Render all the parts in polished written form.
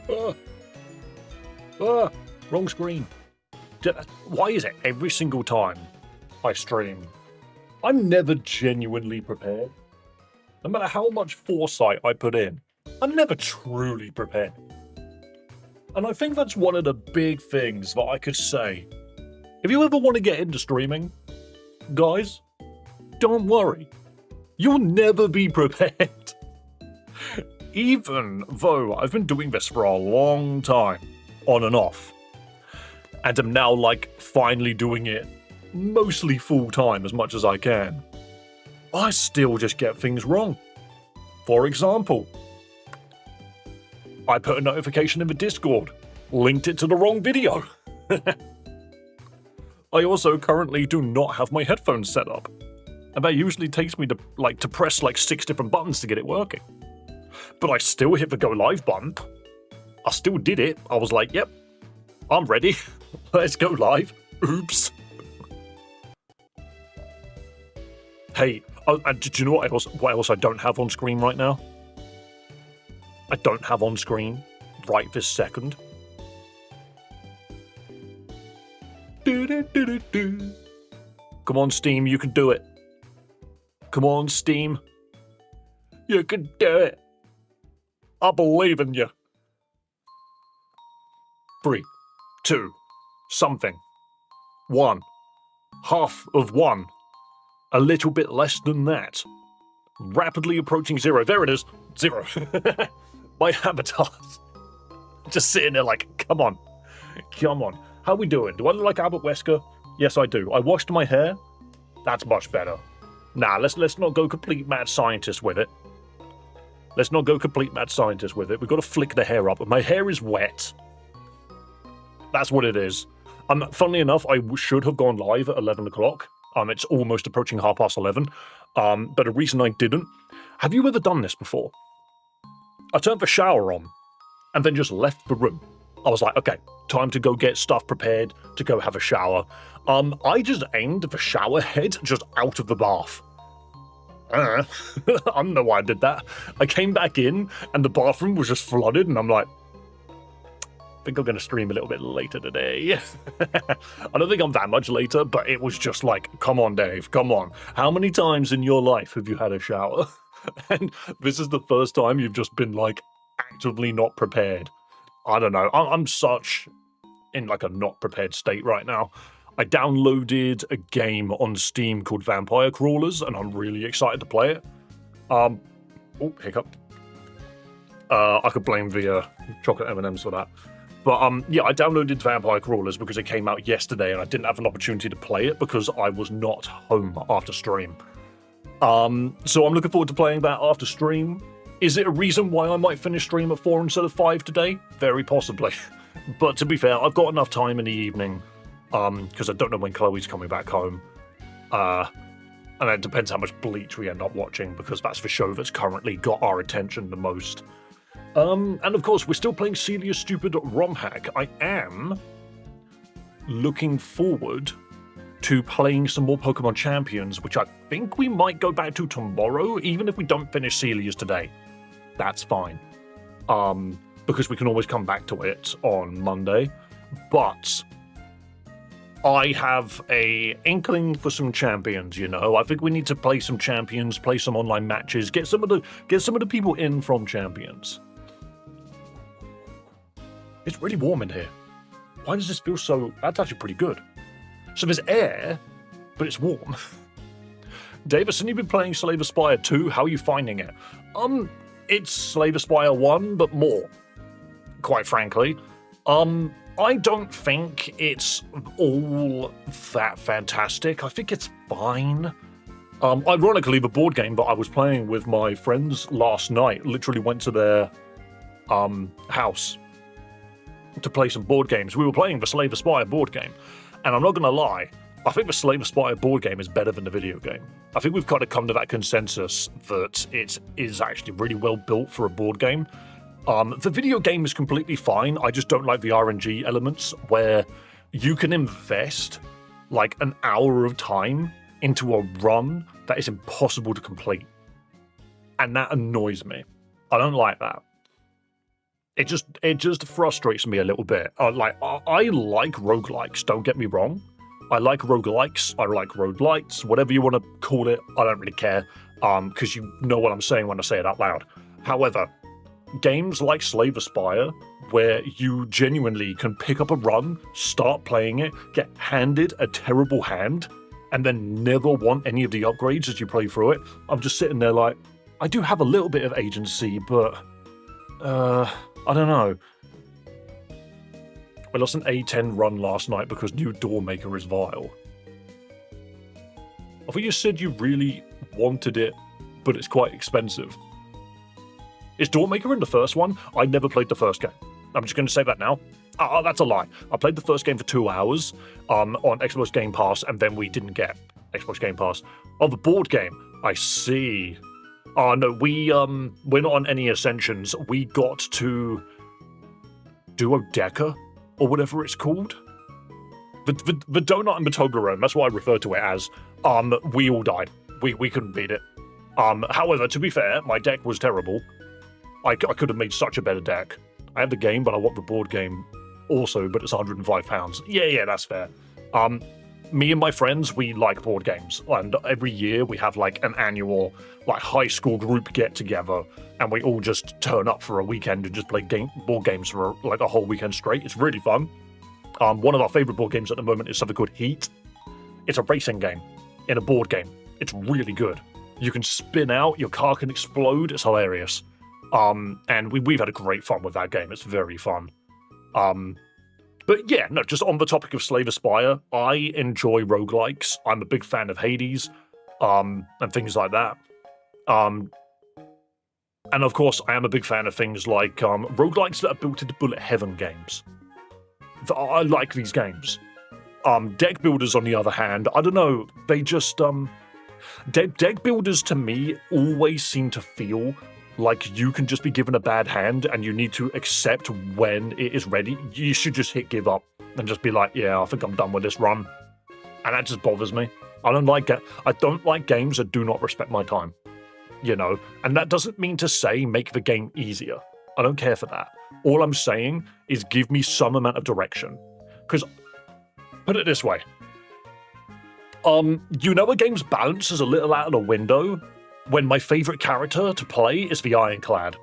Ah, ah, wrong screen. Why is it every single time I stream, I'm never genuinely prepared? No matter how much foresight I put in, I'm never truly prepared. And I think that's one of the big things that I could say. If you ever want to get into streaming, guys, don't worry. You'll never be prepared. Even though I've been doing this for a long time, on and off, and am now finally doing it mostly full time as much as I can, I still just get things wrong. For example, I put a notification in the Discord, linked it to the wrong video. I also currently do not have my headphones set up, and that usually takes me to press 6 different buttons to get it working. But I still hit the go live button. I still did it. I was like, yep, I'm ready. Let's go live. Oops. Hey, do you know what else I don't have on screen right now? I don't have on screen right this second. Come on, Steam, you can do it. Come on, Steam. You can do it. I believe in you. 3, 2, something. 1. Half of 1. A little bit less than that. Rapidly approaching 0. There it is. 0. My avatar's just sitting there come on. Come on. How we doing? Do I look like Albert Wesker? Yes, I do. I washed my hair. That's much better. Nah, let's not go complete mad scientist with it. Let's not go complete mad scientist with it. We've got to flick the hair up. My hair is wet. That's what it is. Funnily enough, I should have gone live at 11 o'clock. It's almost approaching 11:30. But the reason I didn't... Have you ever done this before? I turned the shower on and then just left the room. I was like, okay, time to go get stuff prepared to go have a shower. I just aimed the shower head just out of the bath. I don't know why I did that. I came back in and the bathroom was just flooded and I'm like, I think I'm going to stream a little bit later today. I don't think I'm that much later, but it was just come on, Dave, come on. How many times in your life have you had a shower? And this is the first time you've just been actively not prepared. I don't know. I'm such in a not prepared state right now. I downloaded a game on Steam called Vampire Crawlers, and I'm really excited to play it. Oh, hiccup. I could blame the chocolate M&Ms for that. But yeah, I downloaded Vampire Crawlers because it came out yesterday, and I didn't have an opportunity to play it because I was not home after stream. So I'm looking forward to playing that after stream. Is it a reason why I might finish stream at 4 instead of 5 today? Very possibly. But to be fair, I've got enough time in the evening. Because I don't know when Chloe's coming back home. And it depends how much Bleach we end up watching, because that's the show that's currently got our attention the most. And of course, we're still playing Celias' stupid Romhack. I am looking forward to playing some more Pokemon Champions, which I think we might go back to tomorrow, even if we don't finish Celias today. That's fine. Because we can always come back to it on Monday. But I have a inkling for some champions, I think we need to play some champions, play some online matches, get some of the people in from champions. It's really warm in here. Why does this feel so... That's actually pretty good. So there's air, but it's warm. Davison, you've been playing Slave Aspire 2. How are you finding it? It's Slave Aspire 1, but more, quite frankly. I don't think it's all that fantastic. I think it's fine. Ironically, the board game that I was playing with my friends last night, literally went to their house to play some board games. We were playing the Slave Aspire board game, and I'm not going to lie, I think the Slave Aspire board game is better than the video game. I think we've kind of come to that consensus that it is actually really well built for a board game. The video game is completely fine. I just don't like the RNG elements where you can invest an hour of time into a run that is impossible to complete. And that annoys me. I don't like that. it just frustrates me a little bit. I like roguelikes, don't get me wrong. I like roguelikes, I like roguelites, whatever you want to call it, I don't really care, because you know what I'm saying when I say it out loud. However, games like Slay the Spire, where you genuinely can pick up a run, start playing it, get handed a terrible hand, and then never want any of the upgrades as you play through it, I'm just sitting there like, I do have a little bit of agency, but, I don't know. I lost an A10 run last night because new Doormaker is vile. I thought you said you really wanted it, but it's quite expensive. Is Doormaker in the first one? I never played the first game. I'm just going to say that now. Oh, that's a lie. I played the first game for 2 hours on Xbox Game Pass, and then we didn't get Xbox Game Pass. Oh, the board game. I see. Oh, no, we're not on any Ascensions. We got to Duodeca, or whatever it's called. The Donut and the Toblerone, that's what I refer to it as. We all died. We couldn't beat it. However, to be fair, my deck was terrible. I could have made such a better deck. I have the game, but I want the board game also, but it's £105. Yeah, that's fair. Me and my friends, we like board games, and every year we have like an annual like high school group get together, and we all just turn up for a weekend and just play board games for like a whole weekend straight. It's really fun. One of our favorite board games at the moment is something called Heat. It's a racing game in a board game. It's really good. You can spin out, your car can explode. It's hilarious. And we've had a great fun with that game. It's very fun. But yeah, no, just on the topic of Slay the Spire, I enjoy roguelikes. I'm a big fan of Hades, and things like that. And of course, I am a big fan of things like roguelikes that are built into Bullet Heaven games. I like these games. Deck builders, on the other hand, I don't know, they just, deck builders to me always seem to feel like you can just be given a bad hand and you need to accept when it is ready. You should just hit give up and just be like, yeah, I think I'm done with this run. And that just bothers me. I don't like games that do not respect my time. You know, and that doesn't mean to say make the game easier. I don't care for that. All I'm saying is give me some amount of direction. Because, put it this way. You know a game's balance is a little out of the window when my favorite character to play is the Ironclad.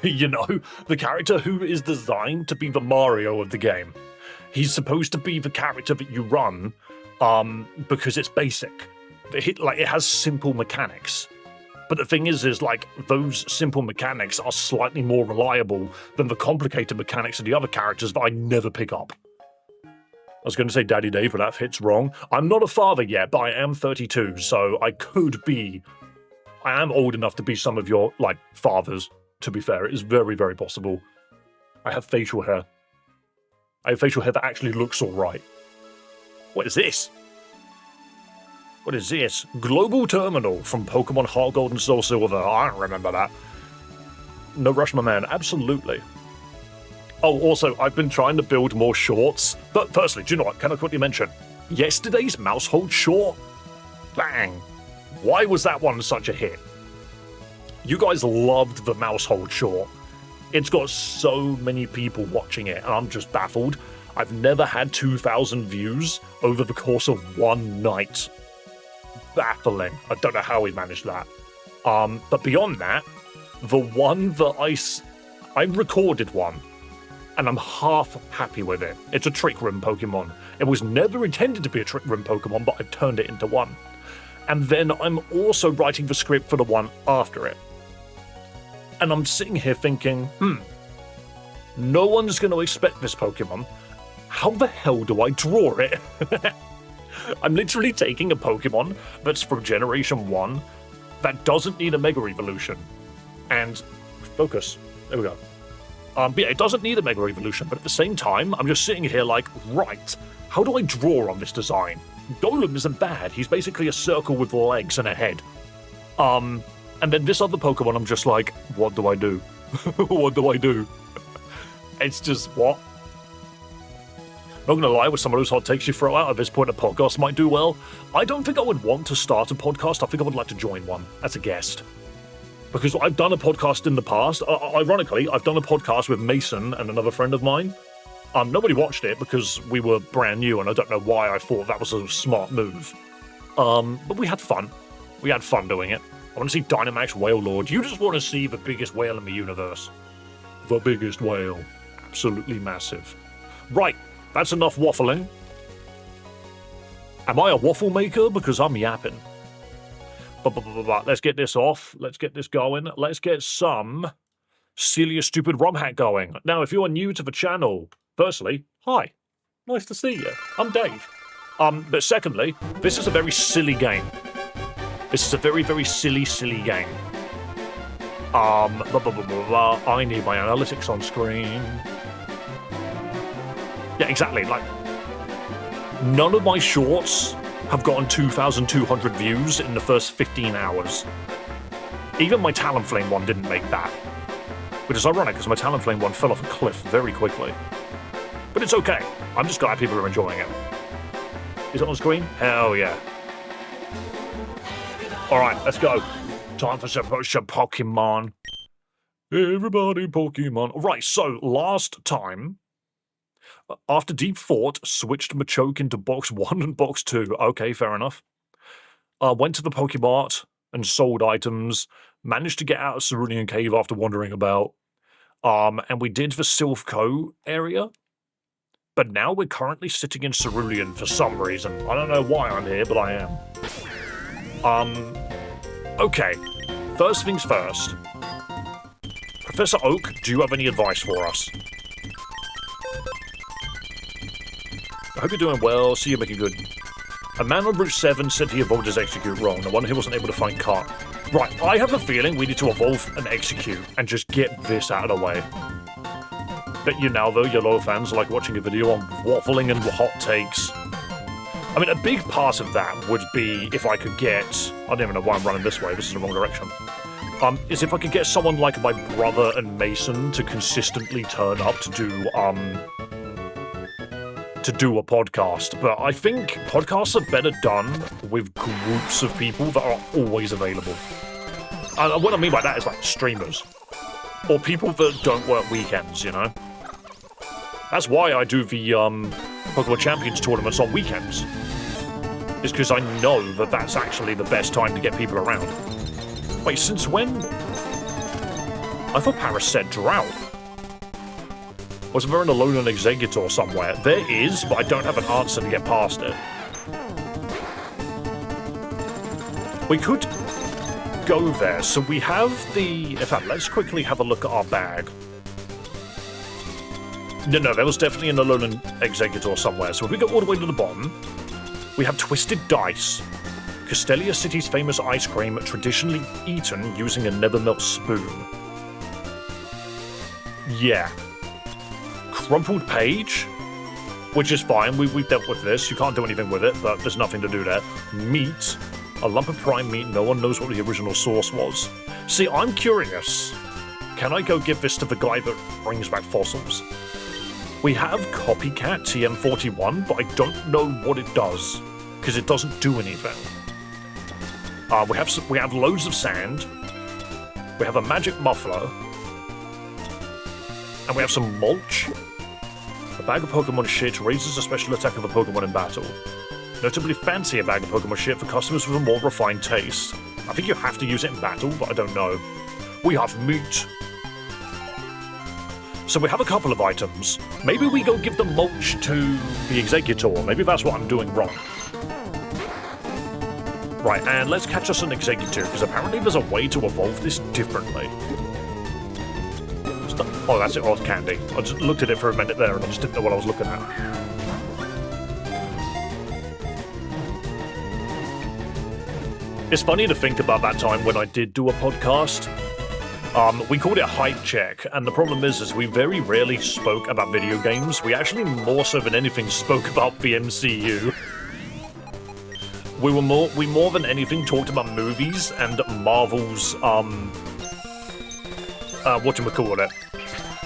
You know, the character who is designed to be the Mario of the game. He's supposed to be the character that you run, because it's basic. It has simple mechanics. But the thing is like, those simple mechanics are slightly more reliable than the complicated mechanics of the other characters that I never pick up. I was going to say Daddy Dave, but that hits wrong. I'm not a father yet, but I am 32, so I am old enough to be some of your, like, fathers, to be fair. It is very, very possible. I have facial hair. I have facial hair that actually looks alright. What is this? What is this? Global Terminal from Pokemon Heart Gold and Soul Silver. I don't remember that. No rush, my man. Absolutely. Oh, also, I've been trying to build more shorts. But firstly, do you know what? Can I quickly mention? Yesterday's mouse hold short? Bang. Why was that one such a hit? You guys loved the mouse hold short. It's got so many people watching it, and I'm just baffled. I've never had 2,000 views over the course of one night. Baffling. I don't know how we managed that. But beyond that, the one that I recorded one, and I'm half happy with it. It's a Trick Room Pokemon. It was never intended to be a Trick Room Pokemon, but I've turned it into one. And then I'm also writing the script for the one after it. And I'm sitting here thinking, no one's going to expect this Pokemon. How the hell do I draw it? I'm literally taking a Pokemon that's from Generation 1 that doesn't need a Mega Evolution. And focus. There we go. But yeah, it doesn't need a Mega Evolution, but at the same time, I'm just sitting here like, right, how do I draw on this design? Golem isn't bad. He's basically a circle with legs and a head. And then this other Pokemon, I'm just like, what do I do? What do I do? It's just, what? Not gonna lie, with some of those hot takes you throw out at this point, a podcast might do well. I don't think I would want to start a podcast. I think I would like to join one as a guest. because I've done a podcast in the past. Ironically, I've done a podcast with Mason and another friend of mine. Nobody watched it because we were brand new, and I don't know why I thought that was a smart move. But we had fun. We had fun doing it. I want to see Dynamax Whale Lord. You just want to see the biggest whale in the universe. The biggest whale. Absolutely massive. Right, that's enough waffling. Am I a waffle maker? Because I'm yapping. Let's get this off. Let's get this going. Let's get some Celias Stupid Romhack going. Now, if you're new to the channel, firstly, hi. Nice to see you. I'm Dave. But secondly, this is a very silly game. This is a very, very silly game. I need my analytics on screen. Yeah, exactly. Like, none of my shorts have gotten 2,200 views in the first 15 hours. Even my Talonflame one didn't make that. Which is ironic, because my Talonflame one fell off a cliff very quickly. But it's okay. I'm just glad people are enjoying it. Is it on screen? Hell yeah. Alright, let's go. Time for some Pokemon. Everybody Pokemon. Right, so last time, after Deep Thought switched Machoke into Box 1 and Box 2. Okay, fair enough. Went to the Pokemart and sold items. Managed to get out of Cerulean Cave after wandering about. And we did the Silphco area. But now we're currently sitting in Cerulean for some reason. I don't know why I'm here, but I am. Okay. First things first. Professor Oak, do you have any advice for us? I hope you're doing well. See you making good. A man on Route 7 said he evolved his Execute wrong. No wonder he wasn't able to find Cut. Right, I have a feeling we need to evolve an Execute and just get this out of the way. Bet you now, though, your loyal fans like watching a video on waffling and hot takes. I mean, a big part of that would be if I could get... I don't even know why I'm running this way. This is the wrong direction. Is if I could get someone like my brother and Mason to consistently turn up to do a podcast, but I think podcasts are better done with groups of people that are always available. And what I mean by that is like streamers, or people that don't work weekends, you know? That's why I do the Pokemon Champions tournaments on weekends. Is because I know that that's actually the best time to get people around. Wait, since when? I thought Paris said drought. Was there an Alolan Exeggutor somewhere? There is, but I don't have an answer to get past it. We could go there. So we have the... In fact, let's quickly have a look at our bag. No, there was definitely an Alolan Exeggutor somewhere. So if we go all the way to the bottom, we have Twisted Dice. Castelia City's famous ice cream, traditionally eaten using a never-melt spoon. Yeah. Crumpled Page, which is fine. We've dealt with this. You can't do anything with it, but there's nothing to do there. Meat. A lump of prime meat. No one knows what the original source was. See, I'm curious. Can I go give this to the guy that brings back fossils? We have Copycat TM41, but I don't know what it does, because it doesn't do anything. We have loads of sand. We have a magic muffler. And we have some mulch. A bag of Pokemon shit raises a special attack of a Pokemon in battle. Notably fancy a bag of Pokemon shit for customers with a more refined taste. I think you have to use it in battle, but I don't know. We have meat. So we have a couple of items. Maybe we go give the mulch to the Exeggutor. Maybe that's what I'm doing wrong. Right, and let's catch us an Exeggutor, because apparently there's a way to evolve this differently. Oh, that's it, Earth Candy. I just looked at it for a minute there and I just didn't know what I was looking at. It's funny to think about that time when I did do a podcast. We called it Hype Check, and the problem is we very rarely spoke about video games. We actually, more so than anything, spoke about the MCU. We more than anything talked about movies and Marvel's, whatchamacallit,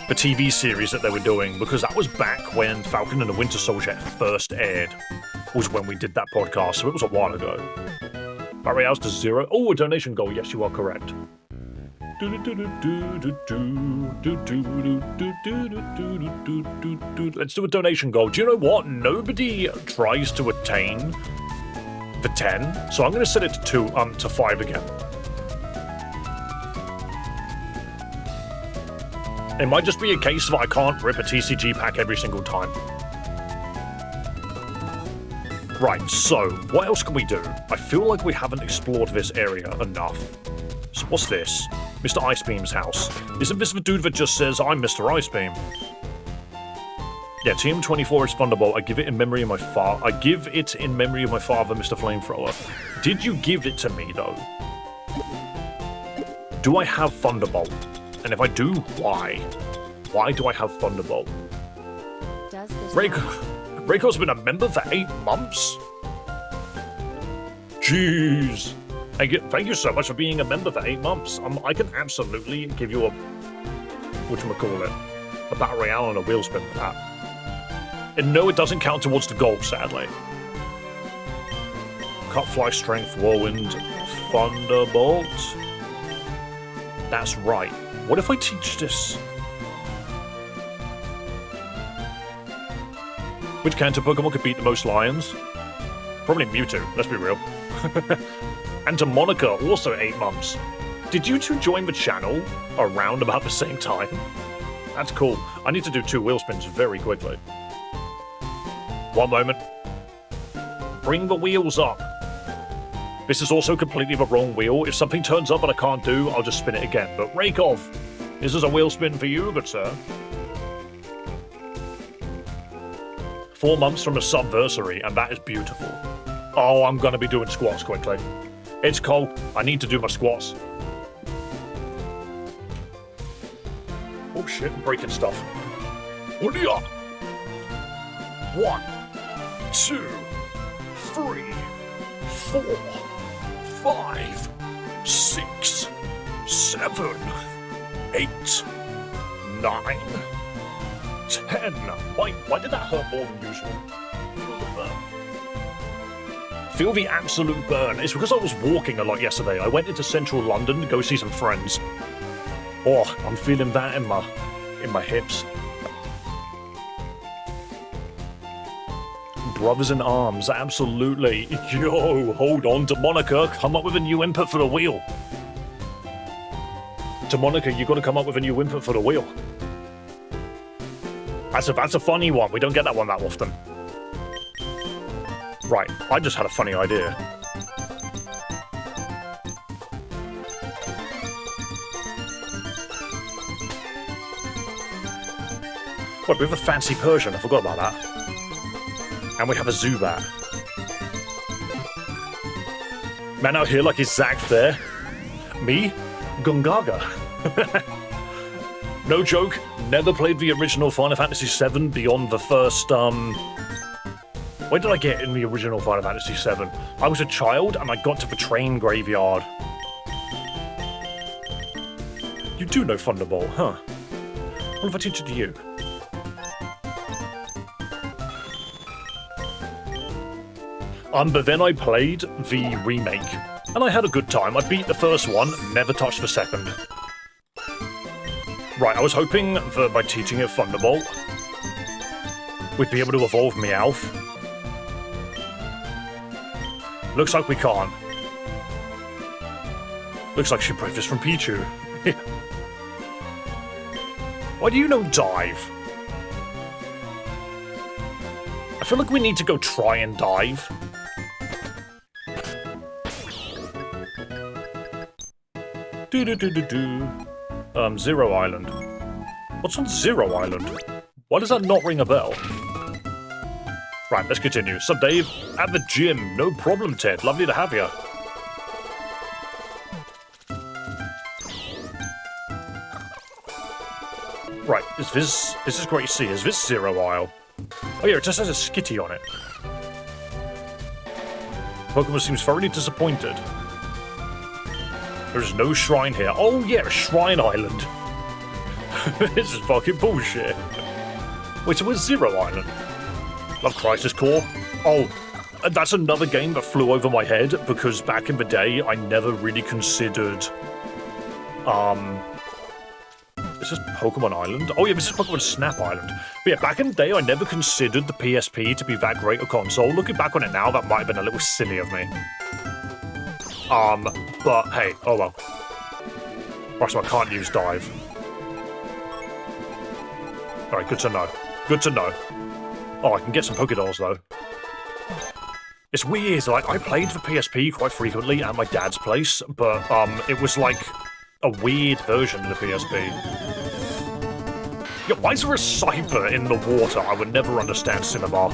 the TV series that they were doing, because that was back when Falcon and the Winter Soldier first aired, was when we did that podcast, so it was a while ago. Barry house to 0. Oh, a donation goal, yes, you are correct. Let's do a donation goal. Do you know what? Nobody tries to attain the 10, so I'm going to set it to 5 again. It might just be a case of I can't rip a TCG pack every single time. Right, so what else can we do? I feel like we haven't explored this area enough. So what's this? Mr. Icebeam's house. Isn't this the dude that just says, I'm Mr. Icebeam? Yeah, TM24 is Thunderbolt. I give it in memory of my father. Mr. Flamethrower. Did you give it to me, though? Do I have Thunderbolt? And if I do, why? Why do I have Thunderbolt? Reiko's been a member for 8 months? Jeez. Thank you so much for being a member for 8 months. I can absolutely give you a battle royale and a wheel spin for that. And no, it doesn't count towards the goal, sadly. Cut, Fly, Strength, Whirlwind, Thunderbolt. That's right. What if I teach this? Which kanto Pokemon could beat the most lions? Probably Mewtwo, let's be real. And to Monica, also 8 months. Did you two join the channel around about the same time? That's cool. I need to do 2 wheel spins very quickly. One moment. Bring the wheels up. This is also completely the wrong wheel. If something turns up and I can't do, I'll just spin it again. But Raikov, this is a wheel spin for you, good sir. 4 months from a subversary, and that is beautiful. Oh, I'm gonna be doing squats quickly. It's cold. I need to do my squats. Oh shit, I'm breaking stuff. 1, 2, 3, 4, 5, 6, 7, 8, 9, 10. Why did that hurt more than usual? Feel the absolute burn. It's because I was walking a lot yesterday. I went into central London to go see some friends. Oh, I'm feeling that in my hips. Brothers in arms, absolutely. Yo, hold on to Monica. Come up with a new input for the wheel. To Monica, you got to come up with a new input for the wheel. That's a funny one. We don't get that one that often. Right, I just had a funny idea. What, we have a fancy Persian, I forgot about that. And we have a Zubat. Man out here like he's Zack there. Me? Gungaga. No joke, never played the original Final Fantasy VII beyond the first, When did I get in the original Final Fantasy VII? I was a child and I got to the train graveyard. You do know Thunderbolt, huh? What if I teach it to you? But then I played the remake, and I had a good time. I beat the first one, never touched the second. Right, I was hoping that by teaching it Thunderbolt, we'd be able to evolve Meowth. Looks like we can't. Looks like she bred this from Pichu. Why do you know dive? I feel like we need to go try and dive. Zero Island. What's on Zero Island? Why does that not ring a bell? Right, let's continue. Sup, Dave? At the gym. No problem, Ted. Lovely to have you. Right, this is great to see. Is this Zero Isle? Oh yeah, it just has a skitty on it. Pokemon seems thoroughly disappointed. There's no shrine here. Oh yeah, Shrine Island. This is fucking bullshit. Wait, so where's Zero Island? Love Crisis Core. Oh, that's another game that flew over my head because back in the day, I never really considered This is Pokemon Island? Oh yeah, this is Pokemon Snap Island. But yeah, back in the day, I never considered the PSP to be that great a console. Looking back on it now, that might have been a little silly of me. But hey, oh well. Right, so I can't use dive. Alright, good to know. Good to know. Oh, I can get some Pokédolls though. It's weird, like, I played the PSP quite frequently at my dad's place, but, it was like a weird version of the PSP. Yeah, why is there a Cypher in the water? I would never understand cinema.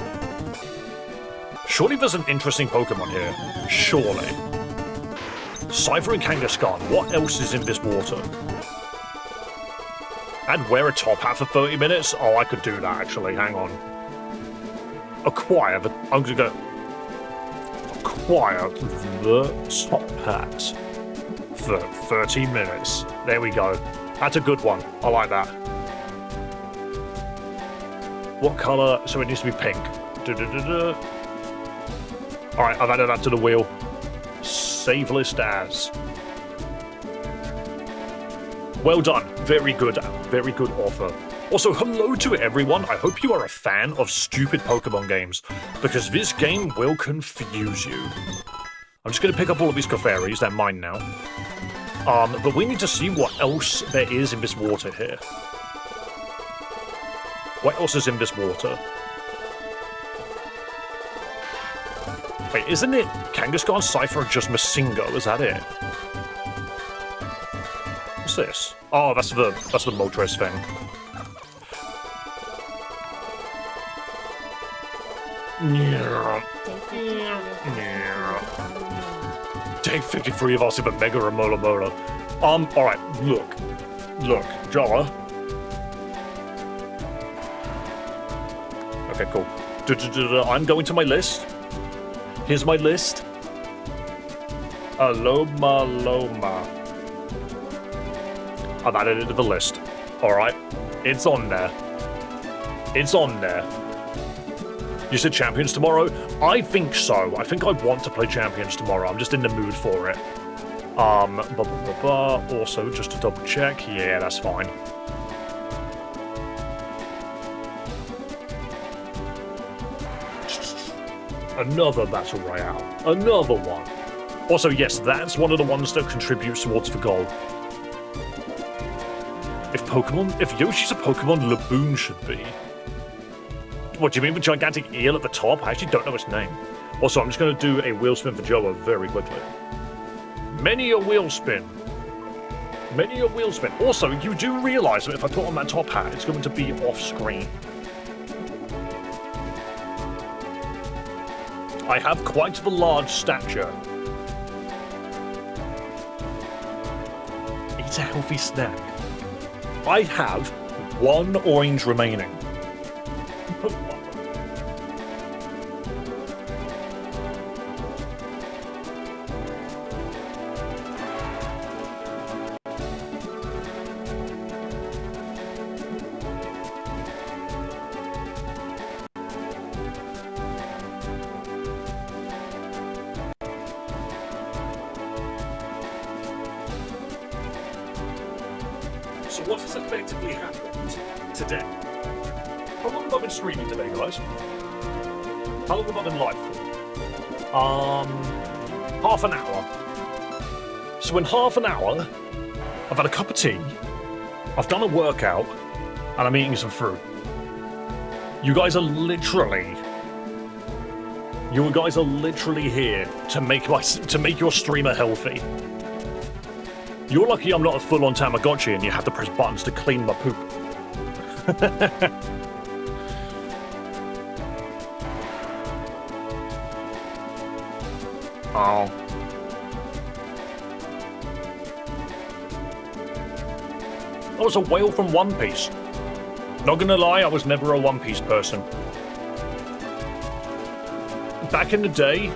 Surely there's an interesting Pokemon here. Surely. Cypher and Kangaskhan, what else is in this water? And wear a top hat for 30 minutes? Oh, I could do that, actually. Hang on. Acquire the... I'm gonna go... Acquire the top hat for 30 minutes. There we go. That's a good one. I like that. What colour? So it needs to be pink. Alright, I've added that to the wheel. Save list as. Well done. Very good offer. Also, hello to everyone. I hope you are a fan of stupid Pokemon games, because this game will confuse you. I'm just going to pick up all of these Clefairies. They're mine now. But we need to see what else there is in this water here. What else is in this water? Wait, isn't it Kangaskhan, Cypher, and just Masingo? Is that it? What's this? Oh, that's the Moltres thing. Take 53 of us in a Mega Remola Mola. Alright, look, Jara. Okay, cool. I'm going to my list. Here's my list. Loma. I've added it to the list. Alright. It's on there. It's on there. You said Champions tomorrow? I think so. I think I want to play Champions tomorrow. I'm just in the mood for it. Also, just to double check. Yeah, that's fine. Another Battle Royale. Another one. Also, yes, that's one of the ones that contributes towards the goal. If Yoshi's a Pokemon, Laboon should be. What, do you mean the gigantic eel at the top? I actually don't know its name. Also, I'm just going to do a wheel spin for Joa very quickly. Many a wheel spin. Many a wheel spin. Also, you do realise that if I put on that top hat, it's going to be off screen. I have quite the large stature. Eat a healthy snack. I have one orange remaining. So what has effectively happened today? How long have I been streaming today, guys? How long have I been live for? Half an hour. So in half an hour, I've had a cup of tea, I've done a workout, and I'm eating some fruit. You guys are literally here to make your streamer healthy. You're lucky I'm not a full-on Tamagotchi and you have to press buttons to clean my poop. Oh. I was a whale from One Piece. Not gonna lie, I was never a One Piece person. Back in the day,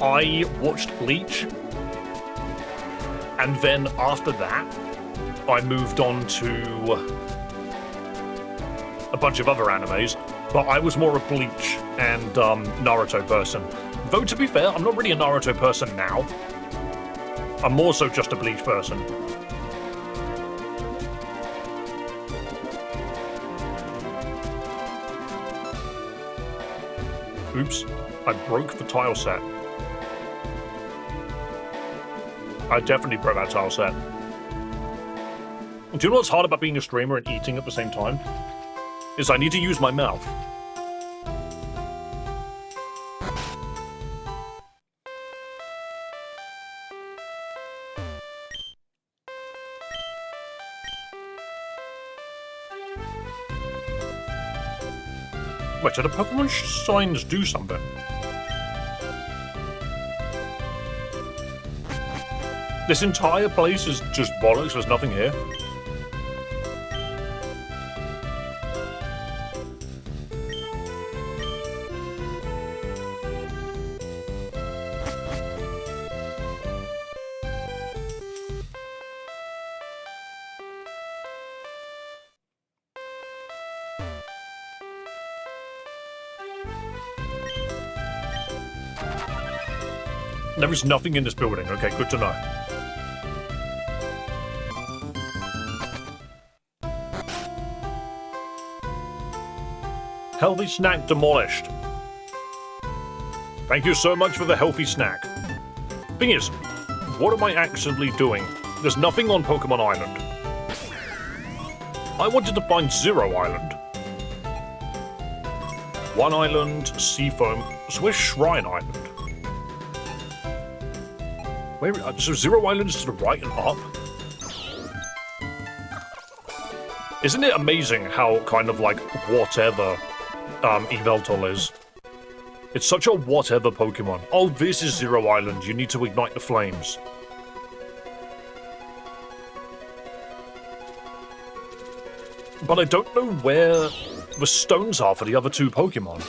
I watched Bleach. And then after that, I moved on to a bunch of other animes, but I was more a Bleach and Naruto person. Though to be fair, I'm not really a Naruto person now. I'm more so just a Bleach person. Oops. I broke the tile set. I definitely broke that tile set. Do you know what's hard about being a streamer and eating at the same time? Is I need to use my mouth. Wait, so the Pokemon signs do something? This entire place is just bollocks, there's nothing here. There is nothing in this building. Okay, good to know. Healthy snack demolished. Thank you so much for the healthy snack. Thing is, what am I actively doing? There's nothing on Pokemon Island. I wanted to find Zero Island. One Island, Seafoam. So where's Shrine Island? Where, so Zero Island is to the right and up? Isn't it amazing how kind of like whatever Yveltal is? It's such a whatever Pokemon. Oh, this is Zero Island. You need to ignite the flames. But I don't know where the stones are for the other two Pokemon.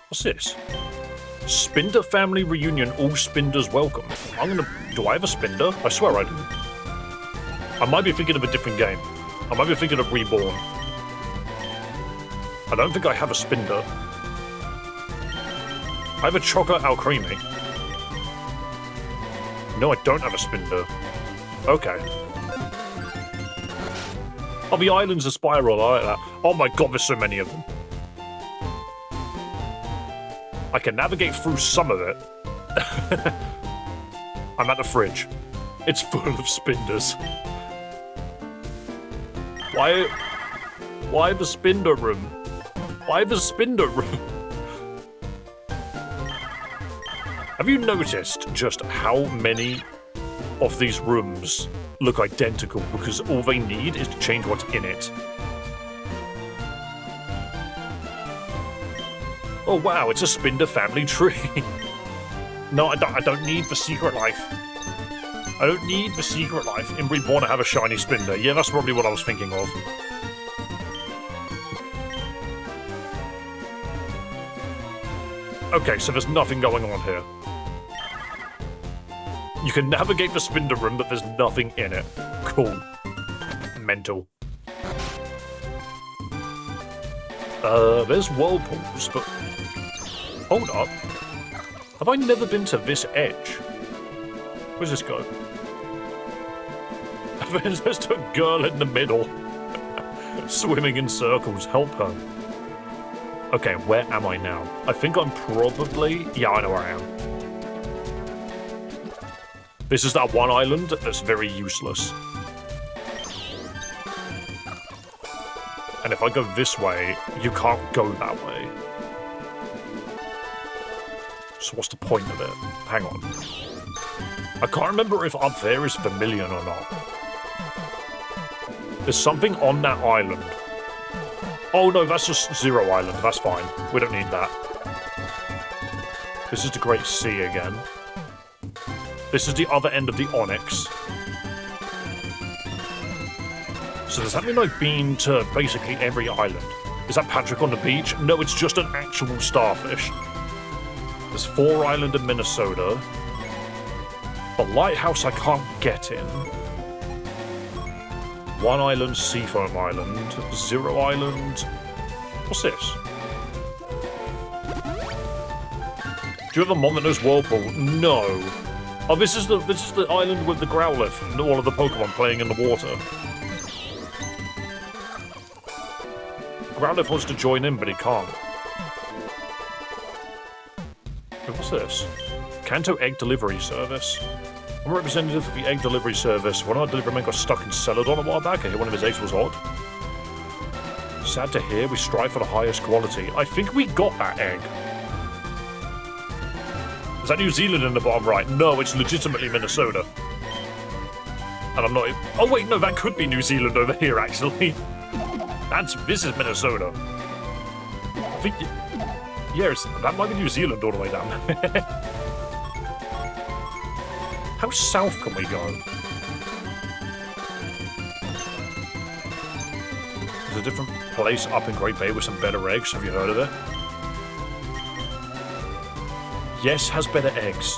What's this? Spinder family reunion, all Spinders welcome. Do I have a Spinder? I swear I do. I might be thinking of a different game. I might be thinking of Reborn. I don't think I have a Spinder. I have a Chocolate Alcremie. No, I don't have a Spinder. Okay. Oh, the island's a spiral, I like that. Oh my god, there's so many of them. I can navigate through some of it. I'm at the fridge. It's full of Spinders. Why the Spinder room? Why the Spinder room? Have you noticed just how many of these rooms look identical because all they need is to change what's in it? Oh wow, it's a Spinder family tree. No, I don't need the secret life. I don't need the secret life. In Reborn, I have a shiny Spinder. Yeah, that's probably what I was thinking of. Okay, so there's nothing going on here. You can navigate the Spinder room, but there's nothing in it. Cool. Mental. There's whirlpools, but... Hold up. Have I never been to this edge? Where's this go? There's just a girl in the middle. Swimming in circles. Help her. Okay, where am I now? I think I'm probably... Yeah, I know where I am. This is that one island that's very useless. And if I go this way, you can't go that way. So what's the point of it? Hang on. I can't remember if up there is Vermilion or not. There's something on that island. Oh no, that's just Zero Island. That's fine. We don't need that. This is the Great Sea again. This is the other end of the Onyx. So does that mean I've been to basically every island? Is that Patrick on the beach? No, it's just an actual starfish. There's 4 islands in Minnesota. The lighthouse I can't get in. 1 island, Seafoam Island. 0 island. What's this? Do you have a Mon that knows Whirlpool? No. Oh, this is the island with the Growlithe and all of the Pokemon playing in the water. Growlithe wants to join in, but he can't. What's this? Kanto Egg Delivery Service. I'm a representative of the Egg Delivery Service. One of our delivery men got stuck in Celadon a while back. I hear one of his eggs was odd. Sad to hear, we strive for the highest quality. I think we got that egg. Is that New Zealand in the bottom right? No, it's legitimately Minnesota. And I'm not... Oh wait, no, that could be New Zealand over here, actually. This is Minnesota. I think... Yeah, that might be New Zealand all the way down. How south can we go? There's a different place up in Great Bay with some better eggs. Have you heard of it? Yes, has better eggs.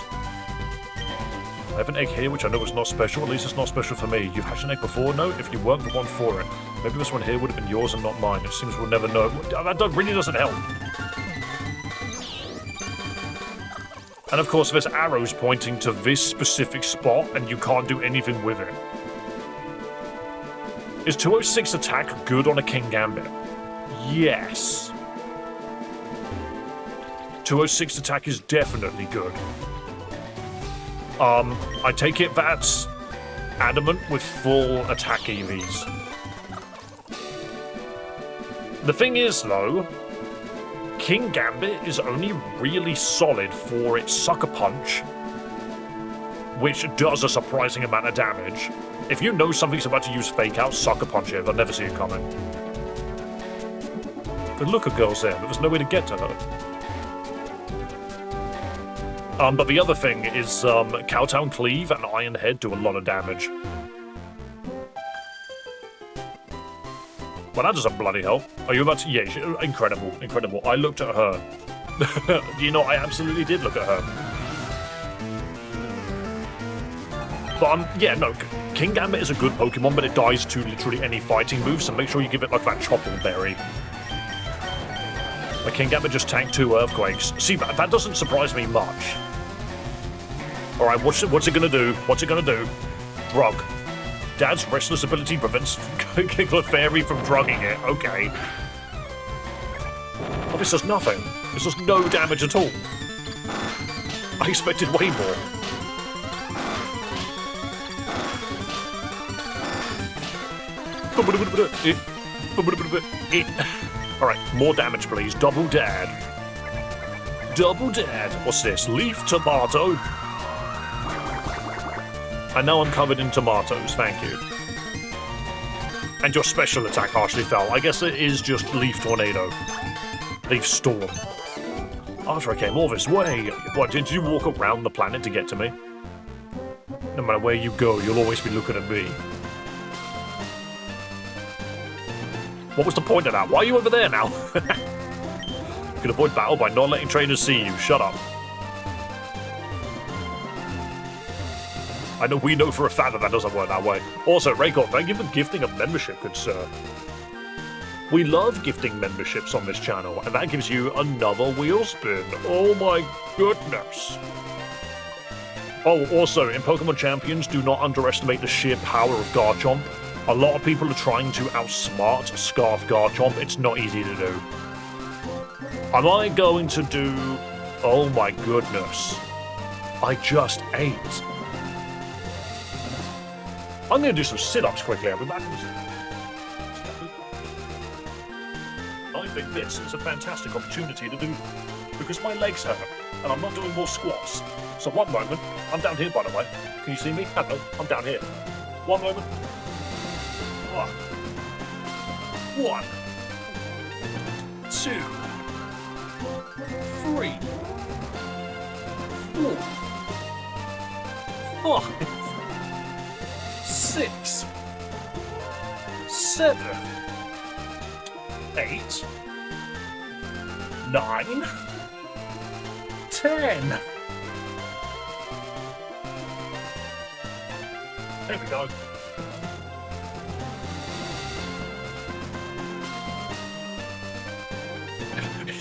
I have an egg here, which I know is not special. At least it's not special for me. You've hatched an egg before? No? If you weren't the one for it. Maybe this one here would have been yours and not mine. It seems we'll never know. That really doesn't help. And of course, there's arrows pointing to this specific spot, and you can't do anything with it. Is 206 attack good on a King Gambit? Yes. 206 attack is definitely good. I take it that's adamant with full attack EVs. The thing is, though, King Gambit is only really solid for its Sucker Punch, which does a surprising amount of damage. If you know something's about to use Fake Out, Sucker Punch it, they'll never see it coming. Good look, a girl's there, but there's no way to get to her. But the other thing is, Cowtown Cleave and Iron Head do a lot of damage. Well, that doesn't bloody help. Are you about to... Yeah, incredible, incredible. I looked at her. You know, I absolutely did look at her. But, yeah, no, King Gambit is a good Pokemon, but it dies to literally any fighting move, so make sure you give it, like, that Chople Berry. Like, King Gambit just tanked 2 Earthquakes. See, that doesn't surprise me much. Alright, what's it gonna do? What's it gonna do? Drug. Dad's restless ability prevents Clefairy from drugging it. Okay. Oh, this does nothing. This does no damage at all. I expected way more. Alright, more damage, please. Double Dad. Double Dad. What's this? Leaf Tomato. And now I'm covered in tomatoes, thank you. And your special attack harshly fell. I guess it is just Leaf Tornado. Leaf Storm. After I came all this way, what, did you walk around the planet to get to me? No matter where you go, you'll always be looking at me. What was the point of that? Why are you over there now? You can avoid battle by not letting trainers see you. Shut up. We know for a fact that doesn't work that way. Also, Raycon, thank you for gifting a membership, good sir. We love gifting memberships on this channel, and that gives you another wheel spin. Oh my goodness. Oh, also, in Pokemon Champions, do not underestimate the sheer power of Garchomp. A lot of people are trying to outsmart Scarf Garchomp. It's not easy to do. Am I going to do... Oh my goodness. I just ate. I'm going to do some sit-ups quickly, I'll be back. I think this is a fantastic opportunity to do, because my legs hurt, and I'm not doing more squats. So one moment, I'm down here by the way. Can you see me? Hello, I'm down here. One moment. One. 2. 3. 4. 5. 6, 7, 8, 9, 10. There we go.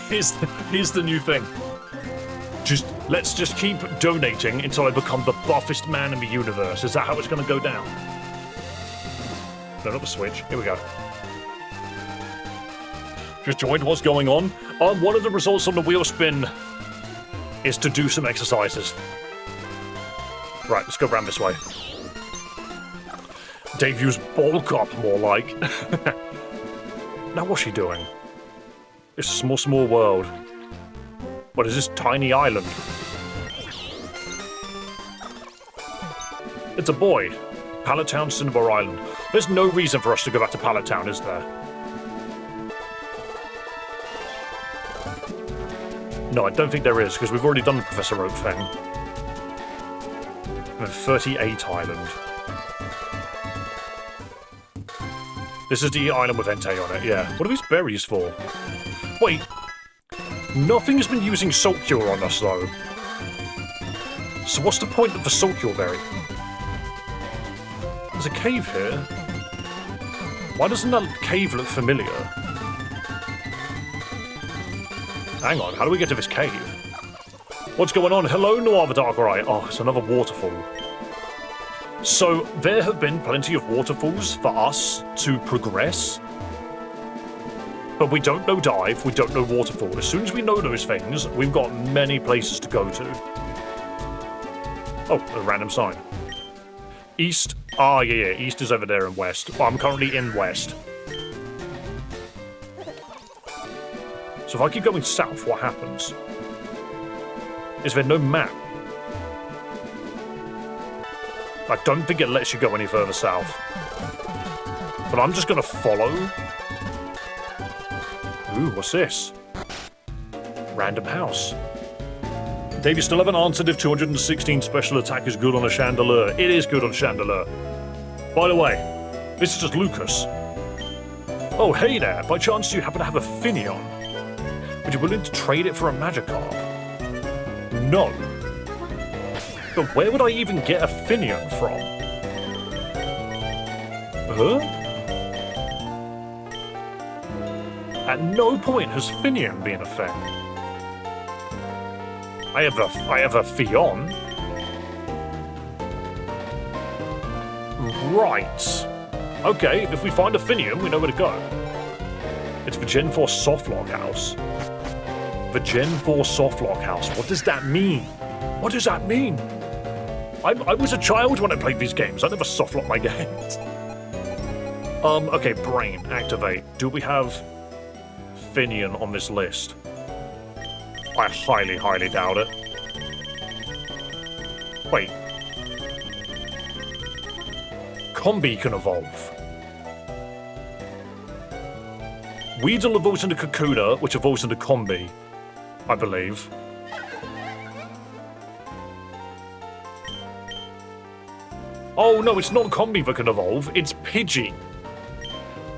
Here's the new thing. Let's just keep donating until I become the buffest man in the universe. Is that how it's going to go down? No, not the Switch. Here we go. Just joined what's going on. One of the results on the wheel spin is to do some exercises. Right, let's go around this way. Dave used bulk up, more like. Now what's she doing? It's a small world. What is this tiny island? It's a boy. Pallet Town, Cinnabar Island. There's no reason for us to go back to Pallet Town, is there? No, I don't think there is, because we've already done the Professor Oak thing. And 38 Island. This is the island with Entei on it, yeah. What are these berries for? Wait. Nothing has been using Salt Cure on us, though. So what's the point of the Salt Cure berry? There's a cave here. Why doesn't that cave look familiar? Hang on, how do we get to this cave? What's going on? Hello, Noir the Darkrai. Oh, it's another waterfall. So, there have been plenty of waterfalls for us to progress. But we don't know dive, we don't know waterfall. As soon as we know those things, we've got many places to go to. Oh, a random sign. East. Ah, yeah, east is over there and west. Oh, I'm currently in west. So if I keep going south, what happens? Is there no map? I don't think it lets you go any further south. But I'm just gonna follow. Ooh, what's this? Random house. Dave, you still haven't answered if 216 special attack is good on a Chandelier. It is good on Chandelier. By the way, this is just Lucas. Oh, hey there. By chance, do you happen to have a Finneon? Would you be willing to trade it for a Magikarp? No. But where would I even get a Finneon from? Huh? At no point has Finneon been a thing. I have a Fion. Right. Okay, if we find a Finneon, we know where to go. It's the Gen 4 Softlock House. The Gen 4 Softlock House. What does that mean? What does that mean? I was a child when I played these games. I never softlocked my games. Okay, brain, activate. Do we have Finneon on this list? I highly, highly doubt it. Wait. Combi can evolve. Weedle evolves into Kakuna, which evolves into Combi, I believe. Oh no, it's not Combi that can evolve, it's Pidgey.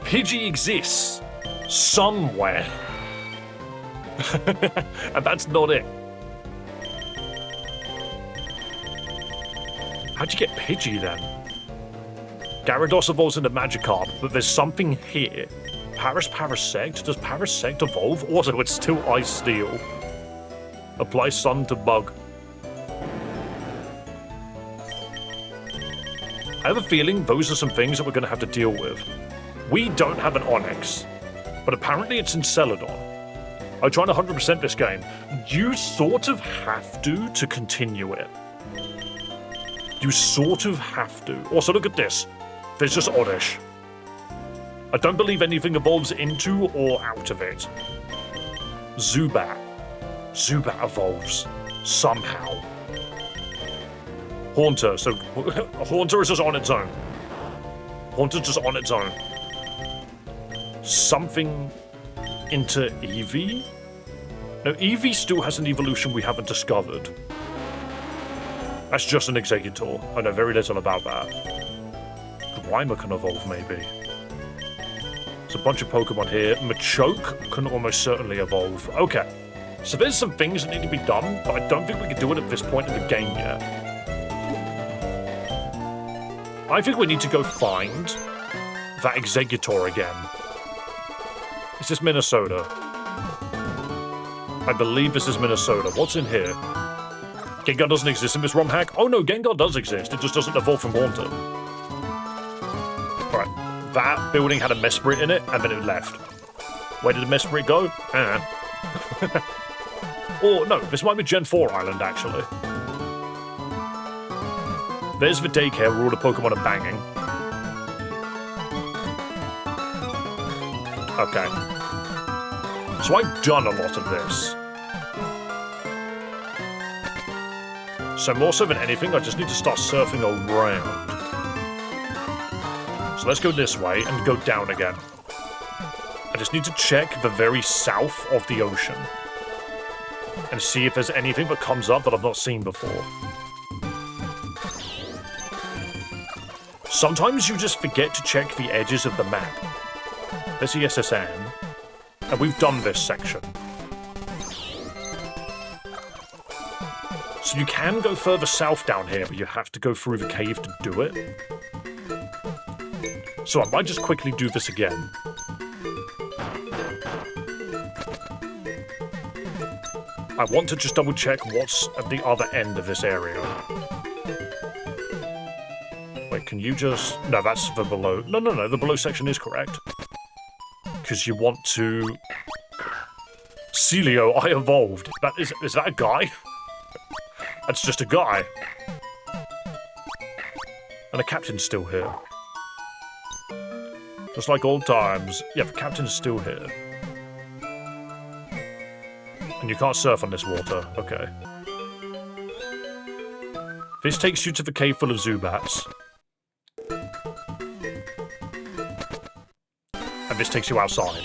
Pidgey exists. Somewhere. And that's not it. How'd you get Pidgey then? Gyarados evolves into Magikarp, but there's something here. Parasect? Does Parasect evolve? Also, it's still Ice Steel. Apply Sun to Bug. I have a feeling those are some things that we're going to have to deal with. We don't have an Onix, but apparently it's in Celadon. I'm trying to 100% this game. You sort of have to continue it. You sort of have to. Also, look at this. There's just Oddish. I don't believe anything evolves into or out of it. Zubat. Zubat evolves. Somehow. Haunter. So, Haunter is just on its own. Haunter's just on its own. Something into Eevee? No, Eevee still has an evolution we haven't discovered. That's just an Exeggutor. I know very little about that. Grimer can evolve, maybe. There's a bunch of Pokemon here. Machoke can almost certainly evolve. Okay. So there's some things that need to be done, but I don't think we can do it at this point in the game yet. I think we need to go find that Exeggutor again. Is this Minnesota? I believe this is Minnesota. What's in here? Gengar doesn't exist in this Romhack? Oh no, Gengar does exist. It just doesn't evolve from Haunter. Alright. That building had a Mesprit in it, and then it left. Where did the Mesmerit go? Or, no, this might be Gen 4 Island, actually. There's the daycare where all the Pokemon are banging. Okay. So I've done a lot of this. So more so than anything, I just need to start surfing around. So let's go this way and go down again. I just need to check the very south of the ocean. And see if there's anything that comes up that I've not seen before. Sometimes you just forget to check the edges of the map. There's the SSN, and we've done this section. So you can go further south down here, but you have to go through the cave to do it. So I might just quickly do this again. I want to just double check what's at the other end of this area. Wait, can you just... No, that's the below... No, the below section is correct. Because you want to... Celio, I evolved. Is that a guy? That's just a guy. And the captain's still here. Just like old times. Yeah, the captain's still here. And you can't surf on this water. Okay. This takes you to the cave full of Zubats. And this takes you outside.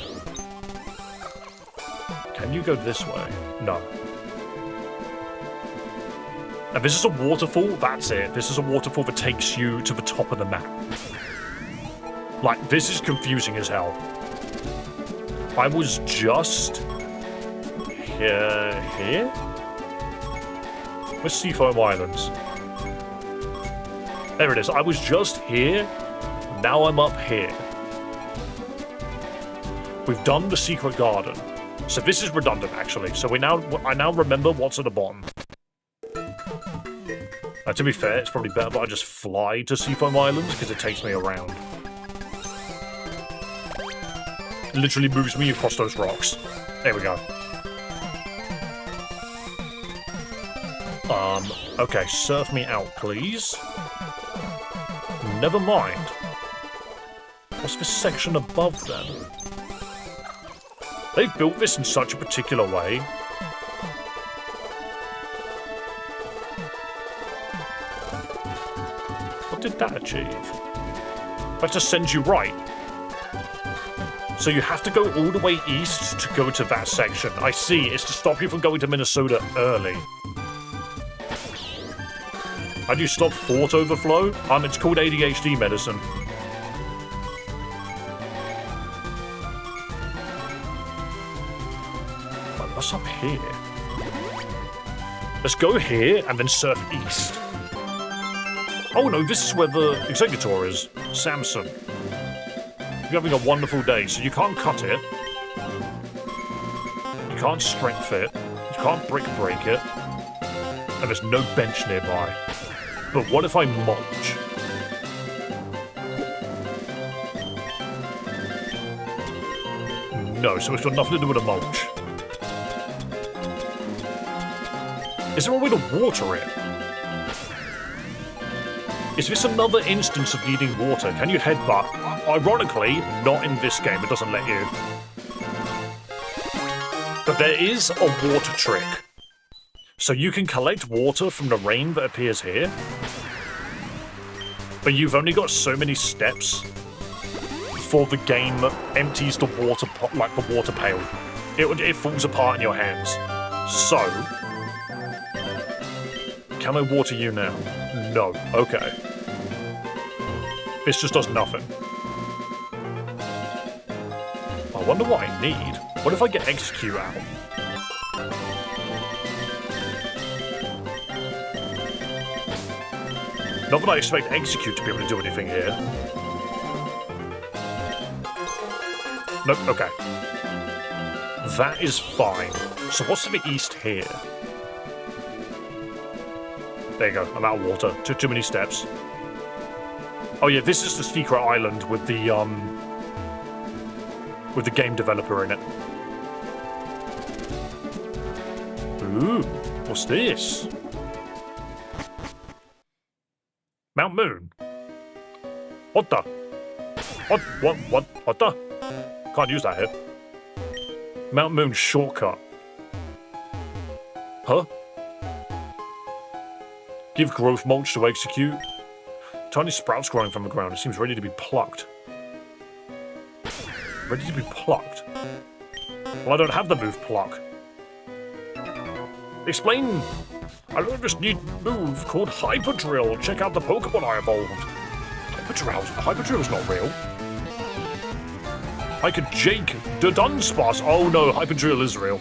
Can you go this way? No. And this is a waterfall? That's it. This is a waterfall that takes you to the top of the map. Like, this is confusing as hell. I was just... here? Where's Seafoam Islands? There it is. I was just here. Now I'm up here. We've done the secret garden. So this is redundant, actually. So I now remember what's at the bottom. To be fair, it's probably better that I just fly to Seafoam Islands, because it takes me around. It literally moves me across those rocks. There we go. Okay, surf me out, please. Never mind. What's this section above, then? They've built this in such a particular way. What did that achieve? That just sends you right. So you have to go all the way east to go to that section. I see, it's to stop you from going to Minnesota early. How do you stop thought overflow? It's called ADHD medicine. What's up here? Let's go here and then surf east. Oh no, this is where the Executor is. Samson. You're having a wonderful day, so you can't cut it. You can't strength it. You can't brick break it. And there's no bench nearby. But what if I mulch? No, so it's got nothing to do with a mulch. Is there a way to water it? Is this another instance of needing water? Can you headbutt? Ironically, not in this game, it doesn't let you. But there is a water trick. So you can collect water from the rain that appears here. But you've only got so many steps before the game empties the water pot, like the water pail. It falls apart in your hands. So, can I water you now? No. Okay. This just does nothing. I wonder what I need. What if I get Execute out? Not that I expect Execute to be able to do anything here. Nope, okay. That is fine. So what's to the east here? There you go, I'm out of water. Took too many steps. Oh yeah, this is the secret island with the, with the game developer in it. Ooh, what's this? Mount Moon. What the? What the? Can't use that here. Mount Moon shortcut. Huh? Give growth mulch to execute. Tiny sprouts growing from the ground. It seems ready to be plucked. Ready to be plucked? Well, I don't have the move pluck. Explain. I learned this neat move called Hyper Drill. Check out the Pokémon I evolved. Hyper Drill's not real. I could Jake the Dunsparce. Oh no, Hyper Drill is real.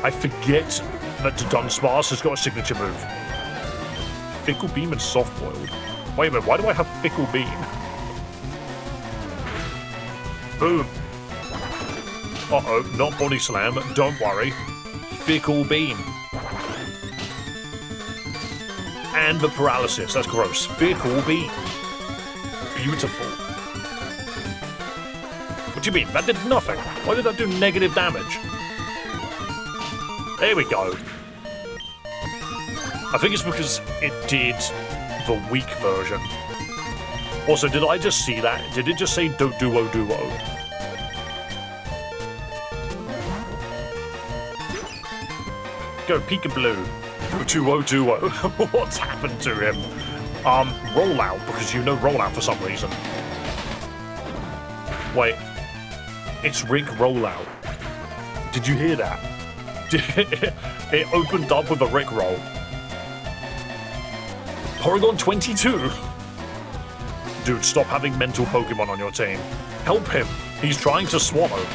I forget that the Dunsparce has got a signature move. Fickle Beam and Soft Boiled. Wait a minute, why do I have Fickle Beam? Boom. Uh-oh, not Body Slam, don't worry. Fickle Beam. And the paralysis, that's gross. Fickle Beam. Beautiful. What do you mean? That did nothing. Why did that do negative damage? There we go. I think it's because it did the weak version. Also, did I just see that? Did it just say duo? Go Peekaboo. Duo. What's happened to him? Rollout, because you know rollout for some reason. Wait. It's Rick Rollout. Did you hear that? It opened up with a Rick roll. Porygon 22. Dude, stop having mental Pokemon on your team. Help him. He's trying to swallow.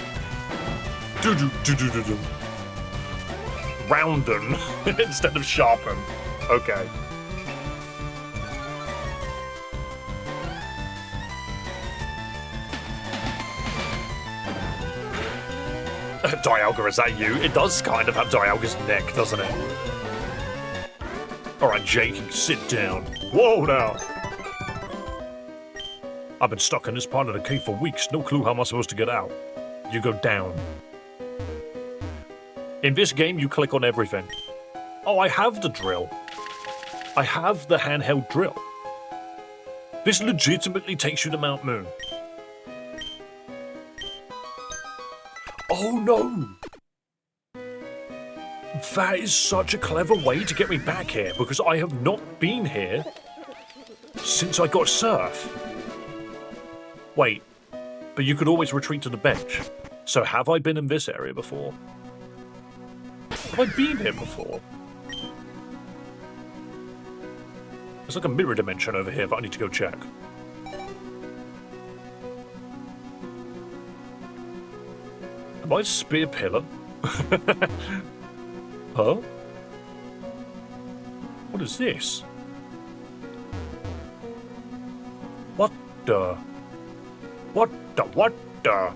Roundon instead of Sharpen. Okay. Dialga, is that you? It does kind of have Dialga's neck, doesn't it? Alright, Jake, sit down. Whoa, now! I've been stuck in this part of the cave for weeks. No clue how am I supposed to get out. You go down. In this game, you click on everything. Oh, I have the drill. I have the handheld drill. This legitimately takes you to Mount Moon. Oh no! That is such a clever way to get me back here, because I have not been here since I got Surf. Wait, but you could always retreat to the bench. So have I been in this area before? Have I been here before? There's like a mirror dimension over here that I need to go check. Am I a spear pillar? Huh? What is this? What the? What the?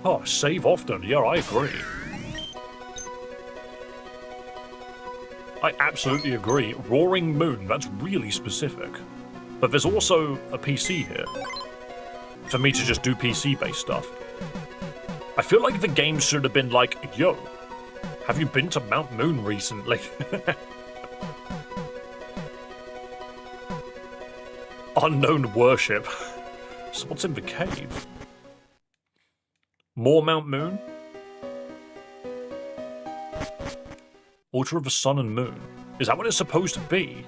Oh, save often. Yeah, I agree. I absolutely agree. Roaring Moon, that's really specific. But there's also a PC here. For me to just do PC-based stuff. I feel like the game should have been like, yo, have you been to Mount Moon recently? Unknown worship. So what's in the cave? More Mount Moon? Altar of the Sun and Moon. Is that what it's supposed to be?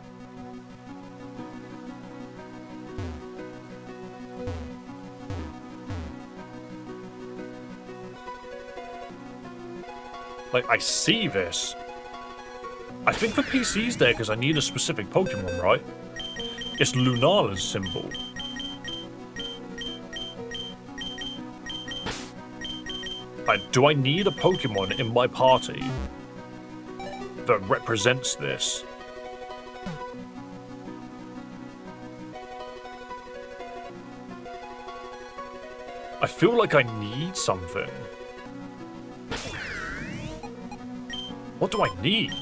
Like, I see this. I think the PC's there because I need a specific Pokemon, right? It's Lunala's symbol. Do I need a Pokemon in my party that represents this? I feel like I need something. What do I need?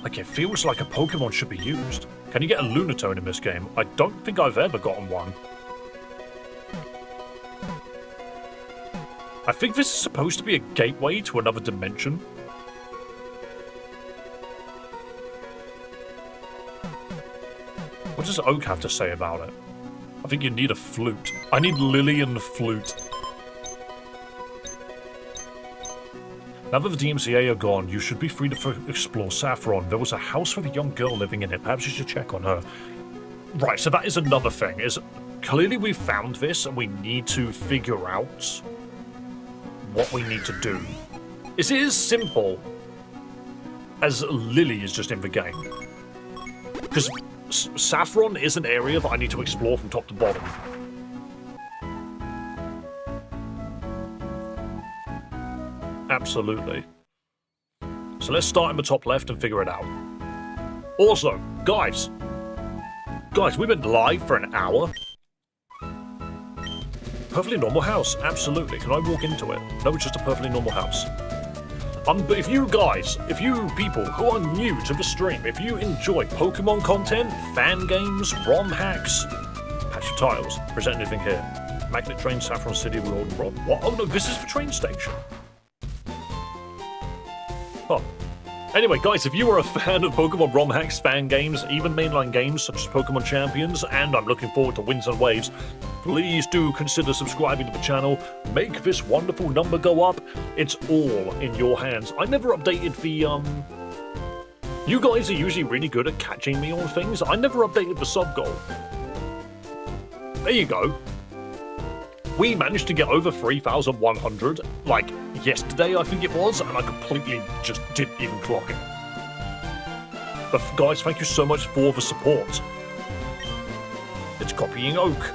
I like it feels like a Pokemon should be used. Can you get a Lunatone in this game? I don't think I've ever gotten one. I think this is supposed to be a gateway to another dimension. What does Oak have to say about it? I think you need a flute. I need Lillian Flute. Now that the DMCA are gone, you should be free to explore Saffron. There was a house with a young girl living in it. Perhaps you should check on her. Right, so that is another thing. Clearly we found this and we need to figure out what we need to do. Is it as simple as Lily is just in the game? Because Saffron is an area that I need to explore from top to bottom. Absolutely. So let's start in the top left and figure it out. Also, guys, we've been live for an hour. Perfectly normal house, absolutely. Can I walk into it? No, it's just a perfectly normal house. But if you people who are new to the stream, if you enjoy Pokemon content, fan games, ROM hacks, patch your tiles. Present anything here. Magnet Train, Saffron City, Lord Rob. What? Oh no, this is the train station. Huh. Anyway, guys, if you are a fan of Pokemon ROM hacks, fan games, even mainline games such as Pokemon Champions, and I'm looking forward to Winds and Waves, please do consider subscribing to the channel. Make this wonderful number go up. It's all in your hands. I never updated the, You guys are usually really good at catching me on things. I never updated the sub goal. There you go. We managed to get over 3,100, like, yesterday, I think it was, and I completely just didn't even clock it. But guys, thank you so much for the support. It's copying Oak.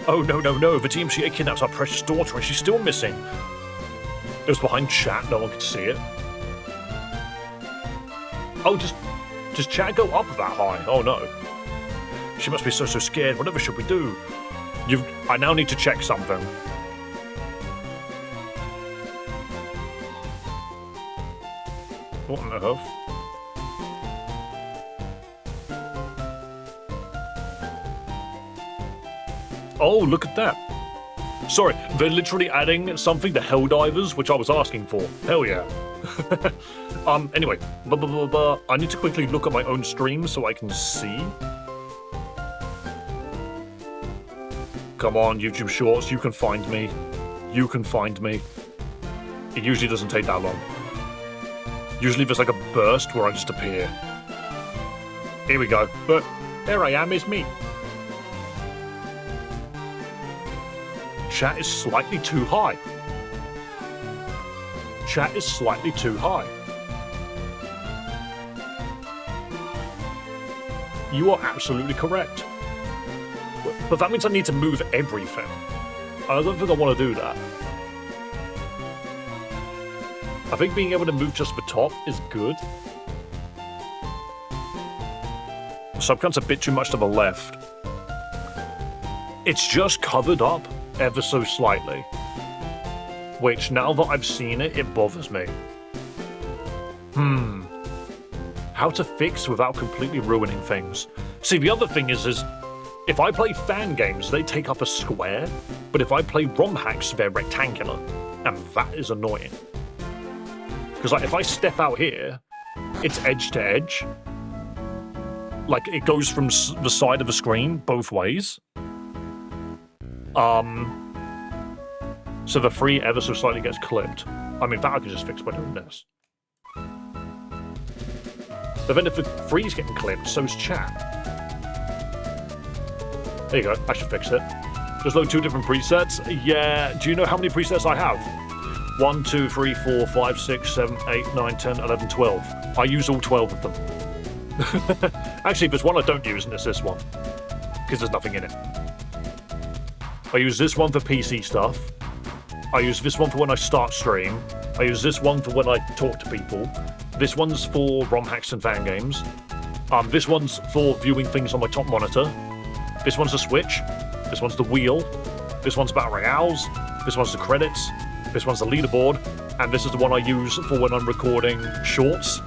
Oh, no, the TMCA kidnaps our precious daughter and she's still missing. It was behind chat, no one could see it. Oh, does chat go up that high? Oh, no. She must be so scared. Whatever should we do? I now need to check something. What on earth? Oh, look at that. Sorry, they're literally adding something to Helldivers, which I was asking for. Hell yeah. Anyway, I need to quickly look at my own stream so I can see. Come on, YouTube Shorts, you can find me. You can find me. It usually doesn't take that long. Usually there's like a burst where I just appear. Here we go. But there I am, it's me. Chat is slightly too high. Chat is slightly too high. You are absolutely correct. But that means I need to move everything. I don't think I want to do that. I think being able to move just the top is good. The subcut's a bit too much to the left. It's just covered up ever so slightly. Which, now that I've seen it, it bothers me. How to fix without completely ruining things. See, the other thing is if I play fan games, they take up a square, but if I play ROM hacks, they're rectangular, and that is annoying. Because like, if I step out here, it's edge to edge. Like, it goes from the side of the screen both ways. So the free ever so slightly gets clipped. I mean, that I can just fix by doing this. But then if the free's getting clipped, so's chat. There you go, I should fix it. Just load 2 different presets. Yeah, do you know how many presets I have? 1, 2, 3, 4, 5, 6, 7, 8, 9, 10, 11, 12. I use all 12 of them. Actually, there's one I don't use, and it's this one. Because there's nothing in it. I use this one for PC stuff. I use this one for when I start stream. I use this one for when I talk to people. This one's for ROM hacks and fan games. This one's for viewing things on my top monitor. This one's the Switch. This one's the wheel. This one's Battle Royales. This one's the credits. This one's the leaderboard. And this is the one I use for when I'm recording shorts.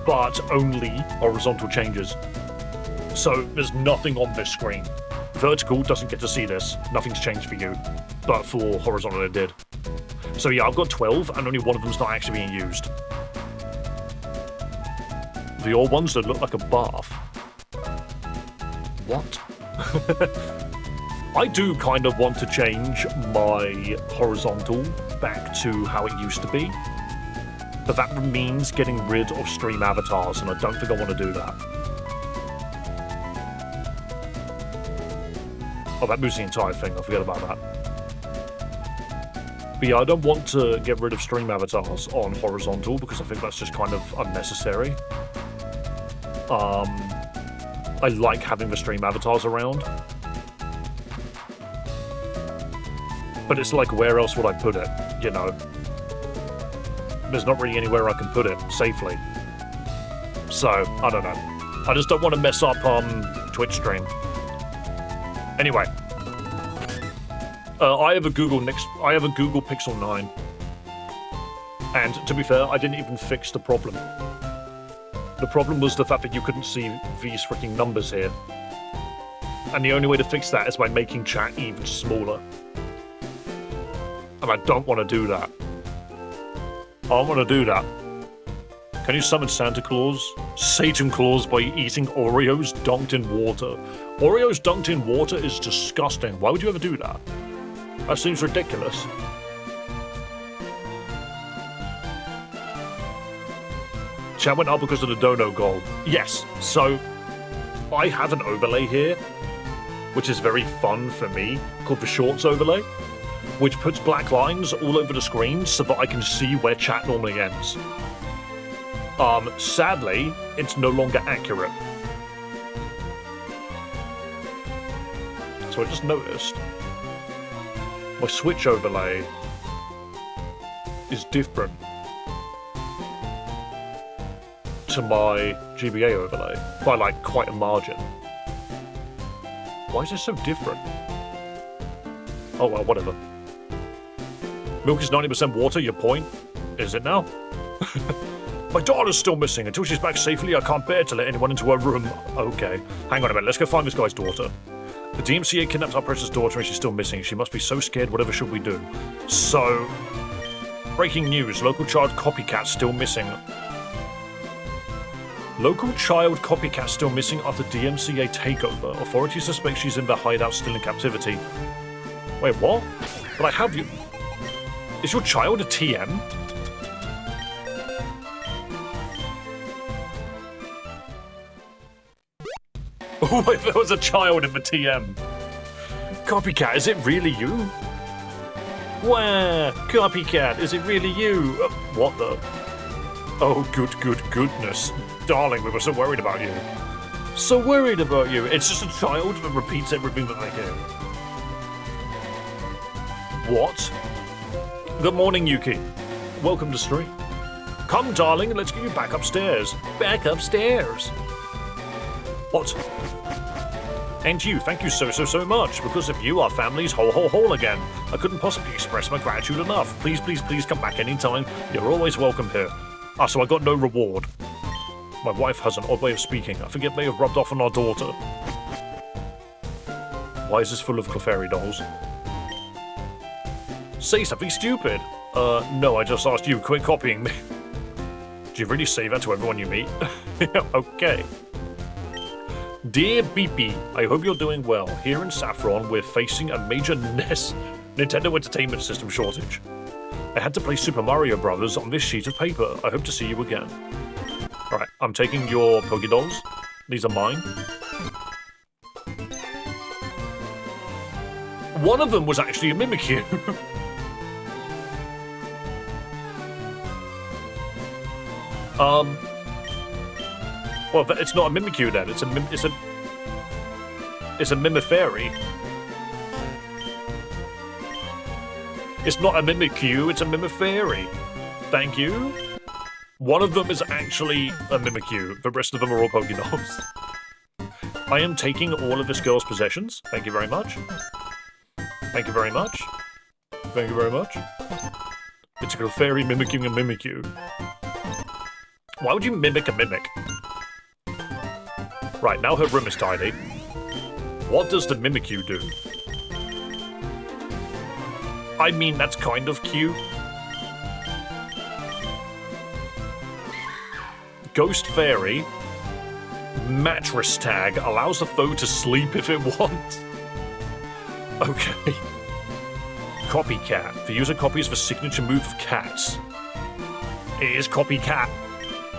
but only horizontal changes. So there's nothing on this screen. Vertical doesn't get to see this. Nothing's changed for you, but for horizontal it did. So yeah, I've got 12, and only one of them's not actually being used. The old ones that look like a bath. What? I do kind of want to change my horizontal back to how it used to be. But that means getting rid of stream avatars, and I don't think I want to do that. Oh, that moves the entire thing. I forget about that. But yeah, I don't want to get rid of stream avatars on horizontal because I think that's just kind of unnecessary. I like having the stream avatars around. But it's like, where else would I put it, you know? There's not really anywhere I can put it safely. So, I don't know. I just don't want to mess up Twitch stream. Anyway. I have a Google Pixel 9. And to be fair, I didn't even fix the problem. The problem was the fact that you couldn't see these freaking numbers here. And the only way to fix that is by making chat even smaller. And I don't want to do that. I don't want to do that. Can you summon Santa Claus? Satan Claus by eating Oreos dunked in water. Oreos dunked in water is disgusting. Why would you ever do that? That seems ridiculous. Chat went up because of the dono goal. Yes, so I have an overlay here, which is very fun for me, called the Shorts overlay, which puts black lines all over the screen so that I can see where chat normally ends. Sadly, it's no longer accurate. So I just noticed my Switch overlay is different to my GBA overlay by like quite a margin. Why is it so different? Oh well, whatever. Milk is 90% water, your point? Is it now? My daughter's still missing. Until she's back safely, I can't bear to let anyone into her room. Okay. Hang on a minute, let's go find this guy's daughter. The DMCA kidnapped our precious daughter and she's still missing. She must be so scared, whatever should we do? So, breaking news, local child copycat still missing. Local child copycat still missing after DMCA takeover. Authorities suspect she's in the hideout still in captivity. Wait, what? But I have you... Is your child a TM? Oh wait, there was a child in the TM. Copycat, is it really you? Wow, Copycat, is it really you? What the? Oh, goodness. Darling, we were so worried about you. So worried about you. It's just a child that repeats everything that I hear. What? Good morning, Yuki. Welcome to stream. Come, darling, let's get you back upstairs. Back upstairs. What? And you, thank you so much. Because of you, our family's whole again. I couldn't possibly express my gratitude enough. Please come back anytime. You're always welcome here. Ah, so I got no reward. My wife has an odd way of speaking. I think it may have rubbed off on our daughter. Why is this full of Clefairy dolls? Say something stupid. No, I just asked you, quit copying me. Do you really say that to everyone you meet? Okay. Dear Beepy, I hope you're doing well. Here in Saffron, we're facing a major Nintendo Entertainment System shortage. I had to play Super Mario Bros. On this sheet of paper. I hope to see you again. Alright, I'm taking your Pokedolls. These are mine. One of them was actually a Mimikyu. Well, it's not a Mimikyu then. It's a Mimifairy. It's not a Mimikyu. It's a Mimifairy. Thank you. One of them is actually a Mimikyu. The rest of them are all Pokédolls. I am taking all of this girl's possessions. Thank you very much. Thank you very much. Thank you very much. It's a Clefairy mimicking a Mimikyu. Why would you mimic a mimic? Right, now her room is tidy. What does the Mimikyu do? I mean, that's kind of cute. Ghost Fairy. Mattress Tag allows the foe to sleep if it wants. Okay. Copycat. The user copies the signature move of cats. It is Copycat.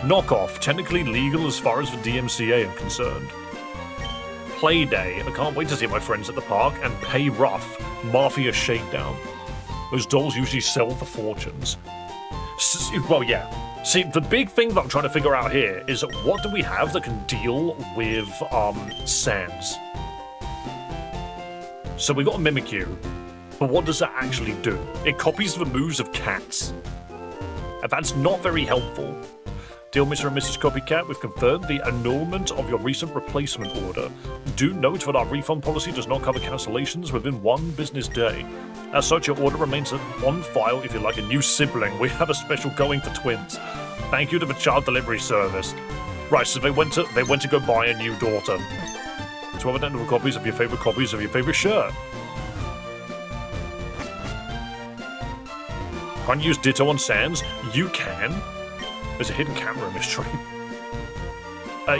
Knockoff. Technically legal as far as the DMCA are concerned. Playday. I can't wait to see my friends at the park. And Pay Rough. Mafia Shakedown. Those dolls usually sell for fortunes. Well, yeah. See, the big thing that I'm trying to figure out here is what do we have that can deal with, sands? So we got a Mimikyu, but what does that actually do? It copies the moves of cats. And that's not very helpful. Dear Mr. and Mrs. Copycat, we've confirmed the annulment of your recent replacement order. Do note that our refund policy does not cover cancellations within 1 business day. As such, your order remains on file if you'd like a new sibling. We have a special going for twins. Thank you to the child delivery service. Right, so they went to go buy a new daughter. 12 identical copies of your favorite shirt. Can't use Ditto on Sans? You can. There's a hidden camera in this train.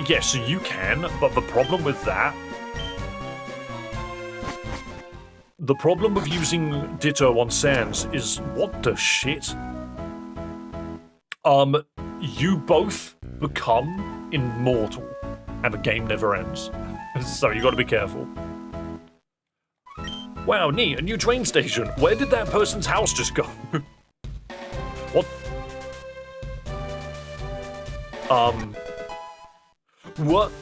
Yes, so you can, but the problem with that... The problem with using Ditto on Sans is... What the shit? You both become immortal, and the game never ends. So you gotta be careful. Wow, neat, a new train station. Where did that person's house just go? What? What?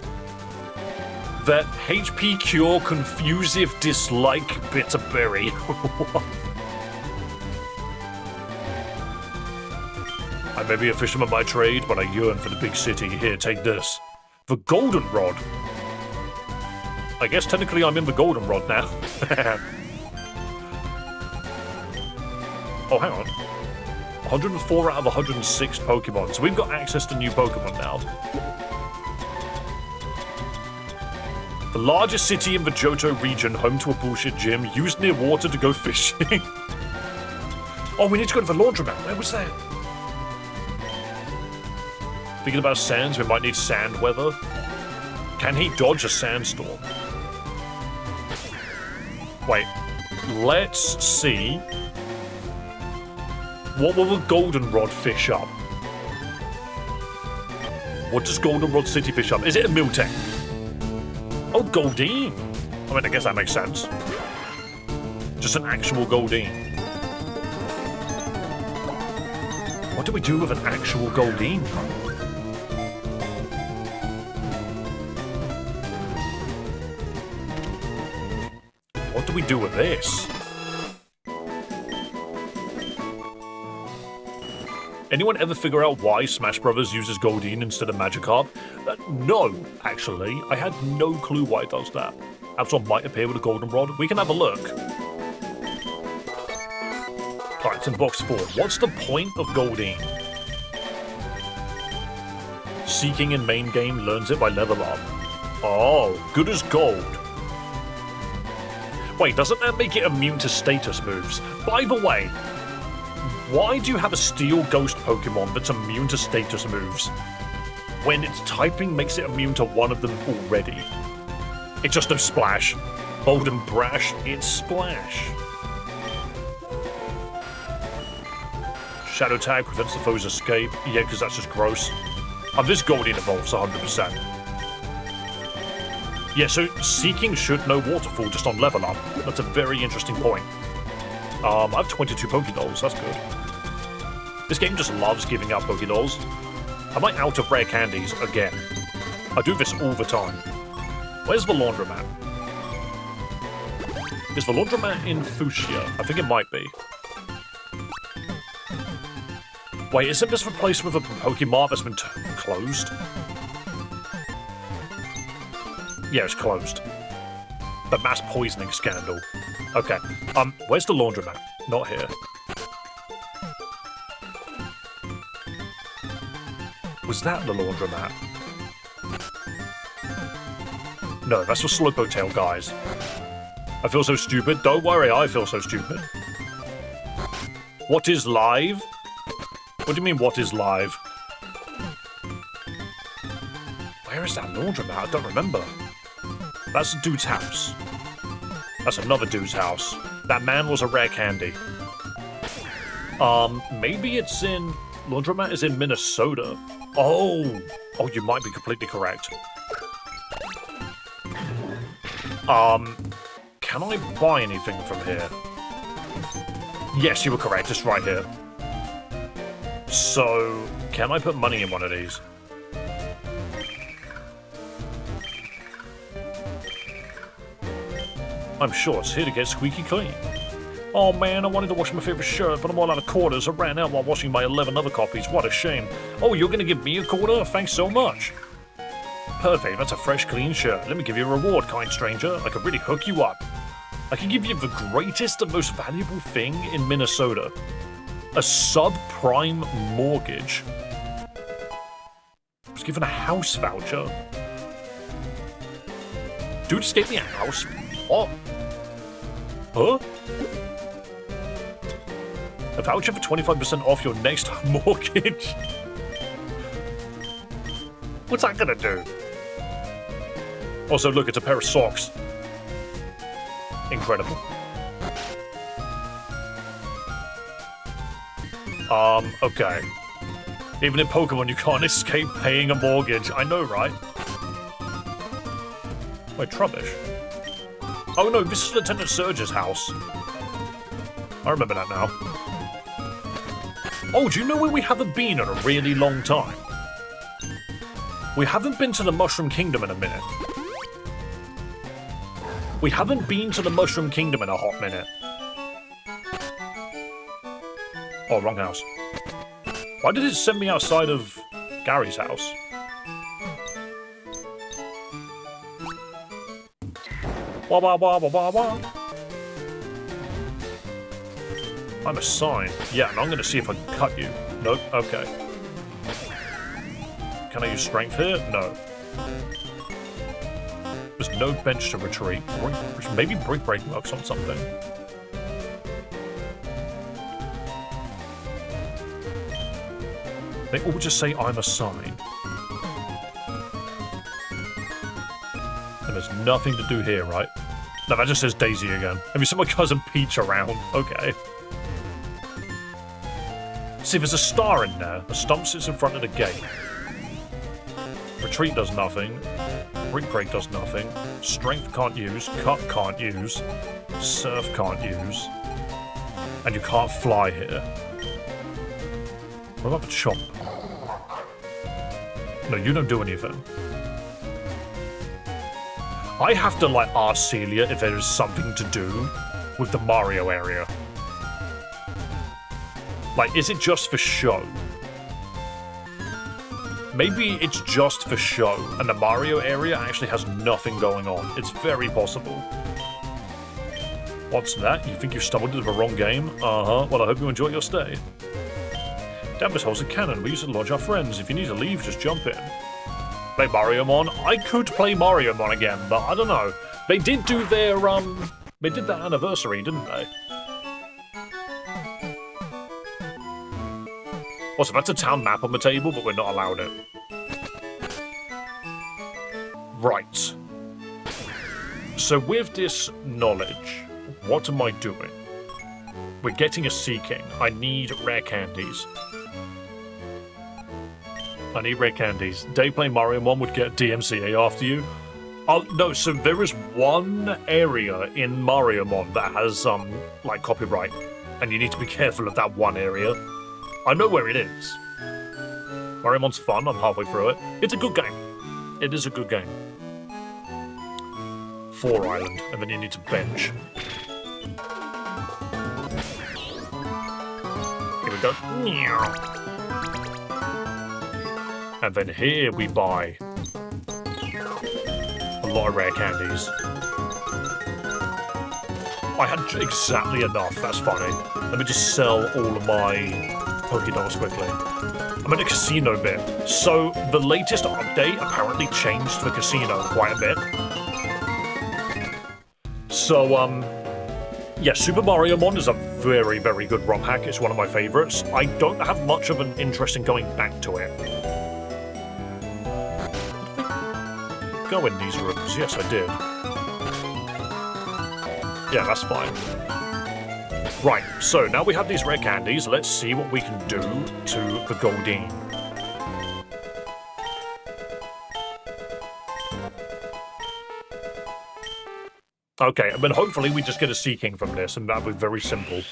That HP cure confusive dislike bitterberry. I may be a fisherman by trade, but I yearn for the big city. Here, take this. The goldenrod. I guess technically I'm in the goldenrod now. Oh, hang on. 104 out of 106 Pokemon. So we've got access to new Pokemon now. The largest city in the Johto region, home to a bullshit gym, used near water to go fishing. Oh, we need to go to the laundromat. Where was that? Thinking about sands, we might need sand weather. Can he dodge a sandstorm? Wait, let's see. What will the goldenrod fish up? What does goldenrod city fish up? Is it a Miltank? Oh, Goldeen. I mean, I guess that makes sense. Just an actual Goldeen. What do we do with an actual Goldeen? What do we do with this? Anyone ever figure out why Smash Bros. Uses Goldeen instead of Magikarp? No, actually. I had no clue why it does that. Absol might appear with a goldenrod. We can have a look. Alright, it's in box 4. What's the point of Goldeen? Seeking in main game learns it by level up. Oh, good as gold. Wait, doesn't that make it immune to status moves? By the way, why do you have a Steel Ghost Pokemon that's immune to status moves when its typing makes it immune to one of them already? It's just no Splash. Bold and brash, it's Splash. Shadow Tag prevents the foe's escape. Yeah, because that's just gross. This Goldeen evolves 100%. Yeah, so Seeking should know Waterfall just on level up. That's a very interesting point. I have 22 Pokédolls, that's good. This game just loves giving out Pokédolls. Am I out of rare candies again? I do this all the time. Where's the laundromat? Is the laundromat in Fuchsia? I think it might be. Wait, isn't this the place with a Pokemon that's been closed? Yeah, it's closed. The mass poisoning scandal. Okay. Where's the laundromat? Not here. Was that the laundromat? No, that's for Slowpoke Tail guys. I feel so stupid. Don't worry, I feel so stupid. What is live? What do you mean, what is live? Where is that laundromat? I don't remember. That's a dude's house. That's another dude's house. That man was a rare candy. Maybe it's in... Laundromat is in Minnesota. Oh! Oh, you might be completely correct. Can I buy anything from here? Yes, you were correct. It's right here. So, can I put money in one of these? I'm sure it's here to get squeaky clean. Oh man, I wanted to wash my favorite shirt, but I'm all out of quarters. I ran out while washing my 11 other copies. What a shame. Oh, you're gonna give me a quarter? Thanks so much. Perfect, that's a fresh, clean shirt. Let me give you a reward, kind stranger. I could really hook you up. I can give you the greatest and most valuable thing in Minnesota. A subprime mortgage. I was given a house voucher. Dude just gave me a house. What? Huh? A voucher for 25% off your next mortgage? What's that gonna do? Also, look, it's a pair of socks. Incredible. Okay. Even in Pokemon, you can't escape paying a mortgage. I know, right? Wait, Trubbish. Oh no, this is Lieutenant Surge's house. I remember that now. Oh, do you know where we haven't been in a really long time? We haven't been to the Mushroom Kingdom in a minute. We haven't been to the Mushroom Kingdom in a hot minute. Oh, wrong house. Why did it send me outside of Gary's house? Wah wah wah wah wah wah. I'm a sign. Yeah, and I'm going to see if I can cut you. Nope, okay. Can I use strength here? No. There's no bench to retreat. Maybe brick break works on something. They all just say I'm a sign. And there's nothing to do here, right? No, that just says Daisy again. Have you seen my cousin Peach around? Okay. See, there's a star in there. The stump sits in front of the gate. Retreat does nothing. Brick break does nothing. Strength can't use. Cut can't use. Surf can't use. And you can't fly here. What about the chomp? No, you don't do anything. I have to, like, ask Celia if there is something to do with the Mario area. Like, is it just for show? Maybe it's just for show, and the Mario area actually has nothing going on. It's very possible. What's that? You think you stumbled into the wrong game? Uh-huh. Well, I hope you enjoy your stay. Damn, this holds a cannon. We used to lodge our friends. If you need to leave, just jump in. Play Mario-Mon? I could play Mario-Mon again, but I don't know. They did do their, they did that anniversary, didn't they? Also, that's a town map on the table, but we're not allowed it. Right. So with this knowledge, what am I doing? We're getting a Sea King. I need rare candies. I need rare candies. Day playing Mario 1 would get DMCA after you. Oh, no, so there is one area in Mario Mon that has, like, copyright. And you need to be careful of that one area. I know where it is. Mario Mon's fun, I'm halfway through it. It's a good game. It is a good game. 4 Island, and then you need to bench. Here we go. And then here we buy a lot of rare candies. I had exactly enough, that's funny. Let me just sell all of my Pokédolls quickly. I'm in a casino bit. So the latest update apparently changed the casino quite a bit. So, yeah, Super Mario Mon is a very, very good ROM hack. It's one of my favorites. I don't have much of an interest in going back to it. Go in these rooms. Yes, I did. Yeah, that's fine. Right, so now we have these rare candies. Let's see what we can do to the Goldeen. Okay, I mean, hopefully we just get a Sea King from this, and that'll be very simple.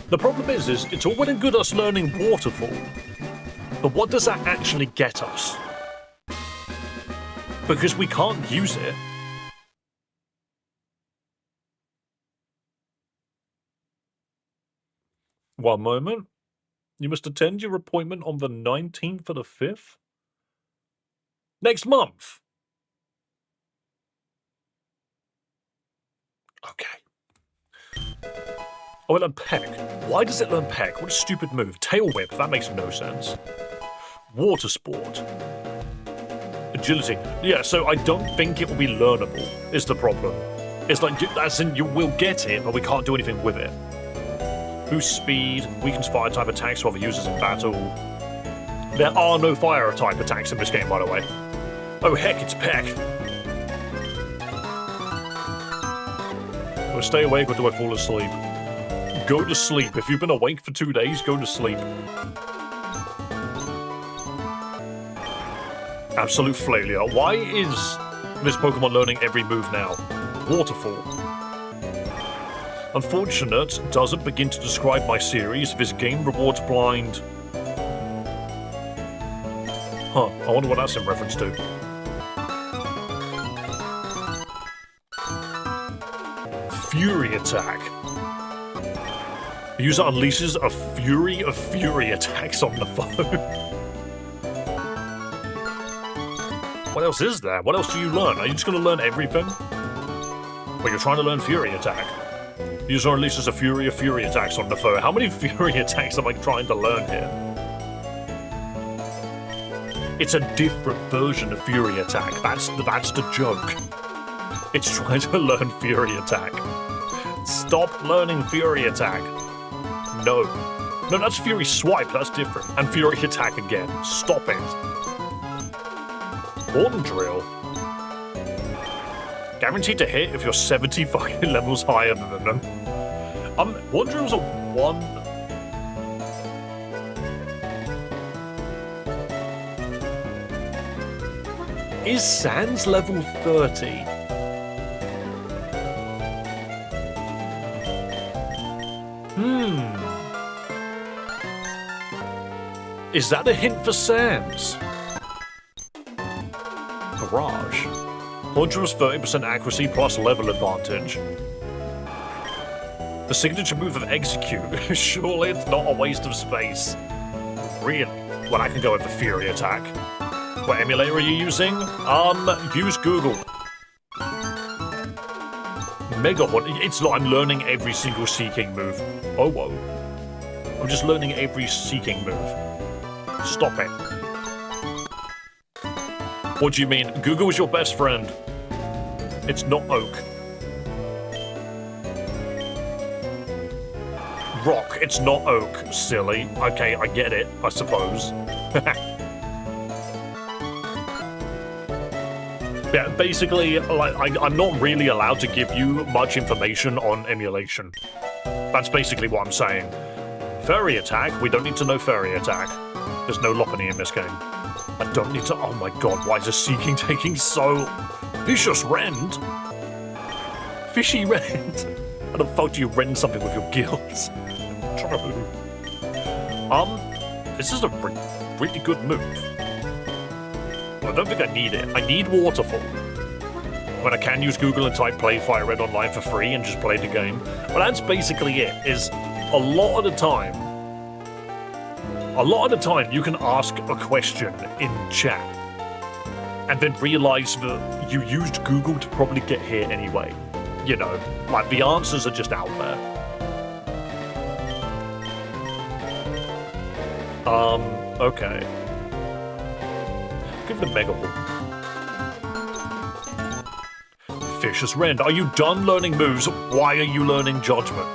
The problem is it's all well and good us learning Waterfall, but what does that actually get us? Because we can't use it. One moment. You must attend your appointment on the 19th of the 5th? Next month! Okay. Oh, it learned Peck. Why does it learn Peck? What a stupid move. Tail Whip, that makes no sense. Water Sport. Agility. Yeah, so I don't think it will be learnable, is the problem. It's like, as in, you will get it, but we can't do anything with it. Boost speed, weakens fire type attacks while the user's in battle. There are no fire type attacks in this game, by the way. Oh heck, it's Peck. Do I stay awake or do I fall asleep? Go to sleep. If you've been awake for 2 days, go to sleep. Absolute failure. Why is this Pokemon learning every move now? Waterfall. Unfortunate doesn't begin to describe my series. This game rewards blind. Huh, I wonder what that's in reference to. Fury Attack. The user unleashes a fury of fury attacks on the foe. What else is there? What else do you learn? Are you just going to learn everything? Well, you're trying to learn Fury Attack. The user unleashes a fury of fury attacks on the foe. How many fury attacks am I trying to learn here? It's a different version of Fury Attack. That's the joke. It's trying to learn Fury Attack. Stop learning Fury Attack. No. No, that's Fury Swipe. That's different. And Fury Attack again. Stop it. Horn Drill. Guaranteed to hit if you're 70 fucking levels higher than them. Horn Drill's a 1. Is Sans level 30? Is that a hint for Sans? Barrage. Horn Drill's 30% accuracy plus level advantage. The signature move of Execute. Surely it's not a waste of space. Really? Well, I can go with the Fury Attack. What emulator are you using? Use Google. Mega Horn. It's like I'm learning every single Sea King move. Oh, whoa. I'm just learning every Sea King move. Stop it. What do you mean? Google is your best friend. It's not Oak. Rock. It's not Oak, silly. Okay, I get it, I suppose. Yeah, basically, like, I'm not really allowed to give you much information on emulation. That's basically what I'm saying. Fairy Attack, we don't need to know Fairy Attack. There's no Lopunny in this game. I don't need to... Oh my god, why is this Sea King taking so... Vicious Rend? Fishy Rend? How the fuck do you rend something with your gills? True. This is a really good move. I don't think I need it. I need Waterfall. When I can use Google and type play Fire Red online for free and just play the game. Well, that's basically it, is a lot of the time you can ask a question in chat and then realize that you used Google to probably get here anyway. you know, like, the answers are just out there. Okay. Give it a Mega Ball. Vicious Rend, are you done learning moves? Why are you learning Judgment?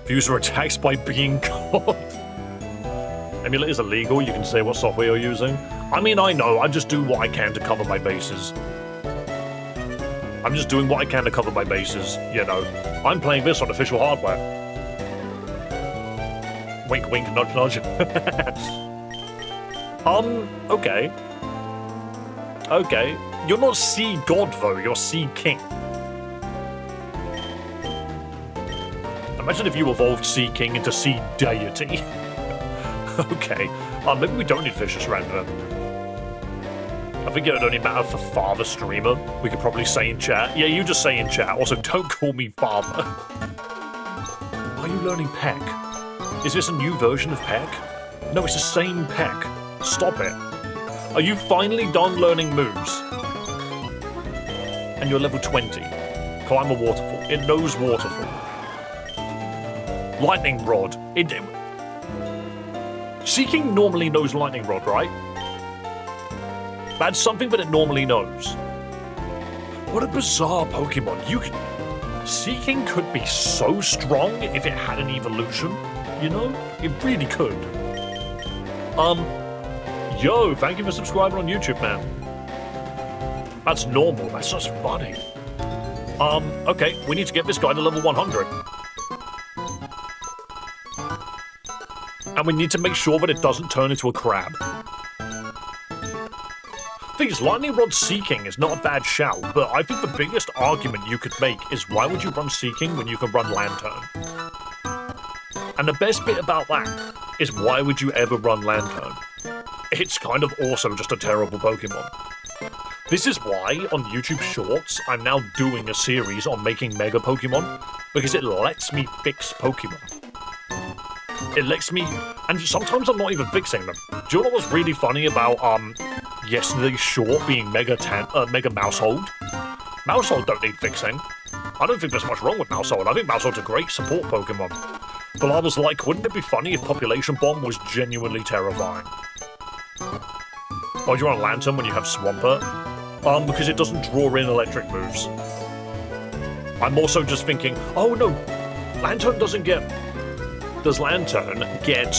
User attacks by being caught. Emulate is illegal, you can say what software you're using. I mean, I know, I just do what I can to cover my bases. I'm just doing what I can to cover my bases, you know. I'm playing this on official hardware. Wink, wink, nudge, nudge. Okay. Okay. You're not Sea God, though. You're Sea King. Imagine if you evolved Sea King into Sea Deity. Okay. Maybe we don't need Vicious Rend then. I think it would only matter for Father Streamer. We could probably say in chat. Yeah, you just say in chat. Also, don't call me Father. Are you learning Peck? Is this a new version of Peck? No, it's the same Peck. Stop it. Are you finally done learning moves? And you're level 20. Climb a waterfall. It knows waterfall. Lightning Rod. Seeking normally knows Lightning Rod, right? That's something that it normally knows. What a bizarre Pokemon. Seeking could be so strong if it had an evolution. You know? It really could. Yo, thank you for subscribing on YouTube, man. That's normal. That's just funny. Okay, we need to get this guy to level 100. And we need to make sure that it doesn't turn into a crab. Thing is, Lightning Rod Seeking is not a bad shout, but I think the biggest argument you could make is why would you run Seeking when you can run Lantern? And the best bit about that is why would you ever run Lantern? It's kind of also just a terrible Pokemon. This is why, on YouTube Shorts, I'm now doing a series on making Mega Pokemon, because it lets me fix Pokemon. It lets me... And sometimes I'm not even fixing them. Do you know what was really funny about, yesterday's short being Mega Mousehold? Mousehold don't need fixing. I don't think there's much wrong with Mousehold. I think Mousehold's a great support Pokemon. But I was like, wouldn't it be funny if Population Bomb was genuinely terrifying? Why do you want a Lantern when you have Swampert? Because it doesn't draw in electric moves. I'm also just thinking, oh no, Lantern doesn't get... Does Lantern get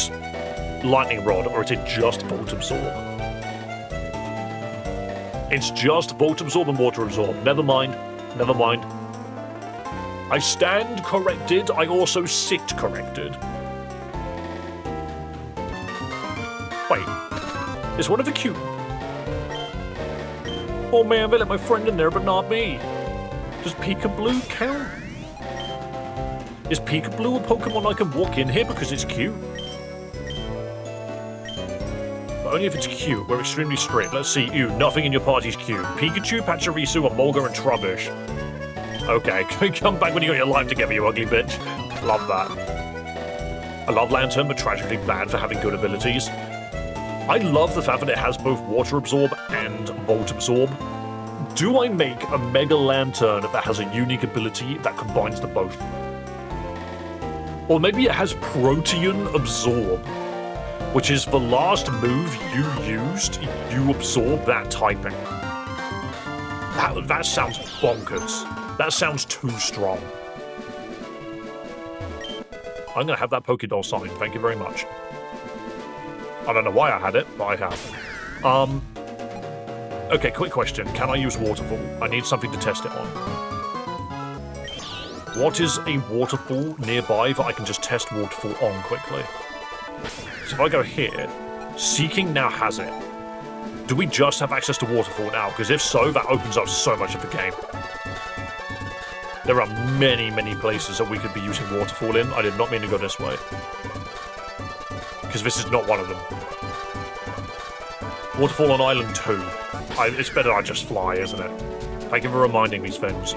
Lightning Rod, or is it just Volt Absorb? It's just Volt Absorb and Water Absorb. Never mind. Never mind. I stand corrected, I also sit corrected. Wait. Is one of the cute... Oh man, they let my friend in there, but not me. Does Peekaboo count? Is Peekaboo a Pokemon I can walk in here because it's cute? But only if it's cute. We're extremely strict. Let's see. Ew, nothing in your party's cute. Pikachu, Pachirisu, Emolga, and Trubbish. Okay, come back when you got your life together, you ugly bitch. Love that. I love Lantern, but tragically bad for having good abilities. I love the fact that it has both Water Absorb and Volt Absorb. Do I make a Mega Lantern that has a unique ability that combines the both? Or maybe it has Protean Absorb, which is the last move you used, you absorb that typing. That sounds bonkers. That sounds too strong. I'm gonna have that Pokédoll signed, thank you very much. I don't know why I had it, but I have. Okay, quick question. Can I use Waterfall? I need something to test it on. What is a waterfall nearby that I can just test Waterfall on quickly? So if I go here, Seeking now has it. Do we just have access to Waterfall now? Because if so, that opens up so much of the game. There are many, many places that we could be using Waterfall in. I did not mean to go this way. Because this is not one of them. Waterfall on Island 2. It's better I just fly, isn't it? Thank you for reminding these things.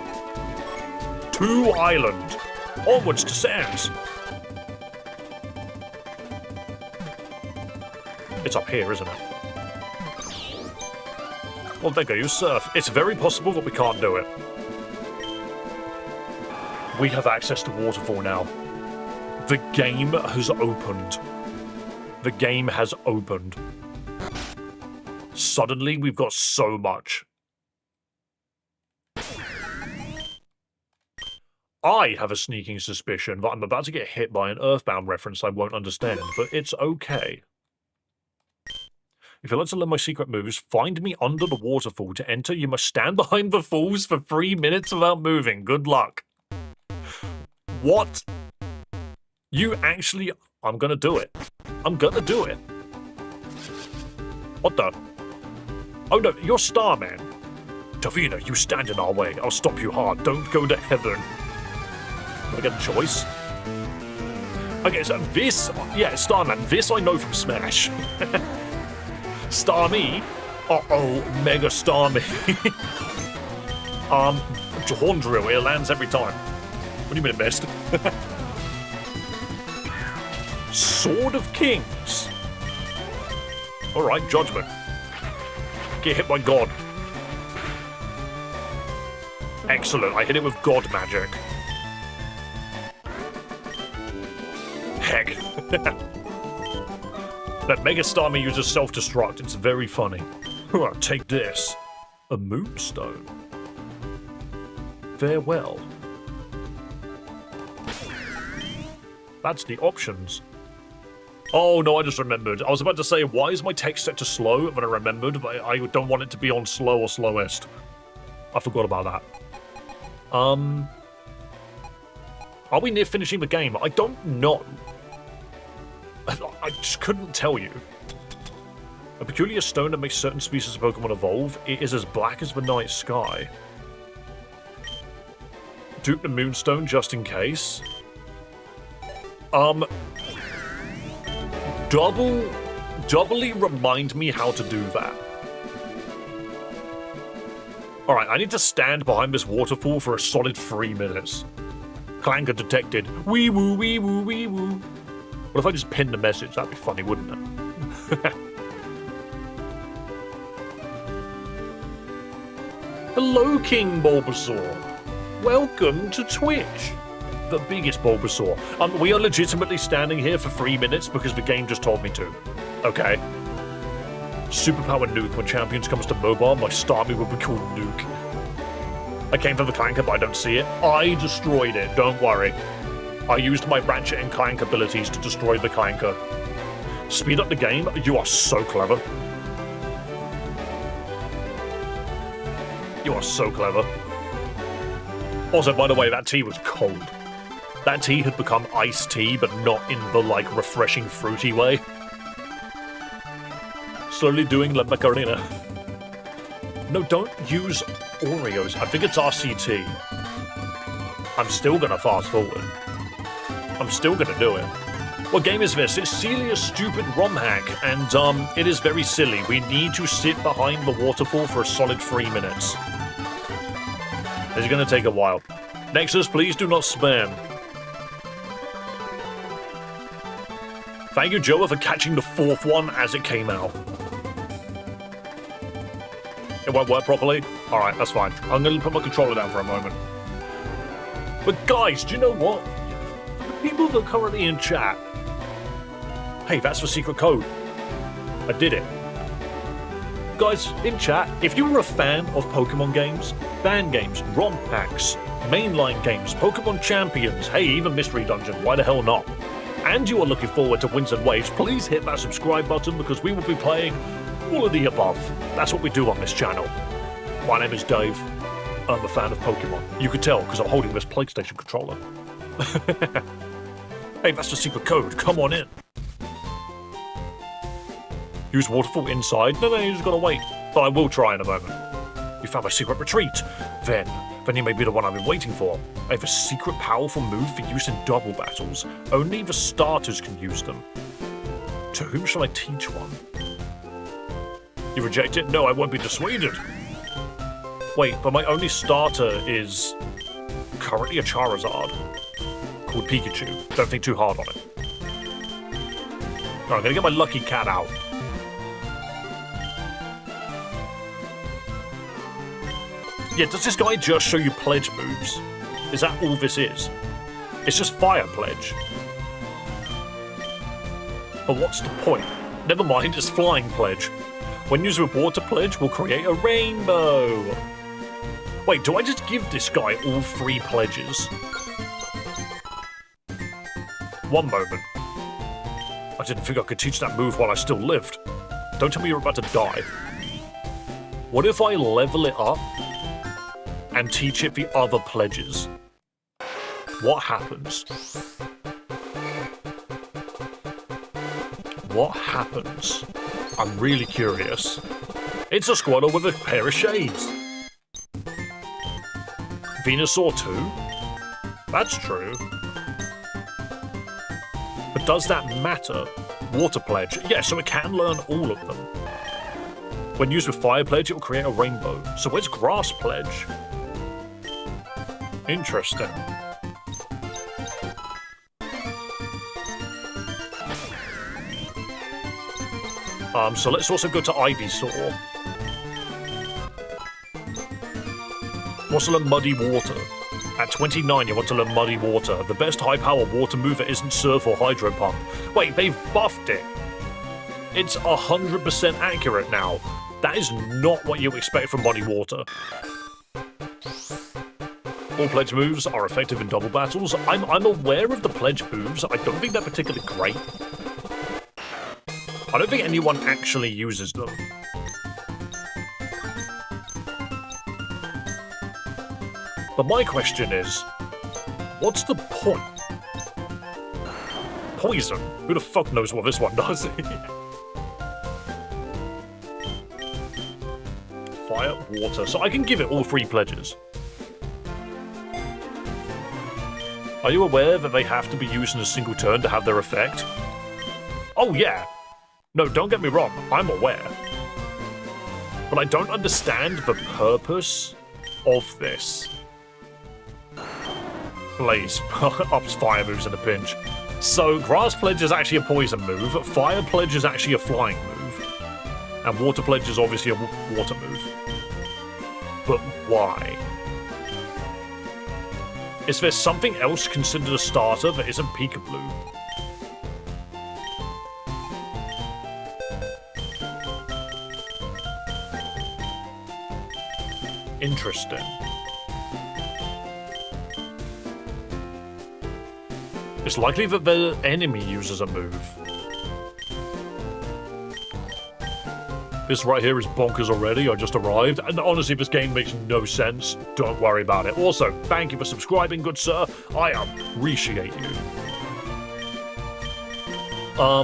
2 Island. Onwards to Sands. It's up here, isn't it? Well, there go, you surf. It's very possible that we can't do it. We have access to Waterfall now. The game has opened. The game has opened. Suddenly, we've got so much. I have a sneaking suspicion that I'm about to get hit by an Earthbound reference I won't understand, but it's okay. If you'd like to learn my secret moves, find me under the waterfall. To enter, you must stand behind the falls for 3 minutes without moving. Good luck. What? You actually... I'm gonna do it. I'm gonna do it. What the? Oh no, you're Starman. Davina, you stand in our way. I'll stop you hard. Don't go to heaven. Do I get a choice? Okay, so this... Yeah, Starman. This I know from Smash. Starmie? Uh-oh, Mega Starmie. Horn Drill. It lands every time. What do you mean it missed? Sword of Kings. Alright, Judgment. Get hit by God. Excellent, I hit it with God magic. Heck. That Mega Starmie uses self-destruct. It's very funny. Take this. A moonstone. Farewell. That's the options. Oh no, I just remembered. I was about to say, why is my text set to slow? But I remembered, but I don't want it to be on slow or slowest. I forgot about that. Are we near finishing the game? I don't know. I just couldn't tell you. A peculiar stone that makes certain species of Pokemon evolve. It is as black as the night sky. Dupe the Moonstone just in case. Doubly remind me how to do that. Alright, I need to stand behind this waterfall for a solid 3 minutes. Clanker detected. Wee woo, wee woo, wee woo. What if I just pinned the message? That'd be funny, wouldn't it? Hello, King Bulbasaur. Welcome to Twitch. The biggest Bulbasaur. We are legitimately standing here for 3 minutes because the game just told me to. Okay. Superpower Nuke. When Champions comes to mobile, my Starmie will be called Nuke. I came for the Clanker, but I don't see it. I destroyed it, don't worry. I used my Ratchet and Clank abilities to destroy the Clanker. Speed up the game? You are so clever. You are so clever. Also, by the way, that tea was cold. That tea had become iced tea, but not in the, like, refreshing, fruity way. Slowly doing La Macarena. No, don't use Oreos. I think it's RCT. I'm still gonna fast forward. I'm still gonna do it. What game is this? It's Celias' stupid Romhack, and it is very silly. We need to sit behind the waterfall for a solid 3 minutes. It's gonna take a while. Nexus, please do not spam. Thank you, Joa, for catching the 4th one as it came out. It won't work properly? Alright, that's fine. I'm gonna put my controller down for a moment. But guys, do you know what? The people that are currently in chat... Hey, that's the secret code. I did it. Guys, in chat, if you were a fan of Pokemon games, fangames, romhacks, mainline games, Pokemon Champions, hey, even Mystery Dungeon, why the hell not? And you are looking forward to Winds and Waves, please hit that subscribe button because we will be playing all of the above. That's what we do on this channel. My name is Dave. I'm a fan of Pokemon. You could tell because I'm holding this PlayStation controller. Hey, that's the secret code. Come on in. Use waterfall inside. No, you just gotta wait. But I will try in a moment. You found my secret retreat. Then you may be the one I've been waiting for. I have a secret powerful move for use in double battles. Only the starters can use them. To whom shall I teach one? You reject it? No, I won't be dissuaded. Wait, but my only starter is currently a Charizard called Pikachu. Don't think too hard on it. Alright, I'm gonna get my lucky cat out. Yeah, does this guy just show you pledge moves? Is that all this is? It's just Fire Pledge. But what's the point? Never mind, it's Flying Pledge. When used with Water Pledge, we'll create a rainbow. Wait, do I just give this guy all 3 pledges? One moment. I didn't think I could teach that move while I still lived. Don't tell me you're about to die. What if I level it up and teach it the other pledges? What happens? What happens? I'm really curious. It's a Squirtle with a pair of shades. Venusaur too? That's true. But does that matter? Water Pledge. Yeah, so it can learn all of them. When used with Fire Pledge, it will create a rainbow. So where's Grass Pledge? Interesting. So let's also go to Ivysaur. Wants to learn Muddy Water. At 29, you want to learn Muddy Water. The best high-power water mover isn't Surf or Hydro Pump. Wait, they've buffed it. It's 100% accurate now. That is not what you expect from Muddy Water. All pledge moves are effective in double battles. I'm aware of the pledge moves. I don't think they're particularly great. I don't think anyone actually uses them. But my question is, what's the point? Poison. Who the fuck knows what this one does? Fire, water. So I can give it all 3 pledges. Are you aware that they have to be used in a single turn to have their effect? Oh yeah. No, don't get me wrong, I'm aware. But I don't understand the purpose of this. Please, ups fire moves in a pinch. So, Grass Pledge is actually a poison move, Fire Pledge is actually a flying move, and Water Pledge is obviously a water move. But why? Is there something else considered a starter that isn't Peekaboo? Interesting. It's likely that the enemy uses a move. This right here is bonkers already. I just arrived. And honestly, this game makes no sense. Don't worry about it. Also, thank you for subscribing, good sir. I appreciate you. I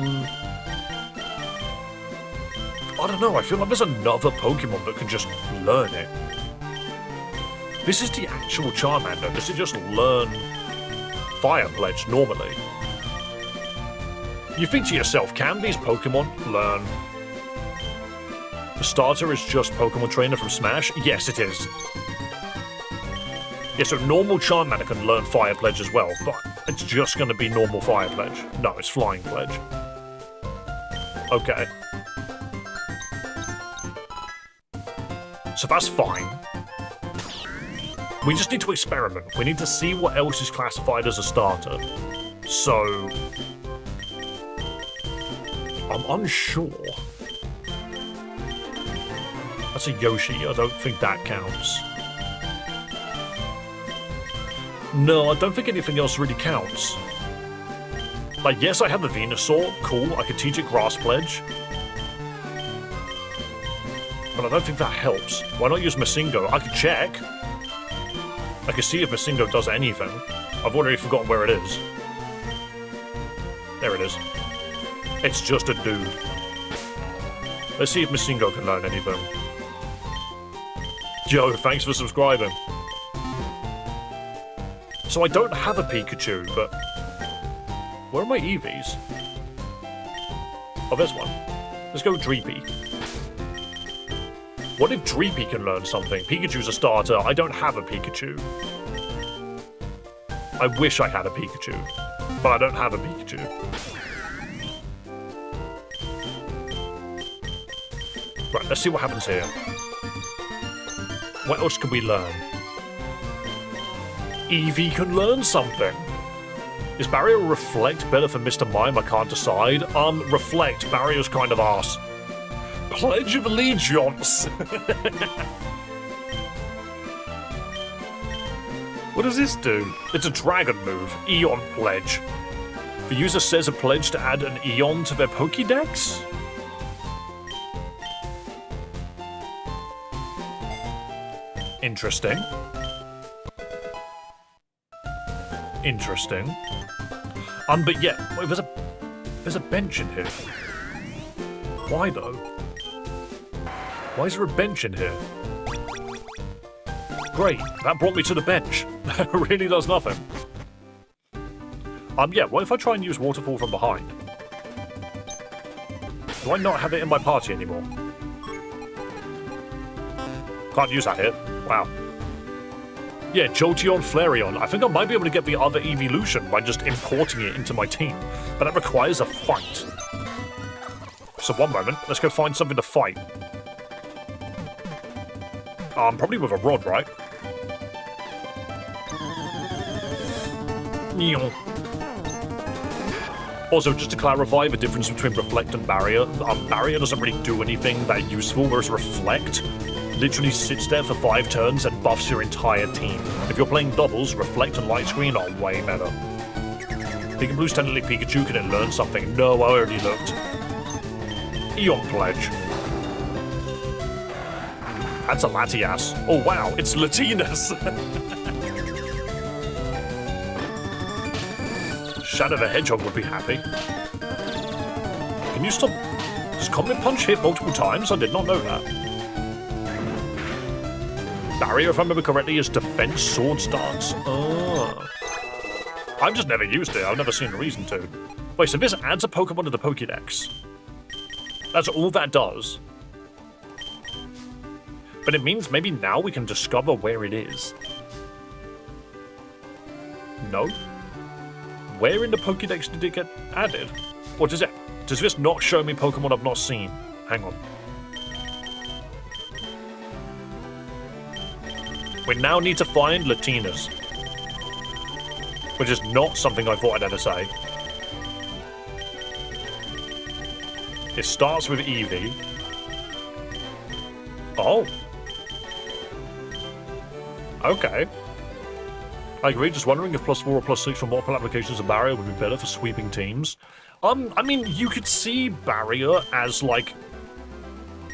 don't know. I feel like there's another Pokemon that can just learn it. This is the actual Charmander. Does it just learn Fire Pledge normally? You think to yourself, can these Pokemon learn? The starter is just Pokemon Trainer from Smash? Yes, it is. Yeah, so normal Charmander can learn Fire Pledge as well, but it's just going to be normal Fire Pledge. No, it's Flying Pledge. Okay. So that's fine. We just need to experiment. We need to see what else is classified as a starter. So... I'm unsure. That's a Yoshi. I don't think that counts. No, I don't think anything else really counts. Like, yes, I have the Venusaur. Cool, I could teach it Grass Pledge. But I don't think that helps. Why not use Masingo? I could check. I can see if Masingo does anything. I've already forgotten where it is. There it is. It's just a dude. Let's see if Masingo can learn anything. Yo, thanks for subscribing. So I don't have a Pikachu, but... where are my Eevees? Oh, there's one. Let's go with Dreepy. What if Dreepy can learn something? Pikachu's a starter. I don't have a Pikachu. I wish I had a Pikachu, but I don't have a Pikachu. Right, let's see what happens here. What else can we learn? Eevee can learn something. Is Barrier or Reflect better for Mr. Mime? I can't decide. Reflect. Barrier's kind of arse. Pledge of Allegiance. What does this do? It's a dragon move. Eon Pledge. The user says a pledge to add an Eon to their Pokédex? Interesting. Interesting. But yeah, wait, there's a bench in here. Why though? Why is there a bench in here? Great, that brought me to the bench. That really does nothing. Yeah, what if I try and use Waterfall from behind? Do I not have it in my party anymore? Can't use that here. Wow. Yeah, Jolteon, Flareon. I think I might be able to get the other evolution by just importing it into my team, but that requires a fight. So one moment, let's go find something to fight. Probably with a rod, right? Also, just to clarify the difference between Reflect and Barrier, Barrier doesn't really do anything that useful, whereas Reflect literally sits there for 5 turns and buffs your entire team. If you're playing doubles, Reflect and Light Screen are way better. Pikachu's technically Pikachu, can it learn something? No, I already looked. Eon Pledge. That's a Latias. Oh wow, it's Latinas! Shadow the Hedgehog would be happy. Can you stop? Does Comet Punch hit multiple times? I did not know that. Barrier, if I remember correctly, is Defense Sword Stance. I've just never used it. I've never seen a reason to. Wait, so this adds a Pokemon to the Pokédex. That's all that does. But it means maybe now we can discover where it is. No? Where in the Pokédex did it get added? Or does this not show me Pokemon I've not seen? Hang on. We now need to find Latinas. Which is not something I thought I'd ever say. It starts with Eevee. Oh. Okay. I agree, just wondering if +4 or +6 for multiple applications of Barrier would be better for sweeping teams. I mean, you could see Barrier as, like,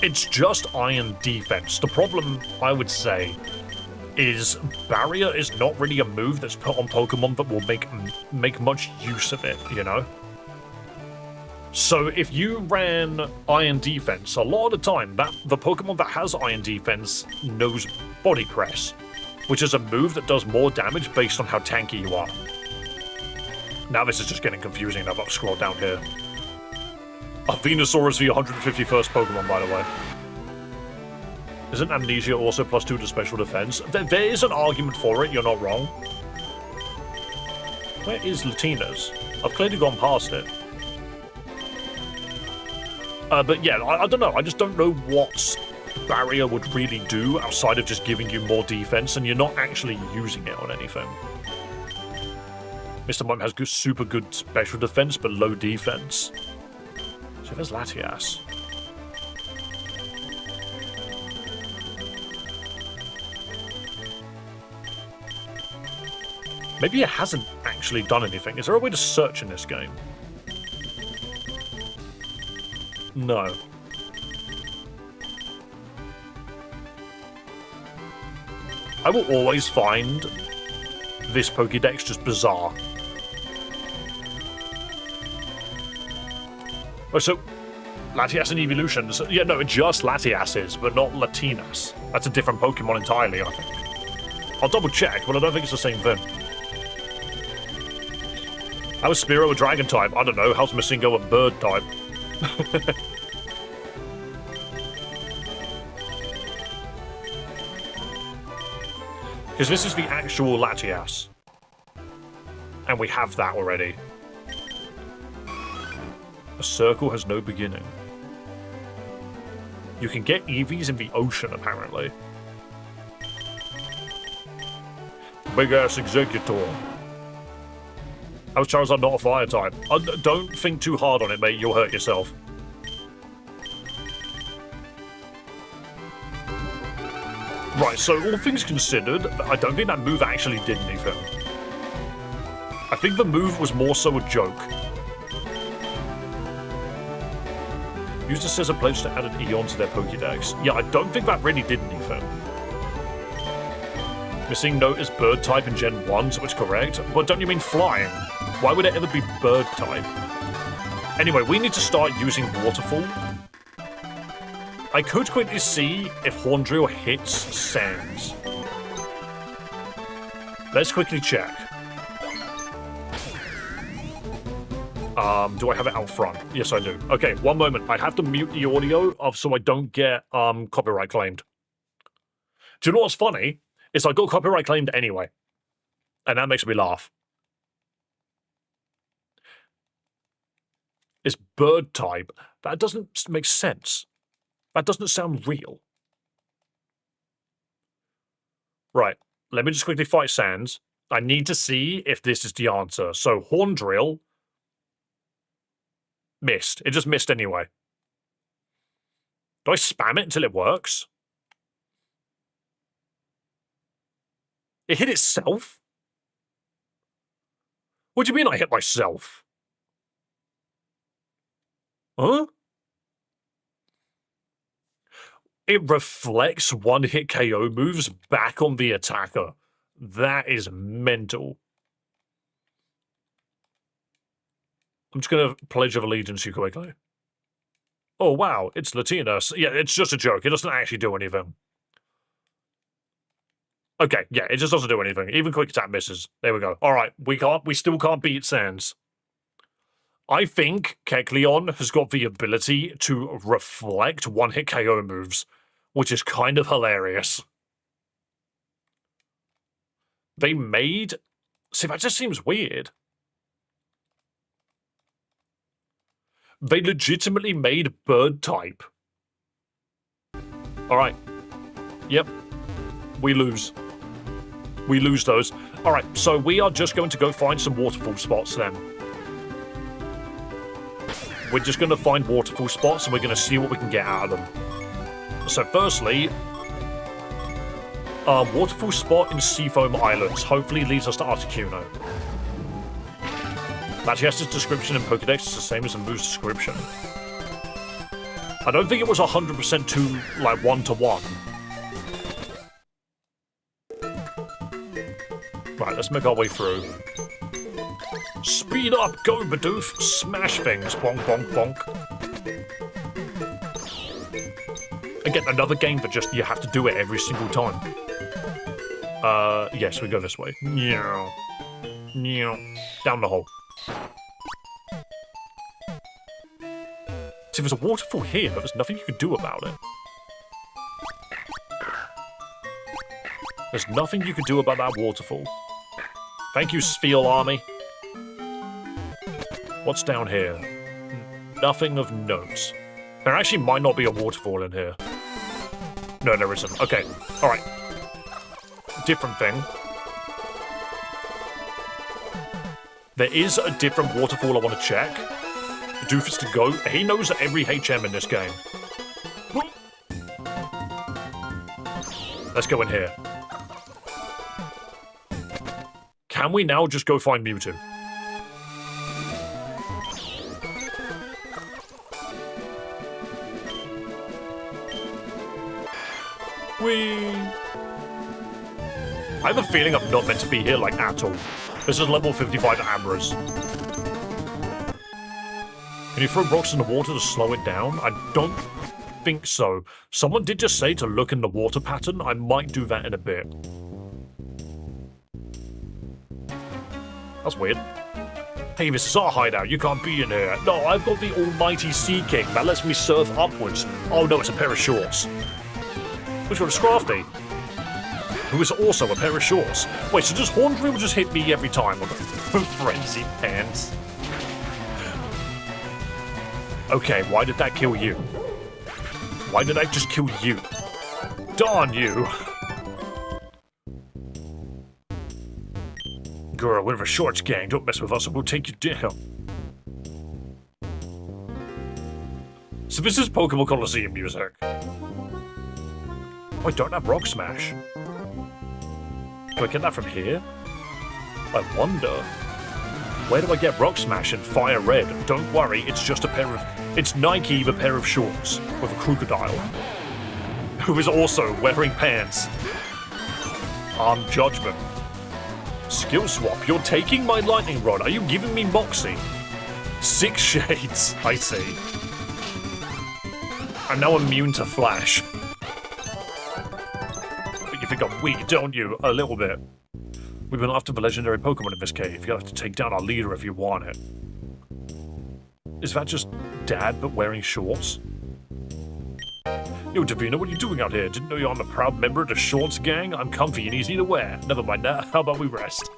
it's just Iron Defense. The problem, I would say, is Barrier is not really a move that's put on Pokemon that will make much use of it, you know? So if you ran Iron Defense, a lot of the time, the Pokemon that has Iron Defense knows Body Press, which is a move that does more damage based on how tanky you are. Now this is just getting confusing. I've got to scroll down here. Venusaur is the 151st Pokemon, by the way. Isn't Amnesia also +2 to special defense? There is an argument for it, you're not wrong. Where is Latinas? I've clearly gone past it. But yeah, I don't know. I just don't know what Barrier would really do outside of just giving you more defense, and you're not actually using it on anything. Mr. Mime has super good special defense, but low defense. So there's Latias. Maybe it hasn't actually done anything. Is there a way to search in this game? No. I will always find this Pokédex just bizarre. Oh, so Latias and Evolutions. Yeah, no, just Latias, but not Latinas. That's a different Pokemon entirely, I think. I'll double check, but I don't think it's the same thing. How is Spearow a Dragon type? I don't know. How's Masingo a Bird type? Because this is the actual Latias. And we have that already. A circle has no beginning. You can get Eevees in the ocean, apparently. big-ass executor. How's Charizard not a fire type? Don't think too hard on it, mate. You'll hurt yourself. Right, so all things considered, I don't think that move actually did anything. I think the move was more so a joke. Used this as a pledge to add an Eon to their Pokédex. Yeah, I don't think that really did anything. Missing note is bird type in Gen 1, so it's correct. But don't you mean flying? Why would it ever be bird type? Anyway, we need to start using Waterfall. I could quickly see if Horndrill hits Sands. Let's quickly check. Do I have it out front? Yes, I do. Okay, one moment. I have to mute the audio so I don't get copyright claimed. Do you know what's funny? Is I got copyright claimed anyway. And that makes me laugh. It's bird type. That doesn't make sense. That doesn't sound real. Right. Let me just quickly fight Sands. I need to see if this is the answer. So, Horndrill missed. It just missed anyway. Do I spam it until it works? It hit itself? What do you mean I hit myself? Huh? It reflects one-hit KO moves back on the attacker. That is mental. I'm just going to Pledge of Allegiance you quickly. Oh, wow, it's Latina. Yeah, it's just a joke. It doesn't actually do anything. Okay, yeah, it just doesn't do anything. Even quick attack misses. There we go. All right, we still can't beat Sands. I think Kecleon has got the ability to reflect one-hit KO moves, which is kind of hilarious. They made... See, that just seems weird. They legitimately made bird type. Alright. Yep. We lose. We lose those. Alright, so we are just going to go find some waterfall spots then. We're just going to find waterfall spots and we're going to see what we can get out of them. So firstly, waterfall spot in Seafoam Islands hopefully leads us to Articuno. Latias's description in Pokédex is the same as the move's description. I don't think it was 100% too, like, one-to-one. Right, let's make our way through. Speed up, go Bidoof, smash things, bonk, bonk, bonk. Again, another game that just, you have to do it every single time. Yes, we go this way. Meow. Meow. Down the hole. See, there's a waterfall here, but there's nothing you can do about it. There's nothing you can do about that waterfall. Thank you, Spheal Army. What's down here? Nothing of note. There actually might not be a waterfall in here. No, there isn't. Okay, alright. Different thing. There is a different waterfall I want to check. Doofus to go. He knows every HM in this game. Let's go in here. Can we now just go find Mewtwo? I have a feeling I'm not meant to be here, like, at all. This is level 55 Abras. Can you throw rocks in the water to slow it down? I don't think so. Someone did just say to look in the water pattern. I might do that in a bit. That's weird. Hey, this is our hideout. You can't be in here. No, I've got the almighty Sea King that lets me surf upwards. Oh no, it's a pair of shorts. Which one is Scrafty? Who is also a pair of shorts. Wait, so does Horndrill just hit me every time? Frenzy pants. Okay, why did that kill you? Why did I just kill you? Darn you! Girl, we're a shorts gang. Don't mess with us or we'll take you down. So this is Pokemon Coliseum music. I don't have Rock Smash. Do I get that from here? I wonder. Where do I get Rock Smash and Fire Red? Don't worry, it's just a pair of... It's Nike, the pair of shorts with a crocodile. Who is also wearing pants. Judgment. Skill swap. You're taking my lightning rod. Are you giving me Moxie? 6 shades. I see. I'm now immune to Flash. But you think I'm weak, don't you? A little bit. We've been after the legendary Pokemon in this cave. You'll have to take down our leader if you want it. Is that just Dad but wearing shorts? Yo, Davina, what are you doing out here? Didn't know I'm a proud member of the Shorts gang? I'm comfy and easy to wear. Never mind that. How about we rest?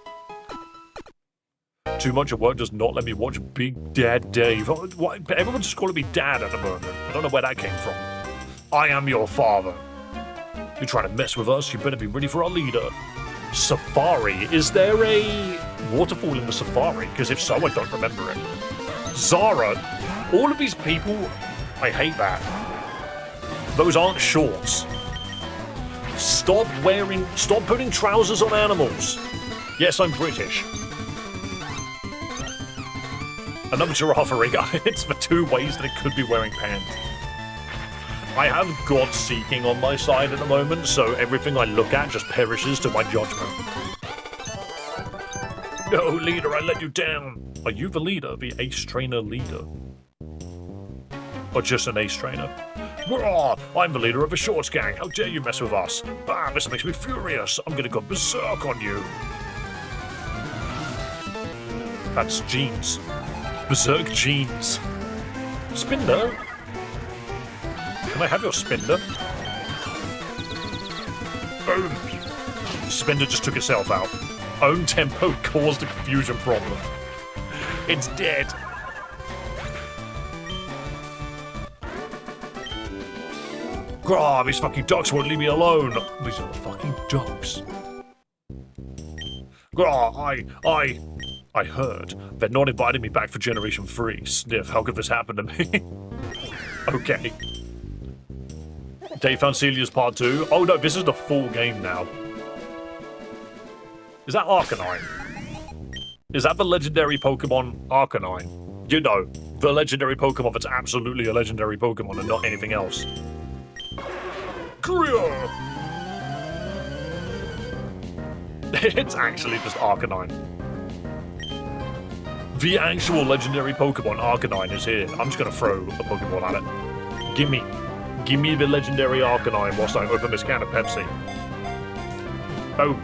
Too much of work does not let me watch Big Dad Dave. What? Everyone's just calling me Dad at the moment. I don't know where that came from. I am your father. You're trying to mess with us, you better be ready for our leader. Safari? Is there a waterfall in the Safari? Because if so, I don't remember it. Zara? All of these people, I hate that. Those aren't shorts. Stop putting trousers on animals. Yes, I'm British. Another giraffe. It's the 2 ways that it could be wearing pants. I have God seeking on my side at the moment, so everything I look at just perishes to my judgment. No, leader, I let you down. Are you the leader, the ace trainer leader? Or just an ace trainer? I'm the leader of a shorts gang. How dare you mess with us? This makes me furious. I'm gonna go berserk on you. That's jeans. Berserk jeans. Spinder? Can I have your Spinder? Boom. Spinder just took itself out. Own tempo caused a confusion problem. It's dead. Grah, these fucking ducks won't leave me alone. These are the fucking ducks. Grah, I heard. They're not inviting me back for Generation 3. Sniff, how could this happen to me? Okay. Dave found Celias Part 2. Oh no, this is the full game now. Is that Arcanine? Is that the legendary Pokemon Arcanine? You know, the legendary Pokemon that's absolutely a legendary Pokemon and not anything else. It's actually just Arcanine. The actual legendary Pokemon Arcanine is here. I'm just gonna throw a Pokemon at it. Give me the legendary Arcanine whilst I open this can of Pepsi. Boom.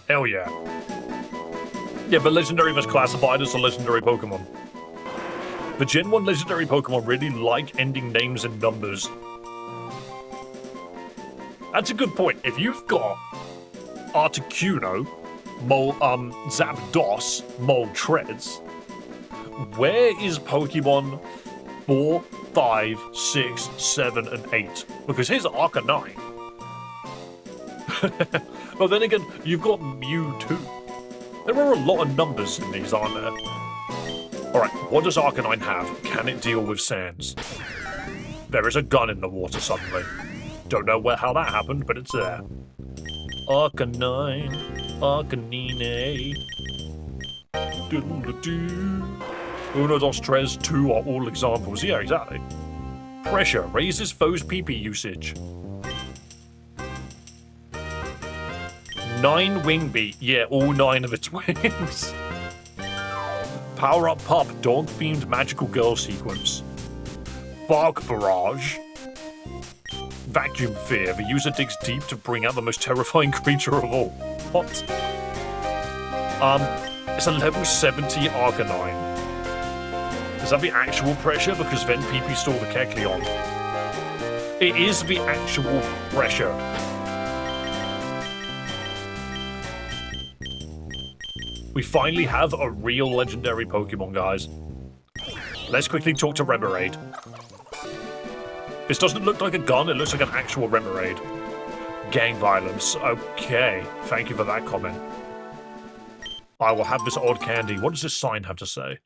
Hell yeah. Yeah, the legendary was classified as a legendary Pokemon. The Gen 1 legendary Pokemon really like ending names in numbers. That's a good point. If you've got Articuno, Zapdos, Moltres, where is Pokemon 4, 5, 6, 7, and 8? Because here's Arcanine. Well, then again, you've got Mewtwo. There are a lot of numbers in these, aren't there? Alright, what does Arcanine have? Can it deal with sands? There is a gun in the water suddenly. Don't know how that happened, but it's there. Arcanine, Arcanine. Doodle-doo. Uno, dos, tres, 2 are all examples. Yeah, exactly. Pressure raises foes' PP usage. 9 wing beat. Yeah, all 9 of its wings. Power up pup, dog-themed magical girl sequence. Bark barrage. Vacuum fear. The user digs deep to bring out the most terrifying creature of all. What? It's a level 70 Arcanine. Is that the actual pressure? Because then PP stole the Kecleon. It is the actual pressure. We finally have a real legendary Pokemon, guys. Let's quickly talk to Remoraid. This doesn't look like a gun, it looks like an actual Remoraid. Gang violence. Okay, thank you for that comment. I will have this odd candy. What does this sign have to say?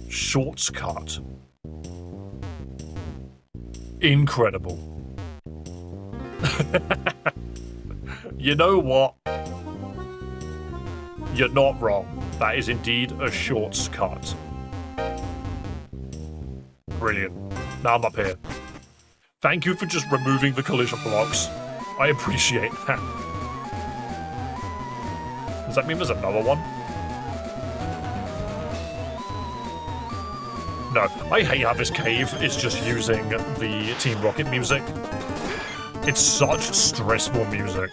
Shorts cut. Incredible. You know what? You're not wrong. That is indeed a shorts cut. Brilliant. Now I'm up here. Thank you for just removing the collision blocks. I appreciate that. Does that mean there's another one? No. I hate how this cave is just using the Team Rocket music. It's such stressful music.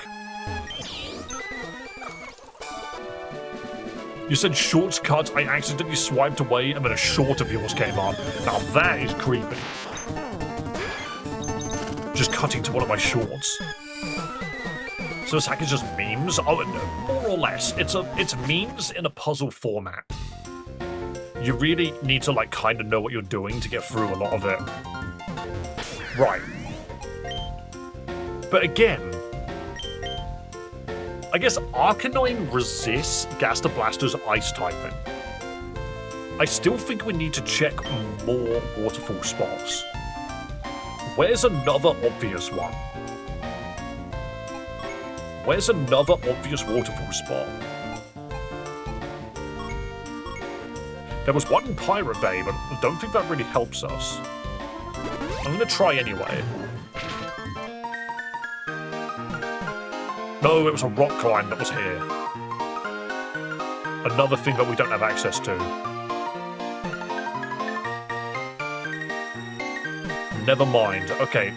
You said shorts cut, I accidentally swiped away and then a short of yours came on. Now that is creepy. Just cutting to one of my shorts. So this hack is just memes? Oh, no, more or less. It's memes in a puzzle format. You really need to, like, kind of know what you're doing to get through a lot of it. Right. But again, I guess Arcanine resists Gaster Blaster's ice typing. I still think we need to check more waterfall spots. Where's another obvious one? Where's another obvious waterfall spot? There was one in Pirate Bay, but I don't think that really helps us. I'm gonna try anyway. No, it was a rock climb that was here. Another thing that we don't have access to. Never mind. Okay.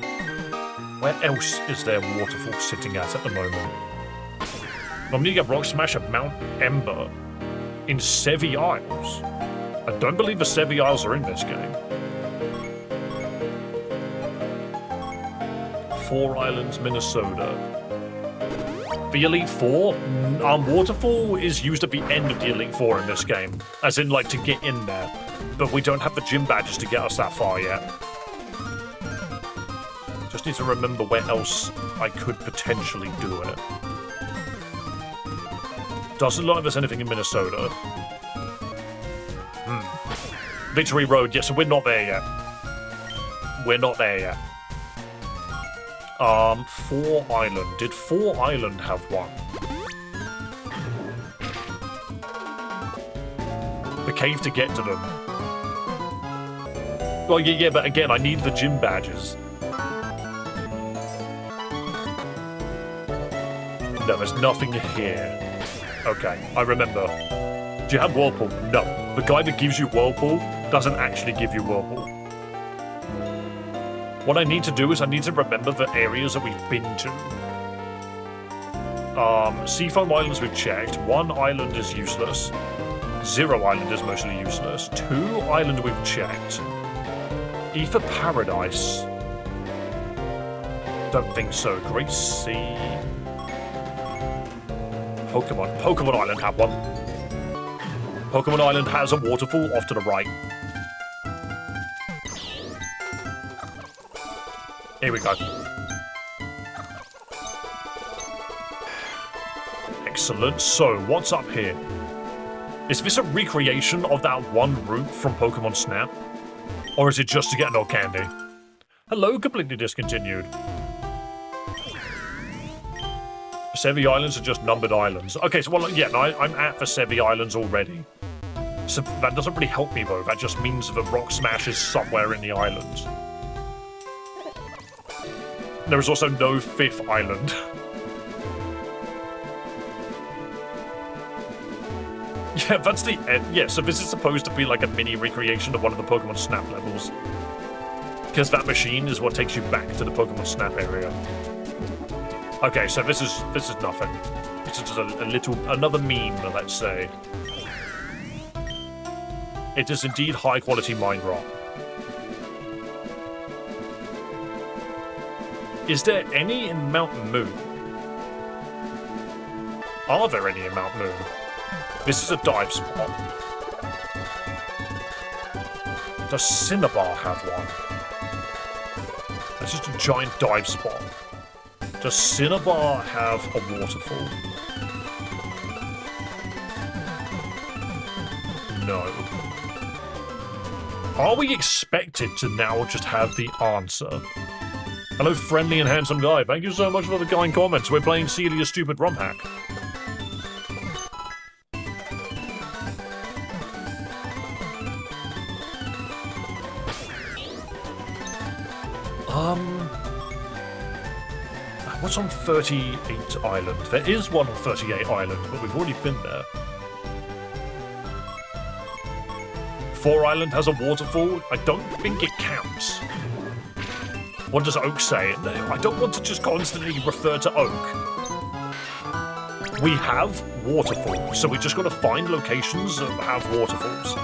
Where else is there waterfall sitting at the moment? I'm gonna get Rock Smash at Mount Ember in Sevi Isles. I don't believe the Sevi Isles are in this game. 4 Islands, Minnesota. The Elite Four? Waterfall is used at the end of the Elite Four in this game. As in, like, to get in there. But we don't have the gym badges to get us that far yet. Just need to remember where else I could potentially do it. Doesn't look like there's anything in Minnesota. Victory Road, yeah, so we're not there yet. We're not there yet. 4 Island. Did 4 Island have one? The cave to get to them. Well, yeah, but again, I need the gym badges. No, there's nothing here. Okay, I remember. Do you have Whirlpool? No. The guy that gives you Whirlpool doesn't actually give you Whirlpool. What I need to do is I need to remember the areas that we've been to. Seafoam Islands we've checked. 1 island is useless. 0 island is mostly useless. 2 island we've checked. Ether Paradise. Don't think so. Great Sea. Pokémon Island have one. Pokémon Island has a waterfall off to the right. Here we go. Excellent. So, what's up here? Is this a recreation of that one route from Pokemon Snap? Or is it just to get an old candy? Hello, completely discontinued. Sevi Islands are just numbered islands. Okay, so, well, yeah, no, I'm at the Sevi Islands already. So that doesn't really help me, though. That just means the Rock Smash is somewhere in the islands. There is also no 5th island. Yeah, that's the end. Yeah, so this is supposed to be like a mini recreation of one of the Pokemon Snap levels. Because that machine is what takes you back to the Pokemon Snap area. Okay, so this is nothing. This is just another meme, let's say. It is indeed high quality mind rock. Is there any in Mount Moon? Are there any in Mount Moon? This is a dive spot. Does Cinnabar have one? It's just a giant dive spot. Does Cinnabar have a waterfall? No. Are we expected to now just have the answer? Hello, friendly and handsome guy. Thank you so much for the kind comments. We're playing Celias Stupid Romhack. What's on 38 Island? There is one on 38 Island, but we've already been there. 4 Island has a waterfall. I don't think it counts. What does Oak say? No, I don't want to just constantly refer to Oak. We have waterfalls, so we just got to find locations that have waterfalls.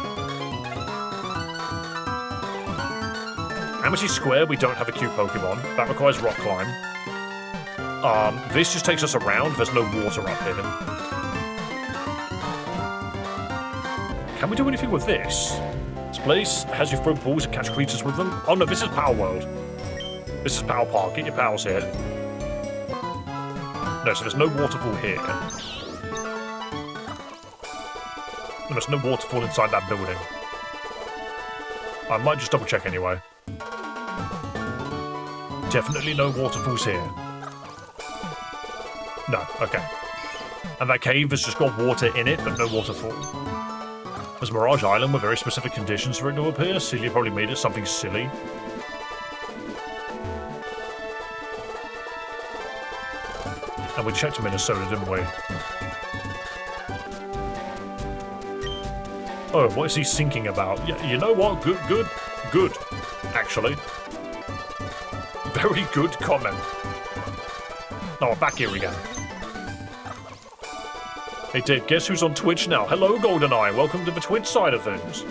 Amity Square, we don't have a cute Pokemon. That requires rock climb. This just takes us around. There's no water up here. Can we do anything with this? This place has you throw balls and catch creatures with them. Oh no, this is Power World. This is Power Park. Get your powers here. No, so there's no waterfall here. And there's no waterfall inside that building. I might just double check anyway. Definitely no waterfalls here. No, okay. And that cave has just got water in it, but no waterfall. There's Mirage Island with very specific conditions for it to appear. Celia probably made it something silly. And we checked Minnesota, didn't we? Oh, what is he thinking about? Yeah, you know what? Good. Actually. Very good comment. Oh, back here again. Hey Dave, guess who's on Twitch now? Hello, GoldenEye. Welcome to the Twitch side of things.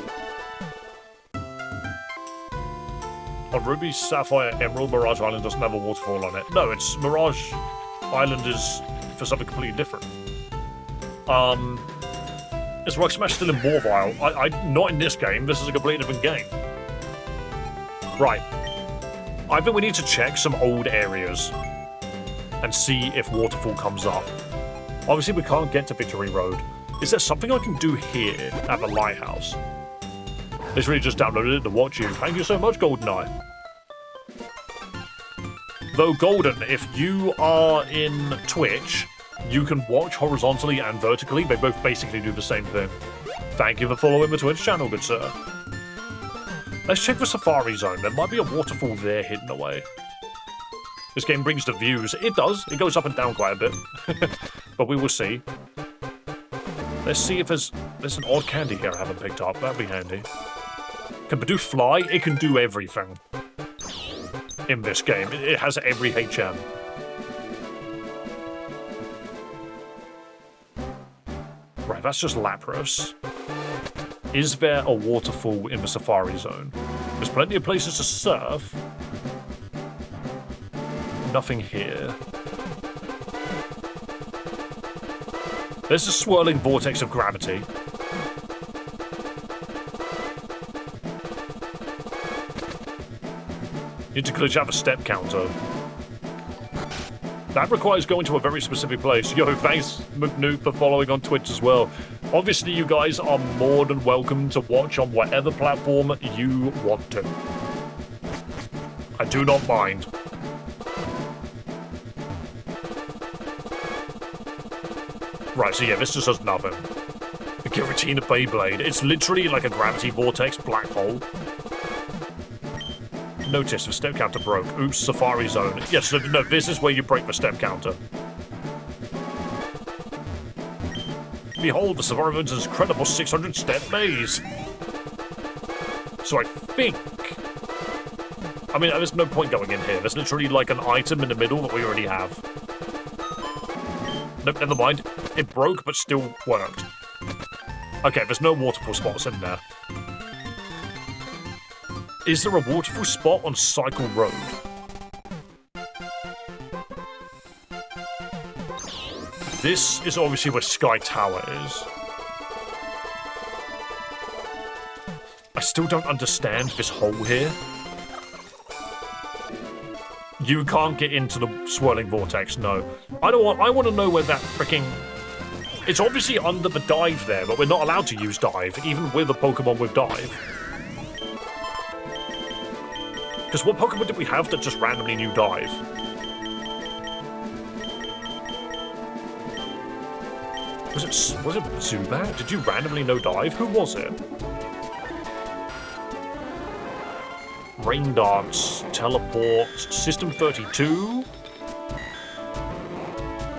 On Ruby, Sapphire, Emerald, Mirage Island doesn't have a waterfall on it. No, it's Mirage Island is for something completely different. Is Rock Smash still in Morvile? Not in this game. This is a completely different game. Right. I think we need to check some old areas and see if waterfall comes up. Obviously, we can't get to Victory Road. Is there something I can do here at the lighthouse? Literally just downloaded it to watch you. Thank you so much, GoldenEye. Though, Golden, if you are in Twitch, you can watch horizontally and vertically. They both basically do the same thing. Thank you for following the Twitch channel, good sir. Let's check the Safari Zone. There might be a waterfall there hidden away. This game brings the views. It does. It goes up and down quite a bit. But we will see. Let's see if there's an odd candy here I haven't picked up. That'd be handy. Can Badoo fly? It can do everything. In this game. It has every HM. Right, that's just Lapras. Is there a waterfall in the Safari Zone? There's plenty of places to surf. Nothing here. There's a swirling vortex of gravity. Need to glitch out a step counter. That requires going to a very specific place. Yo, thanks, McNoot, for following on Twitch as well. Obviously, you guys are more than welcome to watch on whatever platform you want to. I do not mind. Right, so yeah, this just does nothing. The Giratina Beyblade. It's literally like a gravity vortex black hole. Notice the step counter broke. Oops, Safari Zone. Yes, no, this is where you break the step counter. Behold, the Safari Zone's incredible 600 step maze. So I think... I mean, there's no point going in here. There's literally like an item in the middle that we already have. Nope, never mind. It broke, but still worked. Okay, there's no waterfall spots in there. Is there a waterfall spot on Cycle Road? This is obviously where Sky Tower is. I still don't understand this hole here. You can't get into the swirling vortex, no. I want to know where that freaking... It's obviously under the dive there, but we're not allowed to use dive, even with a Pokemon with dive. Because what Pokemon did we have that just randomly knew dive? Was it Zubat? Did you randomly know dive? Who was it? Rain Dance, Teleport, System 32?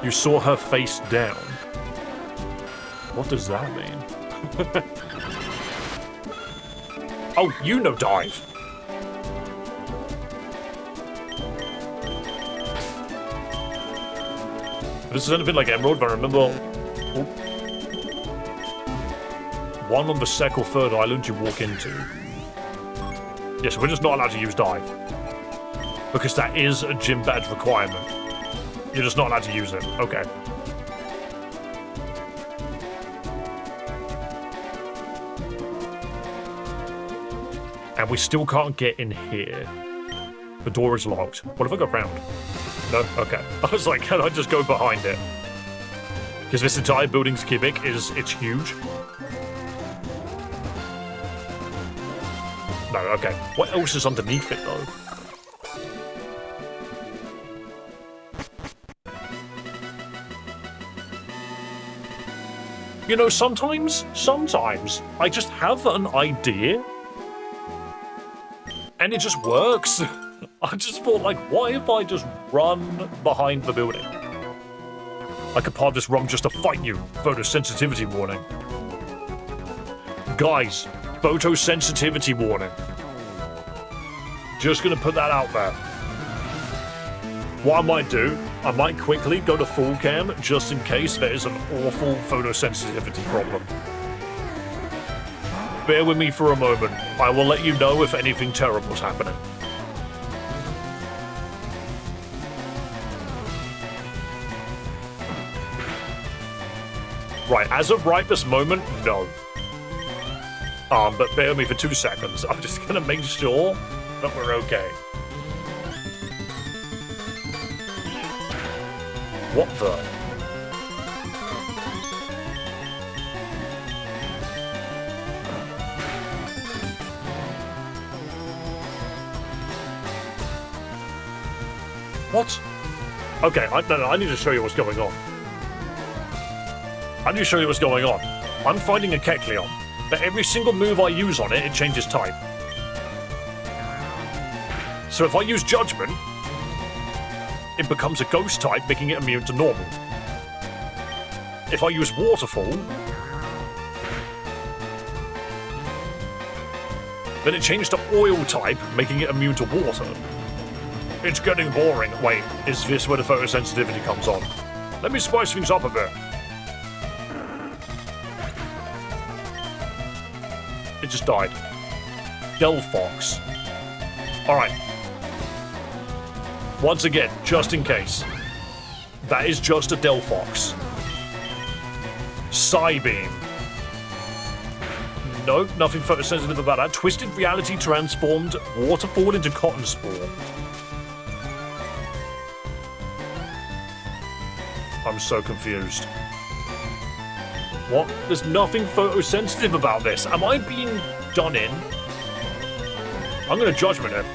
You saw her face down. What does that mean? Oh, you know dive. If this is anything like Emerald, if I remember... Oh, one on the second or third island you walk into. Yes, we're just not allowed to use dive. Because that is a gym badge requirement. You're just not allowed to use it. Okay. And we still can't get in here. The door is locked. What if I go round? No? Okay. I was like, can I just go behind it? Because this entire building's cubic it's huge. No, okay. What else is underneath it, though? You know, sometimes, I just have an idea, and it just works. I just thought, like, what if I just run behind the building? I could part of this wrong just to fight you. Photosensitivity warning. Guys, photosensitivity warning. Just gonna put that out there. What I might do, I might quickly go to full cam just in case there is an awful photosensitivity problem. Bear with me for a moment. I will let you know if anything terrible is happening. Right, as of right this moment, no. But bear with me for 2 seconds. I'm just gonna make sure that we're okay. What the? What? Okay, I need to show you what's going on. I need to show you what's going on. I'm fighting a Kecleon, but every single move I use on it, it changes type. So if I use Judgment, it becomes a ghost type, making it immune to normal. If I use Waterfall, then it changed to oil type, making it immune to water. It's getting boring. Wait, is this where the photosensitivity comes on? Let me spice things up a bit. It just died. Delphox. Alright. Once again, just in case. That is just a Delphox. Psybeam. Nope, nothing photosensitive about that. Twisted Reality transformed Waterfall into Cotton Spore. I'm so confused. What? There's nothing photosensitive about this. Am I being done in? I'm gonna Judgment it.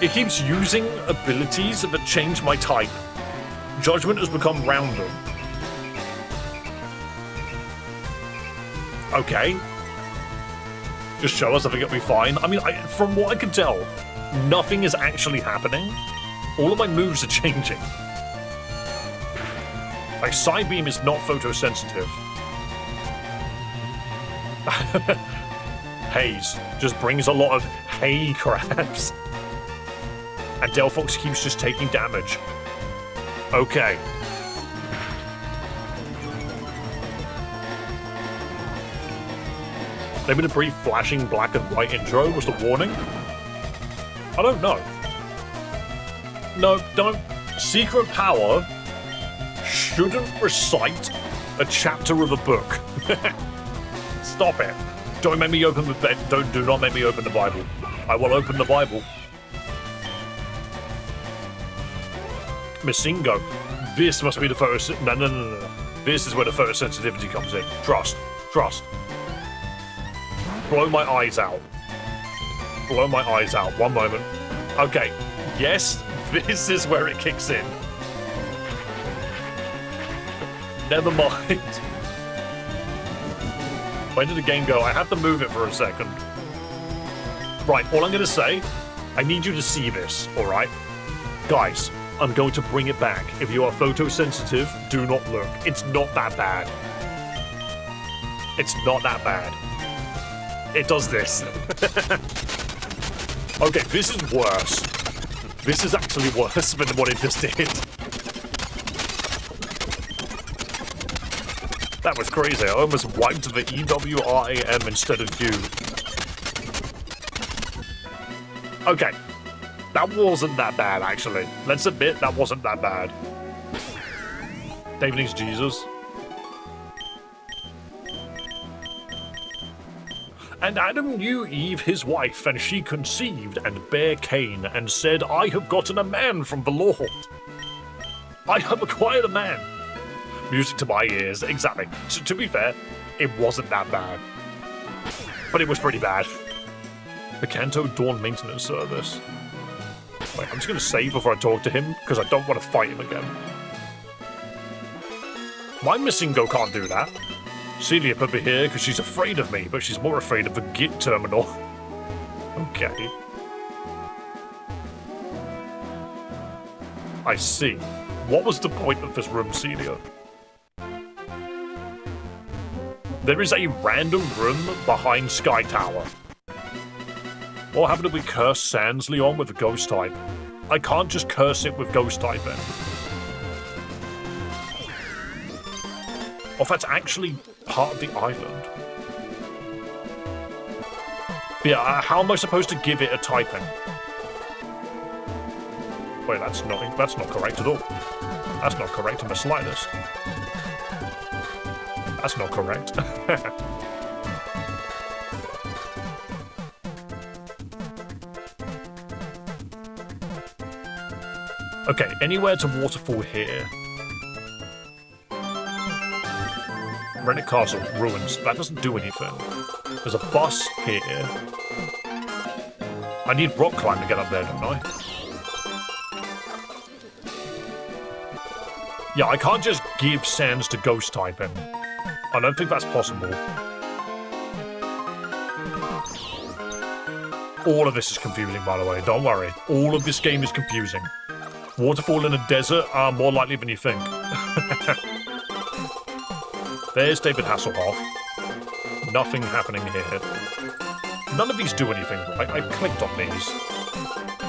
It keeps using abilities that change my type. Judgment has become random. Okay. Just show us, I think it'll be fine. I mean, from what I can tell, nothing is actually happening. All of my moves are changing. Like, Psybeam is not photosensitive. Haze just brings a lot of hay crabs. And Delphox keeps just taking damage. Okay. Maybe the brief flashing black and white intro was the warning? I don't know. No, don't. Secret Power shouldn't recite a chapter of a book. Stop it. Don't make me open the bed. Do not make me open the Bible. I will open the Bible. Missingo. This must be the photo... No. This is where the photosensitivity comes in. Trust. Blow my eyes out. One moment. Okay. Yes, this is where it kicks in. Never mind. Where did the game go? I have to move it for a second. Right, all I'm going to say, I need you to see this, alright? Guys, I'm going to bring it back. If you are photosensitive, do not look. It's not that bad. It's not that bad. It does this. Okay, this is worse. This is actually worse than what it just did. That was crazy. I almost wiped the EWRAM instead of U. Okay. That wasn't that bad, actually. Let's admit that wasn't that bad. David needs Jesus. And Adam knew Eve, his wife, and she conceived and bare Cain, and said, I have gotten a man from the Lord. I have acquired a man. Music to my ears, exactly. To be fair, it wasn't that bad. But it was pretty bad. The Kanto Dawn Maintenance Service. Wait, I'm just going to save before I talk to him, because I don't want to fight him again. My Missingo can't do that. Celia put me here because she's afraid of me, but she's more afraid of the Git terminal. Okay. I see. What was the point of this room, Celia? There is a random room behind Sky Tower. What happened if we curse Sans Leon with a ghost type? I can't just curse it with ghost type then. Or if that's actually part of the island. Yeah, how am I supposed to give it a typing? Wait, that's not correct at all. That's not correct in the slightest. That's not correct. Okay, anywhere to waterfall here. Rennet Castle, ruins. That doesn't do anything. There's a bus here. I need rock climb to get up there, don't I? Yeah, I can't just give Sans to ghost type him. I don't think that's possible. All of this is confusing, by the way. Don't worry. All of this game is confusing. Waterfall in a desert are more likely than you think. There's David Hasselhoff. Nothing happening here. None of these do anything, right? I clicked on these.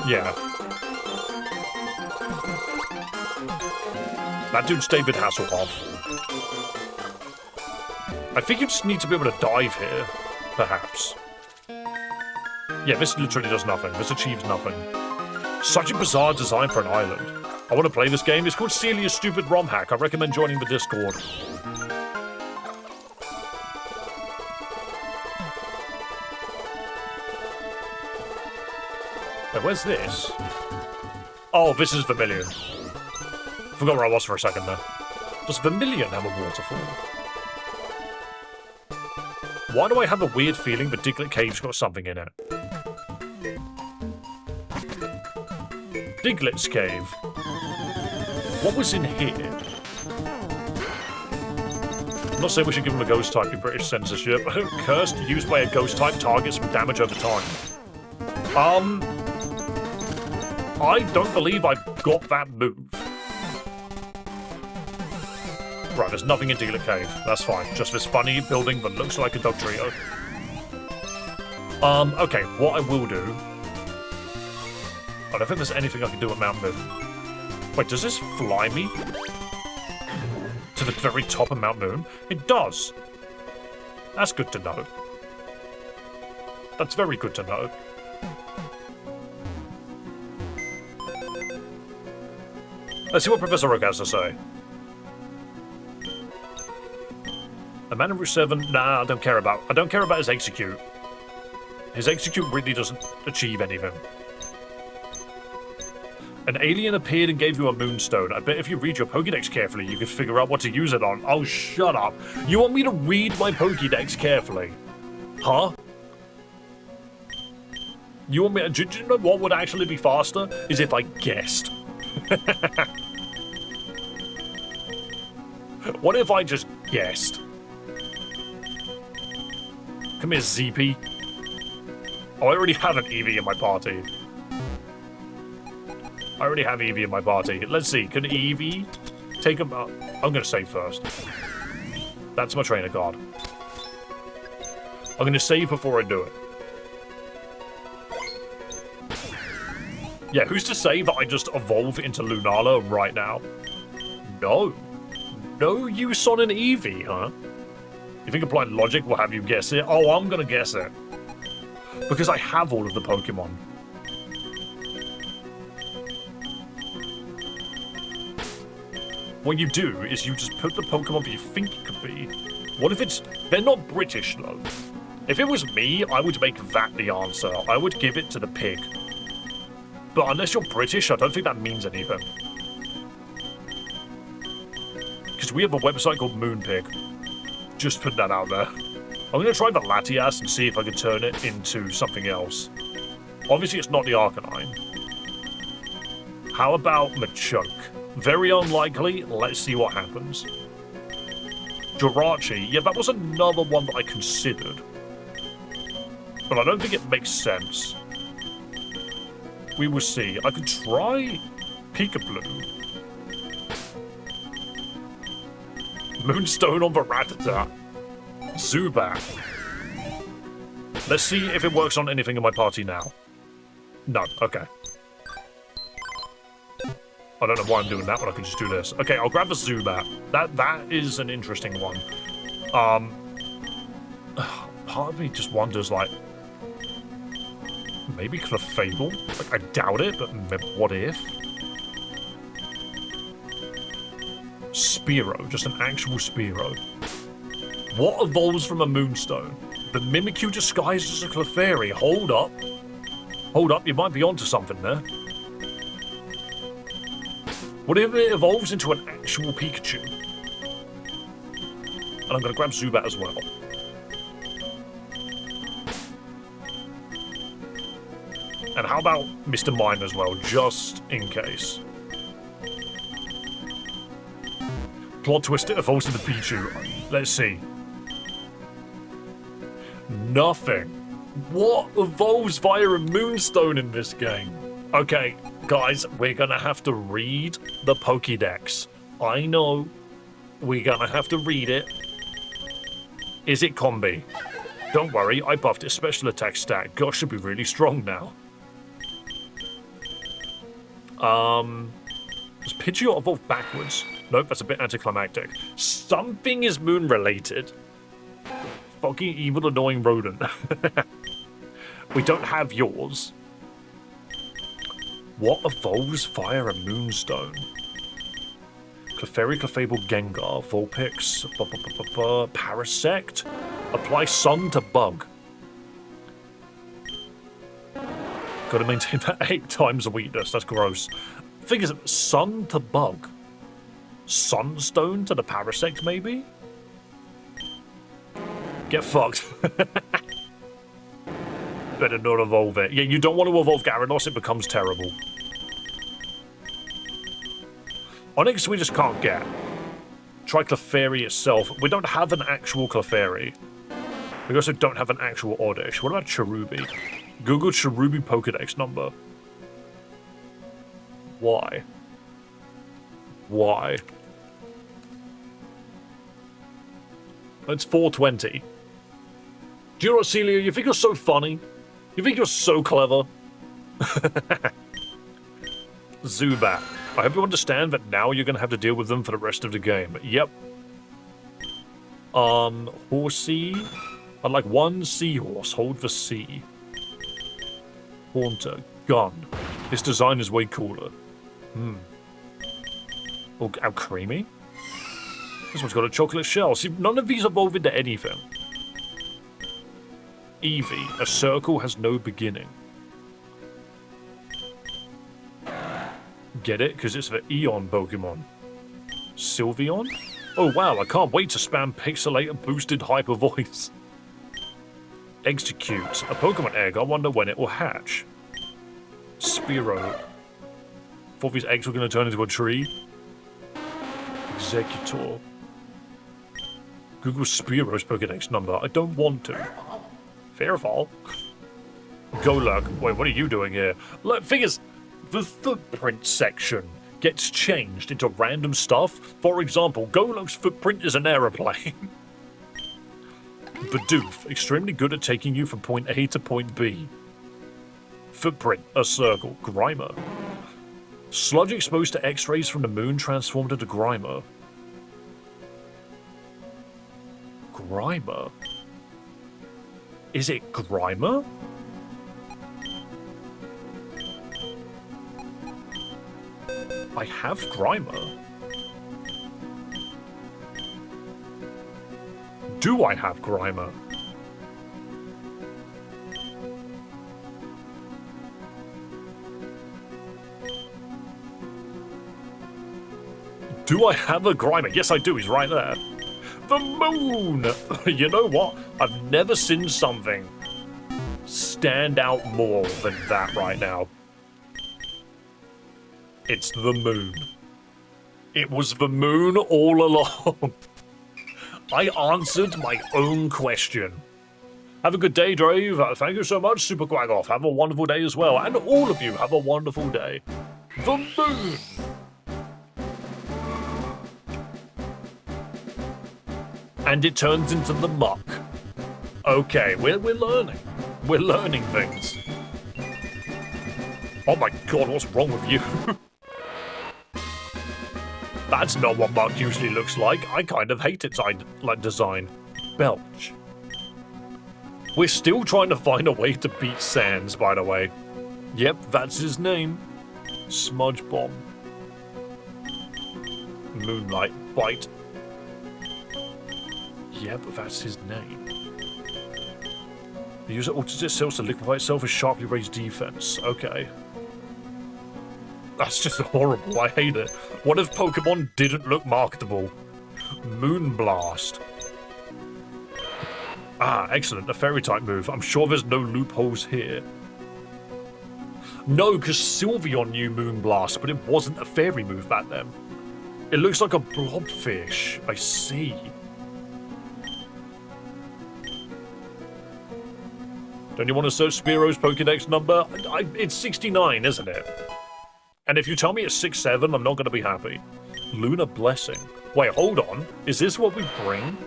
Yeah. That dude's David Hasselhoff. I think you just need to be able to dive here, perhaps. Yeah, this literally does nothing. This achieves nothing. Such a bizarre design for an island. I want to play this game. It's called Celias Stupid Romhack. I recommend joining the Discord. Wait, where's this? Oh, this is Vermilion. Forgot where I was for a second there. Does Vermilion have a waterfall? Why do I have a weird feeling the Diglett Cave's got something in it? Diglett's Cave. What was in here? I'm not saying we should give him a ghost type in British censorship. Cursed used by a ghost type targets some damage over time. I don't believe I've got that move. Right, there's nothing in Diglett Cave. That's fine. Just this funny building that looks like a dog trio. Okay, what I will do... I don't think there's anything I can do at Mount Moon. Wait, does this fly me? To the very top of Mount Moon? It does. That's good to know. That's very good to know. Let's see what Professor Rook has to say. A man in Route 7? Nah, I don't care about his execute. His execute really doesn't achieve anything. An alien appeared and gave you a moonstone. I bet if you read your Pokédex carefully, you could figure out what to use it on. Oh, shut up. You want me to read my Pokédex carefully? Huh? You want me to... Do you know what would actually be faster? Is if I guessed. What if I just guessed? Come here, ZP. Oh, I already have an Eevee in my party. I already have Eevee in my party. Let's see. Can Eevee take him up? I'm going to save first. That's my trainer card. I'm going to save before I do it. Yeah, who's to say that I just evolve into Lunala right now? No. No use on an Eevee, huh? You think applied logic will have you guess it? Oh, I'm going to guess it. Because I have all of the Pokemon. What you do is you just put the Pokemon that you think it could be. What if it's... They're not British, though. If it was me, I would make that the answer. I would give it to the pig. But unless you're British, I don't think that means anything. Because we have a website called Moonpig. Just put that out there. I'm going to try the Latias and see if I can turn it into something else. Obviously, it's not the Arcanine. How about Machoke? Very unlikely. Let's see what happens. Jirachi. Yeah, that was another one that I considered. But I don't think it makes sense. We will see. I could try Peekaboo. Moonstone on the Rattata. Zubat. Let's see if it works on anything in my party now. No, okay. I don't know why I'm doing that, but I can just do this. Okay, I'll grab a Zubat. That is an interesting one. Part of me just wonders, like... Maybe Clefable? Like, I doubt it, but what if? Spearow, just an actual Spearow. What evolves from a Moonstone? The Mimikyu disguised as a Clefairy. Hold up. Hold up, you might be onto something there. What if it evolves into an actual Pikachu? And I'm going to grab Zubat as well. And how about Mr. Mime as well, just in case. Plot twist, it evolves into Pichu. Let's see. Nothing. What evolves via a Moonstone in this game? Okay, guys, we're gonna have to read the Pokédex. I know. We're gonna have to read it. Is it Combi? Don't worry, I buffed its special attack stat. Gosh, should be really strong now. Does Pidgeot evolve backwards? Nope, that's a bit anticlimactic. Something is moon-related. Fucking evil, annoying rodent. We don't have yours. What evolves via a Moonstone? Clefairy, Clefable, Gengar, Vulpix, Parasect. Apply Sun to Bug. Gotta maintain that 8 times a weakness, that's gross. The thing is, Sun to Bug. Sunstone to the Parasect, maybe? Get fucked. Better not evolve it. Yeah, you don't want to evolve Gyarados, it becomes terrible. Onix we just can't get. Try Clefairy itself. We don't have an actual Clefairy. We also don't have an actual Oddish. What about Cherubi? Google Cherubi Pokédex number. Why? Why? It's 420. Do you know what, Celia? You think you're so funny? You think you're so clever? Zubat. I hope you understand that now you're going to have to deal with them for the rest of the game. Yep. Horsey. I'd like one seahorse. Hold for C. Haunter. Gun. This design is way cooler. Oh, how creamy. This one's got a chocolate shell. See, none of these evolve into anything. Eevee. A circle has no beginning. Get it? Because it's the Eon Pokemon. Sylveon? Oh wow, I can't wait to spam Pixelator boosted hyper voice. Execute. A Pokemon egg. I wonder when it will hatch. Spearow. Thought these eggs were going to turn into a tree. Executor. Google Spearow's Pokedex number. I don't want to. Fairfall. Golurk. Wait, what are you doing here? Look, figures. The footprint section gets changed into random stuff. For example, Golurk's footprint is an aeroplane. Bidoof. Extremely good at taking you from point A to point B. Footprint. A circle. Grimer. Sludge exposed to X-rays from the moon transformed into Grimer. Grimer? Is it Grimer? I have Grimer. Do I have Grimer? Do I have a Grimer? Yes, I do. He's right there. The moon! You know what? I've never seen something stand out more than that right now. It's the moon. It was the moon all along. I answered my own question. Have a good day, Drave. Thank you so much, Super Quaggoff. Have a wonderful day as well. And all of you have a wonderful day. The moon! And it turns into the muck. Okay, we're learning. We're learning things. Oh my god, what's wrong with you? That's not what muck usually looks like. I kind of hate its design. Belch. We're still trying to find a way to beat Sans, by the way. Yep, that's his name. Smudge Bomb. Moonlight Bite. Yeah, but that's his name. The user alters itself to liquefy itself with sharply raised defense. Okay. That's just horrible. I hate it. What if Pokemon didn't look marketable? Moonblast. Ah, excellent. A fairy-type move. I'm sure there's no loopholes here. No, because Sylveon knew Moonblast, but it wasn't a fairy move back then. It looks like a blobfish. I see. Don't you want to search Spearow's Pokedex number? It's 69, isn't it? And if you tell me it's 67, I'm not going to be happy. Lunar Blessing. Wait, hold on. Is this what we bring?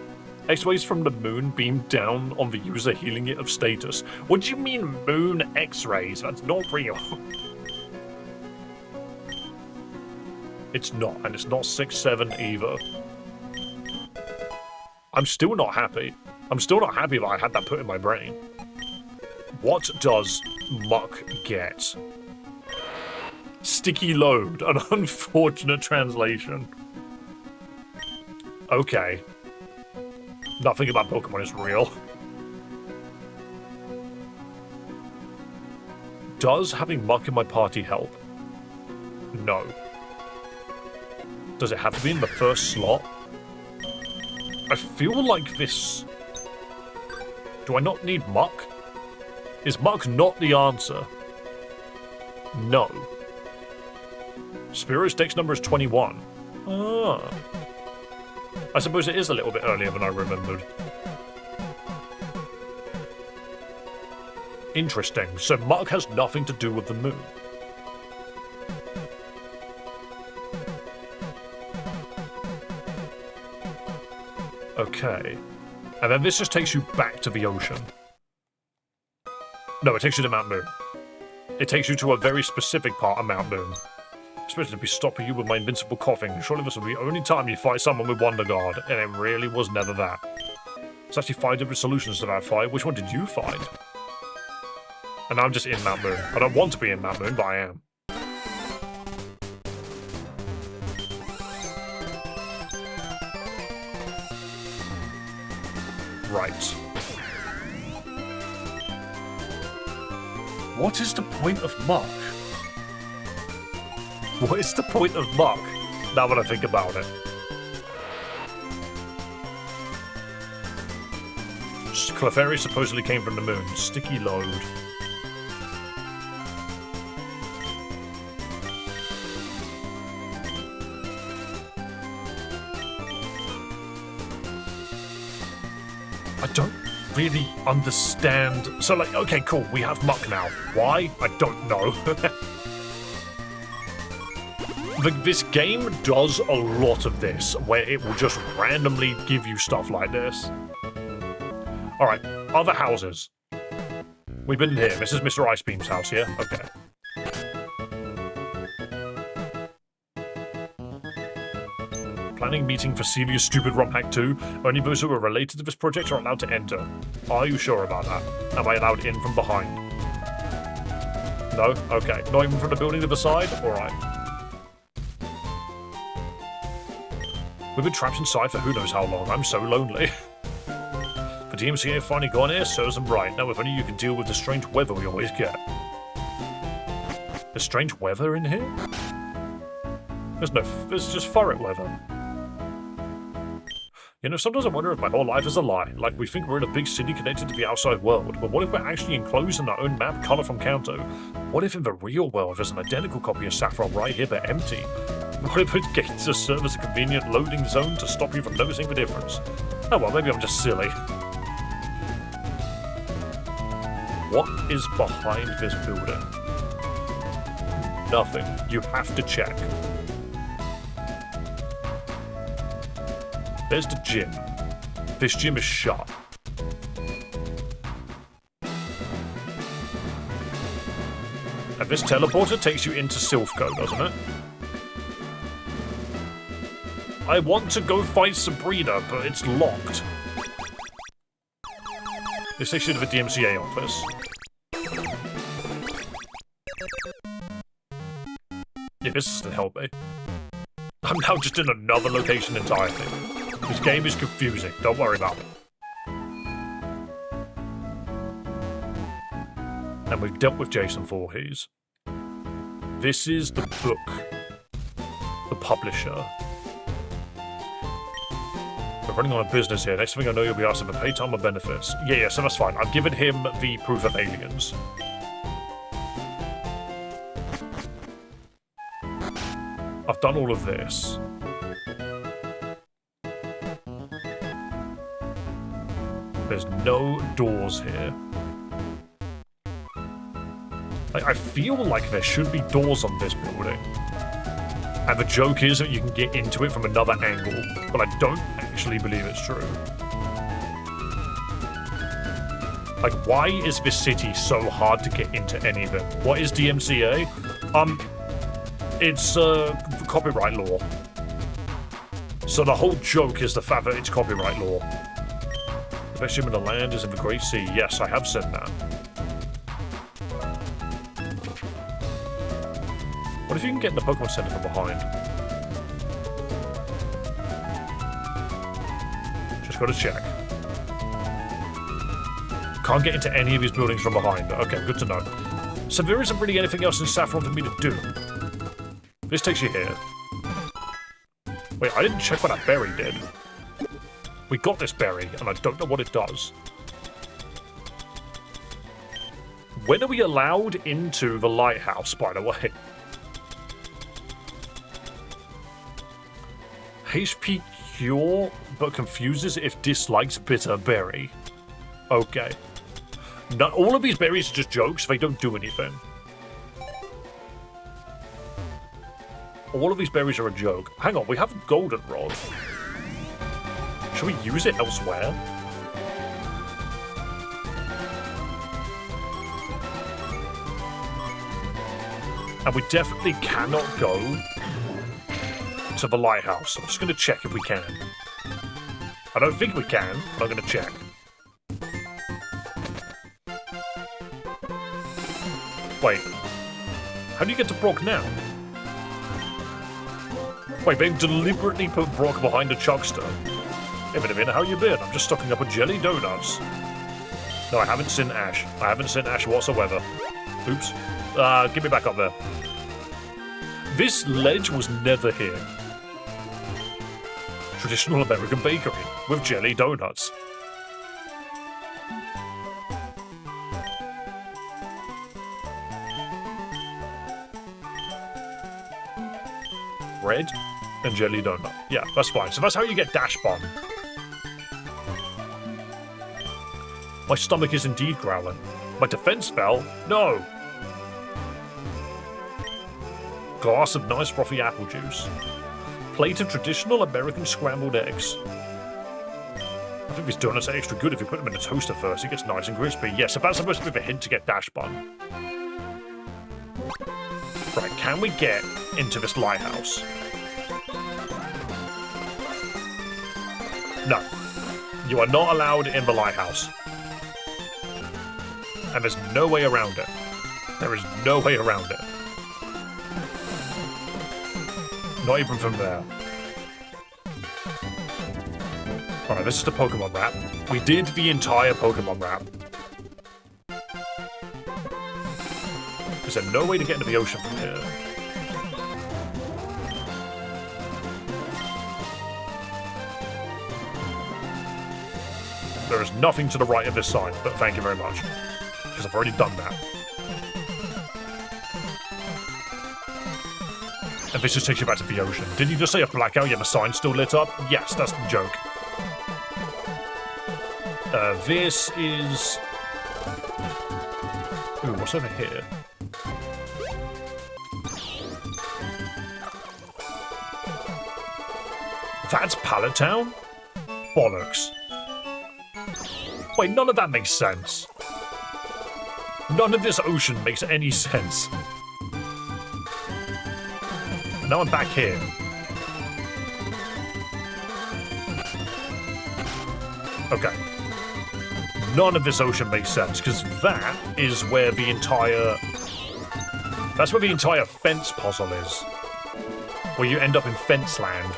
X-rays from the moon beam down on the user, healing it of status. What do you mean moon X-rays? That's not real. It's not, and it's not 67 either. I'm still not happy. I'm still not happy that I had that put in my brain. What does muck get? Sticky load, an unfortunate translation. Okay. Nothing about Pokemon is real. Does having muck in my party help? No. Does it have to be in the first slot? I feel like this... Do I not need muck? Is muck not the answer? No. Spearow's dex number is 21. Ah. I suppose it is a little bit earlier than I remembered. Interesting. So muck has nothing to do with the moon. Okay. And then this just takes you back to the ocean. No, it takes you to Mount Moon. It takes you to a very specific part of Mount Moon. Supposed to be stopping you with my invincible coughing. Surely this will be the only time you fight someone with Wonder Guard, and it really was never that. There's actually 5 different solutions to that fight. Which one did you find? And I'm just in Mount Moon. I don't want to be in Mount Moon, but I am. Right. What is the point of muck? What is the point of muck? Now that I think about it. Clefairy supposedly came from the moon. Sticky load. I don't really understand. So, like, okay, cool, we have muck now. Why? I don't know. This game does a lot of this, where it will just randomly give you stuff like this. Alright, other houses. We've been here. This is Mr. Icebeam's house, yeah? Okay. Planning meeting for Celias' stupid Romhack 2. Only those who are related to this project are allowed to enter. Are you sure about that? Am I allowed in from behind? No? Okay. Not even from the building to the side? Alright. We've been trapped inside for who knows how long. I'm so lonely. The DMCA have finally gone here, serves them right. Now if only you can deal with the strange weather we always get. There's strange weather in here? There's just forest weather. You know, sometimes I wonder if my whole life is a lie. Like, we think we're in a big city connected to the outside world, but what if we're actually enclosed in our own map, color from Kanto? What if in the real world there's an identical copy of Saffron right here but empty? What if it gates to serve as a convenient loading zone to stop you from noticing the difference? Oh well, maybe I'm just silly. What is behind this building? Nothing. You have to check. There's the gym. This gym is shut. And this teleporter takes you into Silphco, doesn't it? I want to go fight Sabrina, but it's locked. This takes you to the DMCA office. Yeah, this doesn't help me. I'm now just in another location entirely. This game is confusing. Don't worry about it. And we've dealt with Jason Voorhees. This is the book. The publisher. We're running on a business here. Next thing I know, you'll be asked for pay time or benefits. Yeah, so that's fine. I've given him the proof of aliens. I've done all of this. There's no doors here. I feel like there should be doors on this building. And the joke is that you can get into it from another angle, but I don't actually believe it's true. Like, why is this city so hard to get into anything? What is DMCA? It's copyright law. So the whole joke is the fact that it's copyright law. The best gym in the land is in the Great Sea. Yes, I have said that. What if you can get in the Pokémon Center from behind? Just gotta check. Can't get into any of these buildings from behind. Okay, good to know. So there isn't really anything else in Saffron for me to do. This takes you here. Wait, I didn't check what that berry did. We got this berry, and I don't know what it does. When are we allowed into the lighthouse, by the way? HP cure, but confuses if dislikes bitter berry. Okay. Not all of these berries are just jokes, they don't do anything. All of these berries are a joke. Hang on, we have a goldenrod. Should we use it elsewhere? And we definitely cannot go to the lighthouse. I'm just going to check if we can. I don't think we can, but I'm going to check. Wait. How do you get to Brock now? Wait, they've deliberately put Brock behind a Chuckster. Hey, wait a minute, how you been? I'm just stocking up on jelly donuts. No, I haven't seen Ash. I haven't seen Ash whatsoever. Oops. Get me back up there. This ledge was never here. Traditional American bakery with jelly donuts. Bread and jelly donut. Yeah, that's fine. So that's how you get dash bomb. My stomach is indeed growling. My defense fell? No. Glass of nice frothy apple juice. Plate of traditional American scrambled eggs. I think these donuts are extra good if you put them in a toaster first. It gets nice and crispy. Yes, so that's supposed to be a hint to get dash bun. Right, can we get into this lighthouse? No. You are not allowed in the lighthouse. And there's no way around it. There is no way around it. Not even from there. Alright, this is the Pokemon rap. We did the entire Pokemon rap. Is there no way to get into the ocean from here? There is nothing to the right of this side, but thank you very much. Because I've already done that. And this just takes you back to the ocean. Did you just say a blackout yet the sign's still lit up? Yes, that's the joke. This is... Ooh, what's over here? That's Pallet Town? Bollocks. Wait, none of that makes sense. None of this ocean makes any sense. Now I'm back here. Okay. None of this ocean makes sense, because that is where the entire... That's where the entire fence puzzle is. Where you end up in fence land.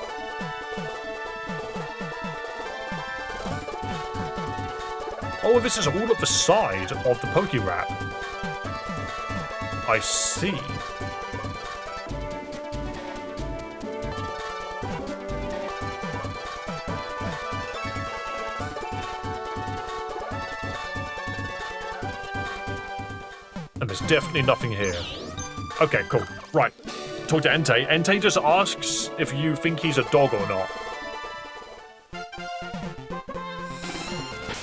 Oh, this is all at the side of the Pokérap. I see. And there's definitely nothing here. Okay, cool. Right. Talk to Entei. Entei just asks if you think he's a dog or not.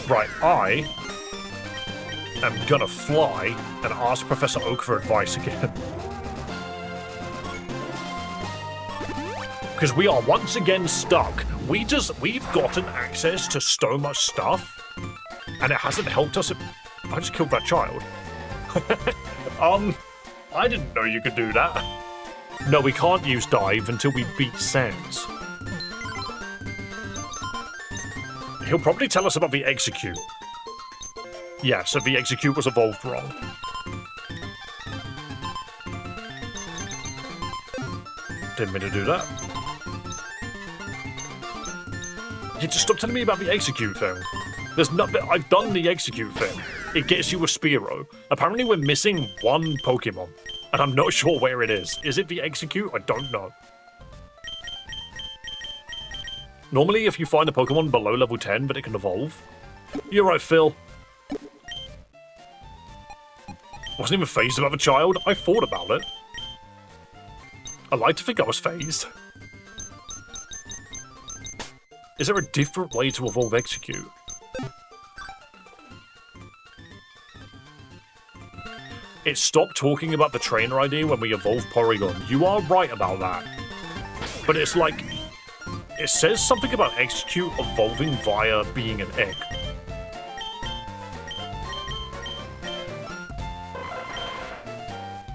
Right, I am gonna fly and ask Professor Oak for advice again. Because we are once again stuck. We've gotten access to so much stuff, and it hasn't helped us. I just killed that child. I didn't know you could do that. No, we can't use dive until we beat Sands. He'll probably tell us about the execute. Yeah, so the execute was evolved wrong. Didn't mean to do that. You just stop telling me about the execute thing. There's nothing. I've done the execute thing. It gets you a Spearow. Apparently we're missing one Pokemon, and I'm not sure where it is. Is it the execute? I don't know. Normally, if you find a Pokemon below level 10, but it can evolve. You're right, Phil. Wasn't even phased about the child. I thought about it. I like to think I was phased. Is there a different way to evolve Execute? It stopped talking about the trainer ID when we evolved Porygon. You are right about that. But it's like... It says something about Execute evolving via being an egg.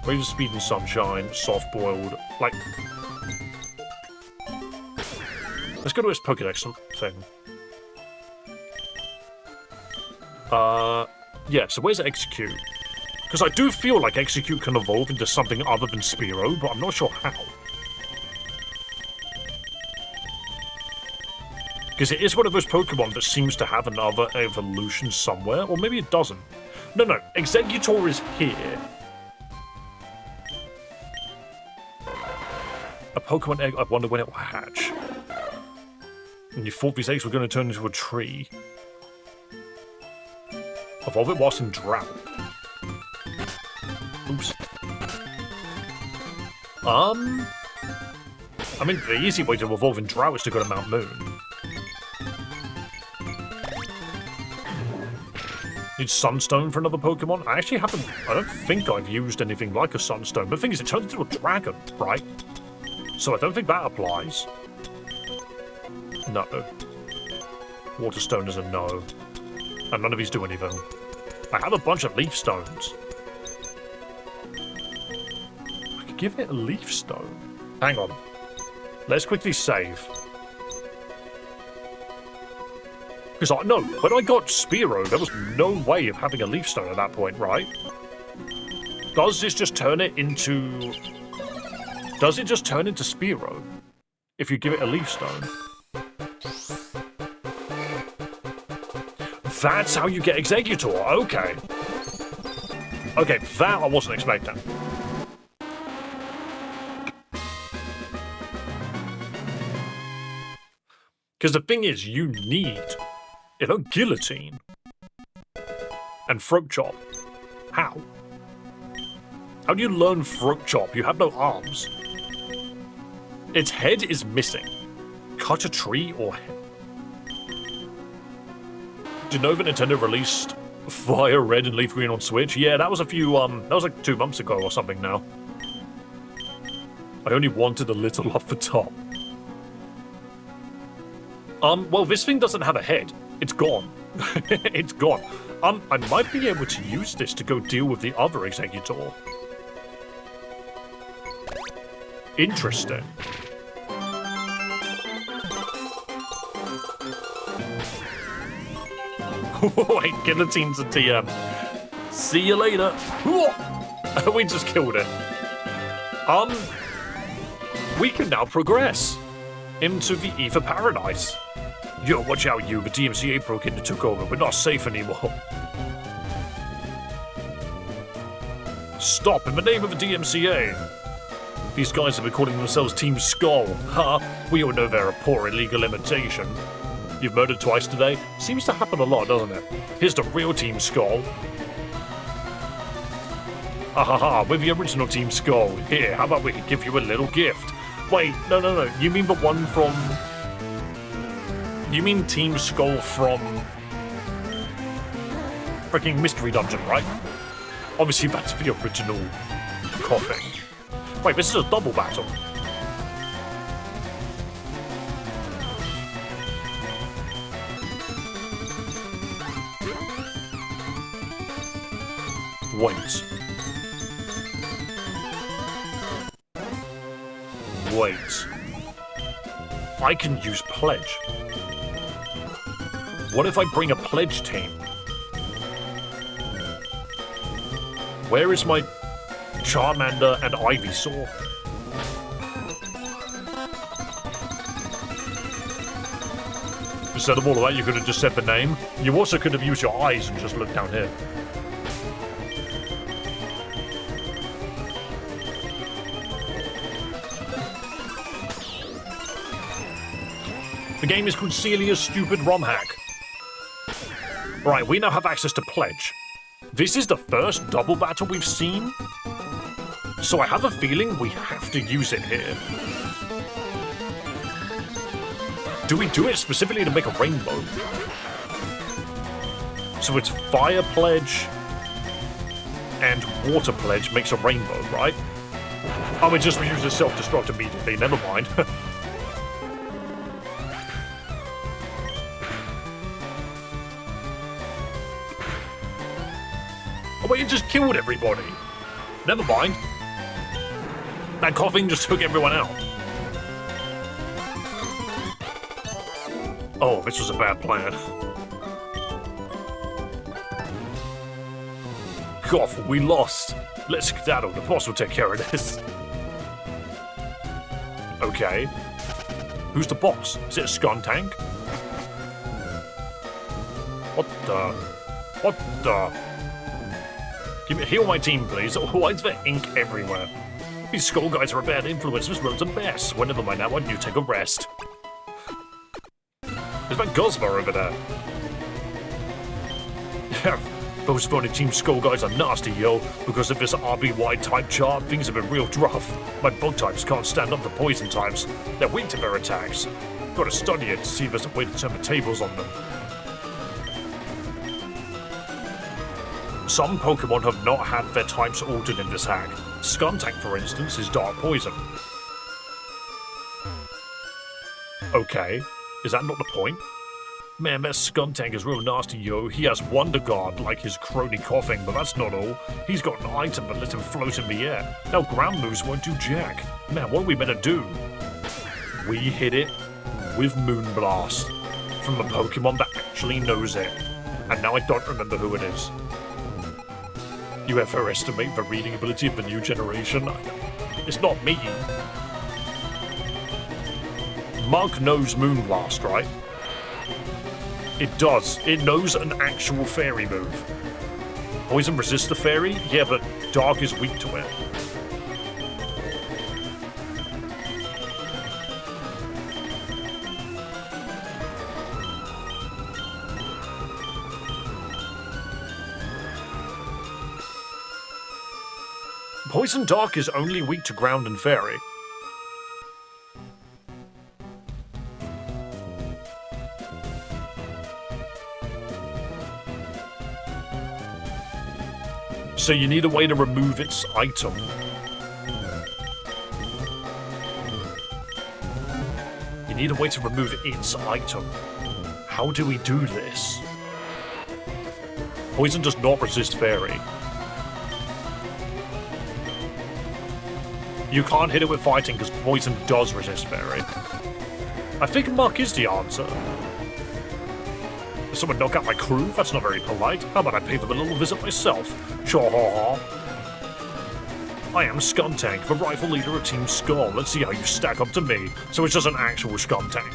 Wave of Speed and Sunshine, soft-boiled, like... Let's go to his Pokédex thing. Yeah, so where's Execute? Because I do feel like Execute can evolve into something other than Spearow, but I'm not sure how. Because it is one of those Pokemon that seems to have another evolution somewhere, or maybe it doesn't. No, Executor is here. Pokemon egg. I wonder when it will hatch. And you thought these eggs were going to turn into a tree. Evolve it whilst in drought. Oops. I mean, the easy way to evolve in drought is to go to Mount Moon. Need Sunstone for another Pokemon? I actually haven't... I don't think I've used anything like a Sunstone. But the thing is, it turns into a dragon, right? So I don't think that applies. No. Waterstone is a no. And none of these do anything. I have a bunch of Leaf Stones. I could give it a Leaf Stone. Hang on. Let's quickly save. Because I know, when I got Spearow, there was no way of having a Leaf Stone at that point, right? Does this just turn it into... Does it just turn into Spearow if you give it a Leaf Stone? That's how you get Exeggutor, okay. Okay, that I wasn't expecting. Because the thing is, you need, Guillotine. And Throat Chop. How? How do you learn Throat Chop? You have no arms. Its head is missing. Cut a tree or head. Did you know that Nintendo released Fire Red and Leaf Green on Switch? Yeah, that was a few, that was like 2 months ago or something now. I only wanted a little off the top. Well, this thing doesn't have a head. It's gone. It's gone. I might be able to use this to go deal with the other Exeggutor. Interesting. Wait, Guillotine's a TM. See you later. We just killed it. We can now progress into the Ether Paradise. Yo, watch out, you. The DMCA broke in and took over. We're not safe anymore. Stop, in the name of the DMCA. These guys have been calling themselves Team Skull. Huh? We all know they're a poor illegal imitation. You've murdered twice today? Seems to happen a lot, doesn't it? Here's the real Team Skull. Ahaha, we're the original Team Skull. Here, how about we give you a little gift? Wait, no. You mean the one from... You mean Team Skull from... freaking Mystery Dungeon, right? Obviously, that's the original coughing. Wait, this is a double battle. Wait. I can use Pledge. What if I bring a Pledge team? Where is my Charmander and Ivysaur? Instead of all of that, you could have just said the name. You also could have used your eyes and just looked down here. The game is called Celias Stupid Romhack. Right, we now have access to Pledge. This is the first double battle we've seen, so I have a feeling we have to use it here. Do we do it specifically to make a rainbow? So it's Fire Pledge and Water Pledge makes a rainbow, right? Oh, it just uses self-destruct immediately, never mind. Oh, wait, it just killed everybody. Never mind. That coughing just took everyone out. Oh, this was a bad plan. Cough, we lost. Let's skedaddle. The boss will take care of this. Okay. Who's the boss? Is it a Skuntank? What the? Heal my team, please. Why is there ink everywhere? These skull guys are a bad influence. This road's a mess. Whenever my now, why don't you take a rest? There's that Gosma over there. Yeah, those funny Team Skull guys are nasty, yo. Because of this RBY type chart, things have been real rough. My bug types can't stand up to poison types. They're weak to their attacks. Gotta study it to see if there's a way to turn the tables on them. Some Pokemon have not had their types altered in this hack. Skuntank, for instance, is Dark Poison. Okay, is that not the point? Man, that Skuntank is real nasty, yo. He has Wonder Guard, like his crony coughing, but that's not all. He's got an item that lets him float in the air. Now ground moves won't do jack. Man, what are we meant to do? We hit it with Moonblast from the Pokemon that actually knows it. And now I don't remember who it is. You ever estimate the reading ability of the new generation? It's not me. Mug knows Moonblast, right? It does. It knows an actual fairy move. Poison resists the fairy? Yeah, but Dark is weak to it. Poison Dark is only weak to ground and fairy. So you need a way to remove its item. You need a way to remove its item. How do we do this? Poison does not resist fairy. You can't hit it with fighting because poison does resist fairy. I think Muck is the answer. Did someone knock out my crew? That's not very polite. How about I pay them a little visit myself? Sure, ha ha. I am Skuntank, the rival leader of Team Skull. Let's see how you stack up to me. So it's just an actual Skuntank.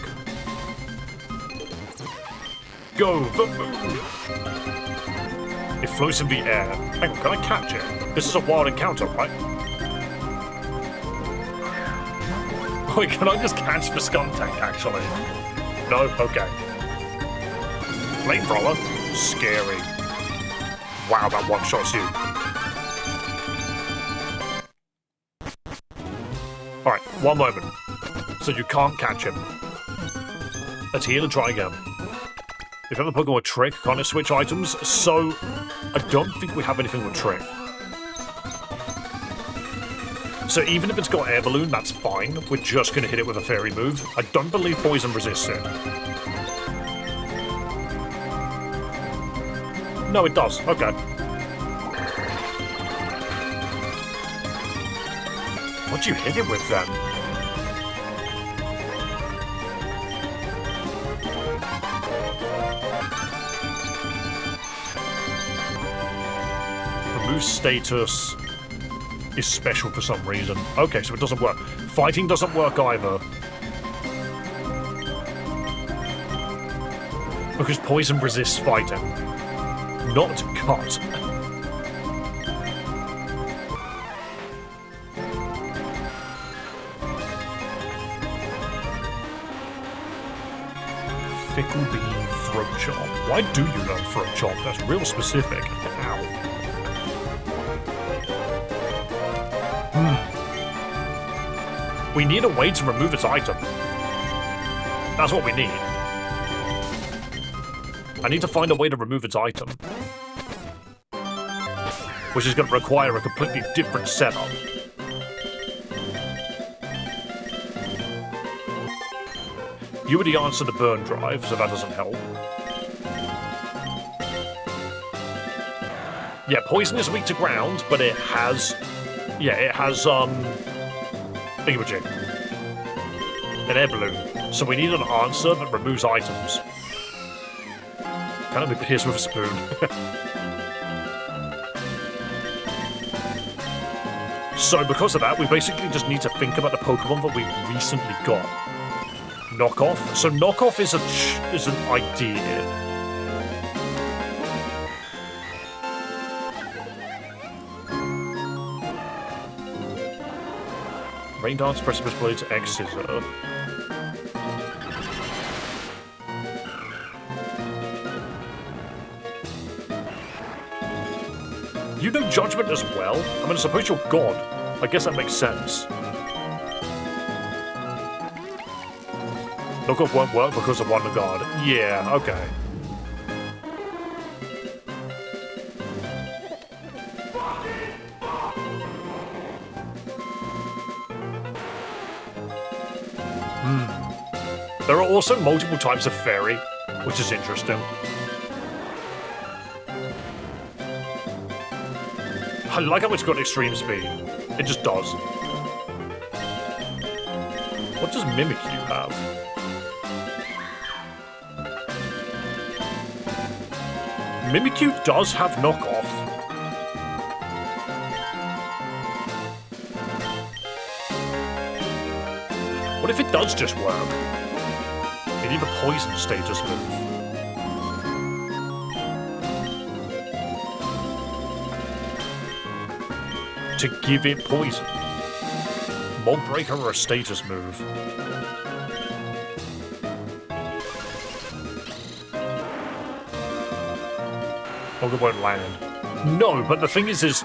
Go the moon! It floats in the air. Hang on, can I catch it? This is a wild encounter, right? Wait, can I just catch the Skuntank, actually? No? Okay. Flamethrower? Scary. Wow, that one-shots you. Alright, one moment. So you can't catch him. Let's heal and try again. If you have a Pokemon with Trick, can't it switch items? So, I don't think we have anything with Trick. So even if it's got Air Balloon, that's fine. We're just going to hit it with a fairy move. I don't believe Poison resists it. No, it does. Okay. What'd you hit it with then? Remove status is special for some reason. Okay, so it doesn't work. Fighting doesn't work either. Because poison resists fighting. Not cut. Fickle Bean Throat Chop. Why do you know Throat Chop? That's real specific. Ow. We need a way to remove its item. That's what we need. I need to find a way to remove its item. Which is going to require a completely different setup. You were the answer to Burn Drive, so that doesn't help. Yeah, poison is weak to ground, but it has... Yeah, it has, thingamajig. An air balloon. So we need an answer that removes items. Can I be pierced with a spoon? So because of that, we basically just need to think about the Pokemon that we recently got. Knockoff. So Knockoff is an idea. Rain Dance, Precipice Blades, X Scissor. You know Judgment as well? I mean, I suppose you're God. I guess that makes sense. Knockoff won't work because of one guard. Yeah, okay. There are also multiple types of fairy, which is interesting. I like how it's got extreme speed. It just does. What does Mimikyu have? Mimikyu does have knockoff. What if it does just work? It need a poison status move. To give it poison. Mold Breaker or a status move. Olga won't land. No, but the thing is...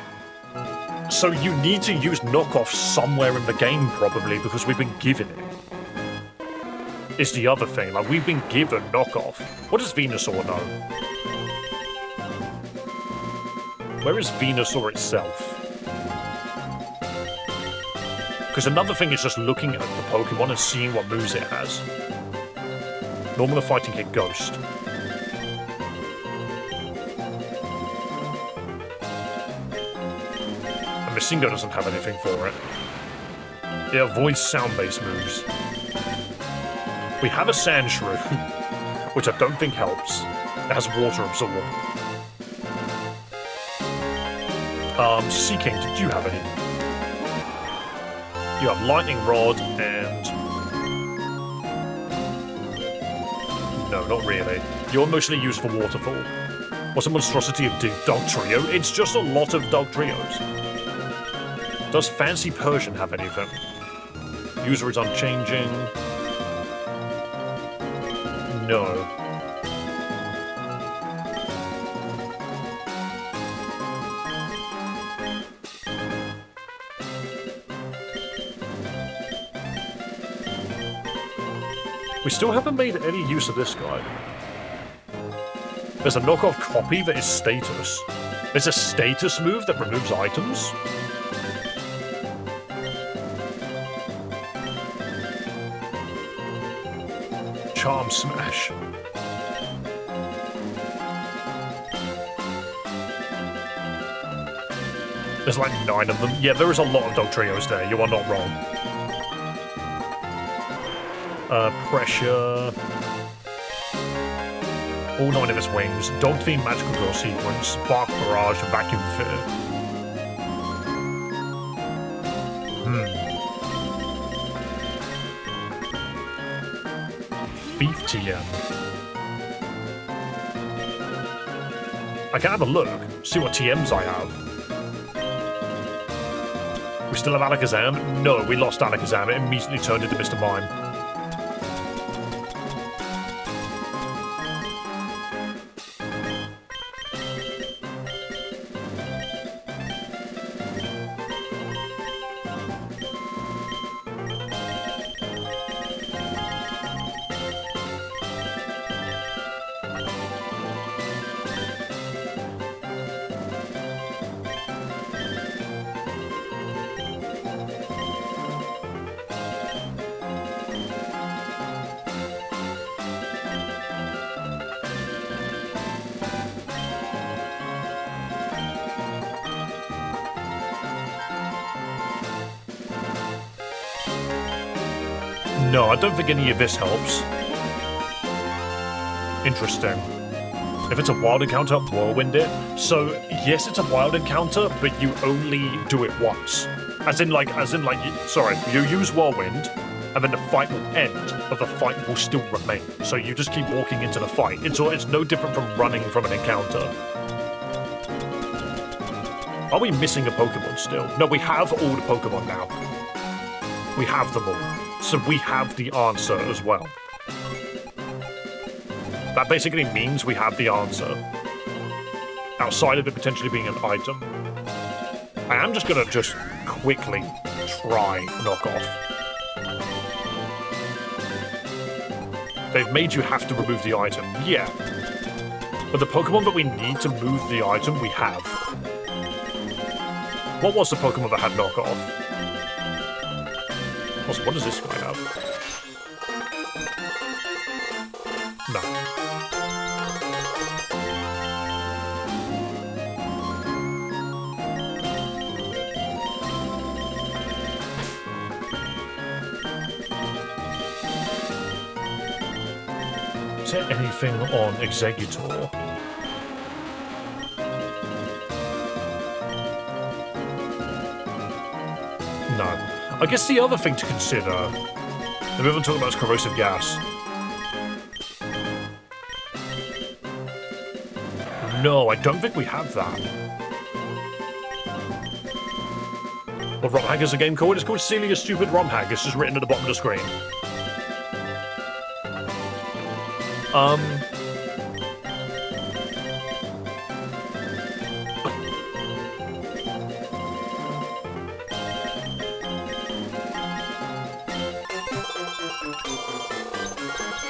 So you need to use knockoff somewhere in the game, probably, because we've been given it. Is the other thing. Like, we've been given knockoff. What does Venusaur know? Where is Venusaur itself? Because another thing is just looking at the Pokemon and seeing what moves it has. Normal or Fighting Kick, Ghost. And Masingo doesn't have anything for it. It avoids sound-based moves. We have a Sandshrew, which I don't think helps. It has Water Absorb. Seaking, did you have any? You have Lightning Rod and... No, not really. You're mostly used for Waterfall. What's a monstrosity of Dog Trio? It's just a lot of Dog Trios. Does Fancy Persian have anything? User is unchanging. No. We still haven't made any use of this guy. There's a knockoff copy that is status. There's a status move that removes items. Charm Smash. There's like 9 of them. Yeah, there is a lot of Dog Trios there. You are not wrong. Pressure. All 9 of its wings. Dog Theme Magical Girl Sequence. Spark Barrage. Vacuum Fear. 50 TM. I can have a look, see what TMs I have. We still have Alakazam? No, we lost Alakazam. It immediately turned into Mr. Mime. No, I don't think any of this helps. Interesting. If it's a wild encounter, whirlwind it. So, yes, it's a wild encounter, but you only do it once. As in, sorry, you use whirlwind, and then the fight will end, but the fight will still remain. So you just keep walking into the fight. It's no different from running from an encounter. Are we missing a Pokemon still? No, we have all the Pokemon now. We have them all. So we have the answer as well. That basically means we have the answer. Outside of it potentially being an item. I am just gonna quickly try knock off. They've made you have to remove the item. Yeah. But the Pokemon that we need to move the item, we have. What was the Pokemon that had knockoff? Also, what does this guy have? No. Is there anything on Executor? No. I guess the other thing to consider that we haven't talked about is corrosive gas. No, I don't think we have that. Well, Romhack is a game called. It's called Celias Stupid Romhack. It's just written at the bottom of the screen.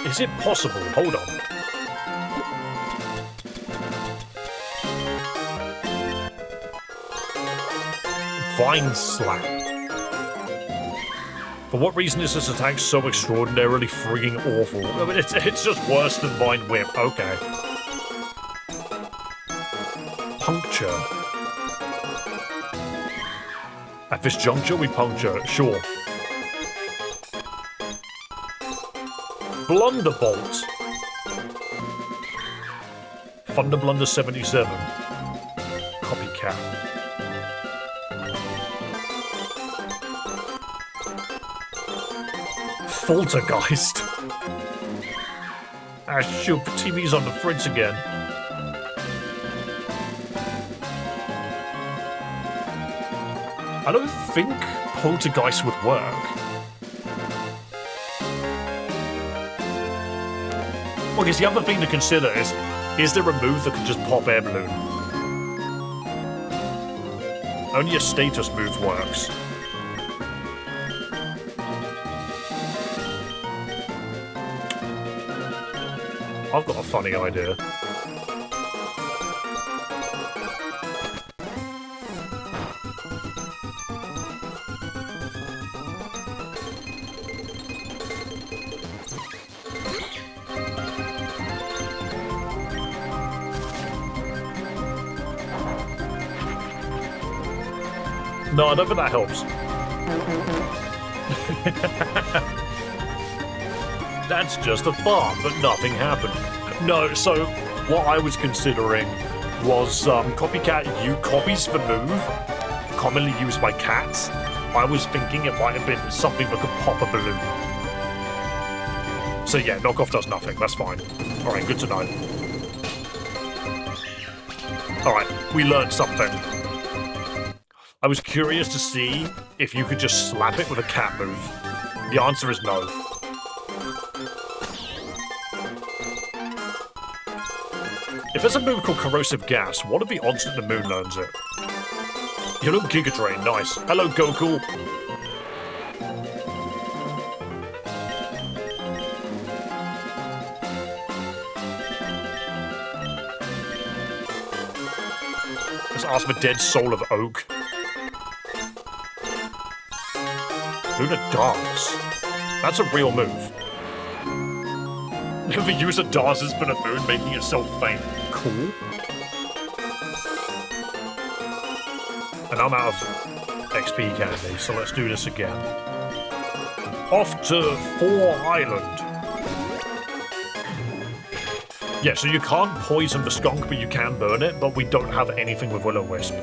Is it possible? Hold on. Vine Slap. For what reason is this attack so extraordinarily frigging awful? I mean, it's just worse than Vine Whip. Okay. Puncture. At this juncture, we puncture. Sure. Blunderbolt. Thunder Blunder 77. Copycat. Poltergeist. Ah, shoot, the TV's on the fritz again. I don't think Poltergeist would work. Well, I guess the other thing to consider is there a move that can just pop air balloon? Only a status move works. I've got a funny idea. No, I don't think that helps. That's just a thought, but nothing happened. No, so what I was considering was Copycat U copies the move, commonly used by cats. I was thinking it might have been something that could pop a balloon. So yeah, knockoff does nothing, that's fine. Alright, good to know. Alright, we learned something. I was curious to see if you could just slap it with a cat move. The answer is no. If there's a move called Corrosive Gas, what are the odds that the moon learns it? You look Giga Drain, nice. Hello, Goku. Let's ask the dead soul of Oak. Luna Dance. That's a real move. The user dances for the moon, making itself faint. Cool. And I'm out of XP candy, so let's do this again. Off to 4 Island. Yeah, so you can't poison the skunk, but you can burn it, but we don't have anything with Will-O-Wisp.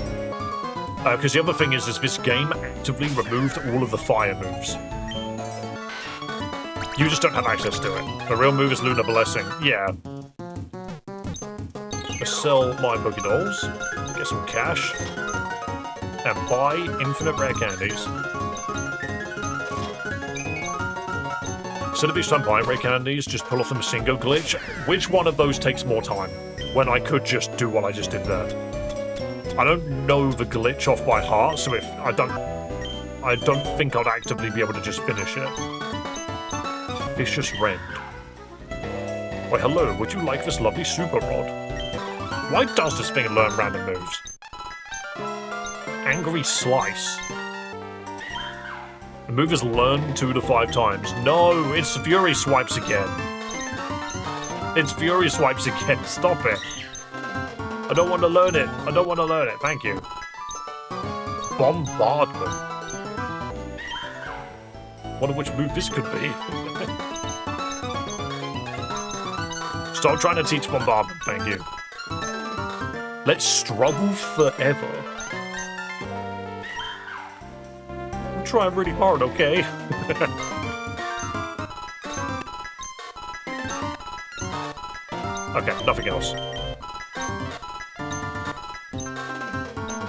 Because the other thing is this game actively removed all of the fire moves. You just don't have access to it. The real move is Lunar Blessing. Yeah. Let's sell my Pokédolls, get some cash, and buy infinite rare candies. Instead of each time buying rare candies, just pull off the Masingo glitch. Which one of those takes more time? When I could just do what I just did there. I don't know the glitch off by heart, so if I don't think I'd actively be able to just finish it. Vicious Rend. Why, hello, would you like this lovely super rod? Why does this thing learn random moves? Angry Slice. The move is learned 2 to 5 times. No, it's Fury Swipes again. It's Fury Swipes again. Stop it. I don't want to learn it. I don't want to learn it. Thank you. Bombardment. Wonder which move this could be. Stop trying to teach Bombardment. Thank you. Let's struggle forever. I'm trying really hard, okay? Okay, nothing else.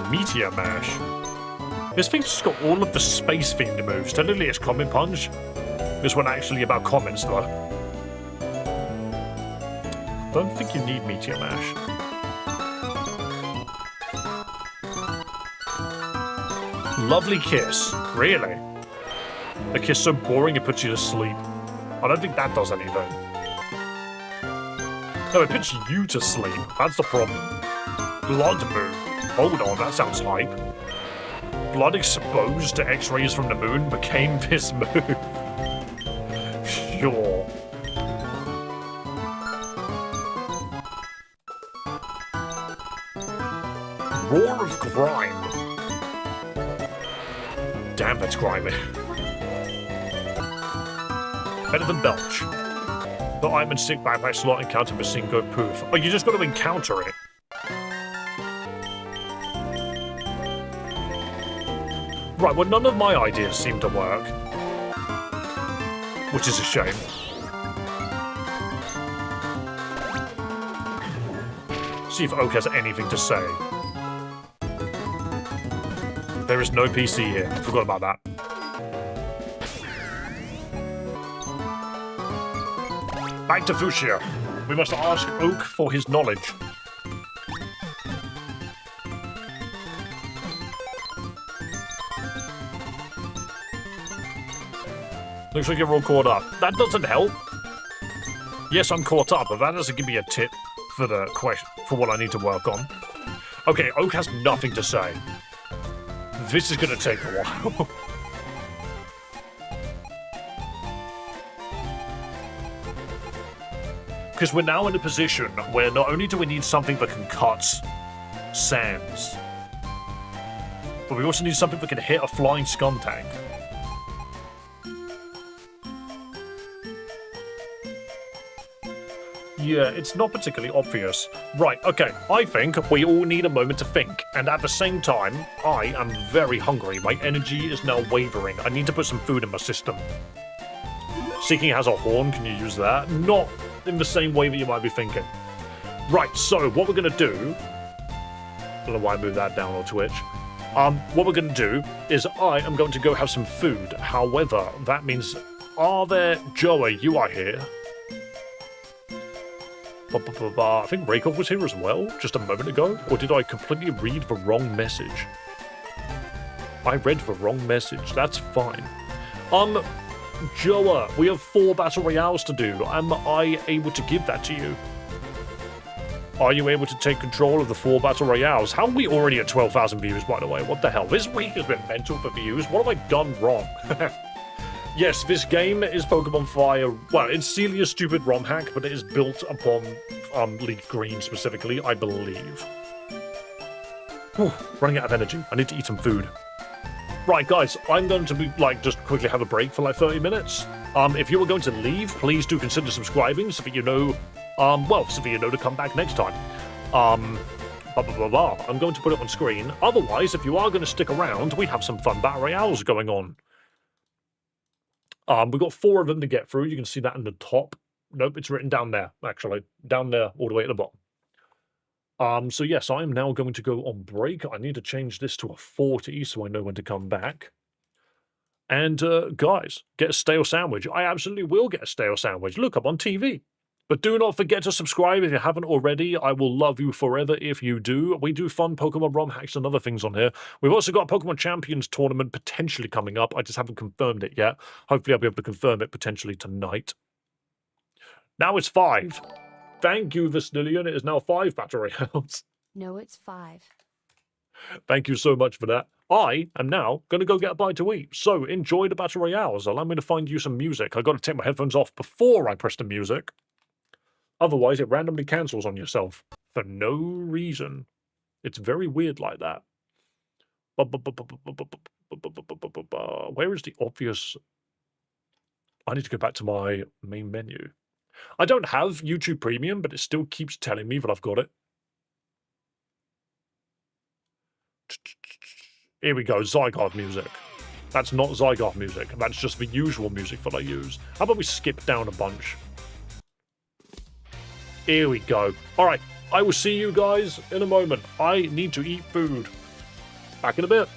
Meteor Mash. This thing's just got all of the space-themed moves. Technically it's Comet Punch. This one actually about comments, though. Don't think you need Meteor Mash. Lovely Kiss. Really? A kiss so boring it puts you to sleep. I don't think that does anything. No, it puts you to sleep. That's the problem. Blood Moon. Hold on, that sounds hype. Blood exposed to X-rays from the moon became this move. Sure. Roar of Grime. Damn, that's grimy. Better than Belch. But I'm in sick backpack slot encounter Masingo Poof. Oh, you just got to encounter it. Right, well, none of my ideas seem to work. Which is a shame. See if Oak has anything to say. There is no PC here. Forgot about that. Back to Fuchsia. We must ask Oak for his knowledge. Looks like you're all caught up. That doesn't help. Yes, I'm caught up, but that doesn't give me a tip for the question for what I need to work on. Okay, Oak has nothing to say. This is going to take a while. Because we're now in a position where not only do we need something that can cut sands, but we also need something that can hit a flying scum tank. Yeah, it's not particularly obvious. Right, okay, I think we all need a moment to think, and at the same time, I am very hungry. My energy is now wavering. I need to put some food in my system. Seeking has a horn, can you use that? Not in the same way that you might be thinking. Right, so what we're going to do... I don't know why I moved that down on Twitch. What we're going to do is I am going to go have some food. However, that means... Are there... Joey, you are here. I think Raikov was here as well, just a moment ago. Or did I completely read the wrong message? I read the wrong message. That's fine. Joa, we have 4 battle royales to do. Am I able to give that to you? Are you able to take control of the 4 battle royales? How are we already at 12,000 views, by the way? What the hell? This week has been mental for views. What have I done wrong? Yes, this game is Pokemon Fire. Well, it's Celias' stupid Romhack, but it is built upon Leaf Green specifically, I believe. Whew, running out of energy. I need to eat some food. Right, guys, I'm going to be, just quickly have a break for 30 minutes. If you were going to leave, please do consider subscribing so that you know, so that you know to come back next time. I'm going to put it on screen. Otherwise, if you are going to stick around, we have some fun battle royales going on. We've got 4 of them to get through. You can see that in the top. Nope, it's written down there, actually. Down there, all the way at the bottom. So yes, I am now going to go on break. I need to change this to a 40 so I know when to come back. And guys, get a stale sandwich. I absolutely will get a stale sandwich. Look, I'm on TV. But do not forget to subscribe if you haven't already. I will love you forever if you do. We do fun Pokemon ROM hacks and other things on here. We've also got a Pokemon Champions tournament potentially coming up. I just haven't confirmed it yet. Hopefully I'll be able to confirm it potentially tonight. Now it's 5. Thank you, Vesnillion. It is now 5 battle royales. No, it's 5. Thank you so much for that. I am now going to go get a bite to eat. So enjoy the battle royales. Allow me to find you some music. I got to take my headphones off before I press the music. Otherwise, it randomly cancels on yourself for no reason. It's very weird like that. Where is the obvious... I need to go back to my main menu. I don't have YouTube Premium, but it still keeps telling me that I've got it. Here we go, Zygarde music. That's not Zygarde music. That's just the usual music that I use. How about we skip down a bunch? Here we go. Alright, I will see you guys in a moment. I need to eat food. Back in a bit.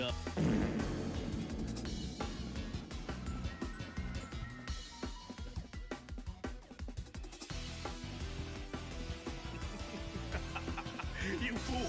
up. You fool!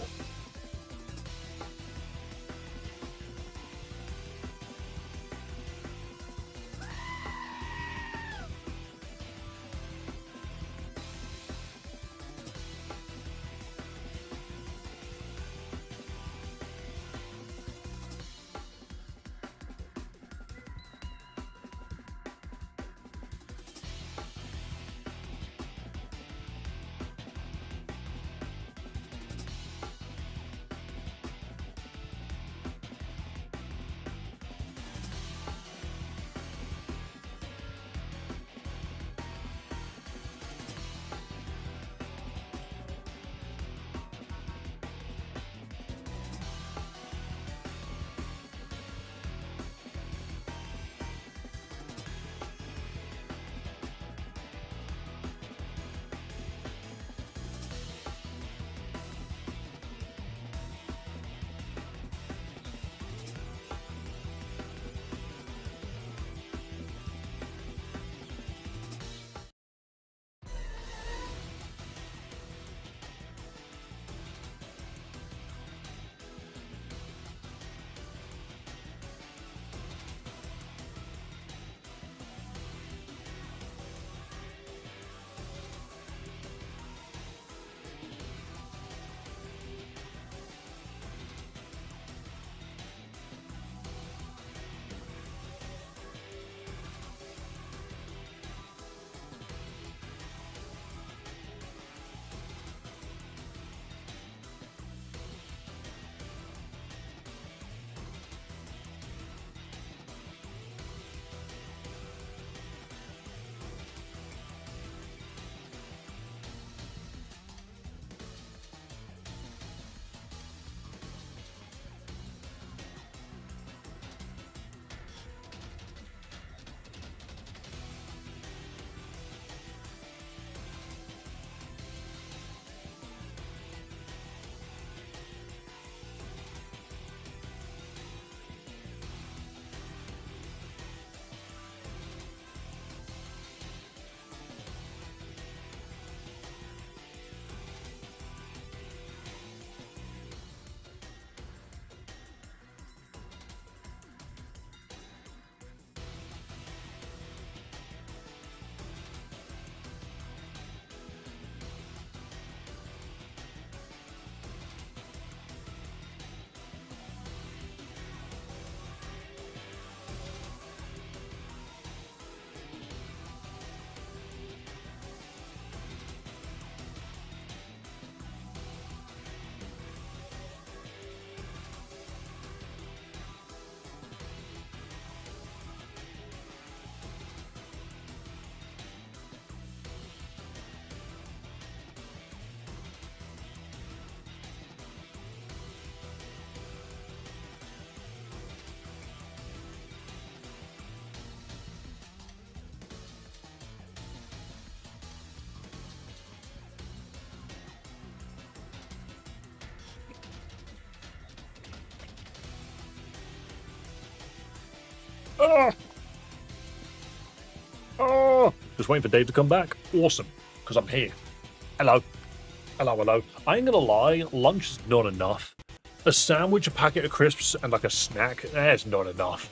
Oh! Oh! Just waiting for Dave to come back. Awesome, because I'm here. Hello. Hello, hello. I ain't gonna lie, lunch is not enough. A sandwich, a packet of crisps, and like a snack, that's not enough.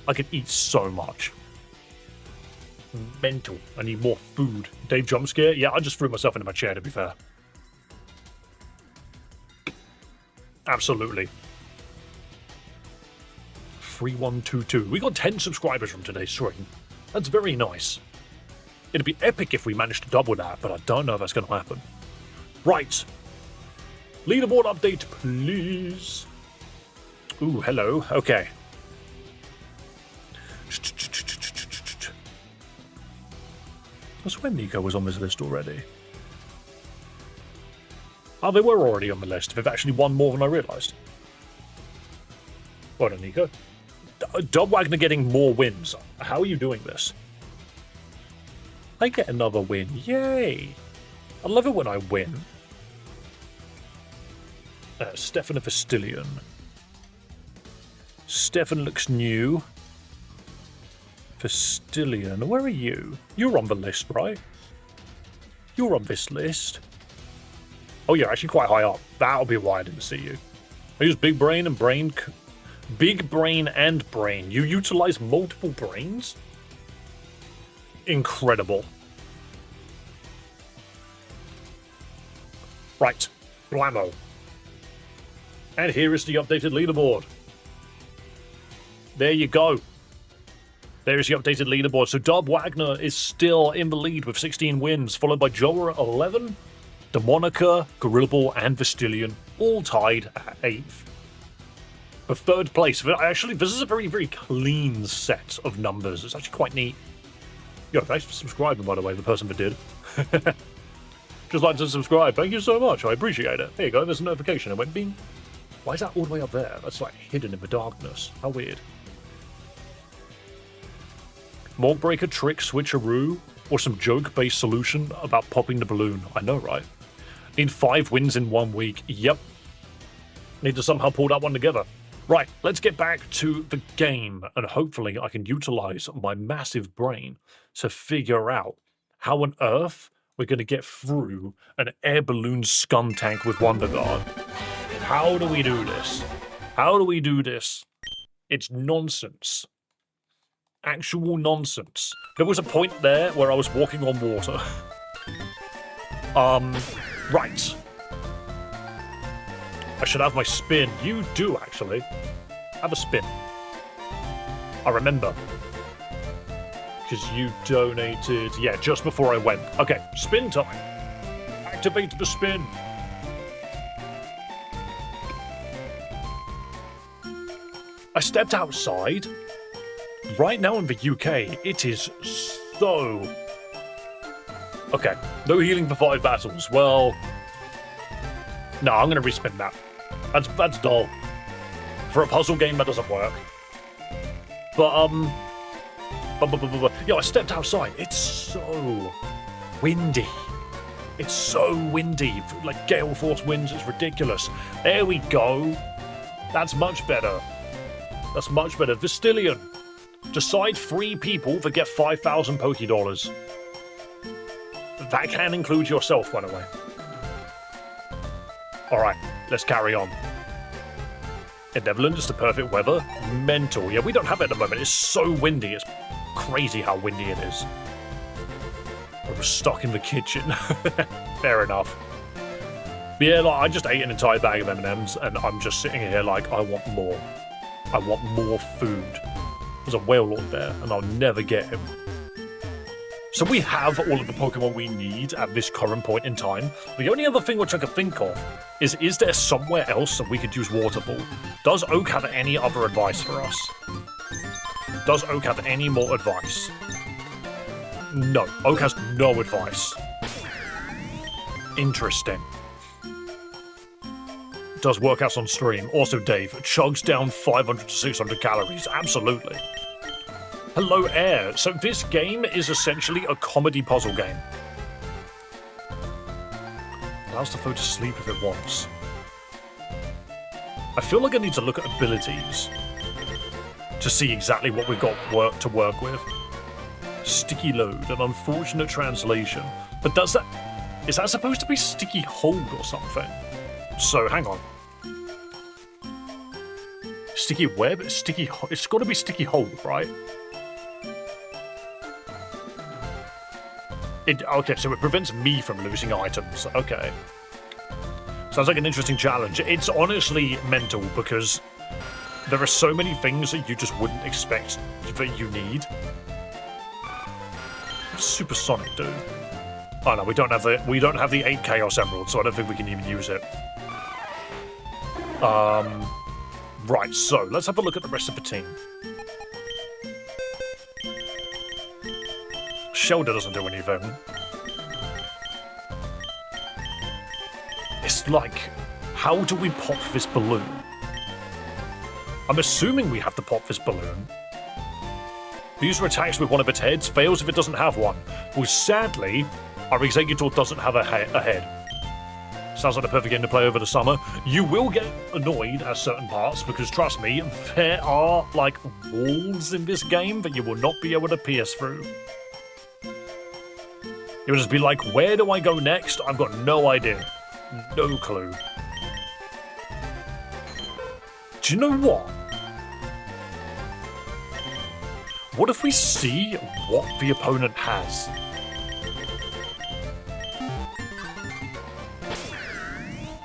I could eat so much. Mental. I need more food. Dave jump scare? Yeah, I just threw myself into my chair, to be fair. Absolutely. 3122. We got 10 subscribers from today's stream. That's very nice. It'd be epic if we managed to double that, but I don't know if that's going to happen. Right. Leaderboard update, please. Ooh, hello. Okay. I swear Nico was on this list already. Oh, they were already on the list. They've actually won more than I realised. Well done, Nico. Dub Wagner getting more wins. How are you doing this? I get another win. Yay! I love it when I win. Stefan Vastillion. Stefan looks new. Fastillion, where are you? You're on the list, right? You're on this list. Oh, you're actually quite high up. That'll be why I didn't see you. I use big brain and brain. Big brain and brain. You utilize multiple brains? Incredible. Right. Blammo. And here is the updated leaderboard. There you go. There is the updated leaderboard. So Dub Wagner is still in the lead with 16 wins, followed by Joel at 11, Demonica, Gorilla Ball, and Vastillion, all tied at 8th. For third place, actually, this is a very, very clean set of numbers. It's actually quite neat. Yo, thanks for subscribing, by the way, the person that did. Just like to subscribe. Thank you so much. I appreciate it. There you go. There's a notification. It went bing. Why is that all the way up there? That's like hidden in the darkness. How weird. Morgbreaker trick switcheroo or some joke-based solution about popping the balloon. I know, right? Need 5 wins in 1 week. Yep. Need to somehow pull that one together. Right, let's get back to the game, and hopefully I can utilize my massive brain to figure out how on earth we're going to get through an air balloon scum tank with Wonder Guard. How do we do this? How do we do this? It's nonsense. Actual nonsense. There was a point there where I was walking on water. Right. I should have my spin. You do, actually. Have a spin. I remember. Because you donated... Yeah, just before I went. Okay, spin time. Activate the spin. I stepped outside. Right now in the UK, it is so... Okay, no healing for 5 battles. Well... No, I'm going to respin that. That's dull. For a puzzle game, that doesn't work. But, yo, I stepped outside. It's so windy. It's so windy. Like, gale force winds, it's ridiculous. There we go. That's much better. That's much better. Vastillion. Decide 3 people that get 5,000 Poké-Dollars. That can include yourself, by the way. Alright, let's carry on. In Netherlands, it's the perfect weather. Mental. Yeah, we don't have it at the moment. It's so windy. It's crazy how windy it is. I was stuck in the kitchen. Fair enough. But yeah, like, I just ate an entire bag of M&Ms, and I'm just sitting here like, I want more. I want more food. There's a whale lord there, and I'll never get him. So we have all of the Pokemon we need at this current point in time. The only other thing which I could think of is there somewhere else that we could use Waterfall? Does Oak have any other advice for us? Does Oak have any more advice? No, Oak has no advice. Interesting. Does workouts on stream. Also, Dave, chugs down 500 to 600 calories. Absolutely. Hello, Air. So this game is essentially a comedy puzzle game. Allows the foe to sleep if it wants. I feel like I need to look at abilities to see exactly what we've got to work with. Sticky load, an unfortunate translation. But is that supposed to be sticky hold or something? So, hang on. Sticky web? It's got to be sticky hold, right? Okay, so it prevents me from losing items. Okay. Sounds like an interesting challenge. It's honestly mental because there are so many things that you just wouldn't expect that you need. Supersonic, dude. Oh no, we don't have the 8 Chaos Emeralds, so I don't think we can even use it. Right, so let's have a look at the rest of the team. Shelder doesn't do anything. It's like, how do we pop this balloon? I'm assuming we have to pop this balloon. The user attacks with one of its heads, fails if it doesn't have one. Well, sadly, our Executor doesn't have a head. Sounds like the perfect game to play over the summer. You will get annoyed at certain parts because, trust me, there are, like, walls in this game that you will not be able to pierce through. It will just be like, where do I go next? I've got no idea. No clue. Do you know what? What if we see what the opponent has?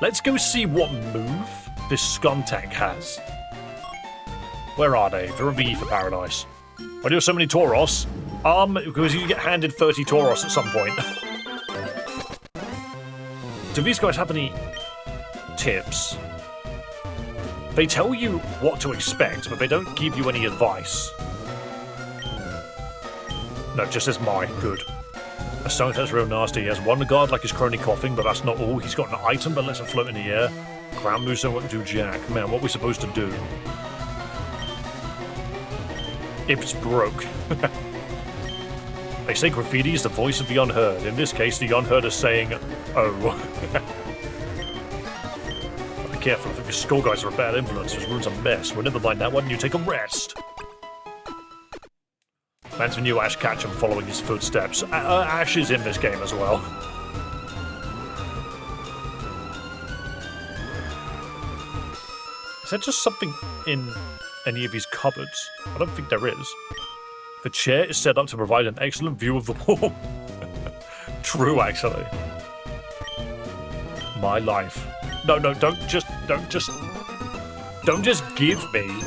Let's go see what move this Skuntank has. Where are they? They're in the Ether Paradise. Why do you have so many Tauros? Because you get handed 30 Tauros at some point. Do these guys have any tips? They tell you what to expect, but they don't give you any advice. No, just as mine. Good. A Skuntank's real nasty. He has one guard like his crony coughing, but that's not all. He's got an item that lets him float in the air. Ground moves don't do jack. Man, what are we supposed to do? It's broke. They say graffiti is the voice of the unheard. In this case, the unheard is saying, oh. Be careful, I think the skull guys are a bad influence. This room's a mess. Well, never mind that one, you take a rest. Man's the new Ash Ketchum following his footsteps. Ash is in this game as well. Is there just something in any of these cupboards? I don't think there is. The chair is set up to provide an excellent view of the wall. True, actually. My life. No, don't just give me.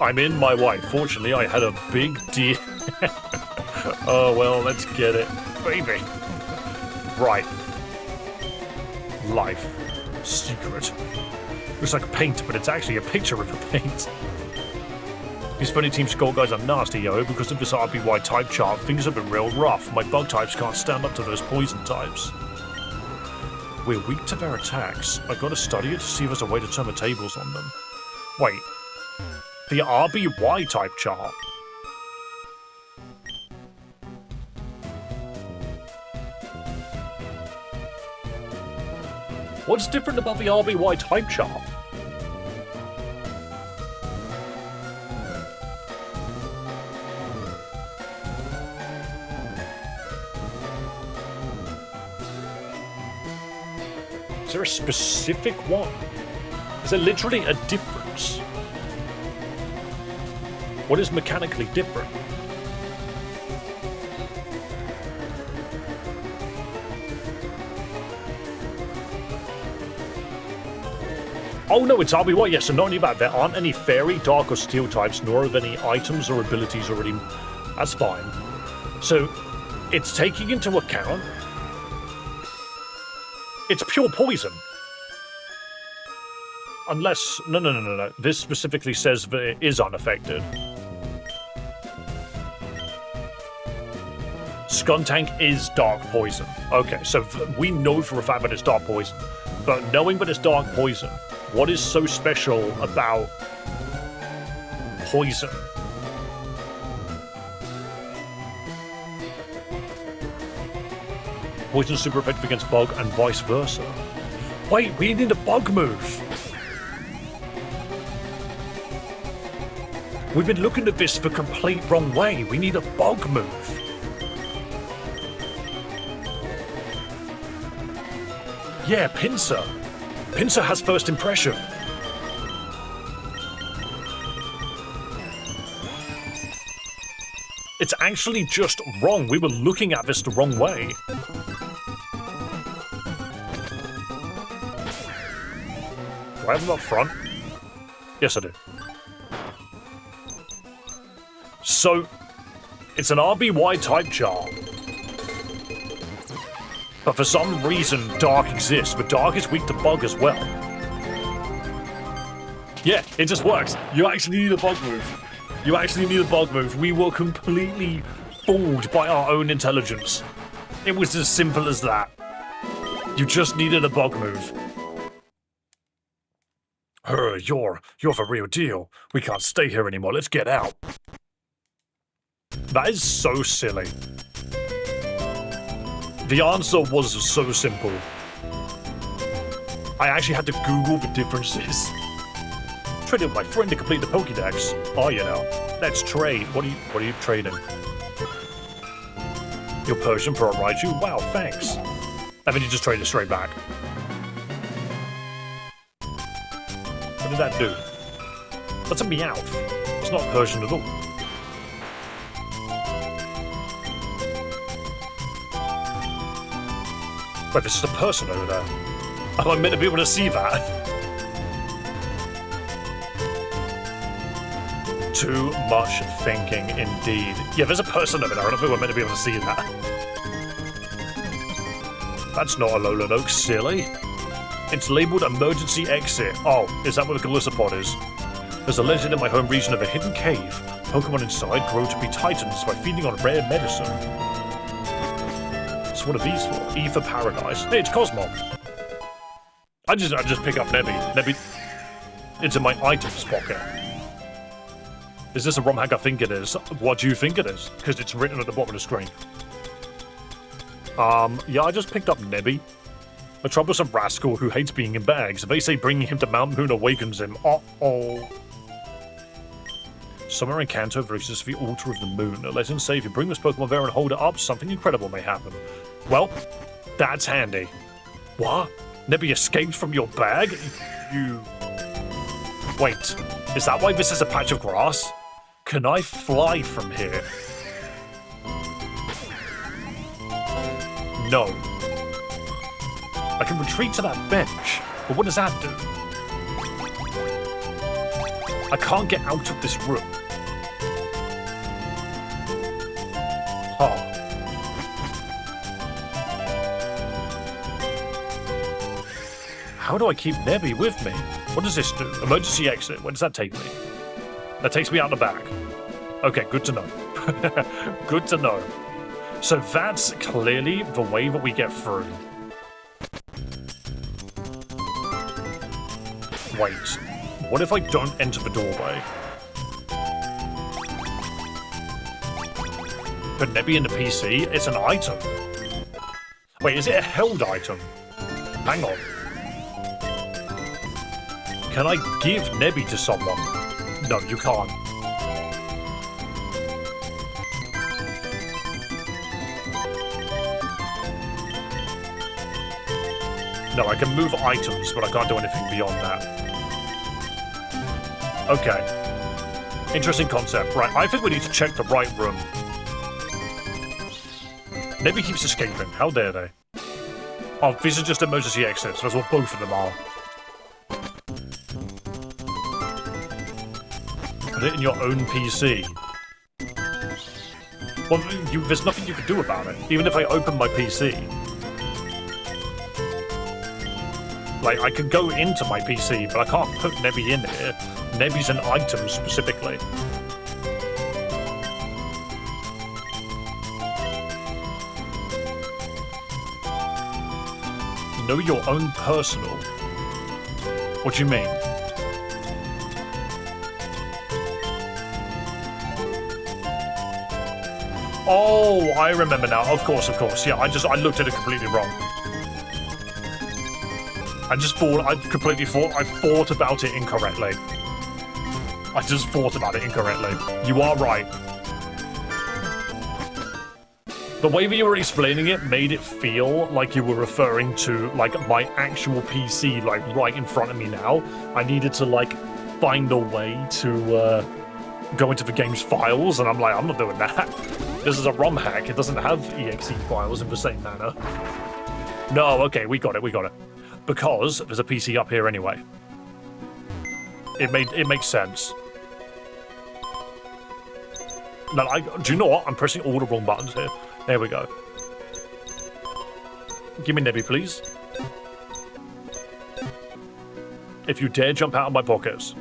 I'm in my wife. Fortunately, I had a big deal. Oh, well, let's get it. Baby. Right. Life. Secret. Looks like paint, but it's actually a picture of the paint. These funny Team Skull guys are nasty, yo. Because of this RBY type chart, things have been real rough. My bug types can't stand up to those poison types. We're weak to their attacks. I gotta study it to see if there's a way to turn the tables on them. Wait. The RBY type chart. What's different about the RBY type chart? Is there a specific one? Is there literally a difference? What is mechanically different? Oh no, it's RBY, yes, so not only that, there aren't any fairy, dark, or steel types, nor of any items or abilities already. That's fine. So, it's taking into account. It's pure poison. Unless. No. This specifically says that it is unaffected. Skuntank is dark poison. Okay, so we know for a fact that it's dark poison. But knowing that it's dark poison, what is so special about poison? Poison super effective against bug and vice versa. Wait, we need a bug move. We've been looking at this the complete wrong way. We need a bug move. Yeah, Pinsir. Pinsir has first impression. It's actually just wrong. We were looking at this the wrong way. Do I have them up front? Yes, I do. So, it's an RBY type chart. But for some reason, Dark exists, but Dark is weak to Bug as well. Yeah, it just works. You actually need a Bug move. You actually need a Bug move. We were completely fooled by our own intelligence. It was as simple as that. You just needed a Bug move. You're the real deal. We can't stay here anymore. Let's get out. That is so silly. The answer was so simple. I actually had to Google the differences. Traded with my friend to complete the Pokédex. Oh, you know. Let's trade. What are you trading? Your Persian for a Raichu? Wow, thanks. And then you just trade it straight back. What did that do? That's a Meowth. It's not Persian at all. Wait, this is a person over there. Am I meant to be able to see that? Too much thinking, indeed. Yeah, there's a person over there. I don't think we're meant to be able to see that. That's not a Alolan Oak, silly. It's labeled emergency exit. Oh, is that what the Gallisopod is? There's a legend in my home region of a hidden cave. Pokemon inside grow to be titans by feeding on rare medicine. So what are these for? E for Paradise. Hey, it's Cosmog. I just pick up Nebby. Nebby. It's in my items pocket. Is this a Romhack? I think it is. What do you think it is? Because it's written at the bottom of the screen. Yeah, I just picked up Nebby. A troublesome rascal who hates being in bags. They say bringing him to Mount Moon awakens him. Uh-oh. Somewhere in Kanto, there exists the Altar of the Moon. Legends say if you bring this Pokemon there and hold it up, something incredible may happen. Well, that's handy. What? Nebby escaped from your bag? You... Wait, is that why this is a patch of grass? Can I fly from here? No. I can retreat to that bench, but what does that do? I can't get out of this room. Huh. How do I keep Nebby with me? What does this do? Emergency exit. Where does that take me? That takes me out the back. Okay, good to know. Good to know. So that's clearly the way that we get through. Wait, what if I don't enter the doorway? Put Nebby in the PC? It's an item. Wait, is it a held item? Hang on. Can I give Nebby to someone? No, you can't. No, I can move items, but I can't do anything beyond that. Okay. Interesting concept. Right, I think we need to check the right room. Nebby keeps escaping. How dare they? Oh, these are just emergency exits. That's what both of them are. Put it in your own PC. Well, there's nothing you can do about it. Even if I open my PC. Like, I could go into my PC, but I can't put Nebby in here. Nebby's an item specifically. Know your own personal. What do you mean? Oh, I remember now. Of course. Yeah, I looked at it completely wrong. I thought about it incorrectly. I just thought about it incorrectly. You are right. The way that you were explaining it made it feel like you were referring to, like, my actual PC, like, right in front of me now. I needed to, like, find a way to, go into the game's files, and I'm like, I'm not doing that. This is a ROM hack. It doesn't have exe files in the same manner. No, okay, we got it. Because there's a PC up here anyway. It makes sense. No, do you know what? I'm pressing all the wrong buttons here. There we go. Give me Nebby, please. If you dare jump out of my pockets.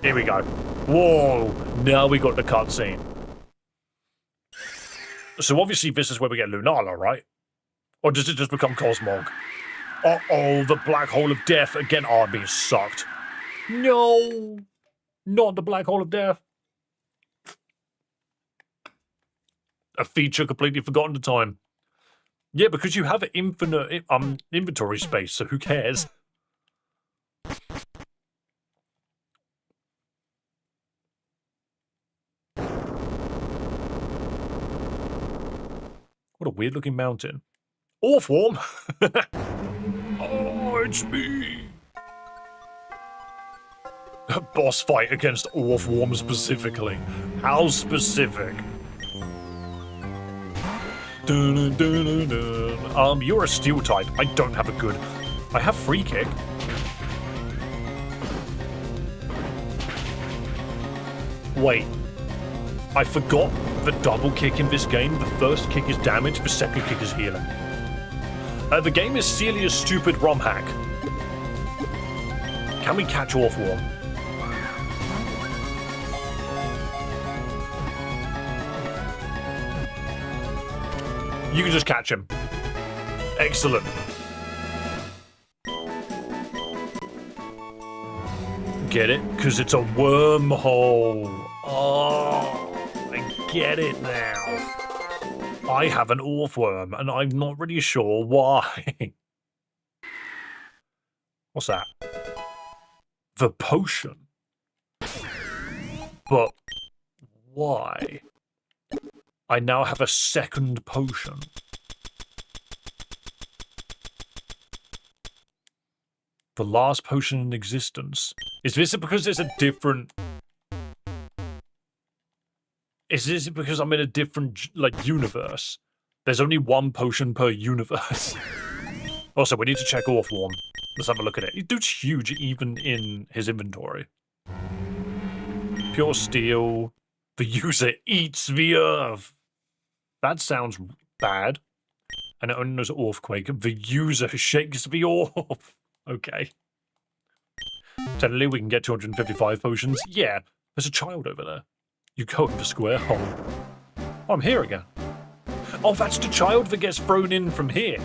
Here we go. Whoa! Now we got the cutscene. So obviously this is where we get Lunala, right? Or does it just become Cosmog? Uh-oh, the black hole of death again. Oh, I'm being sucked. No! Not the black hole of death. A feature completely forgotten to time. Yeah, because you have infinite inventory space, so who cares? weird looking mountain. Orthworm! Oh, it's me! A boss fight against Orthworm specifically. How specific? Dun, dun, dun, dun. You're a steel type. I don't have a good... I have free kick. Wait. I forgot the double kick in this game. The first kick is damage, the second kick is healing. The game is Celias' stupid Romhack. Can we catch Orthworm? You can just catch him. Excellent. Get it? Because it's a wormhole. Oh, I get it now. I have an Orthworm, and I'm not really sure why. What's that? The potion. But why? I now have a second potion. The last potion in existence. Is this because it's a different... Is this because I'm in a different, like, universe? There's only one potion per universe. Also, we need to check Orthworm. Let's have a look at it. Dude's huge, even in his inventory. Pure steel. The user eats the earth. That sounds bad. And it only knows earthquake. The user shakes the earth. Okay. Technically, we can get 255 potions. Yeah, there's a child over there. You go in the square hole. Oh, I'm here again. Oh, that's the child that gets thrown in from here.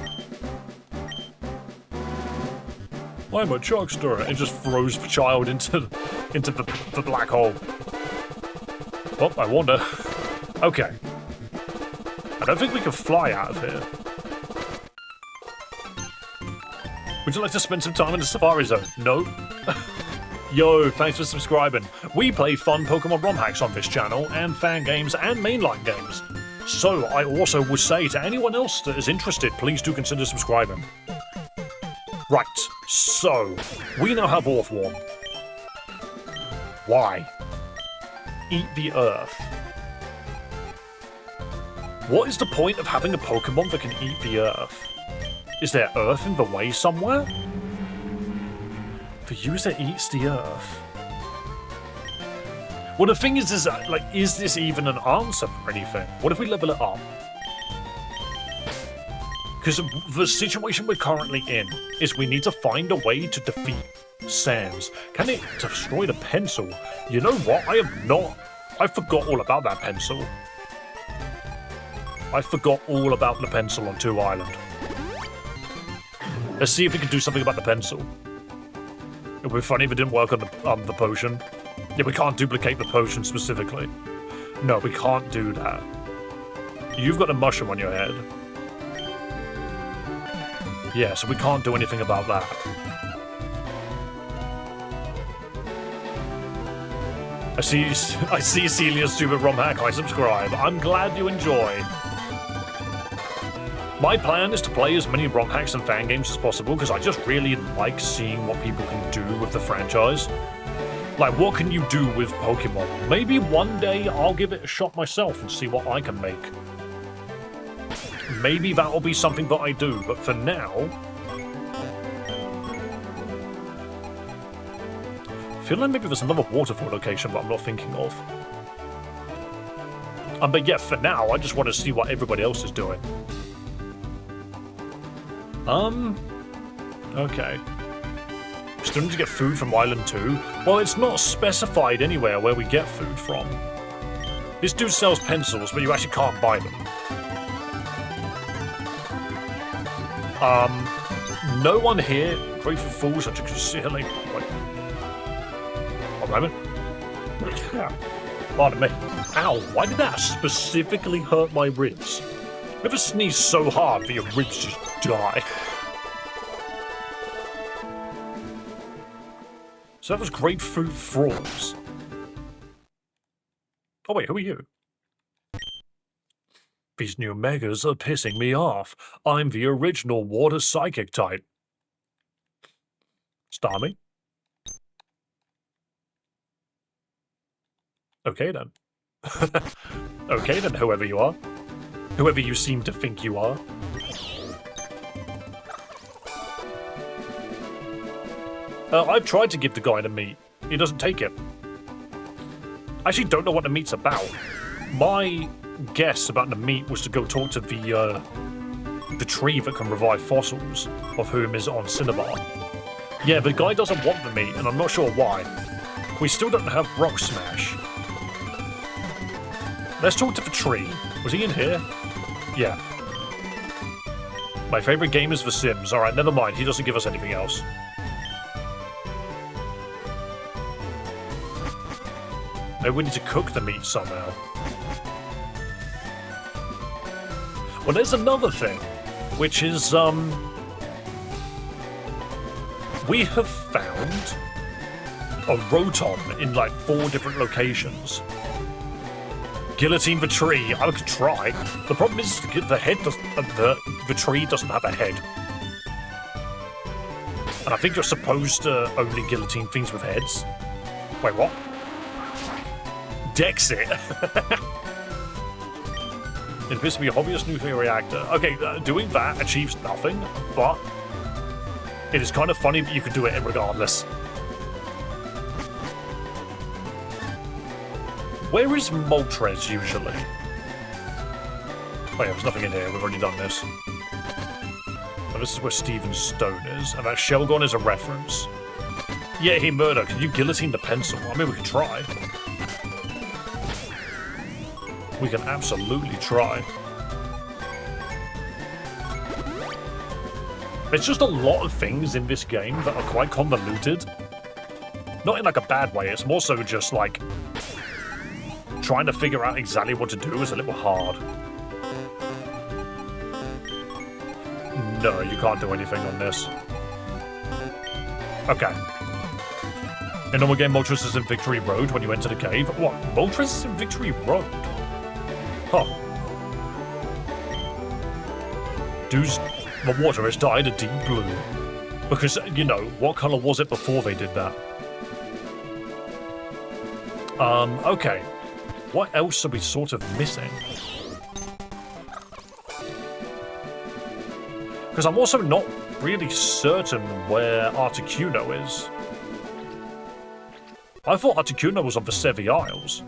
I'm a chuckster. It just throws the child into the black hole. Oh, I wonder. Okay. I don't think we can fly out of here. Would you like to spend some time in the Safari Zone? No. Yo, thanks for subscribing. We play fun Pokemon Romhacks on this channel, and fan games and mainline games. So I also would say to anyone else that is interested, please do consider subscribing. Right, so we now have Orthworm. Why? Eat the earth. What is the point of having a Pokemon that can eat the earth? Is there earth in the way somewhere? The user eats the earth. Well, the thing is like, is this even an answer for anything? What if we level it up? Because the situation we're currently in is we need to find a way to defeat Sans. Can it destroy the pencil? You know what? I forgot all about that pencil. I forgot all about the pencil on 2 Island. Let's see if we can do something about the pencil. It would be funny if it didn't work on the potion. Yeah, we can't duplicate the potion specifically. No, we can't do that. You've got a mushroom on your head. Yeah, so we can't do anything about that. I see Celias' stupid Romhack. I subscribe. I'm glad you enjoy. My plan is to play as many Romhacks and fan games as possible because I just really like seeing what people can do with the franchise. Like, what can you do with Pokemon? Maybe one day I'll give it a shot myself and see what I can make. Maybe that'll be something that I do, but for now... I feel like maybe there's another waterfall location that I'm not thinking of. But yeah, for now, I just want to see what everybody else is doing. Okay. Still need to get food from Island 2. Well, it's not specified anywhere where we get food from. This dude sells pencils, but you actually can't buy them. No one here. Grateful Fools, such a concealing. Wait. Oh, moment. Pardon me. Ow, why did that specifically hurt my ribs? Never sneeze so hard that your ribs just die. So that was grapefruit frogs. Oh wait, who are you? These new megas are pissing me off. I'm the original water psychic type. Starmie? Okay then. Okay then, whoever you are. Whoever you seem to think you are. I've tried to give the guy the meat. He doesn't take it. I actually don't know what the meat's about. My guess about the meat was to go talk to the tree that can revive fossils, of whom is on Cinnabar. Yeah, the guy doesn't want the meat, and I'm not sure why. We still don't have Rock Smash. Let's talk to the tree. Was he in here? Yeah. My favorite game is The Sims. Alright, never mind. He doesn't give us anything else. Maybe we need to cook the meat somehow. Well, there's another thing, which is, we have found a Rotom in, like, 4 different locations. Guillotine the tree. I could try. The problem is the head doesn't. The tree doesn't have a head, and I think you're supposed to only guillotine things with heads. Wait, what? Dex it. It appears to be a hobbyist nuclear reactor. Okay, doing that achieves nothing, but it is kind of funny that you can do it regardless. Where is Moltres usually? Oh yeah, there's nothing in here. We've already done this. And this is where Steven's stone is. And that Shelgon is a reference. Yeah, hey Murder, can you guillotine the pencil? I mean, we can try. We can absolutely try. There's just a lot of things in this game that are quite convoluted. Not in like a bad way, it's more so just like trying to figure out exactly what to do is a little hard. No, you can't do anything on this. Okay. In normal game, Moltres is in Victory Road when you enter the cave. What? Moltres is in Victory Road? Huh. The water has dyed a deep blue. Because, you know, what colour was it before they did that? Okay. What else are we sort of missing? Because I'm also not really certain where Articuno is. I thought Articuno was on the Sevi Isles.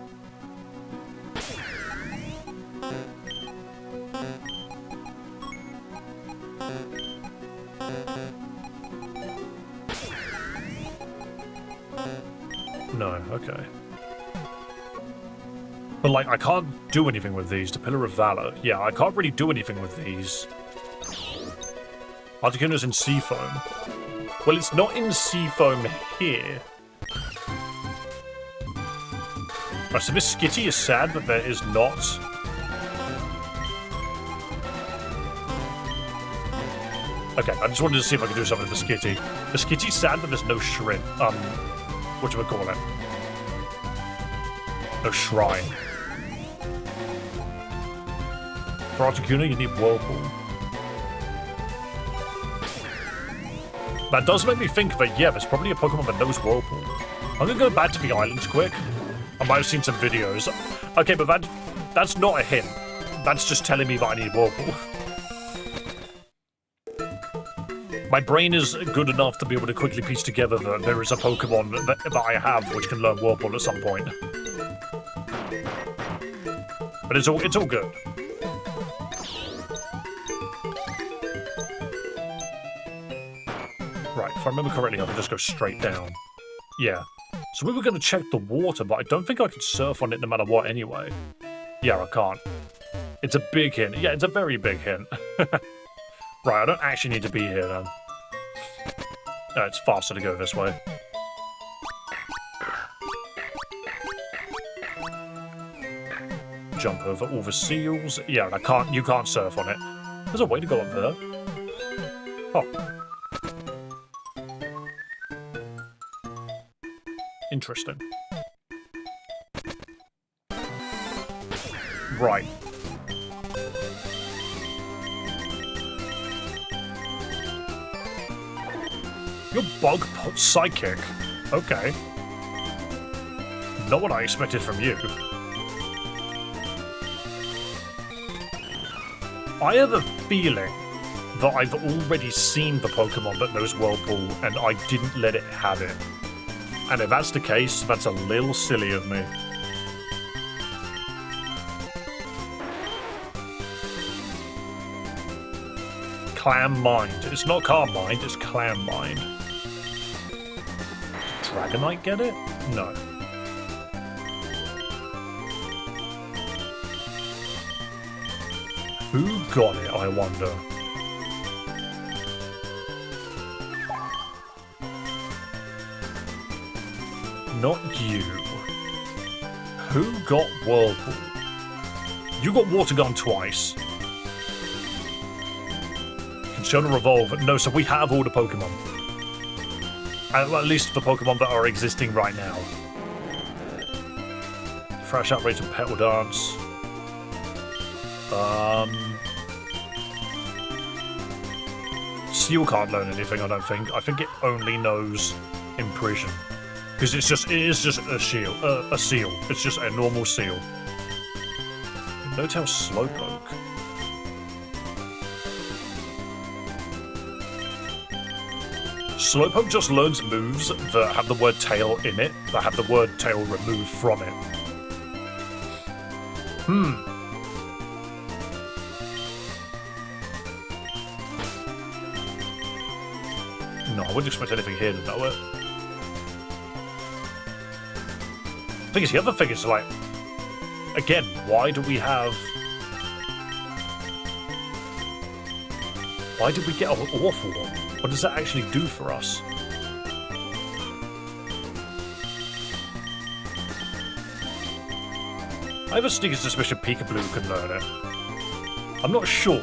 No, okay. But, like, I can't do anything with these. The Pillar of Valor. Yeah, I can't really do anything with these. Articuno's in Seafoam. Well, it's not in Seafoam here. Right, so this Skitty is sad that there is not... Okay, I just wanted to see if I could do something with the Skitty. The Skitty's sad that there's no shrimp. Whatchamacallit? No shrine. For Articuno, you need Whirlpool. That does make me think that, yeah, there's probably a Pokemon that knows Whirlpool. I'm gonna go back to the islands quick. I might have seen some videos. Okay, but that's not a hint. That's just telling me that I need Whirlpool. My brain is good enough to be able to quickly piece together that there is a Pokemon that I have which can learn Whirlpool at some point. But it's all good. Right, if I remember correctly, I can just go straight down. Yeah. So we were going to check the water, but I don't think I can surf on it no matter what anyway. Yeah, I can't. It's a big hint. Yeah, it's a very big hint. Right, I don't actually need to be here then. It's faster to go this way. Jump over all the seals. Yeah, you can't surf on it. There's a way to go up there. Oh. Interesting. Right. You're bug psychic. Okay. Not what I expected from you. I have a feeling that I've already seen the Pokemon that knows Whirlpool and I didn't let it have it. And if that's the case, that's a little silly of me. Clam Mind. It's not Calm Mind, it's Clam Mind. Dragonite get it? No. Who got it, I wonder? Not you. Who got Whirlpool? You got Water Gun twice. Concerna Revolve. No, so we have all the Pokemon. At least the Pokemon that are existing right now. Fresh Outrage and Petal Dance. Seal can't learn anything, I don't think. I think it only knows Imprison. Because it is just a seal. A seal. It's just a normal seal. No-tail Slowpoke. Slowpoke just learns moves that have the word tail in it, that have the word tail removed from it. No, I wouldn't expect anything here to know it. The thing is, the other thing is, like, again, why do we have... Why did we get an awful one? What does that actually do for us? I have a sneaky suspicion Peekaboo can learn it. I'm not sure.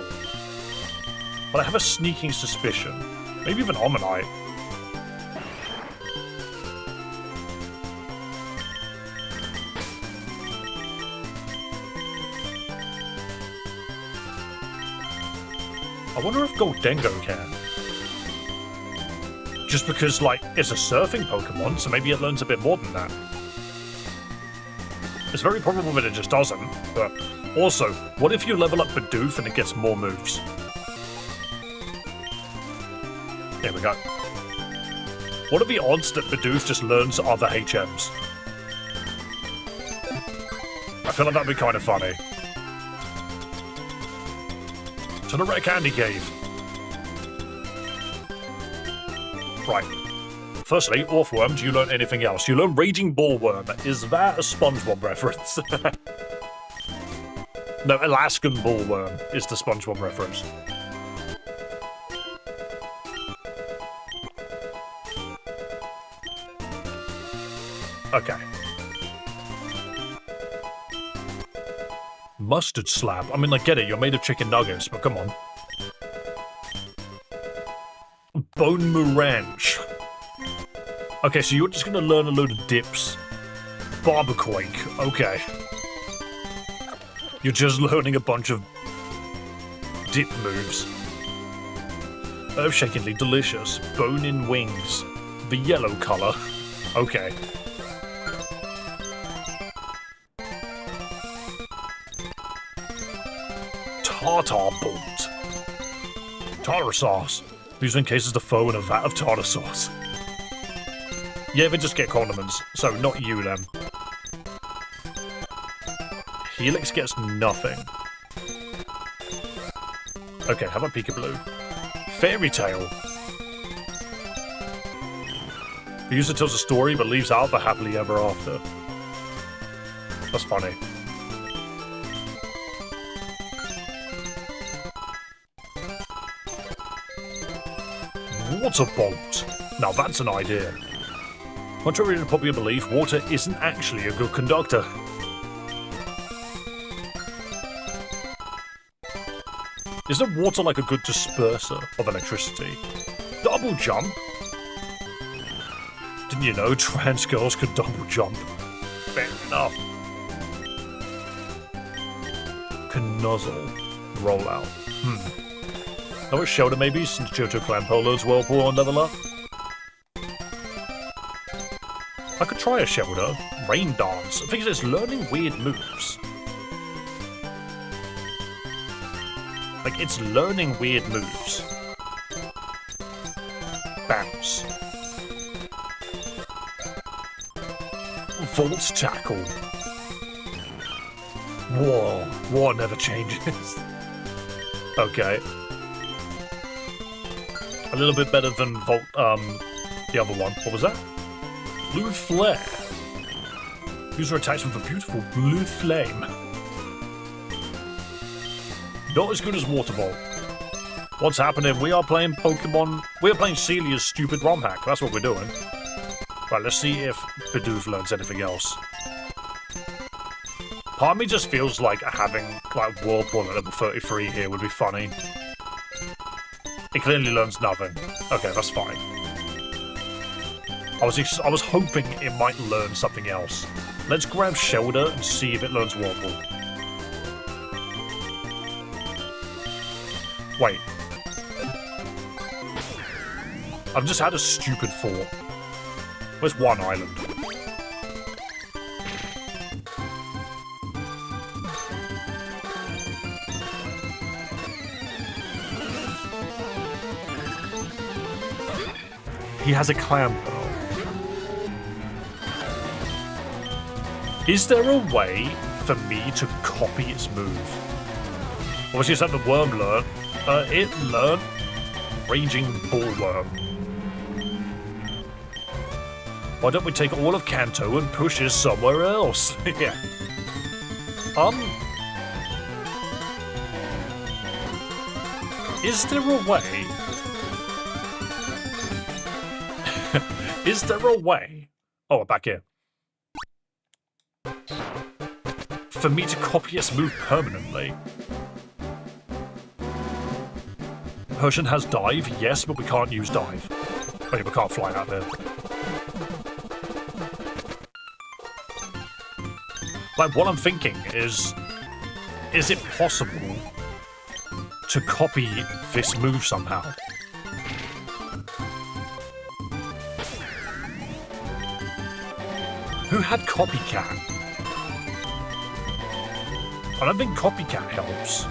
But I have a sneaking suspicion. Maybe even Omanyte. I wonder if Goldengo can. Just because, like, it's a surfing Pokemon, so maybe it learns a bit more than that. It's very probable that it just doesn't, but also, what if you level up Bidoof and it gets more moves? There we go. What are the odds that Bidoof just learns other HMs? I feel like that'd be kind of funny. To the Red Candy Cave. Right. Firstly, Orthworm, do you learn anything else? You learn Raging Bullworm. Is that a SpongeBob reference? No, Alaskan Bullworm is the SpongeBob reference. Okay. Mustard Slab. I mean, I get it, you're made of chicken nuggets, but come on. Bone Morange. Okay, so you're just gonna learn a load of dips. Barbaquake. Okay. You're just learning a bunch of dip moves. Earthshakingly delicious. Bone in wings. The yellow color. Okay. Tartar Bolt. Tartar sauce. Used in case the foe in a vat of tartar sauce. Yeah, they just get condiments, so not you then. Helix gets nothing. Okay, how about Peekaboo? Fairy Tale. The user tells a story but leaves out the happily ever after. That's funny. Water Bolt. Now that's an idea. Contrary to popular belief, water isn't actually a good conductor. Isn't water like a good disperser of electricity? Double jump? Didn't you know trans girls could double jump? Fair enough. Knuzzle. Rollout. Know what Shelter maybe, since Johto Clampo loads Whirlpool on level up? I could try a shoulder. Rain dance. The thing is, it's learning weird moves. Like, it's learning weird moves. Bounce. Vault tackle. War. War never changes. Okay. A little bit better than Vault, the other one. What was that? Blue Flare. User attacks with a beautiful blue flame. Not as good as Water Vault. What's happening? We are playing Pokemon. We are playing Celias' stupid Romhack. That's what we're doing. Right, let's see if Bidoof learns anything else. Part of me just feels like having, like, Whirlpool at level 33 here would be funny. It clearly learns nothing. Okay, that's fine. I was hoping it might learn something else. Let's grab Shoulder and see if it learns Whirlpool. Wait. I've just had a stupid thought. Where's one island? He has a clam pearl. Is there a way for me to copy its move? Obviously, it's something the worm learned. It learned Raging Bullworm. Why don't we take all of Kanto and push it somewhere else? Yeah. Is there a way? Is there a way? Oh, back here. For me to copy its move permanently. Persian has dive, yes, but we can't use dive. Oh, yeah, we can't fly out there. Like, what I'm thinking is it possible to copy this move somehow? Who had Copycat? I don't think Copycat helps.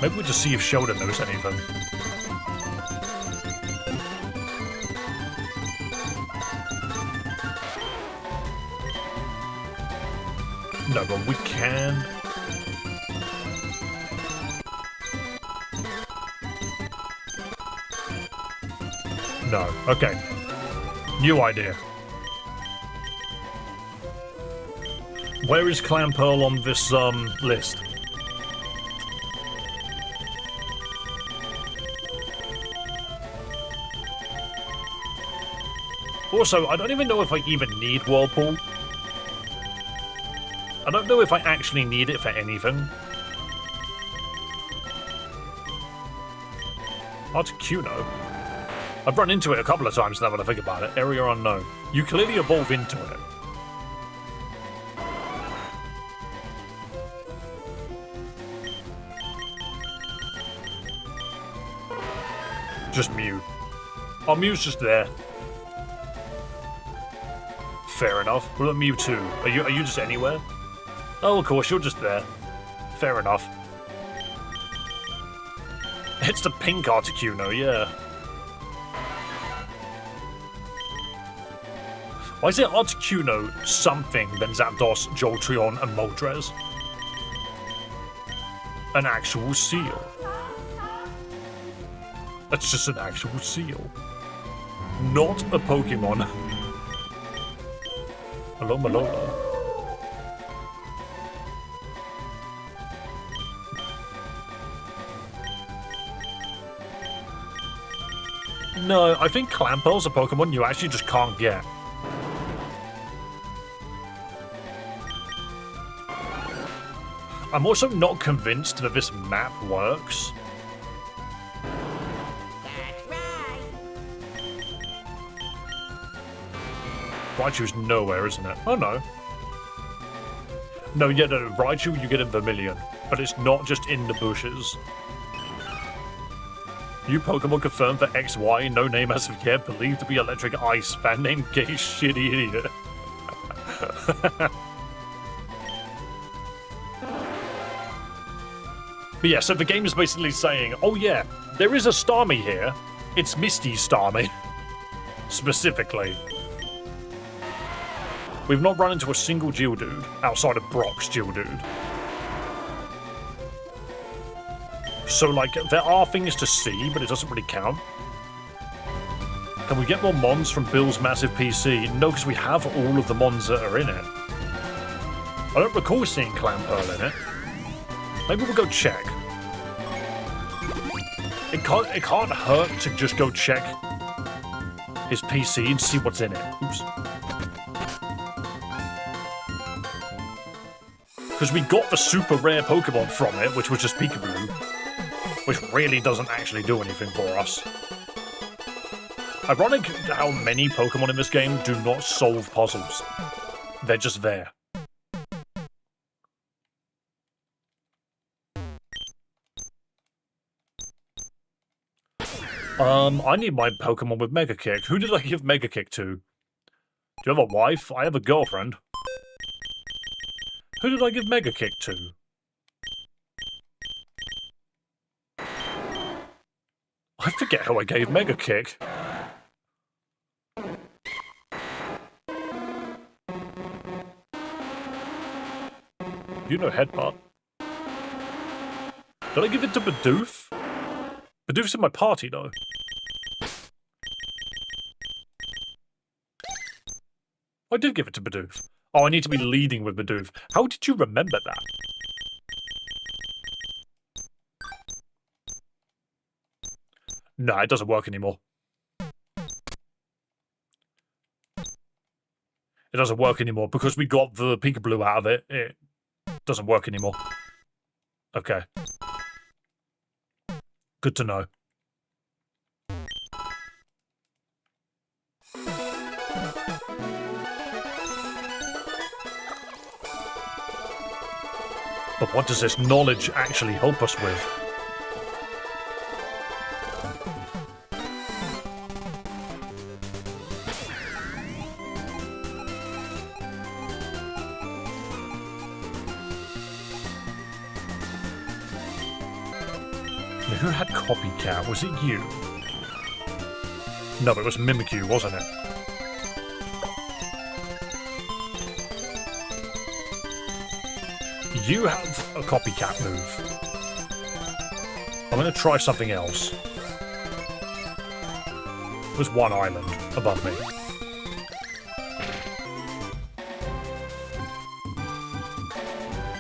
Maybe we'll just see if Shoulder knows anything. No, but we can... No. Okay. New idea. Where is Clam Pearl on this, list? Also, I don't even know if I even need Whirlpool. I don't know if I actually need it for anything. Articuno? I've run into it a couple of times now when I think about it. Area unknown. You clearly evolve into it. Just Mew. Oh, Mew's just there. Fair enough. What about Mewtwo? Are you just anywhere? Oh, of course, you're just there. Fair enough. It's the pink Articuno, yeah. Why is it Articuno something than Zapdos, Jolteon, and Moltres? An actual seal. That's just an actual seal. Not a Pokemon. Hello, Malola. No, I think Clamperl's a Pokemon you actually just can't get. I'm also not convinced that this map works. Raichu's nowhere, isn't it? Oh, no. No, yeah, no, Raichu you get in Vermilion, but it's not just in the bushes. New Pokemon confirmed for XY, no name as of yet, believed to be Electric Ice. Fan name gay shitty idiot. But yeah, so the game is basically saying, oh yeah, there is a Starmie here. It's Misty Starmie. Specifically. We've not run into a single Geodude outside of Brock's Geodude. So, like, there are things to see, but it doesn't really count. Can we get more Mons from Bill's massive PC? No, because we have all of the Mons that are in it. I don't recall seeing Clamperl in it. Maybe we'll go check. It can't hurt to just go check his PC and see what's in it. Oops. Because we got the super rare Pokemon from it, which was just Peekaboo, which really doesn't actually do anything for us. Ironic how many Pokemon in this game do not solve puzzles. They're just there. I need my Pokemon with Mega Kick. Who did I give Mega Kick to? Do you have a wife? I have a girlfriend. Who did I give Mega Kick to? I forget who I gave Mega Kick. You know Headbutt. Did I give it to Bidoof? Bidoof's in my party, though. I did give it to Bidoof. Oh, I need to be leading with Bidoof. How did you remember that? No, it doesn't work anymore. It doesn't work anymore because we got the Peekaboo out of it. It doesn't work anymore. Okay. Good to know. But what does this knowledge actually help us with? Who had Copycat? Was it you? No, it was Mimikyu, wasn't it? You have a Copycat move. I'm going to try something else. There's one island above me.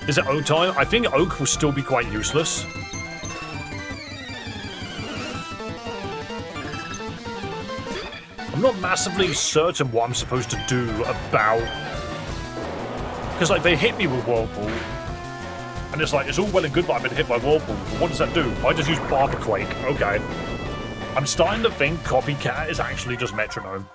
Is it Oak time? I think Oak will still be quite useless. I'm not massively certain what I'm supposed to do about... Because, like, they hit me with Whirlpool. And it's like, it's all well and good that I've been hit by Whirlpool, but what does that do? I just use Barberquake. Okay. I'm starting to think Copycat is actually just Metronome.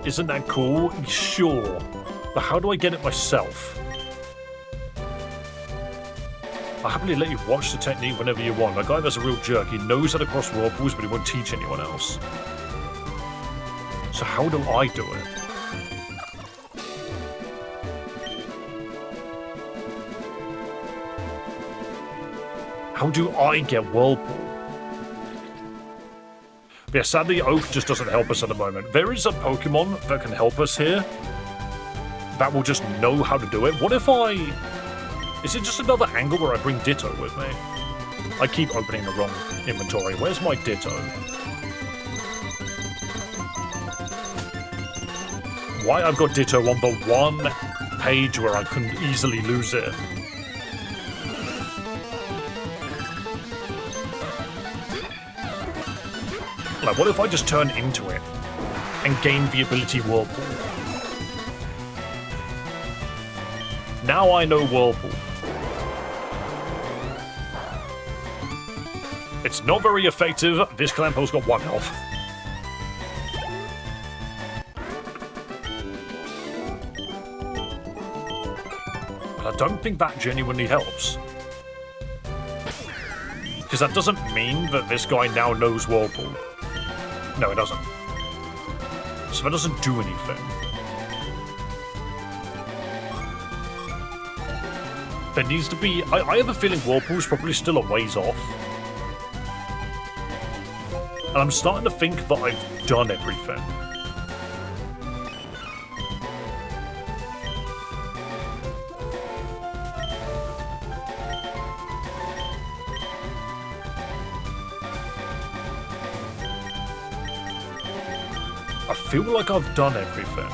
Isn't that cool? Sure. But how do I get it myself? I'll happily let you watch the technique whenever you want. My guy that's a real jerk. He knows how to cross whirlpools, but he won't teach anyone else. So how do I do it? How do I get Whirlpool? But yeah, sadly, Oak just doesn't help us at the moment. There is a Pokemon that can help us here. That will just know how to do it. What if I... Is it just another angle where I bring Ditto with me? I keep opening the wrong inventory. Where's my Ditto? Why I've got Ditto on the one page where I couldn't easily lose it? Like, what if I just turn into it and gain the ability Whirlpool? Now I know Whirlpool. It's not very effective. This Clamperl's got 1 health. But I don't think that genuinely helps. Because that doesn't mean that this guy now knows Whirlpool. No, it doesn't. So that doesn't do anything. There needs to be... I have a feeling Whirlpool's probably still a ways off. And I'm starting to think that I've done everything. I feel like I've done everything.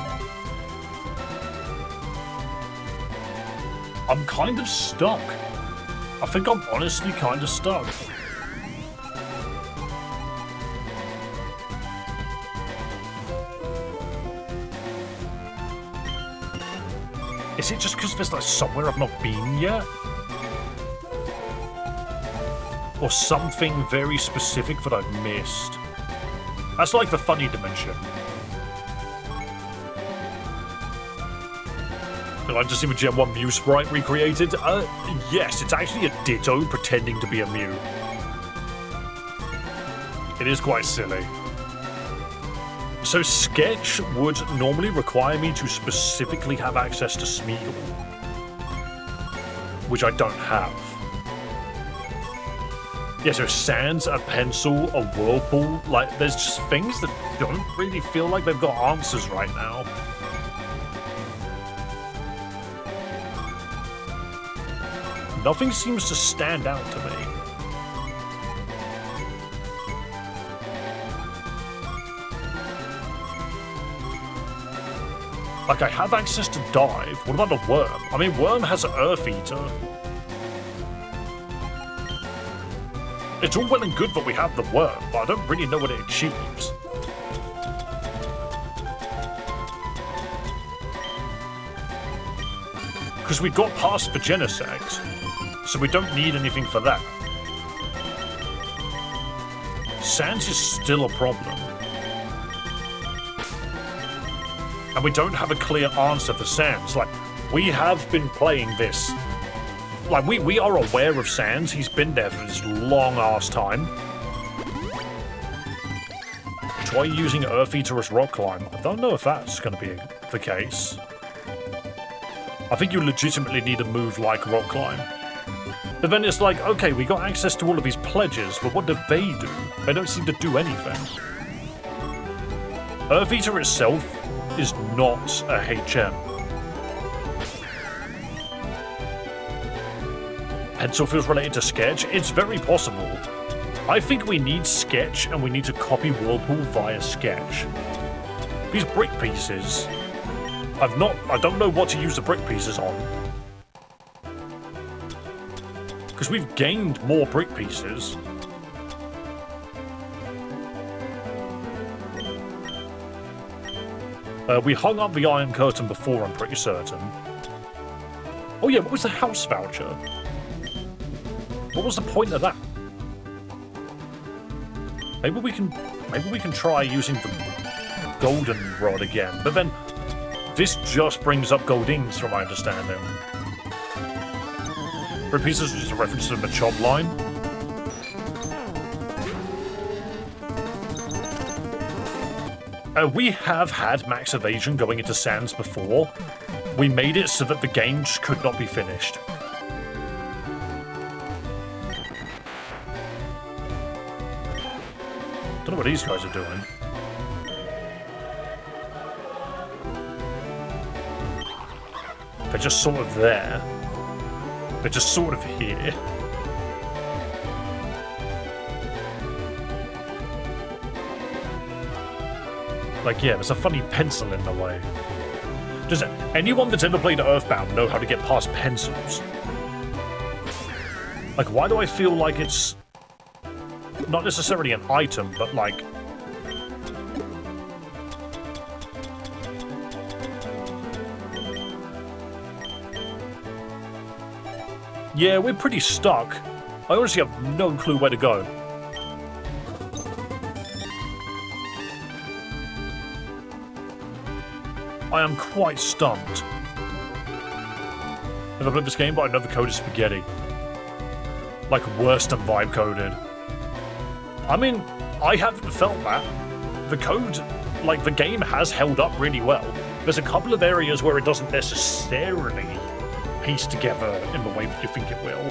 I'm kind of stuck. I think I'm honestly kind of stuck. Is it just because there's like somewhere I've not been yet? Or something very specific that I've missed? That's like the funny dimension. Did I just see a Gen 1 Mew sprite recreated? Yes, it's actually a Ditto pretending to be a Mew. It is quite silly. So Sketch would normally require me to specifically have access to Smeagol, which I don't have. Yeah, so Sans, a Pencil, a Whirlpool, like, there's just things that don't really feel like they've got answers right now. Nothing seems to stand out to me. Like, I have access to Dive. What about the Worm? I mean, Worm has an Earth Eater. It's all well and good that we have the Worm, but I don't really know what it achieves. Because we got past the Genesect, so we don't need anything for that. Sans is still a problem. And we don't have a clear answer for Sans. Like, we have been playing this. Like, we are aware of Sans. He's been there for this long-ass time. Try using Earth Eater as Rock Climb. I don't know if that's going to be the case. I think you legitimately need a move like Rock Climb. But then it's like, okay, we got access to all of these pledges, but what do they do? They don't seem to do anything. Earth Eater itself is not a HM. Pencil feels related to Sketch? It's very possible. I think we need Sketch and we need to copy Whirlpool via Sketch. These brick pieces... I don't know what to use the brick pieces on. Because we've gained more brick pieces. We hung up the Iron Curtain before, I'm pretty certain. Oh yeah, what was the house voucher? What was the point of that? Maybe we can try using the golden rod again, but then this just brings up Goldings from my understanding. Brick pieces is just a reference to the Machop line. We have had max evasion going into Sans before. We made it so that the game just could not be finished. Don't know what these guys are doing. They're just sort of there. They're just sort of here. Like, yeah, there's a funny pencil in the way. Does anyone that's ever played Earthbound know how to get past pencils? Like, why do I feel like it's not necessarily an item, but like... Yeah, we're pretty stuck. I honestly have no clue where to go. I am quite stumped. Never played this game, but I know the code is spaghetti. Like, worse than vibe coded. I mean, I haven't felt that. The code, like, the game has held up really well. There's a couple of areas where it doesn't necessarily piece together in the way that you think it will.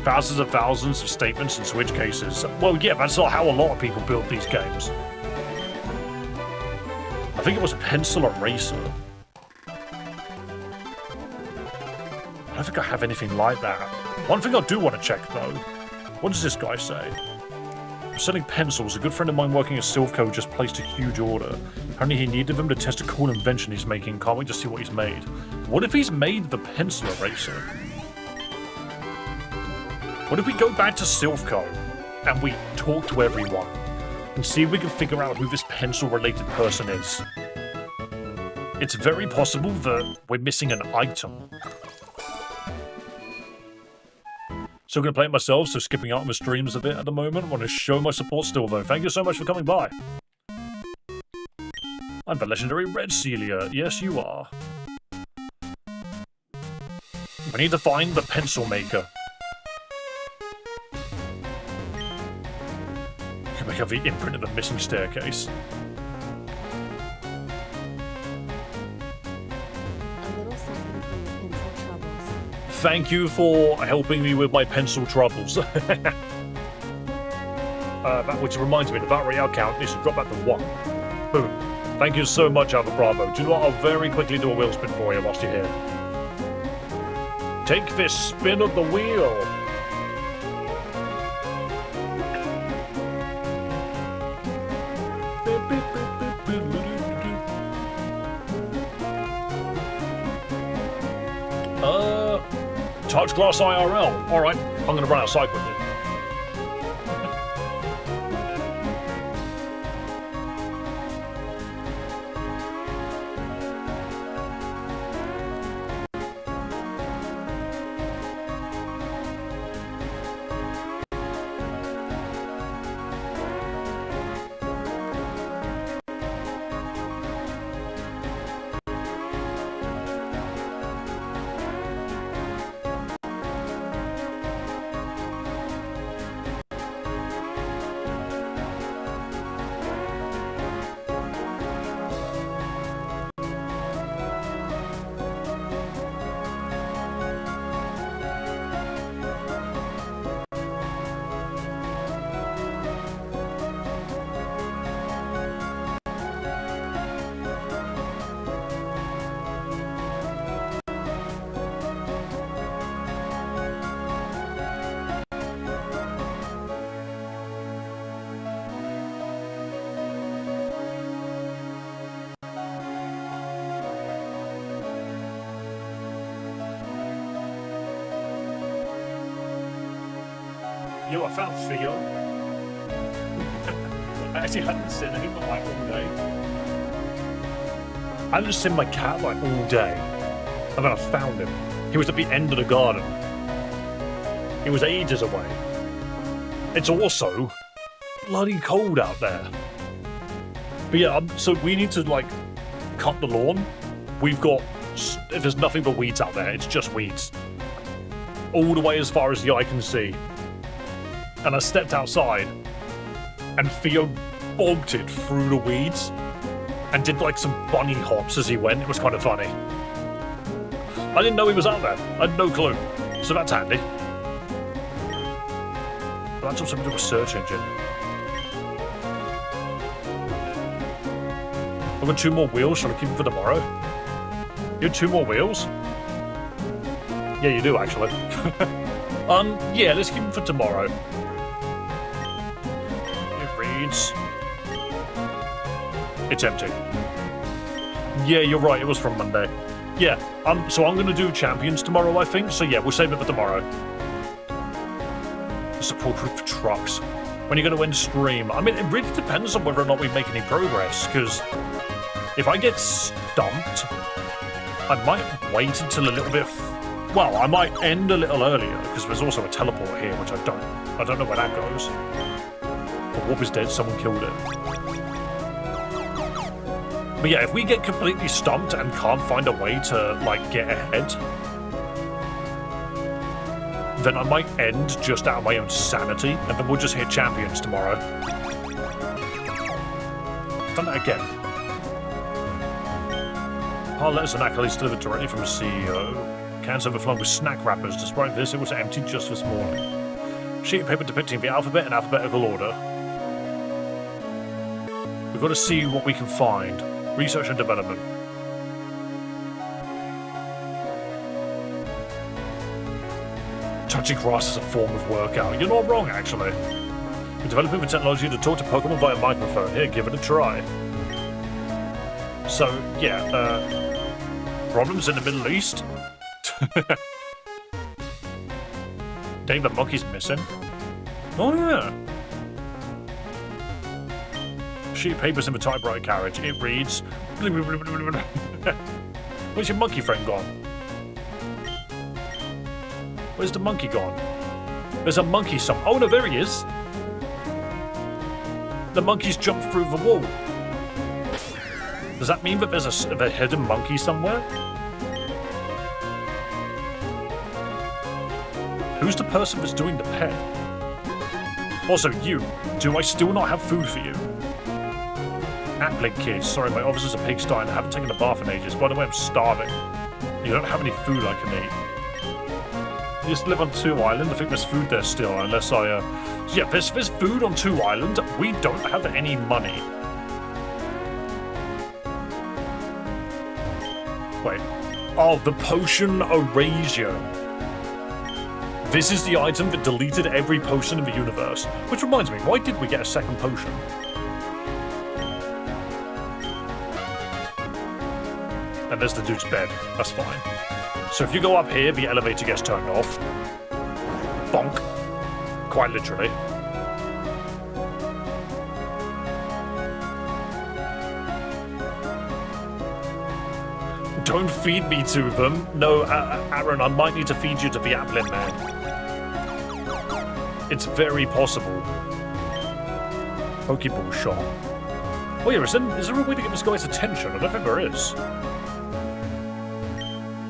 Thousands of statements and switch cases. Well, yeah, that's not how a lot of people build these games. I think it was Pencil Eraser. I don't think I have anything like that. One thing I do want to check, though. What does this guy say? I'm selling pencils. A good friend of mine working at Silphco just placed a huge order. Apparently he needed them to test a cool invention he's making. Can't wait to see what he's made. What if he's made the Pencil Eraser? What if we go back to Silphco and we talk to everyone and see if we can figure out who this pencil-related person is? It's very possible that we're missing an item. Still going to play it myself, so skipping out on the streams a bit at the moment. I want to show my support still, though. Thank you so much for coming by. I'm the legendary Red Celia. Yes, you are. We need to find the pencil maker. We have the imprint of the missing staircase. A little something for your pencil troubles. Thank you for helping me with my pencil troubles. Which reminds me, the battle royale count needs to drop back to 1. Boom. Thank you so much, Alpha Bravo. Do you know what? I'll very quickly do a wheel spin for you whilst you're here. Take this spin of the wheel. Touch glass IRL. Alright, I'm going to run outside quickly. Yo, I found Theo. I actually hadn't seen him like all day. I hadn't seen my cat like all day. And then I found him. He was at the end of the garden. He was ages away. It's also bloody cold out there. But yeah, so we need to like cut the lawn. We've got, there's nothing but weeds out there. It's just weeds. All the way as far as the eye can see. And I stepped outside, and Theo bolted through the weeds and did like some bunny hops as he went. It was kind of funny. I didn't know he was out there. I had no clue. So that's handy. But that's also something to do with a search engine. I've got 2 more wheels. Shall I keep them for tomorrow? You have 2 more wheels? Yeah, you do, actually. Yeah, let's keep them for tomorrow. It's empty. Yeah, you're right, it was from Monday. Yeah, so I'm gonna do Champions tomorrow, I think, so yeah, we'll save it for tomorrow. Support group for trucks. When are you gonna end stream? I mean, it really depends on whether or not we make any progress, because if I get stumped, I might wait until a little bit... Well, I might end a little earlier, because there's also a teleport here, which I don't know where that goes. But Warp is dead, someone killed it. But yeah, if we get completely stumped and can't find a way to, like, get ahead, then I might end just out of my own sanity, and then we'll just hit champions tomorrow. Done that again. Our letters and accolades delivered directly from the CEO. Cans overflowing with snack wrappers. Despite this, it was empty just this morning. Sheet of paper depicting the alphabet in alphabetical order. We've got to see what we can find. Research and development. Touching grass is a form of workout. You're not wrong, actually. We're developing the technology to talk to Pokémon via microphone. Here, give it a try. So, yeah, problems in the Middle East? Dang, the monkey's missing. Oh, yeah. Sheet of paper's in the typewriter carriage. It reads... Where's your monkey friend gone? Where's the monkey gone? There's a monkey Oh, no, there he is. The monkey's jumped through the wall. Does that mean that there's a hidden monkey somewhere? Who's the person that's doing the pen? Also, you. Do I still not have food for you? Appling kids. Sorry, my office is a pigsty and I haven't taken a bath in ages. By the way, I'm starving. You don't have any food I can eat. You just live on 2 Island. I think there's food there still, unless I, Yeah, there's food on 2 Island. We don't have any money. Wait. Oh, the potion erasure. This is the item that deleted every potion in the universe. Which reminds me, why did we get a second potion? And there's the dude's bed. That's fine. So if you go up here, the elevator gets turned off. Bonk. Quite literally. Don't feed me to them. No, Aaron, I might need to feed you to the Applin Man. It's very possible. Pokeball shot. Oh yeah, is there a way to get this guy's attention? I don't think there is.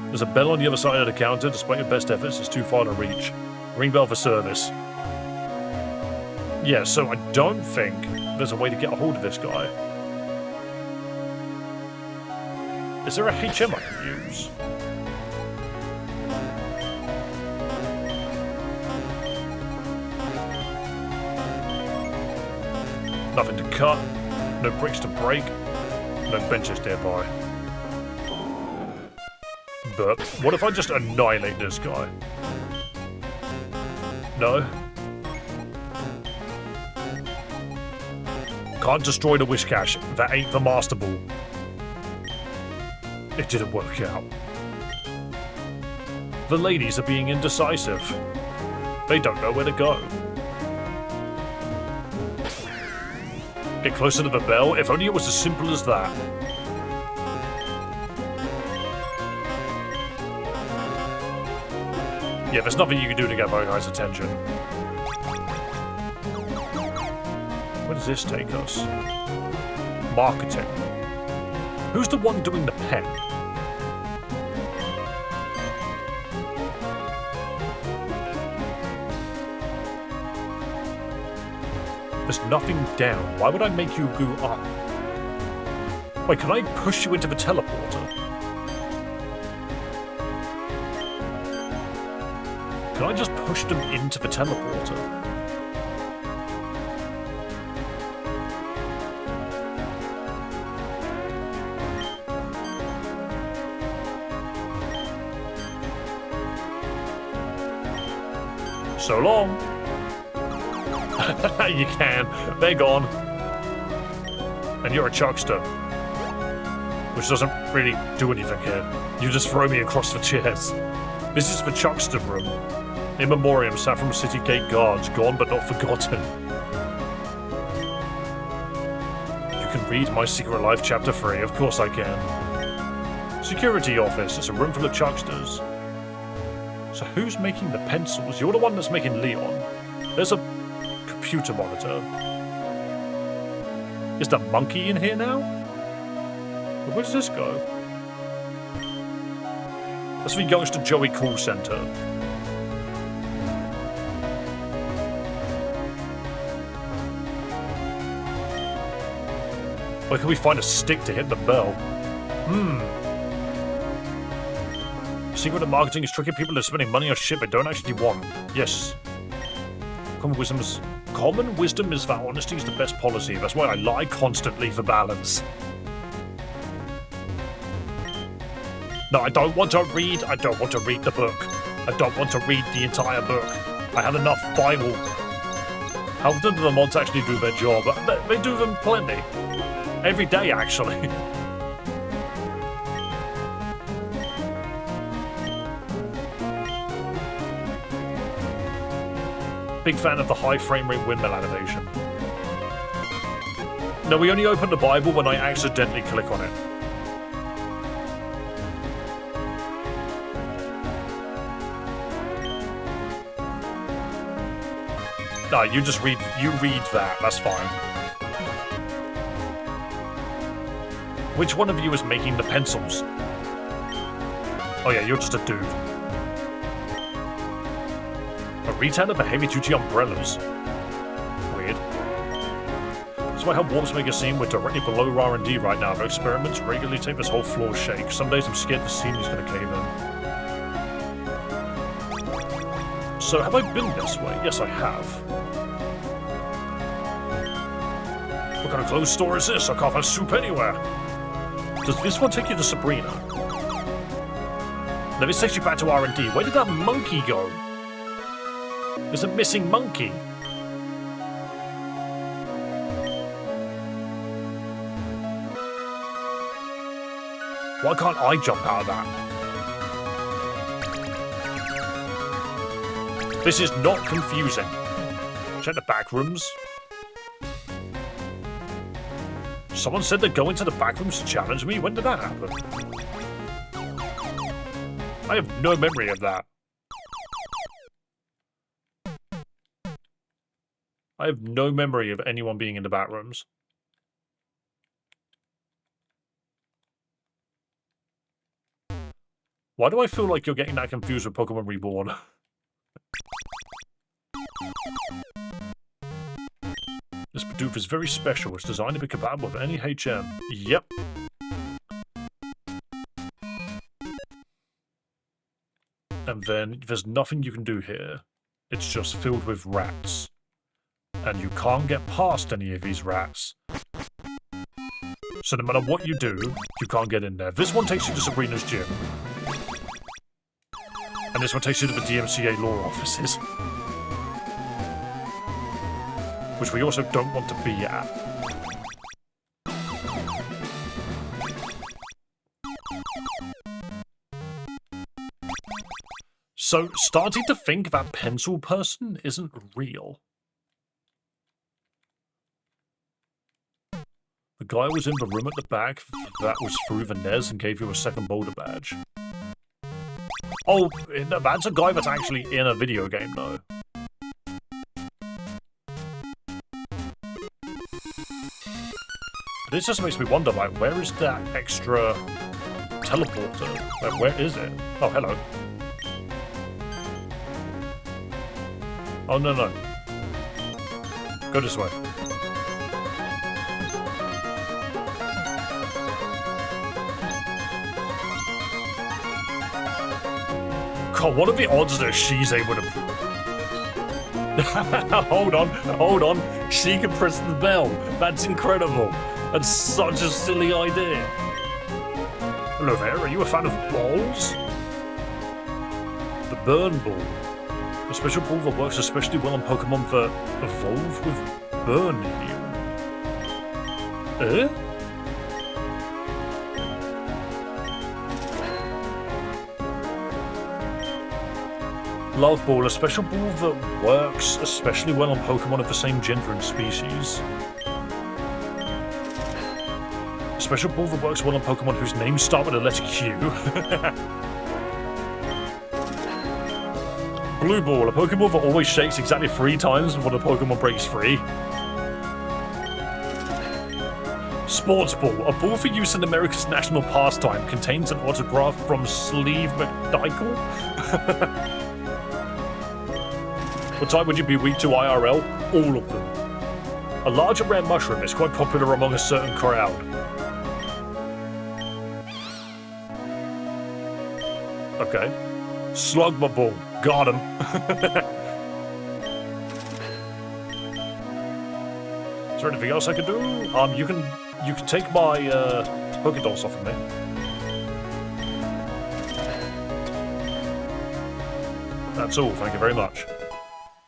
There's a bell on the other side of the counter. Despite your best efforts, it's too far to reach. Ring bell for service. Yeah, so I don't think there's a way to get a hold of this guy. Is there a HM I can use? Nothing to cut. No bricks to break. No benches nearby. But what if I just annihilate this guy? No. Can't destroy the wish cache. That ain't the master ball. It didn't work out. The ladies are being indecisive. They don't know where to go. Get closer to the bell. If only it was as simple as that. Yeah, there's nothing you can do to get my guy's attention. Where does this take us? Marketing. Who's the one doing the pen? There's nothing down. Why would I make you go up? Wait, can I push you into the teleporter? Can I just push them into the teleporter? So long. You can. They're gone. And you're a chuckster. Which doesn't really do anything here. You just throw me across the chairs. This is the chuckster room. In memoriam, Saffron City Gate guards, gone but not forgotten. You can read My Secret Life Chapter 3. Of course I can. Security office. It's a room full of chucksters. So who's making the pencils? You're the one that's making Leon. There's a computer monitor. Is the monkey in here now? Where does this go? That's the Youngster Joey call center. Where can we find a stick to hit the bell? Secret of marketing is tricking people into spending money on shit they don't actually want. Yes. Common wisdom is that honesty is the best policy. That's why I lie constantly for balance. No, I don't want to read. I don't want to read the book. I don't want to read the entire book. I had enough Bible. How often do the mods actually do their job? They do them plenty. Every day, actually. Big fan of the high frame rate windmill animation. No, we only open the Bible when I accidentally click on it. No, you just read that, that's fine. Which one of you is making the pencils? Oh yeah, you're just a dude. A retailer for heavy-duty umbrellas. Weird. That's why how Warps make a scene we're directly below R&D right now. Their experiments regularly take this whole floor shake. Some days I'm scared the ceiling's gonna cave in. So have I been this way? Yes, I have. What kind of clothes store is this? I can't find soup anywhere. Does this one take you to Sabrina? No, this takes you back to R&D. Where did that monkey go? There's a missing monkey. Why can't I jump out of that? This is not confusing. Check the back rooms. Someone said they'd go into the back rooms to challenge me? When did that happen? I have no memory of that. I have no memory of anyone being in the back rooms. Why do I feel like you're getting that confused with Pokemon Reborn? This Bidoof is very special. It's designed to be compatible with any HM. Yep. And then there's nothing you can do here. It's just filled with rats. And you can't get past any of these rats. So no matter what you do, you can't get in there. This one takes you to Sabrina's gym. And this one takes you to the DMCA law offices. Which we also don't want to be at. So, starting to think that pencil person isn't real. The guy was in the room at the back that was through the Nez and gave you a second boulder badge. Oh, that's a guy that's actually in a video game, though. This just makes me wonder, like, where is that extra teleporter? Like, where is it? Oh, hello. Oh, no, no. Go this way. God, what are the odds that she's able to... Hold on. She can press the bell. That's incredible. That's such a silly idea. Hello there, are you a fan of balls? The burn ball. A special ball that works especially well on Pokemon that evolve with burn in you. Eh? Love Ball, a special ball that works especially well on Pokemon of the same gender and species. A special ball that works well on Pokemon whose names start with the letter Q. Blue Ball, a Pokemon that always shakes exactly 3 times before the Pokemon breaks free. Sports ball. A ball for use in America's national pastime. Contains an autograph from Sleeve McDykel. What type would you be weak to IRL? All of them. A large and rare mushroom is quite popular among a certain crowd. Okay. Slug my ball. Got him. Is there anything else I can do? You can take my Pokédolls off of me. That's all. Thank you very much.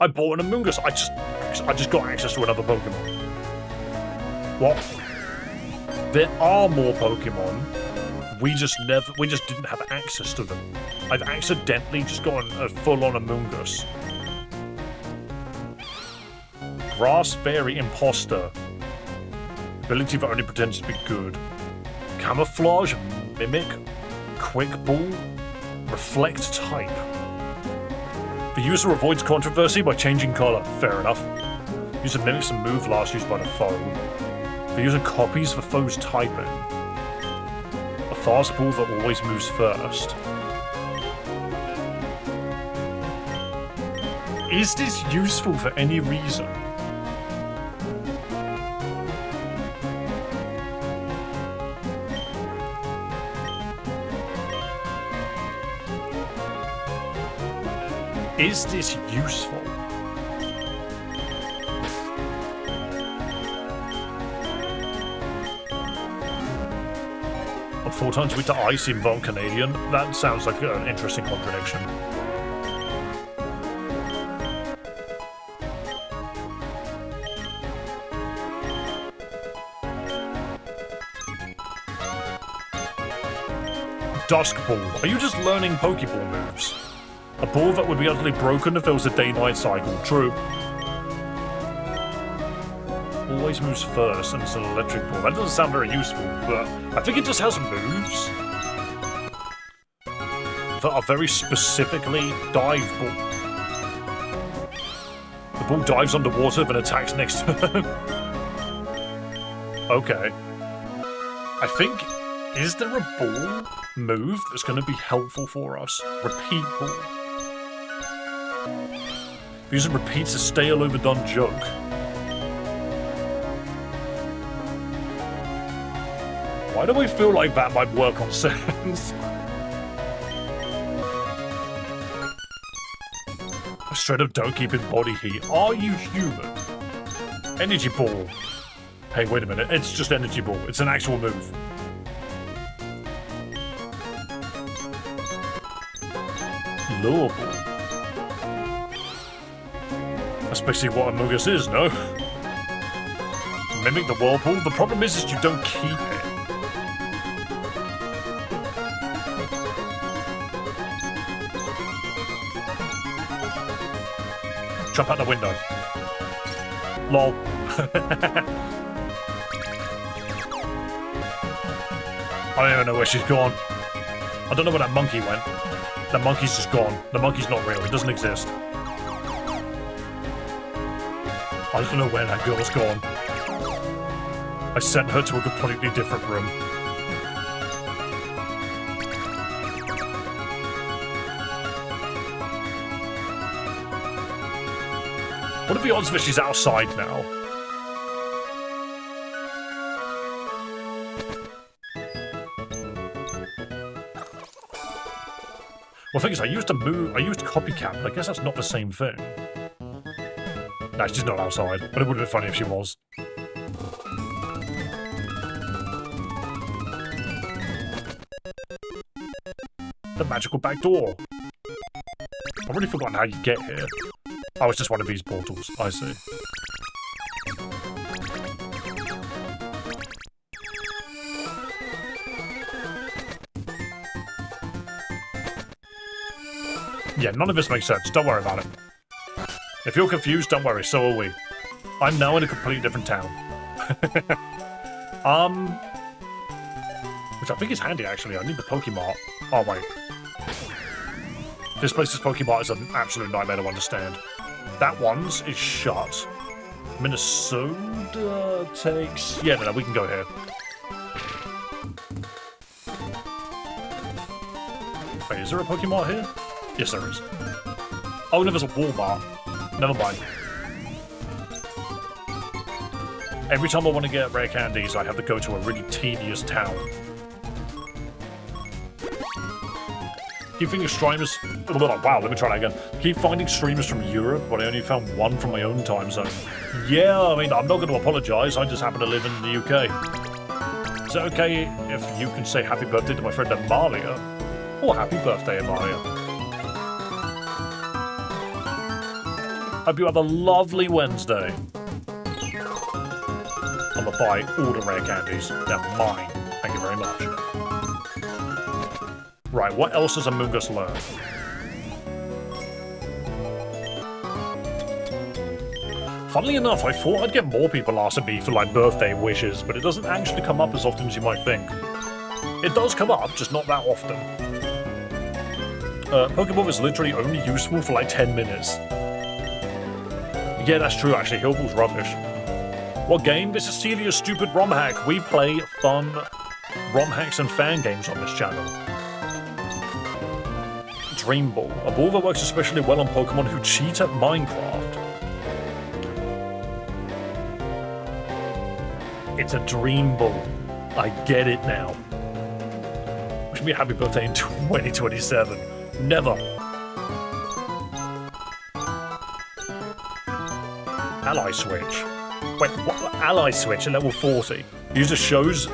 I bought an Amoonguss. I just got access to another Pokemon. What? There are more Pokemon. We just didn't have access to them. I've accidentally just gotten a full-on Amoonguss. Grass Fairy Imposter. Ability that only pretends to be good. Camouflage, Mimic, Quick Ball, Reflect Type. The user avoids controversy by changing color. Fair enough. User mimics a move last used by the foe. The user copies the foe's typing. A fast ball that always moves first. Is this useful for any reason? Is this useful? I'm 4 times weak to ice in Von Canadian. That sounds like an interesting contradiction. Dusk Ball. Are you just learning Pokeball moves? A ball that would be utterly broken if there was a day-night cycle. True. Always moves first, and it's an electric ball. That doesn't sound very useful, but I think it just has moves that are very specifically dive ball. The ball dives underwater then attacks next turn. Okay. I think, is there a ball move that's going to be helpful for us? Repeat ball. User repeats a stale overdone joke. Why do I feel like that might work on Sans? Straight up don't keep in body heat. Are you human? Energy ball. Hey, wait a minute. It's just energy ball. It's an actual move. Lure ball. That's basically what a Amoonguss is, no? Mimic the whirlpool. The problem is you don't keep it. Jump out the window. Lol. I don't even know where she's gone. I don't know where that monkey went. That monkey's just gone. The monkey's not real. It doesn't exist. I don't know where that girl's gone. I sent her to a completely different room. What are the odds that she's outside now? Well, the thing is, I used copycat, but I guess that's not the same thing. No, she's not outside, but it would have been funny if she was. The magical back door. I've already forgotten how you get here. Oh, it's just one of these portals. I see. Yeah, none of this makes sense. Don't worry about it. If you're confused, don't worry. So are we. I'm now in a completely different town. Which I think is handy, actually. I need the Pokemon. Oh, wait. This place's Pokemon is an absolute nightmare to understand. That one's is shut. Minnesota takes... Yeah, no, we can go here. Wait, is there a Pokemon here? Yes, there is. Oh, no, there's a Walmart. Never mind. Every time I want to get rare candies, I have to go to a really tedious town. Keep finding streamers. Wow, let me try that again. Keep finding streamers from Europe, but I only found one from my own time zone. Yeah, I mean, I'm not going to apologize. I just happen to live in the UK. Is it okay if you can say happy birthday to my friend Amalia? Oh, happy birthday, Amalia. Hope you have a lovely Wednesday. I'm gonna buy all the rare candies. They're mine. Thank you very much. Right, what else does Among Us learn? Funnily enough, I thought I'd get more people asking me for like birthday wishes, but it doesn't actually come up as often as you might think. It does come up, just not that often. Pokeball is literally only useful for like 10 minutes. Yeah, that's true actually, Hillball's rubbish. What game? This is Celias' stupid Romhack. We play fun Romhacks and fan games on this channel. Dream Ball, a ball that works especially well on Pokemon who cheat at Minecraft. It's a Dream Ball. I get it now. Wish me a happy birthday in 2027. Never. Ally Switch. Wait, what? Ally Switch at level 40. User shows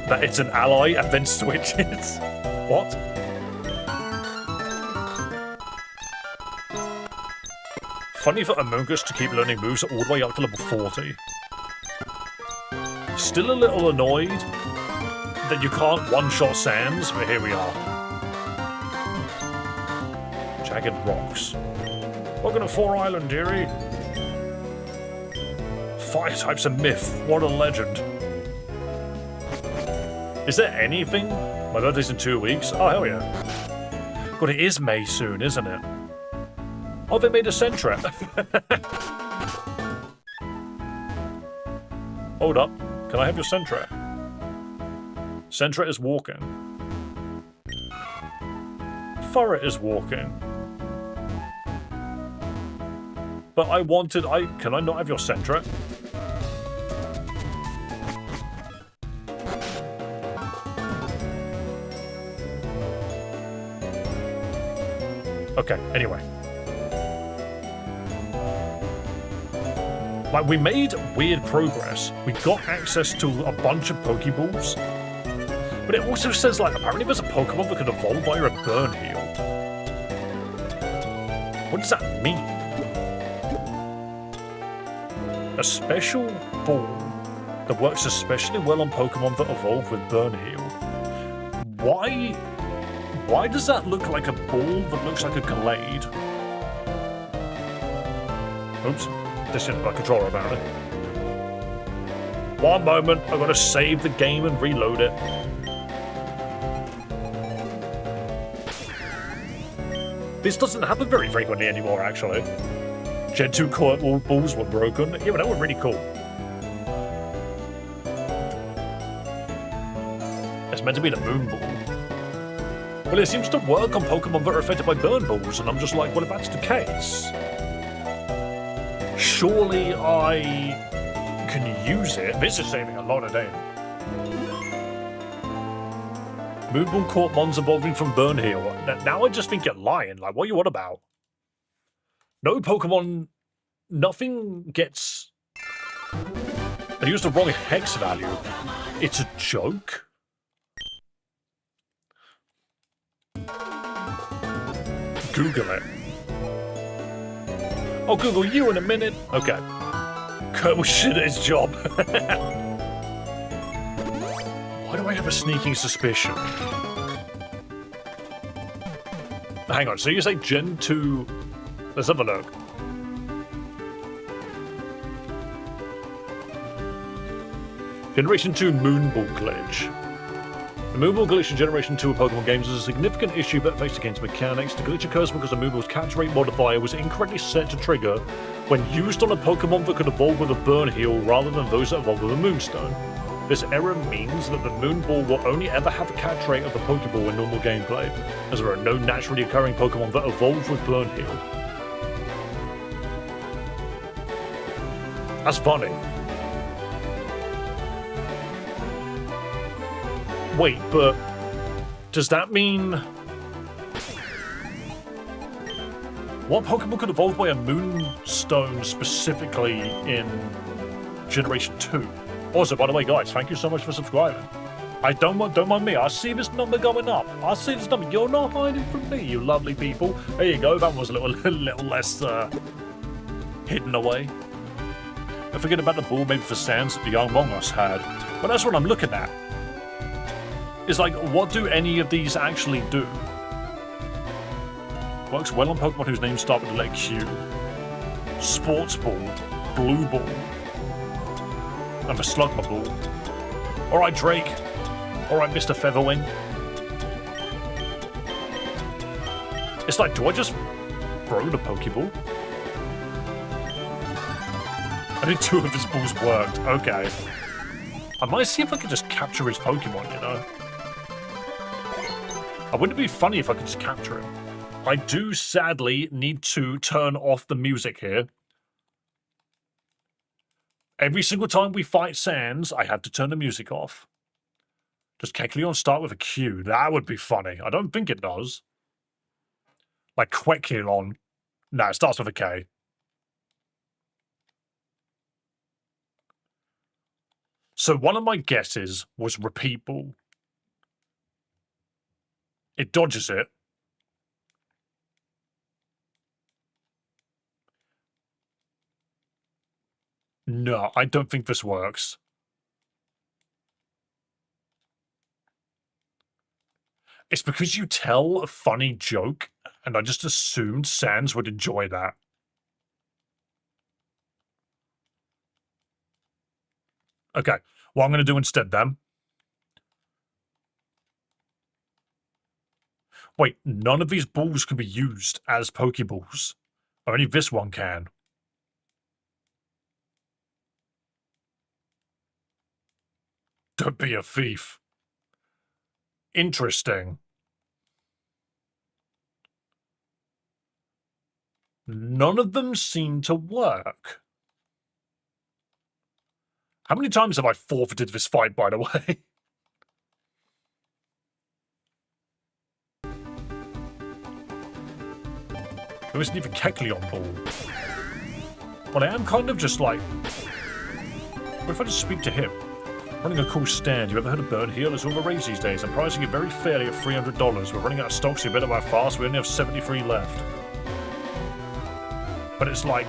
that it's an ally and then switches. What? Funny for Among Us to keep learning moves all the way up to level 40. Still a little annoyed that you can't one-shot Sans, but here we are. Jagged Rocks. Welcome to Four Island, dearie. Fire type's a myth. What a legend. Is there anything? My birthday's in 2 weeks. Oh, hell yeah. God, it is May soon, isn't it? Oh, they made a Sentret. Hold up. Can I have your Sentret? Sentret is walking. Furret is walking. But I wanted... Can I not have your Sentret? Okay, anyway. Like, we made weird progress. We got access to a bunch of Pokeballs. But it also says, like, apparently there's a Pokemon that can evolve via a burn heal. What does that mean? A special ball that works especially well on Pokemon that evolve with burn heal. Why does that look like a ball that looks like a Glade? Oops. This isn't my controller apparently. One moment, I've got to save the game and reload it. This doesn't happen very frequently anymore, actually. Gen 2 court balls were broken. Yeah, but that were really cool. It's meant to be the Moon Ball. Well, it seems to work on Pokemon that are affected by burn balls, and I'm just like, well, if that's the case, surely I can use it. This is saving a lot of damage. Moonball caught mons evolving from Burn Heal. Now I just think you're lying. Like, what are you on about? No Pokemon... Nothing gets... I used the wrong hex value. It's a joke? Google it. I'll Google you in a minute. Okay. Kurt was shit at his job. Why do I have a sneaking suspicion? Hang on, so you say Gen 2... Let's have a look. Generation 2 Moonball glitch. The Moonball glitch in Generation 2 of Pokemon games is a significant issue that affects the game's mechanics. The glitch occurs because the Moonball's catch rate modifier was incorrectly set to trigger when used on a Pokemon that could evolve with a Burn Heal rather than those that evolve with a Moonstone. This error means that the Moon Ball will only ever have a catch rate of the Pokeball in normal gameplay, as there are no naturally occurring Pokemon that evolve with Burn Heal. That's funny. Wait, but does that mean... What Pokemon could evolve by a Moonstone specifically in Generation 2? Also, by the way, guys, thank you so much for subscribing. Don't mind me. I see this number going up. I see this number. You're not hiding from me, you lovely people. There you go. That was a little less hidden away. Don't forget about the ball maybe for Sans that the Young Among Us had. But that's what I'm looking at. It's like, what do any of these actually do? Works well on Pokemon whose names start with the letter Q. Sports Ball, Blue Ball, and the Slugma Ball. Alright, Drake. Alright, Mr. Featherwing. It's like, do I just throw the Pokeball? I think 2 of his balls worked. Okay. I might see if I could just capture his Pokemon, you know? Wouldn't it be funny if I could just capture him? I do sadly need to turn off the music here. Every single time we fight Sans, I have to turn the music off. Does Kecleon start with a Q? That would be funny. I don't think it does. Like Quecleon. No, it starts with a K. So one of my guesses was Repeat Ball. It dodges it. No, I don't think this works. It's because you tell a funny joke, and I just assumed Sans would enjoy that. Okay, what I'm going to do instead then... Wait, none of these balls can be used as Pokeballs. Only this one can. Don't be a thief. Interesting. None of them seem to work. How many times have I forfeited this fight, by the way? There isn't even Kecleon Ball. But I am kind of just like... What if I just speak to him? Running a cool stand. You ever heard of Burn Heal? It's all the rage these days. I'm pricing it very fairly at $300. We're running out of stock, so you better buy fast. We only have 73 left. But it's like...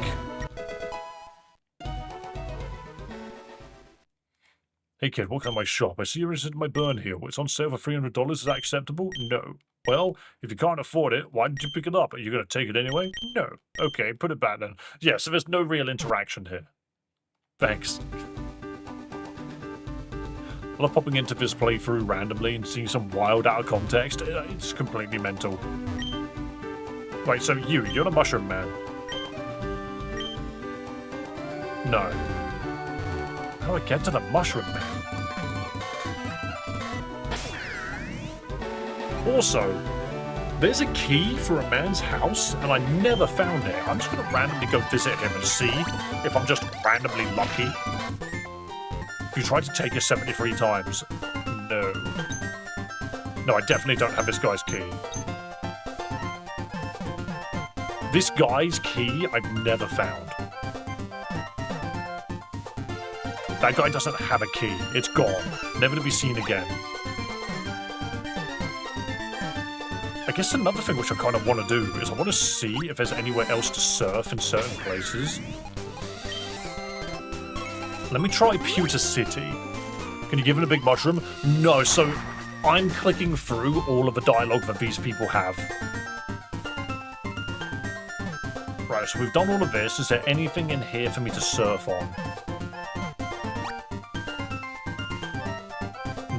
Hey kid, welcome to my shop. I see you're interested in my Burn Heal. It's on sale for $300. Is that acceptable? No. Well, if you can't afford it, why did you pick it up? Are you going to take it anyway? No. Okay, put it back then. Yeah, so there's no real interaction here. Thanks. I love popping into this playthrough randomly and seeing some wild out of context. It's completely mental. Wait, so you're the Mushroom Man? No. How do I get to the Mushroom Man? Also, there's a key for a man's house, and I never found it. I'm just going to randomly go visit him and see if I'm just randomly lucky. If you tried to take it 73 times, no. No, I definitely don't have this guy's key. This guy's key I've never found. That guy doesn't have a key. It's gone. Never to be seen again. I guess another thing which I kind of want to do is I want to see if there's anywhere else to surf in certain places. Let me try Pewter City. Can you give it a big mushroom? No, so I'm clicking through all of the dialogue that these people have. Right, so we've done all of this. Is there anything in here for me to surf on?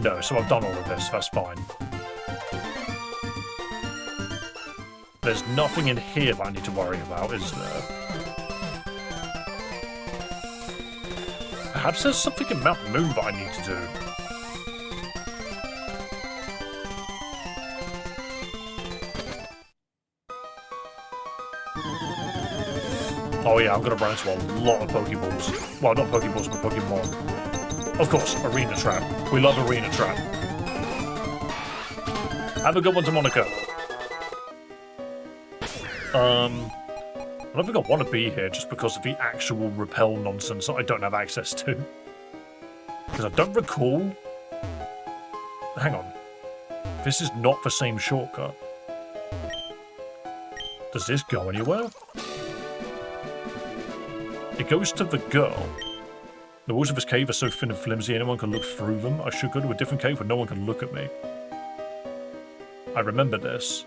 No, so I've done all of this. That's fine. There's nothing in here that I need to worry about, is there? Perhaps there's something in Mount Moon that I need to do. Oh yeah, I'm gonna run into a lot of Pokeballs. Well, not Pokeballs, but Pokemon. Of course, Arena Trap. We love Arena Trap. Have a good one to Monaco. I don't think I want to be here just because of the actual repel nonsense that I don't have access to. Because I don't recall... Hang on. This is not the same shortcut. Does this go anywhere? It goes to the girl. The walls of this cave are so thin and flimsy anyone can look through them. I should go to a different cave where no one can look at me. I remember this.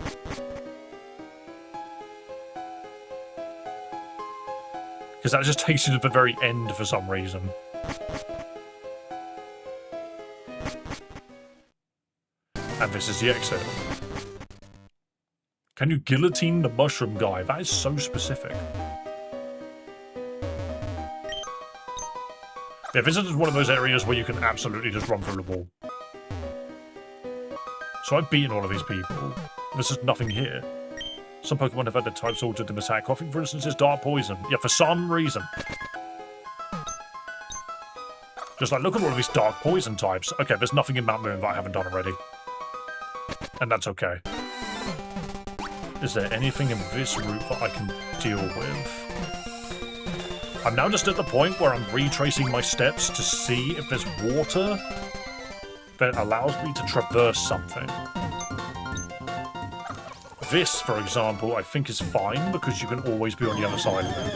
Because that just takes you to the very end for some reason. And this is the exit. Can you guillotine the mushroom guy? That is so specific. Yeah, this is one of those areas where you can absolutely just run through the wall. So I've beaten all of these people. There's just nothing here. Some Pokemon have had their types altered in attack. Coughing, for instance, is dark poison. Yeah, for some reason. Just like, look at all of these dark poison types. Okay, there's nothing in Mount Moon that I haven't done already. And that's okay. Is there anything in this route that I can deal with? I'm now just at the point where I'm retracing my steps to see if there's water that allows me to traverse something. This, for example, I think is fine because you can always be on the other side of it.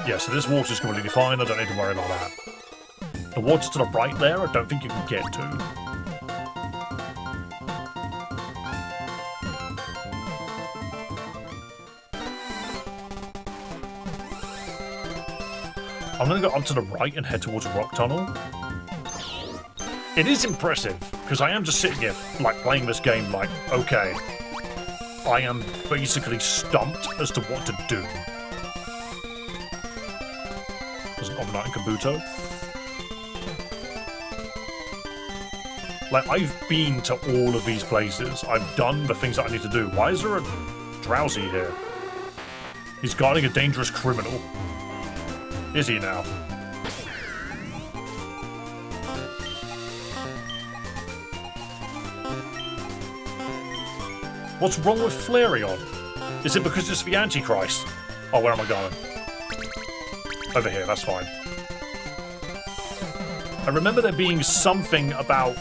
Yeah, so this water's completely fine, I don't need to worry about that. The water to the right there, I don't think you can get to. I'm going to go up to the right and head towards Rock Tunnel. It is impressive, because I am just sitting here, like, playing this game like, okay, I am basically stumped as to what to do. There's an Omnite and Kabuto. Like, I've been to all of these places. I've done the things that I need to do. Why is there a Drowsy here? He's guarding a dangerous criminal. Is he now? What's wrong with Flareon? Is it because it's the Antichrist? Oh, where am I going? Over here, that's fine. I remember there being something about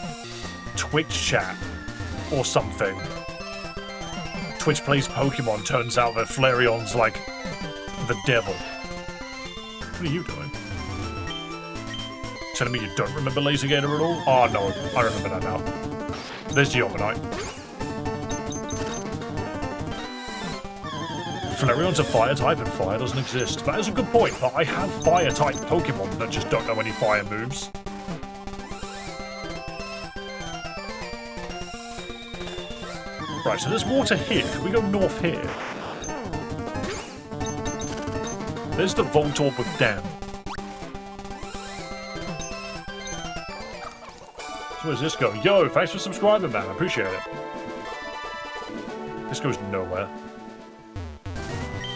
Twitch chat or something. Twitch plays Pokemon, turns out that Flareon's like the devil. What are you doing? Telling me you don't remember Laser Gator at all? Oh no, I remember that now. There's the Omnite. Flareon's a fire type and fire doesn't exist. That is a good point, but I have fire type Pokemon that just don't know any fire moves. Right, so there's water here. Can we go north here? There's the Voltorb with Dam. So where's this go? Yo, thanks for subscribing, man. I appreciate it. This goes nowhere.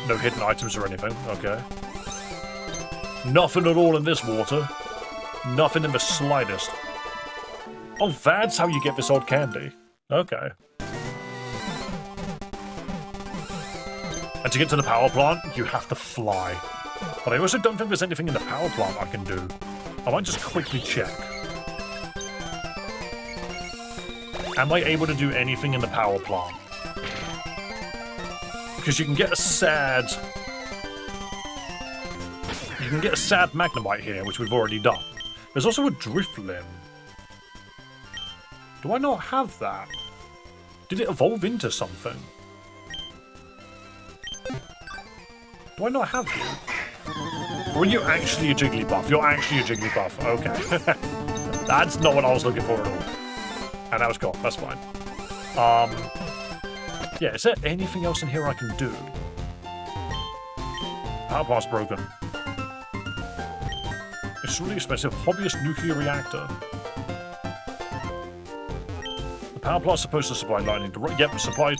No hidden items or anything. Okay. Nothing at all in this water. Nothing in the slightest. Oh, that's how you get this odd candy. Okay. And to get to the power plant, you have to fly. But I also don't think there's anything in the power plant I can do. I might just quickly check. Am I able to do anything in the power plant? Because you can get a sad... You can get a sad Magnemite here, which we've already done. There's also a Drifloon. Do I not have that? Did it evolve into something? Do I not have you? Or are you actually a Jigglypuff? You're actually a Jigglypuff. Okay. That's not what I was looking for at all. And that was gone. That's fine. Yeah, is there anything else in here I can do? Power plant's broken. It's really expensive. Hobbyist nuclear reactor. The power plant's supposed to supply lightning to... Yep, supply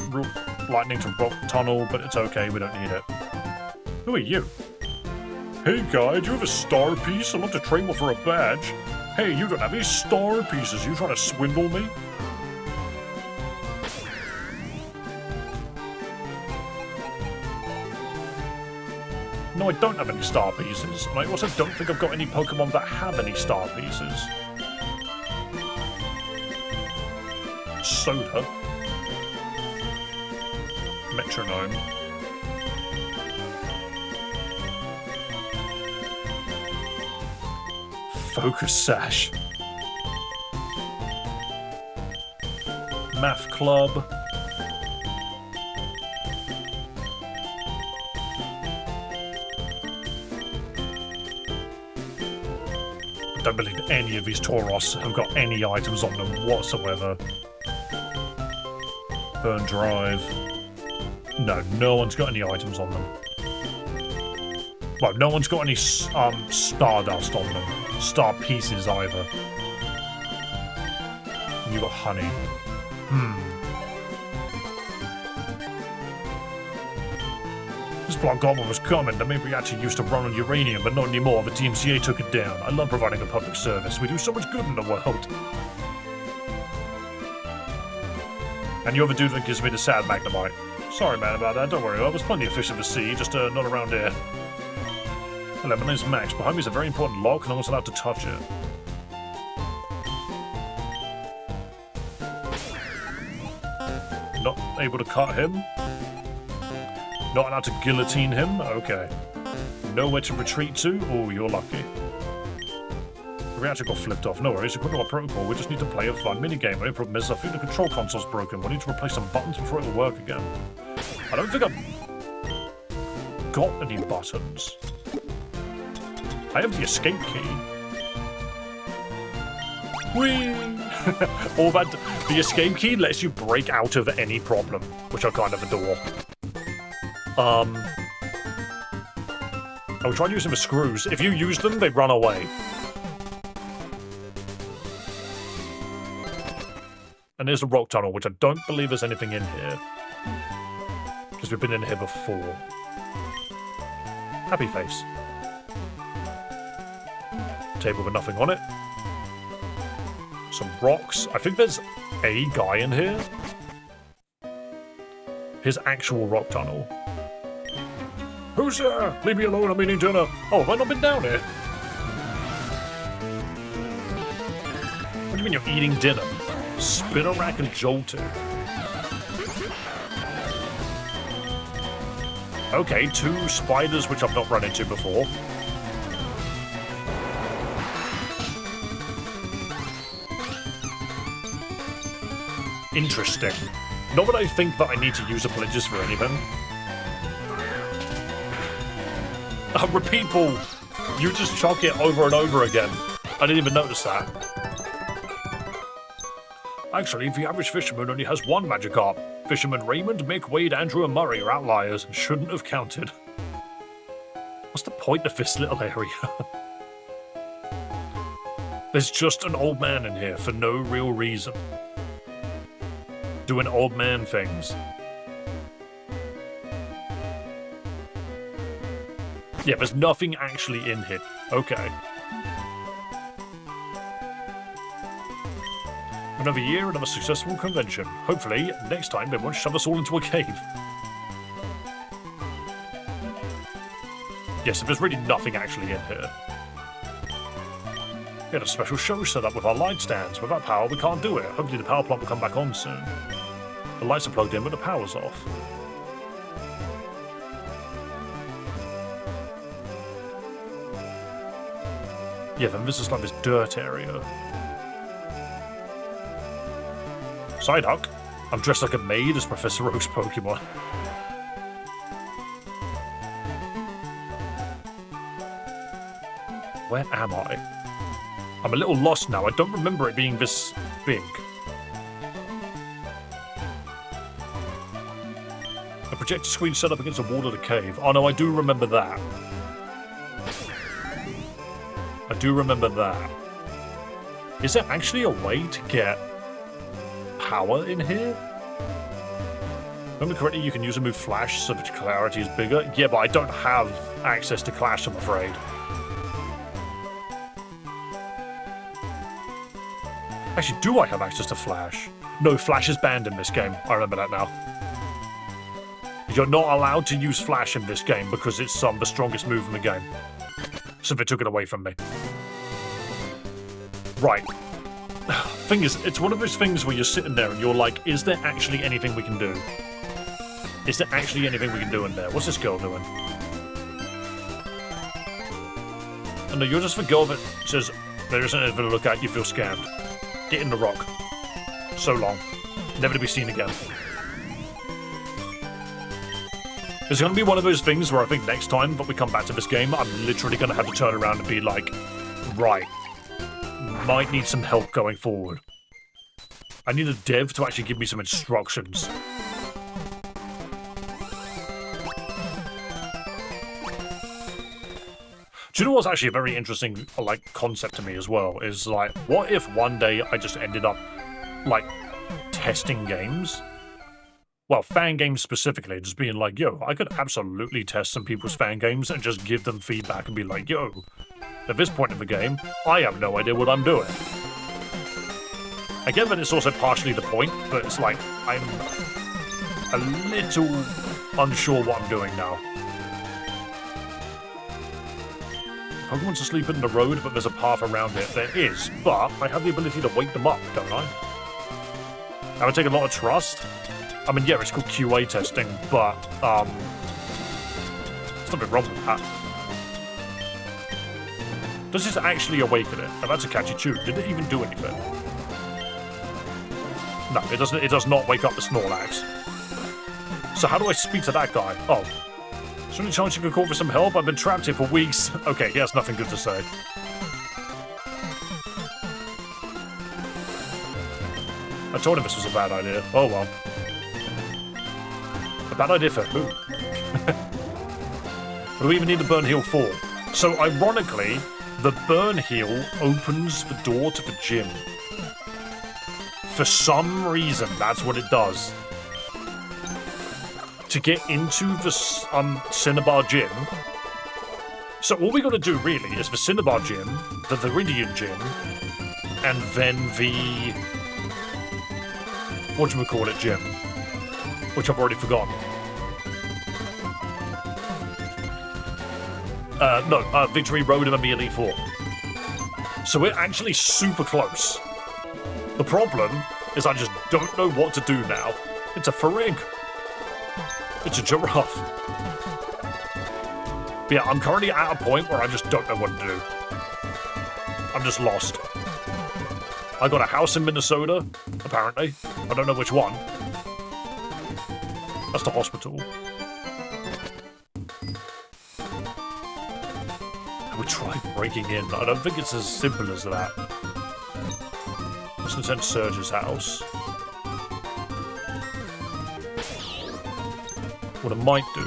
lightning to rock tunnel, but it's okay, we don't need it. Who are you? Hey guy, do you have a star piece? I'd love to trade one for a badge. Hey, you don't have any star pieces. You trying to swindle me? No, I don't have any star pieces. And I also don't think I've got any Pokemon that have any star pieces. Soda. Metronome. Focus Sash. Math Club. I don't believe any of these Tauros have got any items on them whatsoever. Burn Drive. No, no one's got any items on them. Well, no one's got any Stardust on them. Star pieces either. And you got honey. This block goblin was coming. That maybe we actually used to run on uranium, but not anymore. The DMCA took it down. I love providing a public service. We do so much good in the world. And you're the dude that gives me the sad Magnemite. Sorry, man, about that. Don't worry. There's plenty of fish in the sea, just not around here. Hello, my name's Max. Behind me is a very important lock, and I wasn't allowed to touch it. Not able to cut him? Not allowed to guillotine him? Okay. Nowhere to retreat to? Oh, you're lucky. The reactor got flipped off. No worries, according to our protocol, we just need to play a fun minigame. The only problem is I think the control console's broken. We need to replace some buttons before it'll work again. I don't think I've got any buttons. I have the escape key. Whee! All that, the escape key lets you break out of any problem, which I kind of adore. I will try using the screws. If you use them, they run away. And there's the rock tunnel, which I don't believe there's anything in here. Because we've been in here before. Happy face. Table with nothing on it. Some rocks. I think there's a guy in here. His actual rock tunnel. Who's there? Leave me alone, I'm eating dinner. Oh, have I not been down here? What do you mean you're eating dinner? Spinnerack and Jolter. Okay, 2 spiders which I've not run into before. Interesting. Not that I think that I need to use a pledges for anything. Repeat ball. You just chuck it over and over again. I didn't even notice that. Actually, the average fisherman only has 1 Magikarp. Fisherman Raymond, Mick, Wade, Andrew, and Murray are outliers and shouldn't have counted. What's the point of this little area? There's just an old man in here for no real reason. Doing old man things. Yeah, there's nothing actually in here. Okay. Another year, another successful convention. Hopefully, next time they won't shove us all into a cave. Yes, there's really nothing actually in here. We had a special show set up with our light stands. Without power, we can't do it. Hopefully the power plant will come back on soon. The lights are plugged in, but the power's off. Yeah, then this is like this dirt area. Psyduck? I'm dressed like a maid as Professor Oak's Pokemon. Where am I? I'm a little lost now. I don't remember it being this big. projector screen set up against the wall of the cave. Oh no, I do remember that. I do remember that. Is there actually a way to get power in here? Remember correctly, you can use a move Flash so that clarity is bigger? Yeah, but I don't have access to Clash, I'm afraid. Actually, do I have access to Flash? No, Flash is banned in this game. I remember that now. You're not allowed to use Flash in this game because it's the strongest move in the game. So they took it away from me. Right. Thing is, it's one of those things where you're sitting there and you're like, is there actually anything we can do? Is there actually anything we can do in there? What's this girl doing? Oh no, you're just the girl that says, there isn't anything to look at, you feel scammed. Get in the rock. So long. Never to be seen again. It's going to be one of those things where I think next time that we come back to this game, I'm literally going to have to turn around and be like, right, might need some help going forward. I need a dev to actually give me some instructions. Do you know what's actually a very interesting, like, concept to me as well? Is, like, what if one day I just ended up, like, testing games? Well, fan games specifically, just being like, yo, I could absolutely test some people's fan games and just give them feedback and be like, yo, at this point in the game, I have no idea what I'm doing. I get that it's also partially the point, but it's like, I'm a little unsure what I'm doing now. Pokemon's asleep in the road, but there's a path around it. There is, but I have the ability to wake them up, don't I? That would take a lot of trust. I mean, yeah, it's called QA testing, but, there's nothing wrong with that. Does this actually awaken it? Now, that's a catchy tune. Did it even do anything? No, it doesn't. It does not wake up the Snorlax. So how do I speak to that guy? Oh. Is there any chance you could call for some help? I've been trapped here for weeks. Okay, he has nothing good to say. I told him this was a bad idea. Oh well. A bad idea for who? What do we even need the burn heal for? So ironically, the burn heal opens the door to the gym. For some reason, that's what it does. To get into the Cinnabar gym. So all we got to do really is the Cinnabar gym, the Viridian gym, and then the whatchamacallit gym, which I've already forgotten. Victory Road and the Elite Four. So we're actually super close. The problem is I just don't know what to do now. It's a Farig. It's a giraffe. But yeah, I'm currently at a point where I just don't know what to do. I'm just lost. I got a house in Minnesota, apparently. I don't know which one. That's the hospital. I would try breaking in. I don't think it's as simple as that. Let's send Surge's house. What I might do...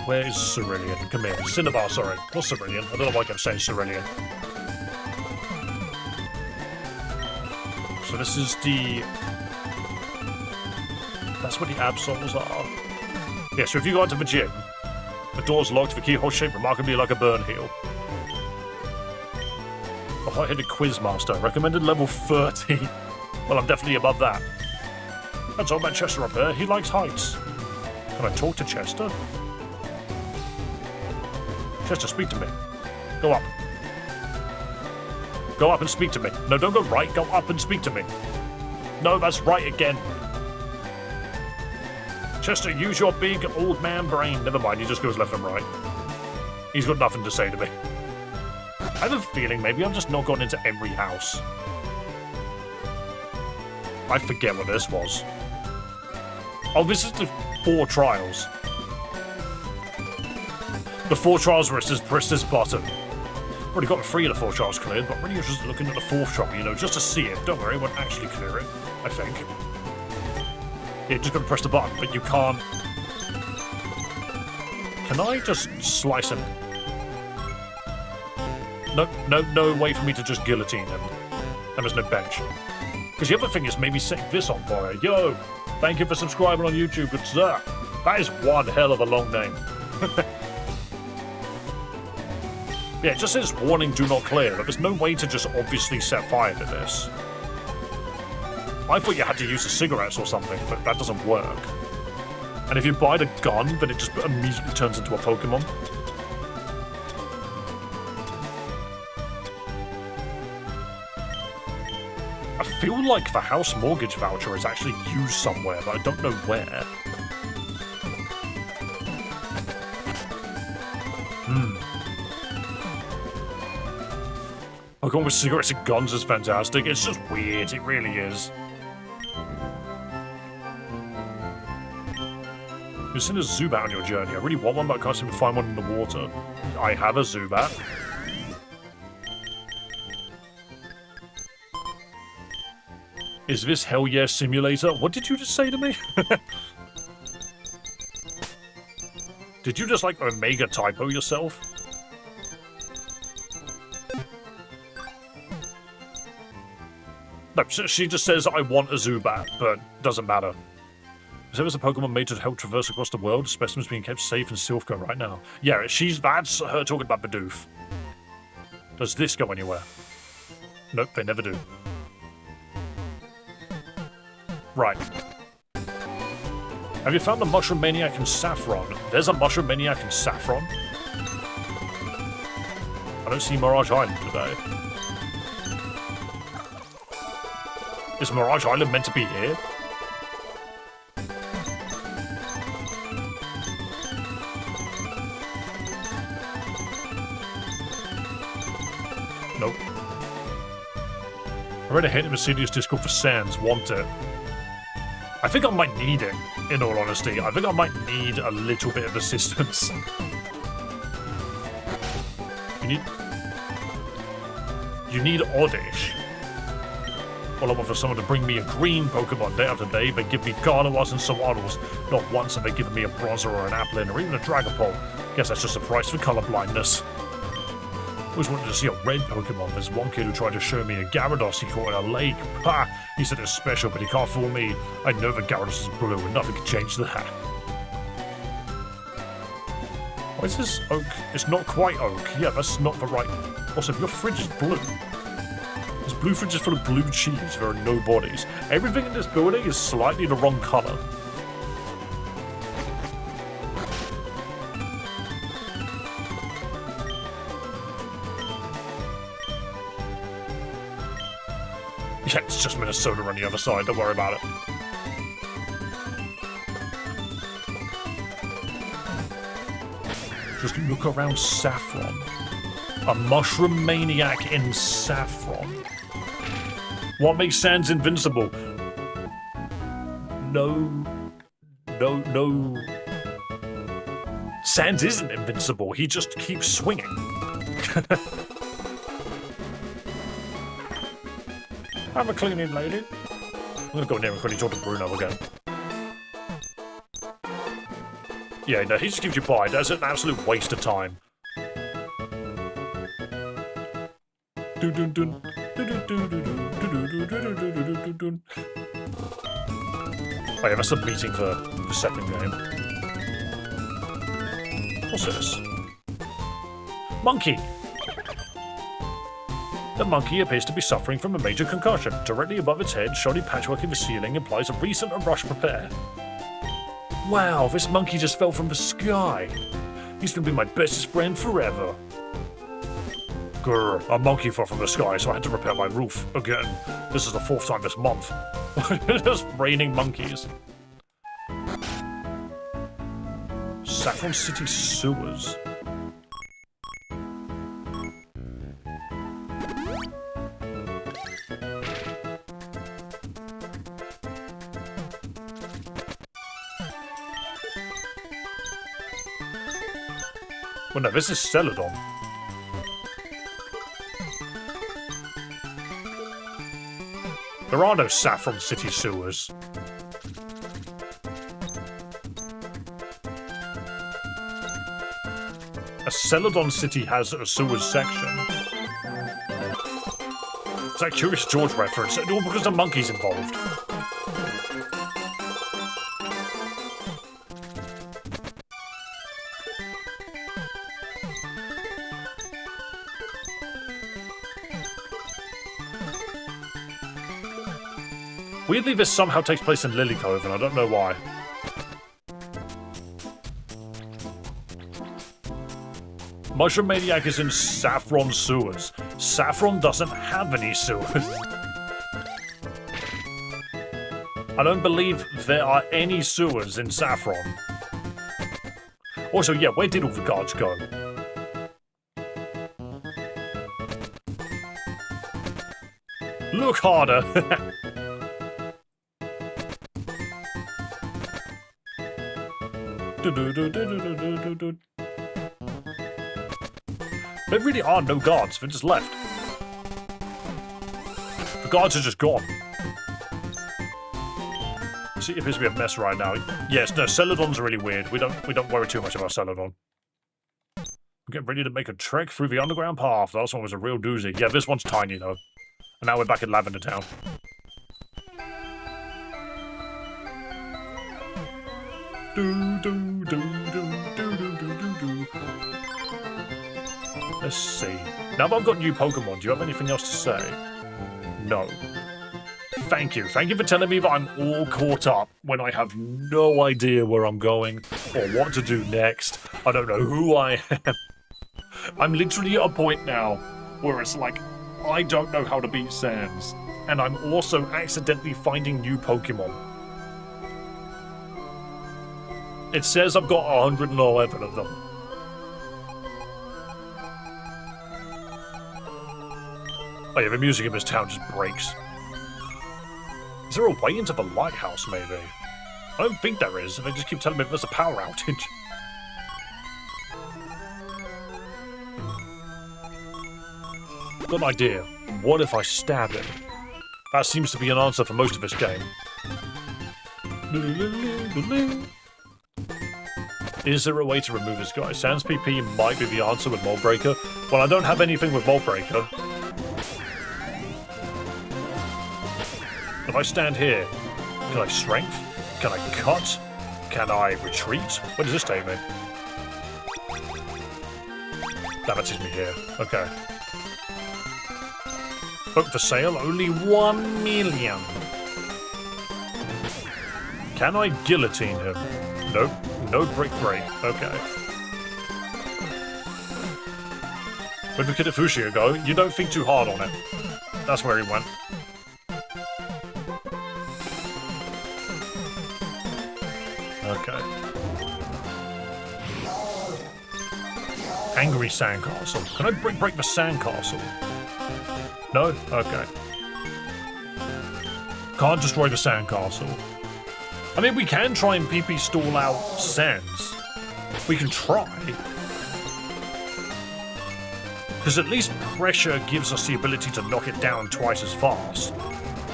Where is Cerulean? Come here. Cinnabar, sorry. Not Cerulean. I don't know why I kept saying Cerulean. So this is the... That's where the Absols are. Yeah, so if you go into the gym, the door's locked, the keyhole shaped remarkably like a burn heel. A hot-headed quizmaster. Recommended level 30. Well, I'm definitely above that. That's old man Chester up there. He likes heights. Can I talk to Chester? Chester, speak to me. Go up. Go up and speak to me. No, don't go right. Go up and speak to me. No, that's right again. Chester, use your big old man brain. Never mind, he just goes left and right. He's got nothing to say to me. I have a feeling maybe I've just not gone into every house. I forget what this was. Oh, this is the 4 trials. The 4 trials where it says press this button. Already got 3 of the 4 trials cleared, but I'm really interested in looking at the 4th trial, you know, just to see it. Don't worry, I won't actually clear it, I think. Yeah, just gotta press the button, but you can't Can I just slice him? No way for me to just guillotine him. And there's no bench. Because the other thing is maybe setting this on fire. Yo, thank you for subscribing on YouTube, good sir. That is one hell of a long name. Yeah, it just says warning, do not clear. But there's no way to just obviously set fire to this. I thought you had to use the cigarettes or something, but that doesn't work. And if you buy the gun, then it just immediately turns into a Pokémon. I feel like the house mortgage voucher is actually used somewhere, but I don't know where. Pokemon with cigarettes and guns is fantastic. It's just weird, it really is. You've seen a Zubat on your journey. I really want one, but I can't seem to find one in the water. I have a Zubat. Is this Hell Yeah Simulator? What did you just say to me? Did you just like Omega typo yourself? No, she just says I want a Zubat, but doesn't matter. Is there a Pokemon made to help traverse across the world? Specimens being kept safe in Silphco right now. Yeah, that's her talking about Bidoof. Does this go anywhere? Nope, they never do. Right. Have you found the Mushroom Maniac in Saffron? There's a Mushroom Maniac in Saffron? I don't see Mirage Island today. Is Mirage Island meant to be here? Nope. I read a hint in the Celias Discord for Sans. Want it. I think I might need it, in all honesty. I think I might need a little bit of assistance. You need Oddish. Well, I want for someone to bring me a green Pokemon day after day. They give me Gardewas and Sawaddles. Not once have they given me a Bronzer or an Applin or even a Dragapult. Guess that's just a price for colorblindness. Always wanted to see a red Pokemon. There's one kid who tried to show me a Gyarados he caught in a lake. Ha! He said it's special, but he can't fool me. I know that Gyarados is blue and nothing can change that. Why is this oak? It's not quite oak. Yeah, that's not the right... Also, your fridge is blue. This blue fridge is full of blue cheese. There are no bodies. Everything in this building is slightly the wrong color. Yeah, it's just Minnesota on the other side, don't worry about it. Just look around Saffron. A Mushroom Maniac in Saffron. What makes Sans invincible? No. Sans isn't invincible, he just keeps swinging. Have a cleaning lady. I'm gonna go near and quickly talk to Bruno again. Yeah, no, he just gives you bye. That's an absolute waste of time. Oh yeah, that's a meeting for the second game. What's this? Monkey! The monkey appears to be suffering from a major concussion. Directly above its head, shoddy patchwork in the ceiling implies a recent and rushed repair. Wow, this monkey just fell from the sky. He's gonna be my bestest friend forever. Grr, a monkey fell from the sky, so I had to repair my roof. Again. This is the 4th time this month. It's just raining monkeys. Saffron City sewers. Well, no, this is Celadon. There are no Saffron City sewers. Celadon City has a sewers section. Is that Curious George reference? All because the monkey's involved. Weirdly, this somehow takes place in Lily Cove, and I don't know why. Mushroom Maniac is in Saffron sewers. Saffron doesn't have any sewers. I don't believe there are any sewers in Saffron. Also, yeah, where did all the guards go? Look harder! There really are no guards, they're just left. The guards are just gone. See, it appears to be a mess right now. Yes, no, Celadon's really weird. We don't worry too much about Celadon. We're getting ready to make a trek through the underground path. The last one was a real doozy. Yeah, this one's tiny though. And now we're back in Lavender Town. Let's see. Now that I've got new Pokemon, do you have anything else to say? No. Thank you. Thank you for telling me that I'm all caught up when I have no idea where I'm going or what to do next. I don't know who I am. I'm literally at a point now where it's like, I don't know how to beat Sans. And I'm also accidentally finding new Pokemon. It says I've got 111 of them. Oh yeah, the music in this town just breaks. Is there a way into the lighthouse, maybe? I don't think there is, and they just keep telling me there's a power outage. Got an idea. What if I stab him? That seems to be an answer for most of this game. Is there a way to remove this guy? Sans PP might be the answer with Mold Breaker. Well, I don't have anything with Mold Breaker. If I stand here, can I strength? Can I cut? Can I retreat? Where does this take me? That takes me here. Okay. Book for sale, only 1 million. Can I guillotine him? Nope. No break. Okay. Where'd the kid at Fuchsia go? You don't think too hard on it. That's where he went. Okay. Angry Sandcastle. Can I break the Sandcastle? No? Okay. Can't destroy the Sandcastle. I mean, we can try and PP stall out Sans. We can try. Because at least pressure gives us the ability to knock it down twice as fast.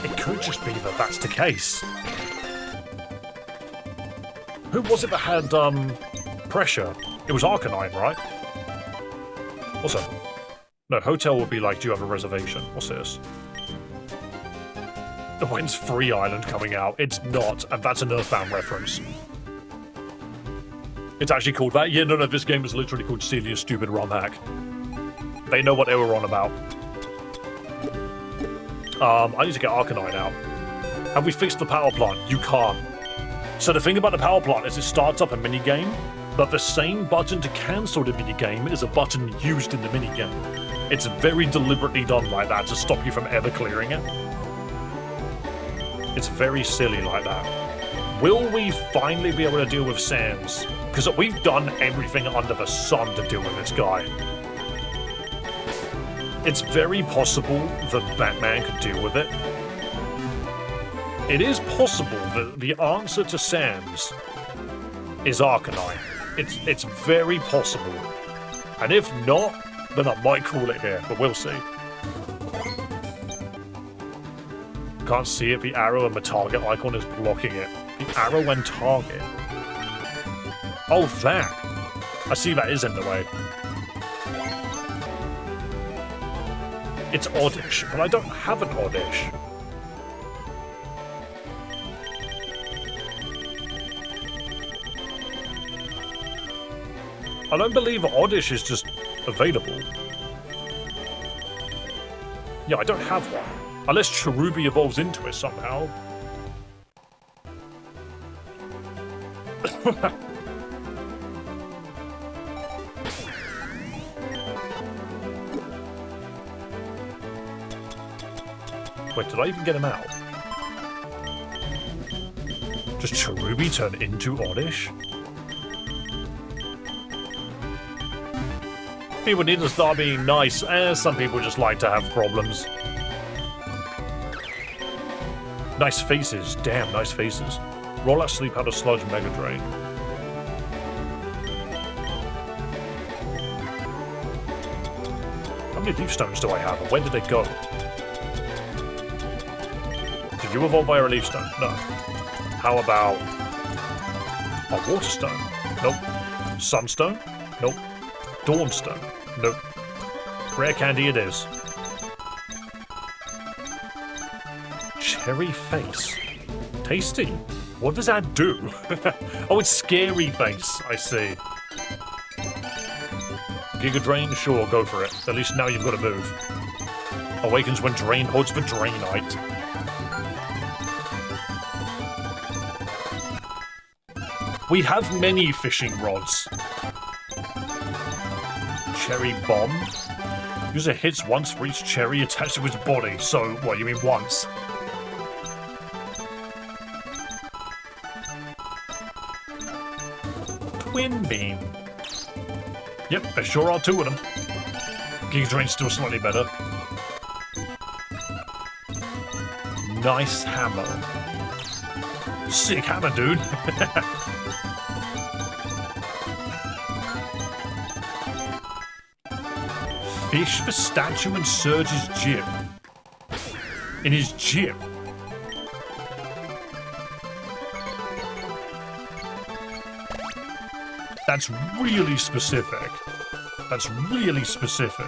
It could just be that that's the case. Who was it that had, pressure? It was Arcanine, right? Also, no, hotel would be like, do you have a reservation? What's this? When's Free Island coming out? It's not, and that's an Earthbound reference. It's actually called that? Yeah, no, this game is literally called Celias Stupid Romhack. They know what they were on about. I need to get Arcanine out. Have we fixed the power plant? You can't. So the thing about the power plant is it starts up a minigame, but the same button to cancel the minigame is a button used in the minigame. It's very deliberately done like that to stop you from ever clearing it. It's very silly like that. Will we finally be able to deal with Sans? Because we've done everything under the sun to deal with this guy. It's very possible that Batman could deal with it. It is possible that the answer to Sans is Arcanine. It's very possible. And if not, then I might call it here, but we'll see. Can't see it, the arrow and the target icon is blocking it. The arrow and target. Oh, that. I see that is in the way. It's Oddish, but I don't have an Oddish. I don't believe Oddish is just available. Yeah, I don't have one. Unless Cherubi evolves into it somehow. Wait, did I even get him out? Does Cherubi turn into Oddish? People need to start being nice, some people just like to have problems. Nice faces, damn nice faces. Roll out Sleep Powder, Sludge, Mega Drain. How many Leaf Stones do I have, and where did they go? Did you evolve via a Leaf Stone? No. How about a Water Stone? Nope. Sunstone? Nope. Dawnstone? Nope. Rare candy it is. Cherry Face. Tasty. What does that do? Oh, it's Scary Face. I see. Giga Drain? Sure, go for it. At least now you've got to move. Awakens when drained, holds for Drainite. We have many fishing rods. Cherry Bomb. User hits once for each cherry attached to his body. So, what, you mean once? Twin Beam. Yep, there sure are two of them. Giga Drain's still slightly better. Nice hammer. Sick hammer, dude. Fish for statue in Surge's gym. In his gym. That's really specific. That's really specific.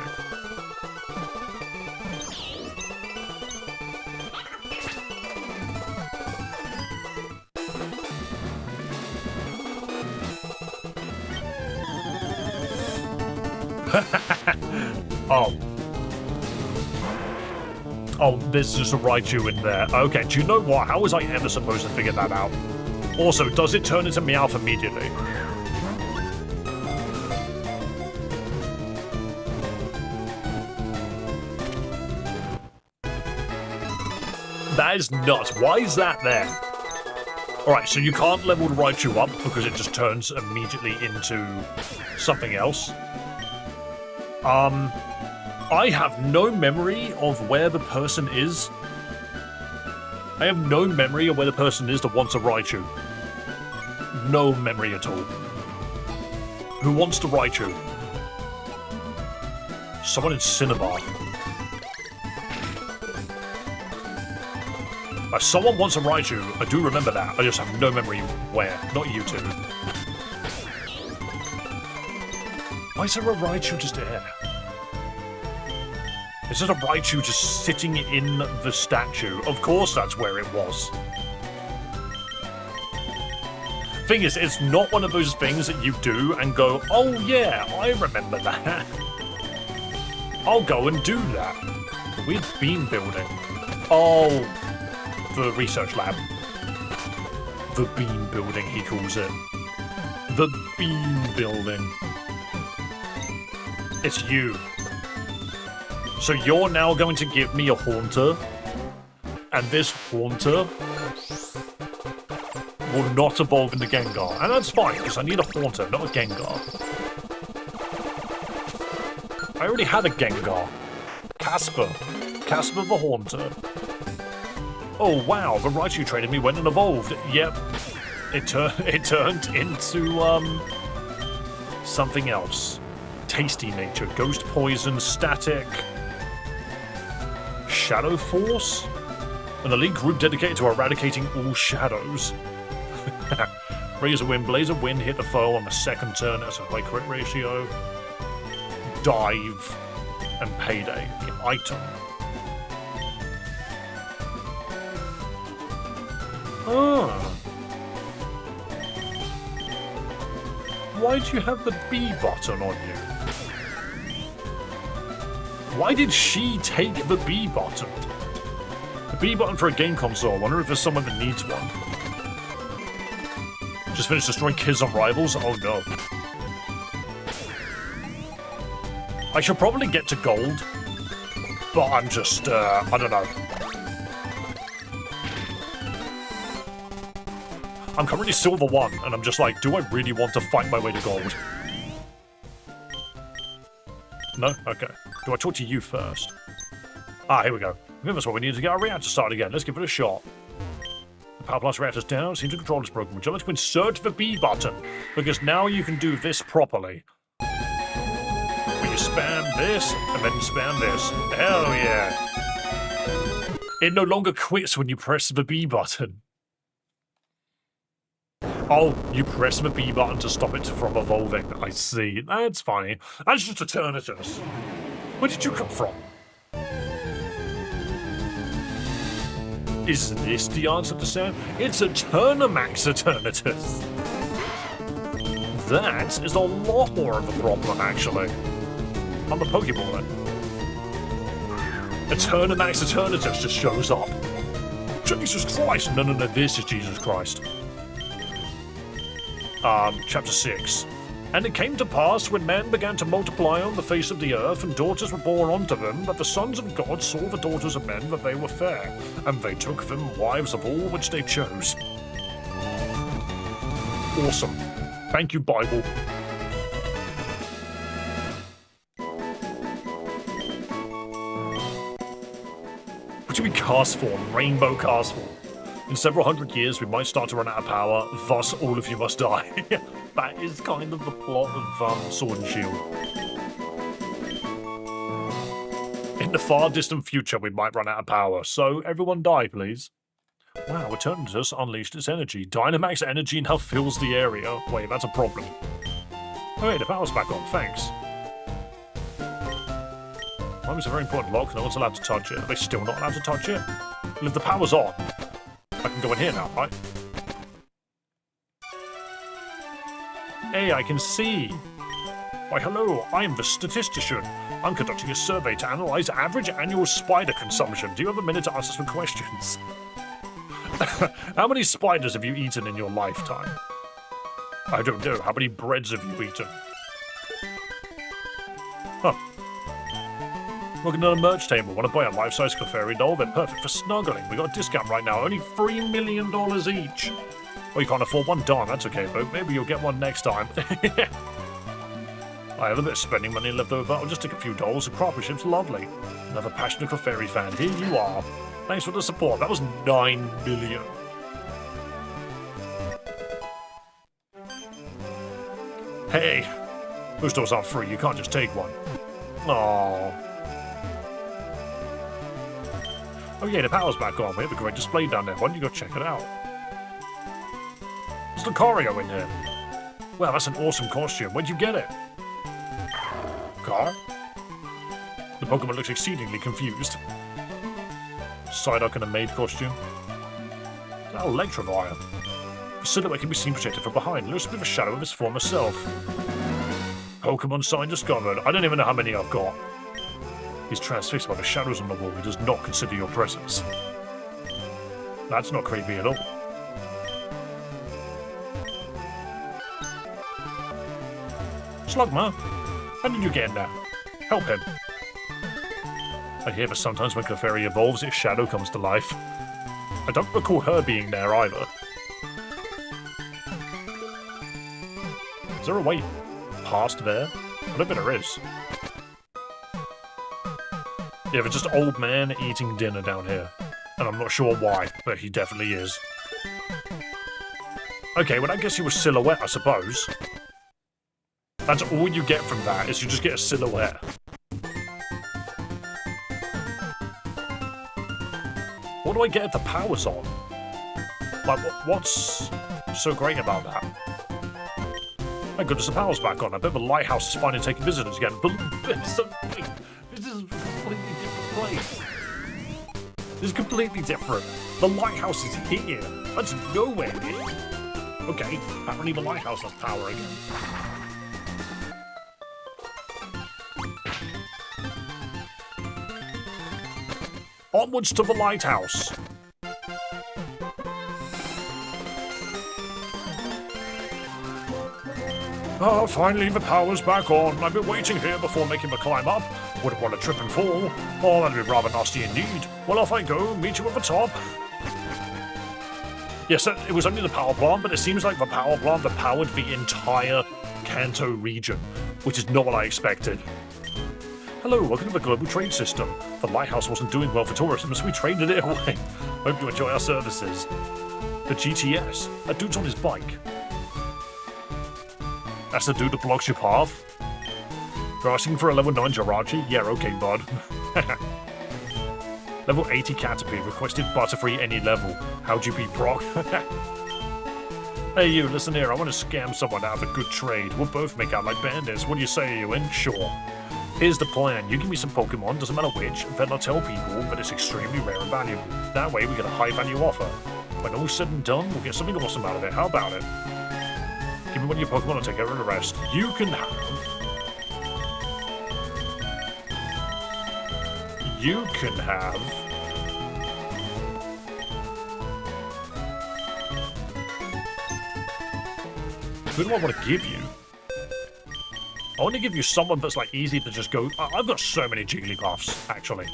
Oh, there's just a Raichu in there. Okay, do you know what? How was I ever supposed to figure that out? Also, does it turn into Meowth immediately? That is nuts. Why is that there? Alright, so you can't level the Raichu up because it just turns immediately into something else. I have no memory of where the person is. I have no memory of where the person is that wants a Raichu. No memory at all. Who wants to Raichu? Someone in Cinnabar. Someone wants a Raichu. I do remember that. I just have no memory where. Not you two. Why is there a Raichu just there? Is there a Raichu just sitting in the statue? Of course that's where it was. Thing is, it's not one of those things that you do and go, oh yeah, I remember that. I'll go and do that. Weird beam building. Oh, the research lab. The beam building, he calls it. The beam building. It's you. So you're now going to give me a Haunter, and this Haunter will not evolve into Gengar. And that's fine, because I need a Haunter, not a Gengar. I already had a Gengar. Casper. Casper the Haunter. Oh wow, the Raichu traded me went and evolved. Yep. It turned into, something else. Tasty Nature, Ghost Poison, Static... Shadow Force? An elite group dedicated to eradicating all shadows. Razor Wind, Blazer Wind, hit the foe on the second turn as a high crit ratio. Dive. and Payday, the item. Ah. Why do you have the B button on you? Why did she take the B button? The B button for a game console. I wonder if there's someone that needs one. Just finished destroying kids on Rivals? Oh no. I should probably get to gold, but I'm just, I don't know. I'm currently silver 1, and I'm just like, do I really want to fight my way to gold? No? Okay. Do I talk to you first? Ah, here we go. I think that's what we need to get our reactor started again. Let's give it a shot. The power plant reactor's down. Seems the controller's broken. Would you like to insert the B button? Because now you can do this properly. When you spam this, and then spam this. Hell yeah. It no longer quits when you press the B button. Oh, you press the B button to stop it from evolving. I see. That's funny. That's just Eternatus. Where did you come from? Is this the answer to Sam? It's Eternamax Eternatus. That is a lot more of a problem, actually. On the Pokeball, then. Eternamax Eternatus just shows up. Jesus Christ! No, this is Jesus Christ. Chapter 6. And it came to pass, when men began to multiply on the face of the earth, and daughters were born unto them, that the sons of God saw the daughters of men that they were fair, and they took them wives of all which they chose. Awesome. Thank you, Bible. What do we cast form? Rainbow cast form. In several hundred years, we might start to run out of power, thus all of you must die. That is kind of the plot of Sword and Shield. In the far distant future, we might run out of power, so everyone die, please. Wow, Eternatus unleashed its energy. Dynamax energy now fills the area. Wait, that's a problem. Oh, hey, the power's back on, thanks. That was a very important lock, no one's allowed to touch it. Are they still not allowed to touch it? Well, if the power's on, I can go in here now, right? Hey, I can see. Why, hello, I'm the statistician. I'm conducting a survey to analyze average annual spider consumption. Do you have a minute to answer some questions? How many spiders have you eaten in your lifetime? I don't know. How many breads have you eaten? Huh. Looking at a merch table. Want to buy a life-size Clefairy doll? They're perfect for snuggling. We got a discount right now. Only $3 million each. Well, you can't afford one. Darn, that's okay, but maybe you'll get one next time. I have a bit of spending money left over. I'll just take a few dolls. The craftsmanship's lovely. Another passionate Clefairy fan. Here you are. Thanks for the support. That was $9 million. Hey, those dolls aren't free. You can't just take one. Aww. Oh yeah, the power's back on. We have a great display down there. Why don't you go check it out? There's Lucario in here. Wow, that's an awesome costume. Where'd you get it? Car? The Pokemon looks exceedingly confused. Psyduck in a maid costume. That Electivire. The silhouette can be seen projected from behind. Looks a bit of a shadow of its former self. Pokemon sign discovered. I don't even know how many I've got. He's transfixed by the shadows on the wall. He does not consider your presence. That's not creepy at all. Slugma, how did you get in there? Help him. I hear that sometimes when Clefairy evolves, its shadow comes to life. I don't recall her being there either. Is there a way past there? I don't think there is. Yeah, but just old man eating dinner down here. And I'm not sure why, but he definitely is. Okay, well I guess he was silhouette, I suppose. That's all you get from that, is you just get a silhouette. What do I get if the power's on? Like, what's so great about that? My goodness, the power's back on. I bet the lighthouse is finally taking visitors again. But this is place. This is completely different. The lighthouse is here. That's nowhere near. Okay, apparently the lighthouse has power again. Onwards to the lighthouse. Oh, finally the power's back on. I've been waiting here before making the climb up. Wouldn't want to trip and fall. Oh, that'd be rather nasty indeed. Well, off I go. Meet you at the top. Yes, it was only the power plant, but it seems like the power plant that powered the entire Kanto region, which is not what I expected. Hello, welcome to the global trade system. The lighthouse wasn't doing well for tourism, so we traded it away. Hope you enjoy our services. The GTS. That dude's on his bike. That's the dude that blocks your path. You're asking for a level 9 Jirachi? Yeah, okay, bud. Level 80 Caterpie, requested butterfree any level. How'd you beat Brock? Hey you, listen here, I want to scam someone out of a good trade. We'll both make out like bandits. What do you say, you in? Sure. Here's the plan. You give me some Pokemon, doesn't matter which, and then I'll tell people that it's extremely rare and valuable. That way we get a high value offer. When all's said and done, we'll get something awesome out of it. How about it? Give me one of your Pokemon, I'll take care of the rest. You can have... Who do I want to give you? I want to give you someone that's like easy to just go... I've got so many Jigglypuffs, actually.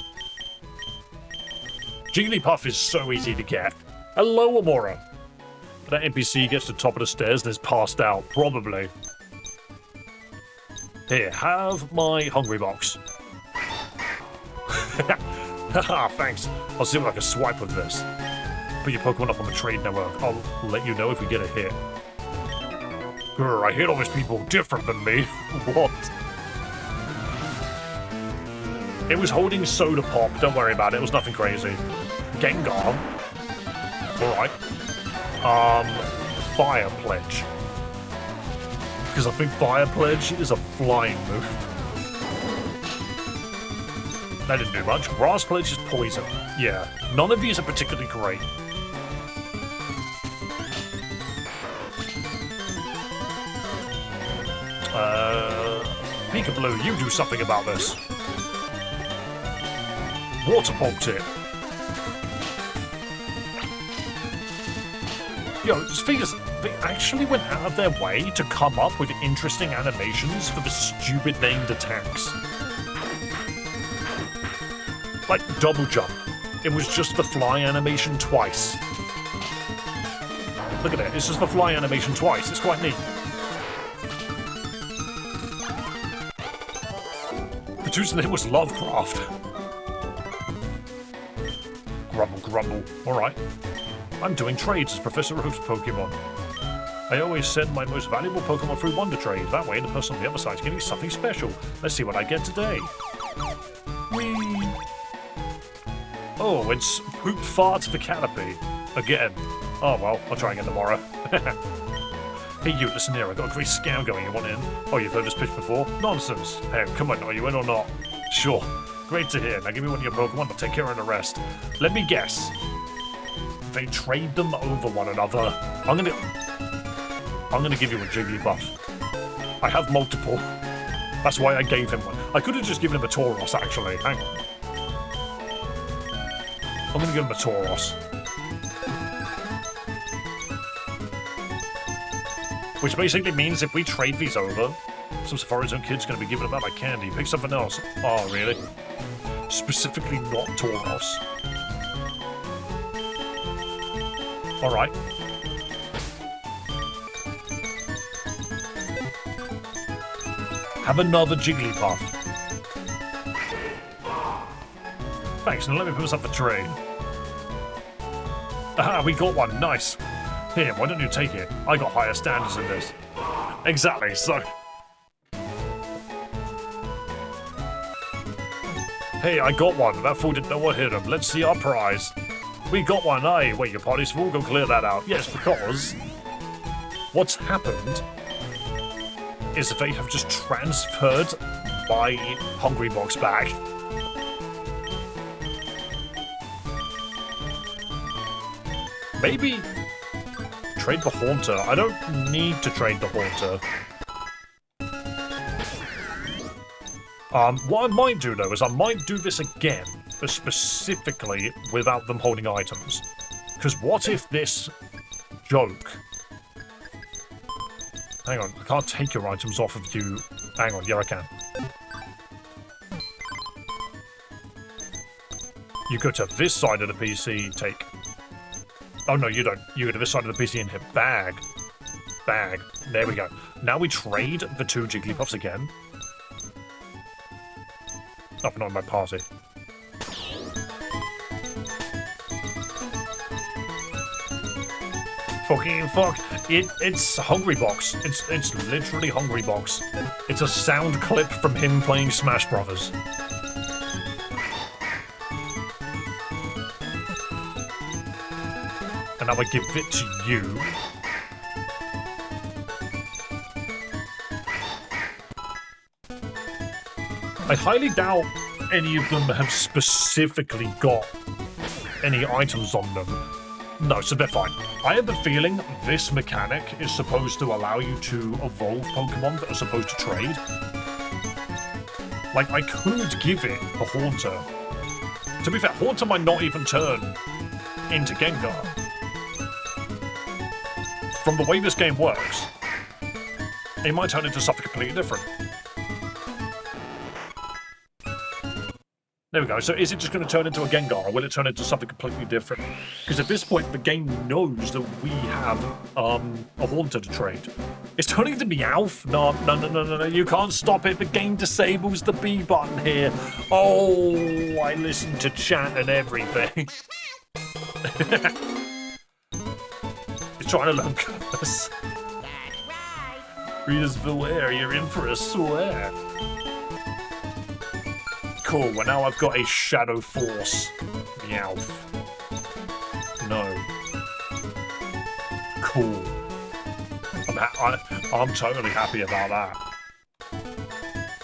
Jigglypuff is so easy to get. Hello, Amora. That NPC gets to the top of the stairs and is passed out, probably. Here, have my hungry box. Haha, thanks. I'll see what I can swipe with this. Put your Pokemon up on the trade network. I'll let you know if we get a hit. Grr, I hate all these people different than me. What? It was holding Soda Pop. Don't worry about it. It was nothing crazy. Gengar. Alright. Fire Pledge. Because I think Fire Pledge is a flying move. That didn't do much. Grass Pledge is poison. Yeah. None of these are particularly great. Peekaboo, you do something about this. Water Bolt it. Yo, figures, they actually went out of their way to come up with interesting animations for the stupid named attacks. Like double jump. It was just the fly animation twice. Look at it, it's just the fly animation twice. It's quite neat. The dude's name was Lovecraft. Grumble, grumble. Alright. I'm doing trades as Professor Oak's Pokemon. I always send my most valuable Pokemon through Wonder Trade. That way the person on the other side's getting something special. Let's see what I get today. Whee! Oh, it's Poop Fart for Caterpie. Again. Oh well, I'll try again tomorrow. Hey you, listen here, I've got a great scam going. You want in? Oh, you've heard this pitch before? Nonsense. Hey, come on, are you in or not? Sure. Great to hear. Now give me one of your Pokemon, I'll take care of the rest. Let me guess. They trade them over one another. I'm gonna give you a Jigglypuff. I have multiple. That's why I gave him one. I could have just given him a Tauros, actually. Hang on. I'm gonna give him a Tauros. Which basically means if we trade these over, some Safari Zone kid's gonna be giving them out like candy. Pick something else. Oh, really? Specifically not Tauros. Alright. Have another Jigglypuff. Thanks, now let me put this up for trade. Aha, we got one, nice. Here, why don't you take it? I got higher standards than this. Exactly, so... Hey, I got one. That fool didn't know what hit him. Let's see our prize. We got one, aye. Wait, your party's full? Go clear that out. Yes, because... What's happened is they have just transferred my Hungry Box back. Maybe trade the Haunter. I don't need to trade the Haunter. What I might do, though, is I might do this again, but specifically without them holding items. Because what if this joke... Hang on, I can't take your items off of you. Hang on, yeah, I can. You go to this side of the PC, take... Oh, no, you don't. You go to this side of the PC and hit bag. Bag. There we go. Now we trade the 2 Jigglypuffs again. Oh, not in my party. Fucking fuck. It's Hungry Box. It's literally Hungry Box. It's a sound clip from him playing Smash Brothers. And now I give it to you. I highly doubt any of them have specifically got any items on them. No, so they're fine. I have a feeling this mechanic is supposed to allow you to evolve Pokemon that are supposed to trade. Like, I could give it a Haunter. To be fair, Haunter might not even turn into Gengar. From the way this game works, it might turn into something completely different. There we go. So is it just going to turn into a Gengar, or will it turn into something completely different? Because at this point, the game knows that we have a Haunter to trade. It's turning into Meowth. No. You can't stop it. The game disables the B button here. Oh, I listen to chat and everything. It's trying to learn curse. Readers beware, you're in for a swear. Cool, well now I've got a Shadow Force. Meowth. No. Cool. I'm totally happy about that.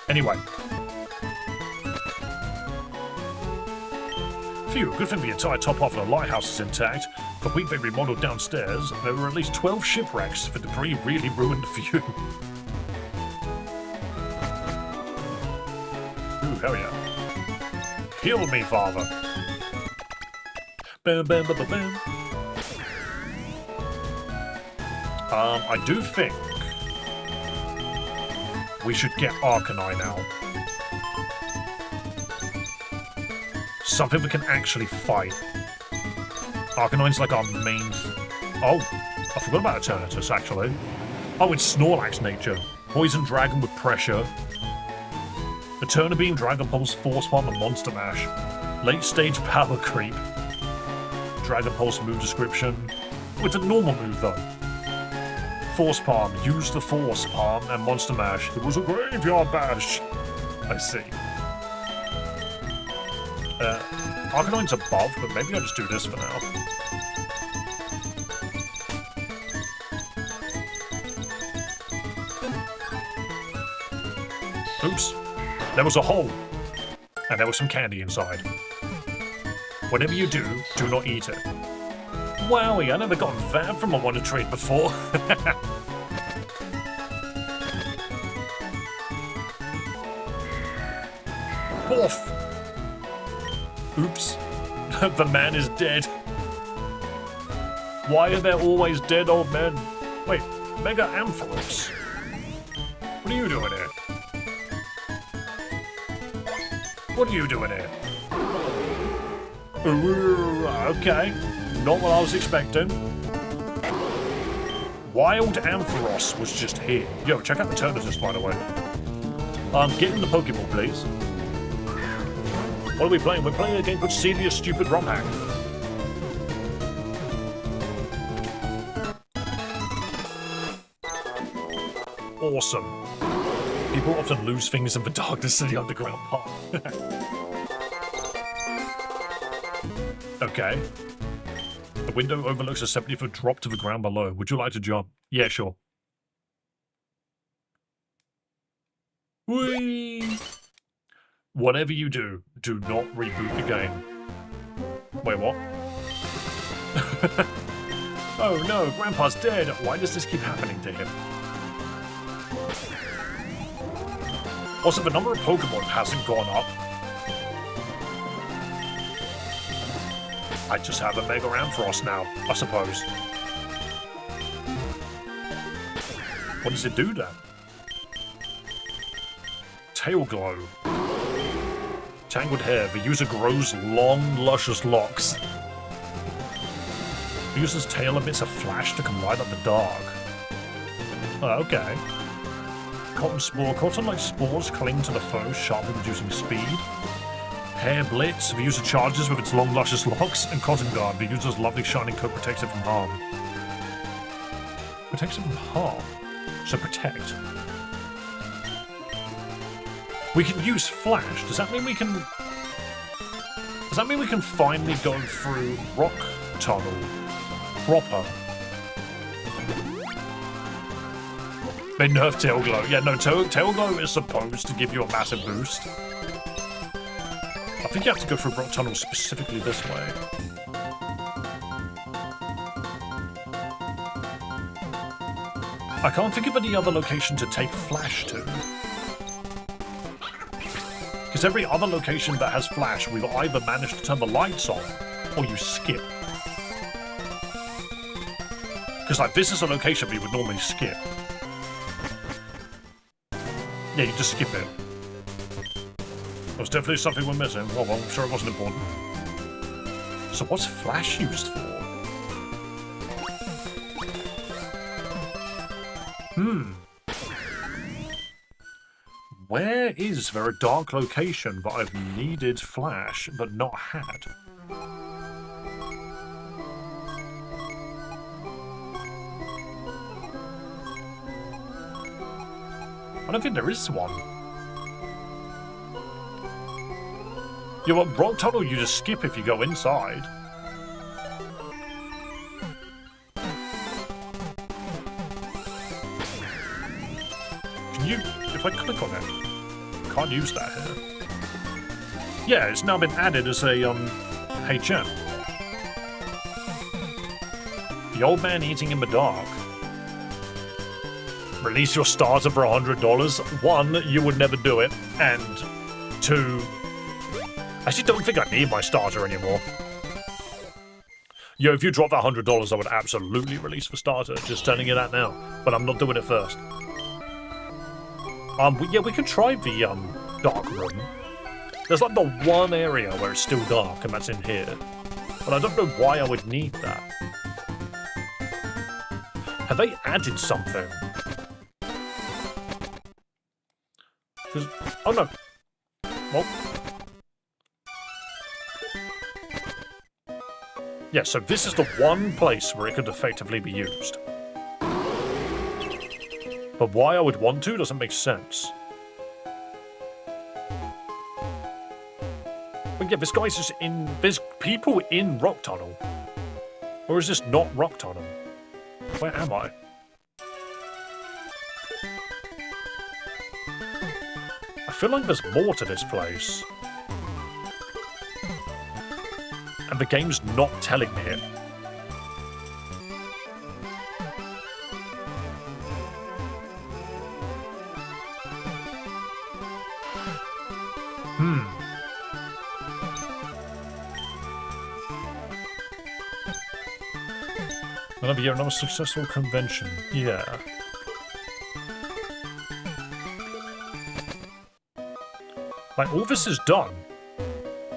Anyway. Phew, good thing the entire top half of the lighthouse is intact. The weekday remodeled downstairs, there were at least 12 shipwrecks. The debris really ruined the view. Ooh, hell yeah. Heal me, father. Bam, bam, bam, bam, bam. I do think we should get Arcanine out. Something we can actually fight. Arcanine's like our main... Oh, I forgot about Eternatus, actually. Oh, it's Snorlax nature. Poison Dragon with pressure. Eterna Beam, Dragon Pulse, Force Palm, and Monster Mash. Late stage power creep. Dragon Pulse move description. Oh, it's a normal move though. Force Palm, use the Force Palm, and Monster Mash. It was a graveyard bash. I see. Arcanine's above, but maybe I'll just do this for now. Oops. There was a hole. And there was some candy inside. Whatever you do, do not eat it. Wowie, I never got that from a Wonder Trade before. Oof. Oops. The man is dead. Why are there always dead old men? Wait, Mega Ampharos. What are you doing here? What are you doing here? Okay, not what I was expecting. Wild Ampharos was just here. Yo, check out the Eternatus, by the way. Get in the Pokeball, please. What are we playing? We're playing a game called Celias Stupid Romhack. Awesome. People often lose things in the darkness of the underground path. Okay. The window overlooks a 70-foot drop to the ground below. Would you like to jump? Yeah, sure. Whee! Whatever you do, do not reboot the game. Wait, what? Oh no, Grandpa's dead. Why does this keep happening to him? Also, the number of Pokemon hasn't gone up. I just have a Mega Ampharos now, I suppose. What does it do then? Tail Glow. Tangled hair. The user grows long, luscious locks. The user's tail emits a flash that can light up the dark. Oh, okay. Cotton Spore. Cotton-like spores cling to the foe, sharply reducing speed. Hair Blitz. The user charges with its long, luscious locks. And Cotton Guard. The user's lovely shining coat protects it from harm. Protects it from harm? So protect. We can use Flash. Does that mean we can... Does that mean we can finally go through Rock Tunnel proper? They nerfed Tail Glow. Yeah, no, Tail Glow is supposed to give you a massive boost. I think you have to go through Rock Tunnel specifically this way. I can't think of any other location to take Flash to. Because every other location that has Flash, we've either managed to turn the lights on, or you skip. Because, like, this is a location we would normally skip. Yeah, you just skip it. There's definitely something we're missing. Well, I'm sure it wasn't important. So what's Flash used for? Where is there a dark location that I've needed Flash but not had? I don't think there is one. Yeah, well, Rock Tunnel you just skip if you go inside. Can you... If I click on it, can't use that here. Yeah, it's now been added as a HM. The old man eating in the dark. Release your starter for $100. One, you would never do it, and two, I actually don't think I need my starter anymore. Yo, if you drop that $100, I would absolutely release the starter. Just telling you that now, but I'm not doing it first. Yeah, we can try the dark room. There's like the one area where it's still dark, and that's in here. But I don't know why I would need that. Have they added something? Oh no. Well. Yeah, so this is the one place where it could effectively be used. But why I would want to doesn't make sense. But yeah, this guy's just in... There's people in Rock Tunnel. Or is this not Rock Tunnel? Where am I? I feel like there's more to this place. And the game's not telling me it. Another year, another successful convention. Yeah. Like, all this is done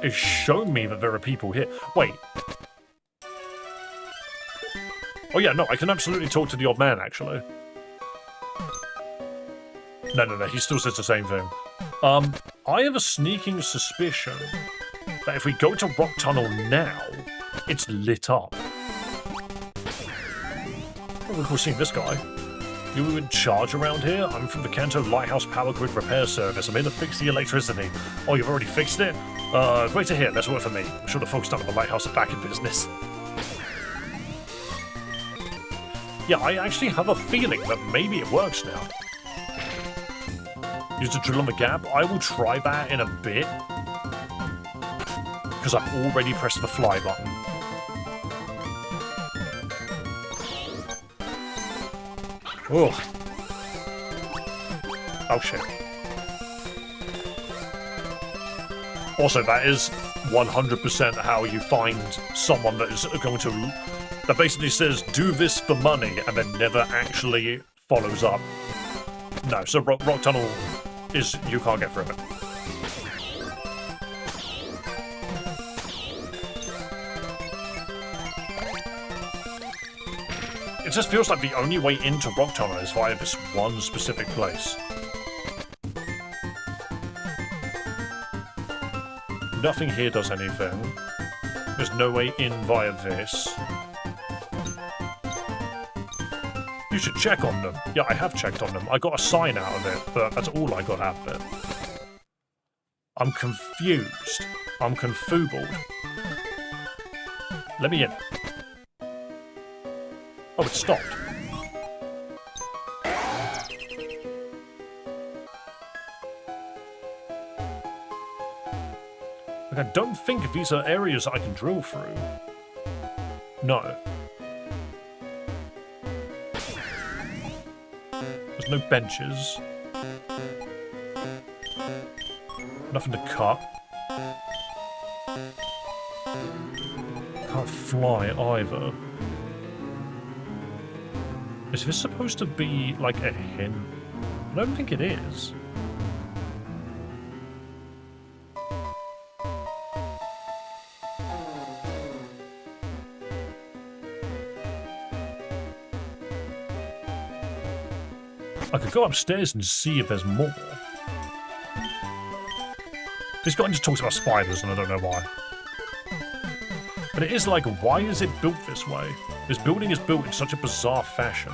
is show me that there are people here. Wait. Oh yeah, no, I can absolutely talk to the old man, actually. No, he still says the same thing. I have a sneaking suspicion that if we go to Rock Tunnel now, it's lit up. Oh, we're seeing this guy. You in charge around here? I'm from the Kanto Lighthouse Power Grid Repair Service. I'm here to fix the electricity. Oh, you've already fixed it? Great to hear. That's work for me. I'm sure the folks down at the lighthouse are back in business. Yeah, I actually have a feeling that maybe it works now. Use the drill on the gap. I will try that in a bit. Because I've already pressed the fly button. Ugh. Oh shit. Also, that is 100% how you find someone that is going to... that basically says, do this for money, and then never actually follows up. No, so Rock Tunnel is... you can't get through it. It just feels like the only way into Rock Tunnel is via this one specific place. Nothing here does anything. There's no way in via this. You should check on them. Yeah, I have checked on them. I got a sign out of it, but that's all I got out of it. I'm confused. I'm confoobled. Let me in. Oh, it stopped. Like, I don't think these are areas I can drill through. No. There's no benches. Nothing to cut. Can't fly either. Is this supposed to be like a hint? I don't think it is. I could go upstairs and see if there's more. This guy just talks about spiders and I don't know why. But it is like, why is it built this way? This building is built in such a bizarre fashion.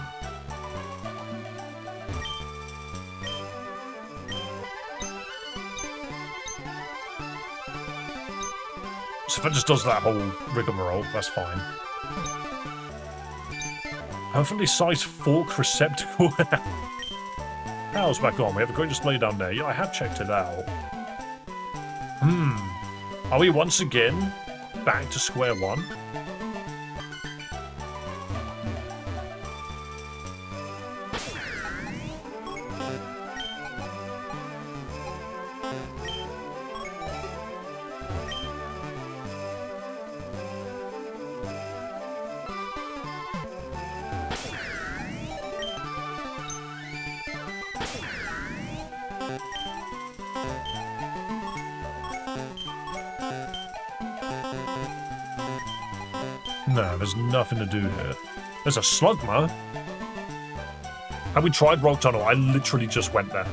So if it just does that whole rigmarole, that's fine. Perfectly sized fork receptacle. Power's back on. We have a great display down there. Yeah, I have checked it out. Are we once again back to square one? No, there's nothing to do here. There's a slugma. Have we tried Rock Tunnel? I literally just went there.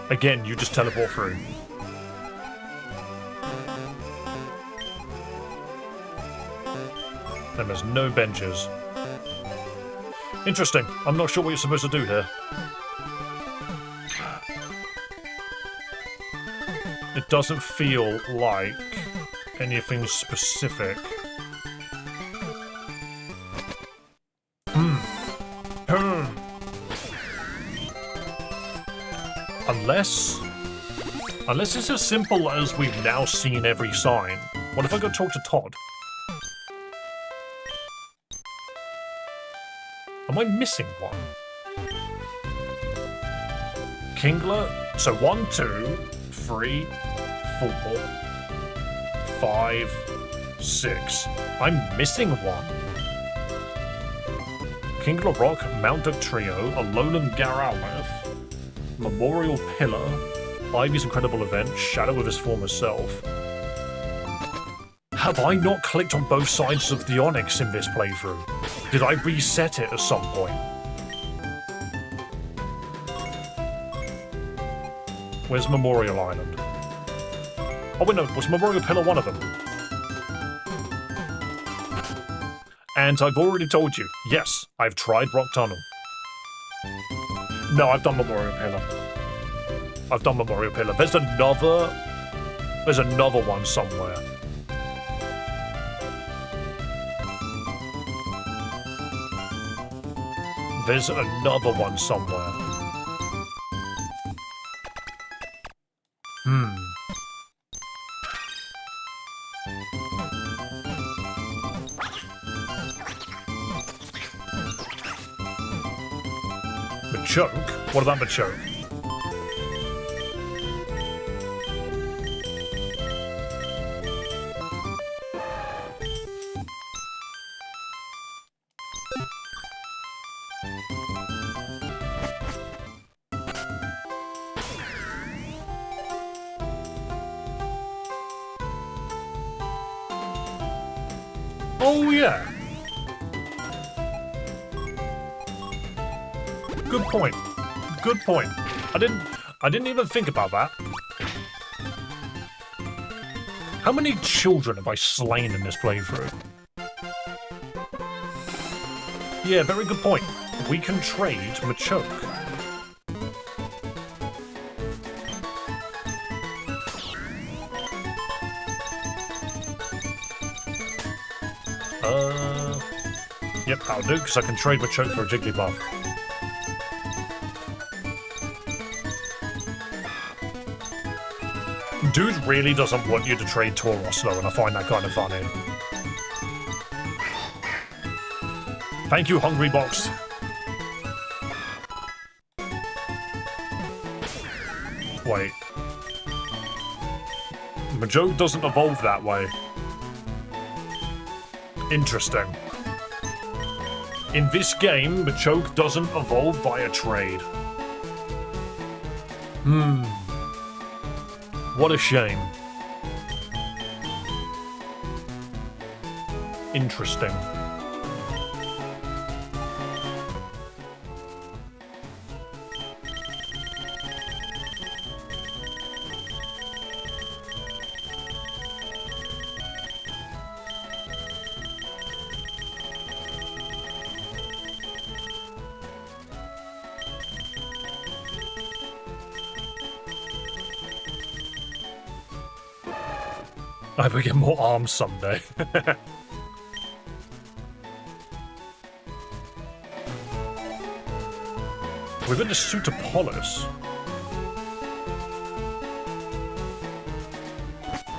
Again, you just teleport through. And there's no benches. Interesting. I'm not sure what you're supposed to do here. It doesn't feel like anything specific. Unless it's as simple as we've now seen every sign. What if I go talk to Todd? Am I missing one? Kingler? So 1, 2, 3, 4, 5, 6. I'm missing one. Kingler Rock, Mount Duck Trio, a Lowland Garalith, Memorial Pillar, Ivy's Incredible Event, Shadow of his former self. Have I not clicked on both sides of the Onyx in this playthrough? Did I reset it at some point? Where's Memorial Island? Oh wait, no, was Memorial Pillar one of them? And I've already told you, yes, I've tried Rock Tunnel. No, I've done Memorial Pillar. I've done Memorial Pillar. There's another one somewhere. There's another one somewhere. Machoke? What about Machoke? Oh yeah. Good point. Good point. I didn't even think about that. How many children have I slain in this playthrough? Yeah, very good point. We can trade Machoke. Yep, that'll do, because I can trade Machoke for a Jigglypuff. Dude really doesn't want you to trade Tauros, though, and I find that kind of funny. Thank you, Hungry Box. Wait. Machoke doesn't evolve that way. Interesting. In this game, Machoke doesn't evolve via trade. What a shame. Interesting. I hope we get more arms someday. We've been to Sutopolis.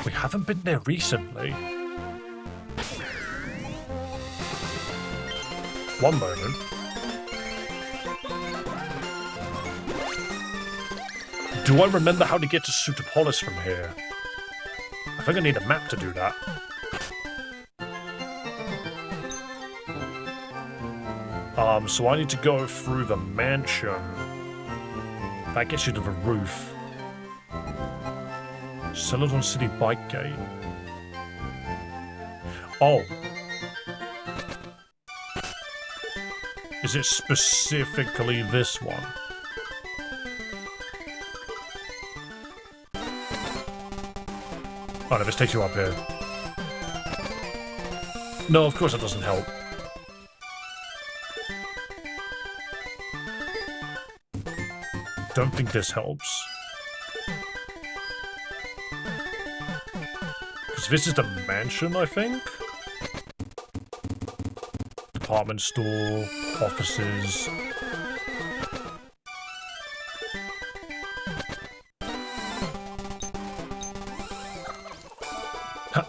We haven't been there recently. One moment. Do I remember how to get to Sutopolis from here? I think I need a map to do that. So I need to go through the mansion. That gets you to the roof. Celadon City Bike Gate. Oh. Is it specifically this one? Oh no, this takes you up here. No, of course it doesn't help. Don't think this helps. Because this is the mansion, I think? Department store, offices.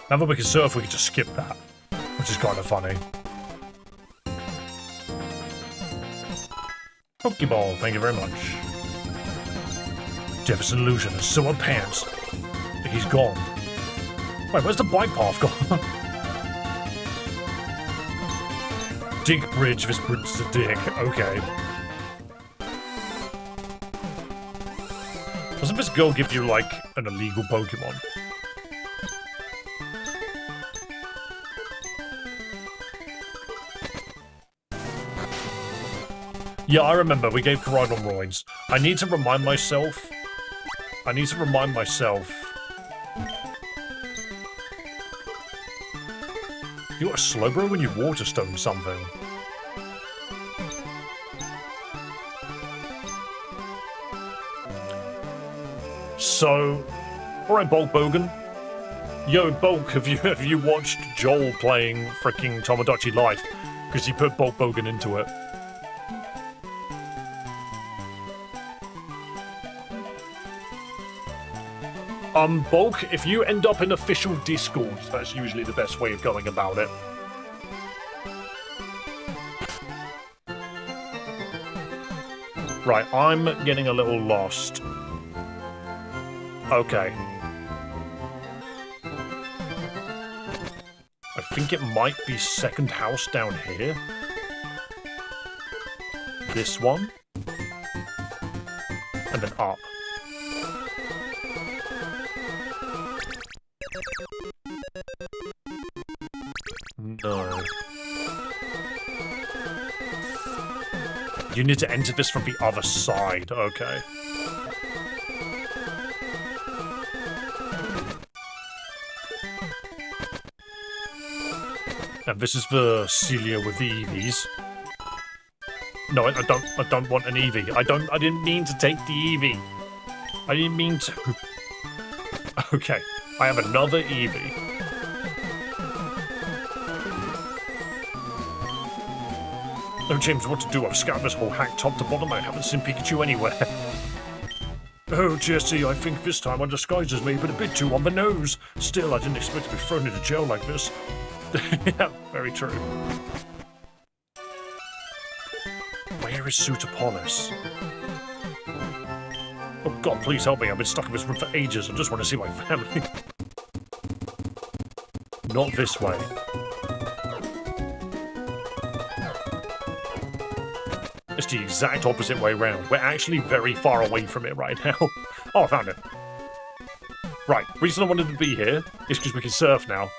Now that we can surf, we can just skip that, which is kind of funny. Pokeball, thank you very much. Jefferson Illusion is so pants. He's gone. Wait, where's the bike path gone? Dick Bridge, this bridge is a dick. Okay. Doesn't this girl give you, like, an illegal Pokemon? Yeah, I remember. We gave Koridon Roins. I need to remind myself. You got a Slowbro when you Waterstone something. So, alright, Bulk Bogan. Yo, Bulk, have you watched Joel playing fricking Tomodachi Life? Because he put Bulk Bogan into it. Bulk, if you end up in official Discords, that's usually the best way of going about it. Right, I'm getting a little lost. Okay. I think it might be second house down here. This one. And then up. No. You need to enter this from the other side. Okay. And this is the Celia with the Eevees. No, I don't want an Eevee. I didn't mean to take the Eevee. I didn't mean to. Okay, I have another Eevee. No, James, what to do? I've scoured this whole hack top to bottom. I haven't seen Pikachu anywhere. Oh, Jesse, I think this time I disguised as me, but a bit too on the nose. Still, I didn't expect to be thrown into jail like this. Yeah, very true. Where is Suitopolis? Oh god, please help me. I've been stuck in this room for ages. I just want to see my family. Not this way. It's the exact opposite way round. We're actually very far away from it right now. Oh, I found it. Right, reason I wanted to be here is because we can surf now.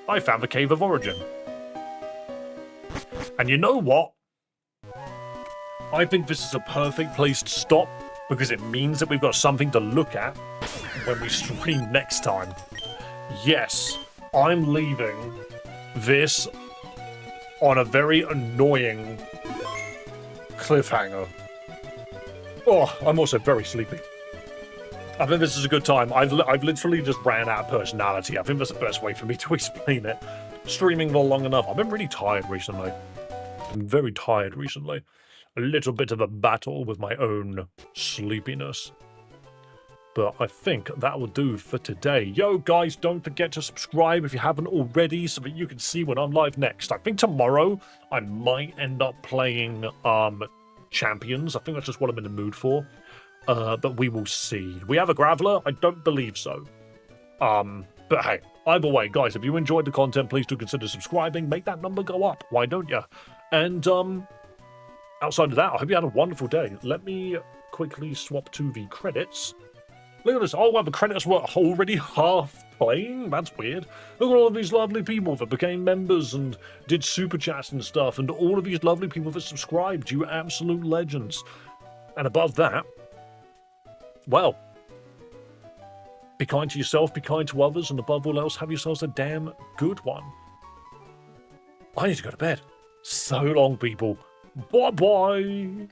I found the Cave of Origin. And you know what? I think this is a perfect place to stop because it means that we've got something to look at when we stream next time. Yes, I'm leaving this on a very annoying cliffhanger. Oh, I'm also very sleepy. I think this is a good time. I've literally just ran out of personality. I think that's the best way for me to explain it. Streaming for long enough. I've been really tired recently. I'm very tired recently. A little bit of a battle with my own sleepiness. But I think that will do for today. Yo, guys, don't forget to subscribe if you haven't already so that you can see when I'm live next. I think tomorrow I might end up playing Champions. I think that's just what I'm in the mood for. But we will see. We have a Graveler? I don't believe so. But hey, either way, guys, if you enjoyed the content, please do consider subscribing. Make that number go up. Why don't you? And outside of that, I hope you had a wonderful day. Let me quickly swap to the credits. Look at this. Oh, well, the credits were already half playing? That's weird. Look at all of these lovely people that became members and did super chats and stuff, and all of these lovely people that subscribed. You absolute legends. And above that, well, be kind to yourself, be kind to others, and above all else, have yourselves a damn good one. I need to go to bed. So long, people. Bye-bye.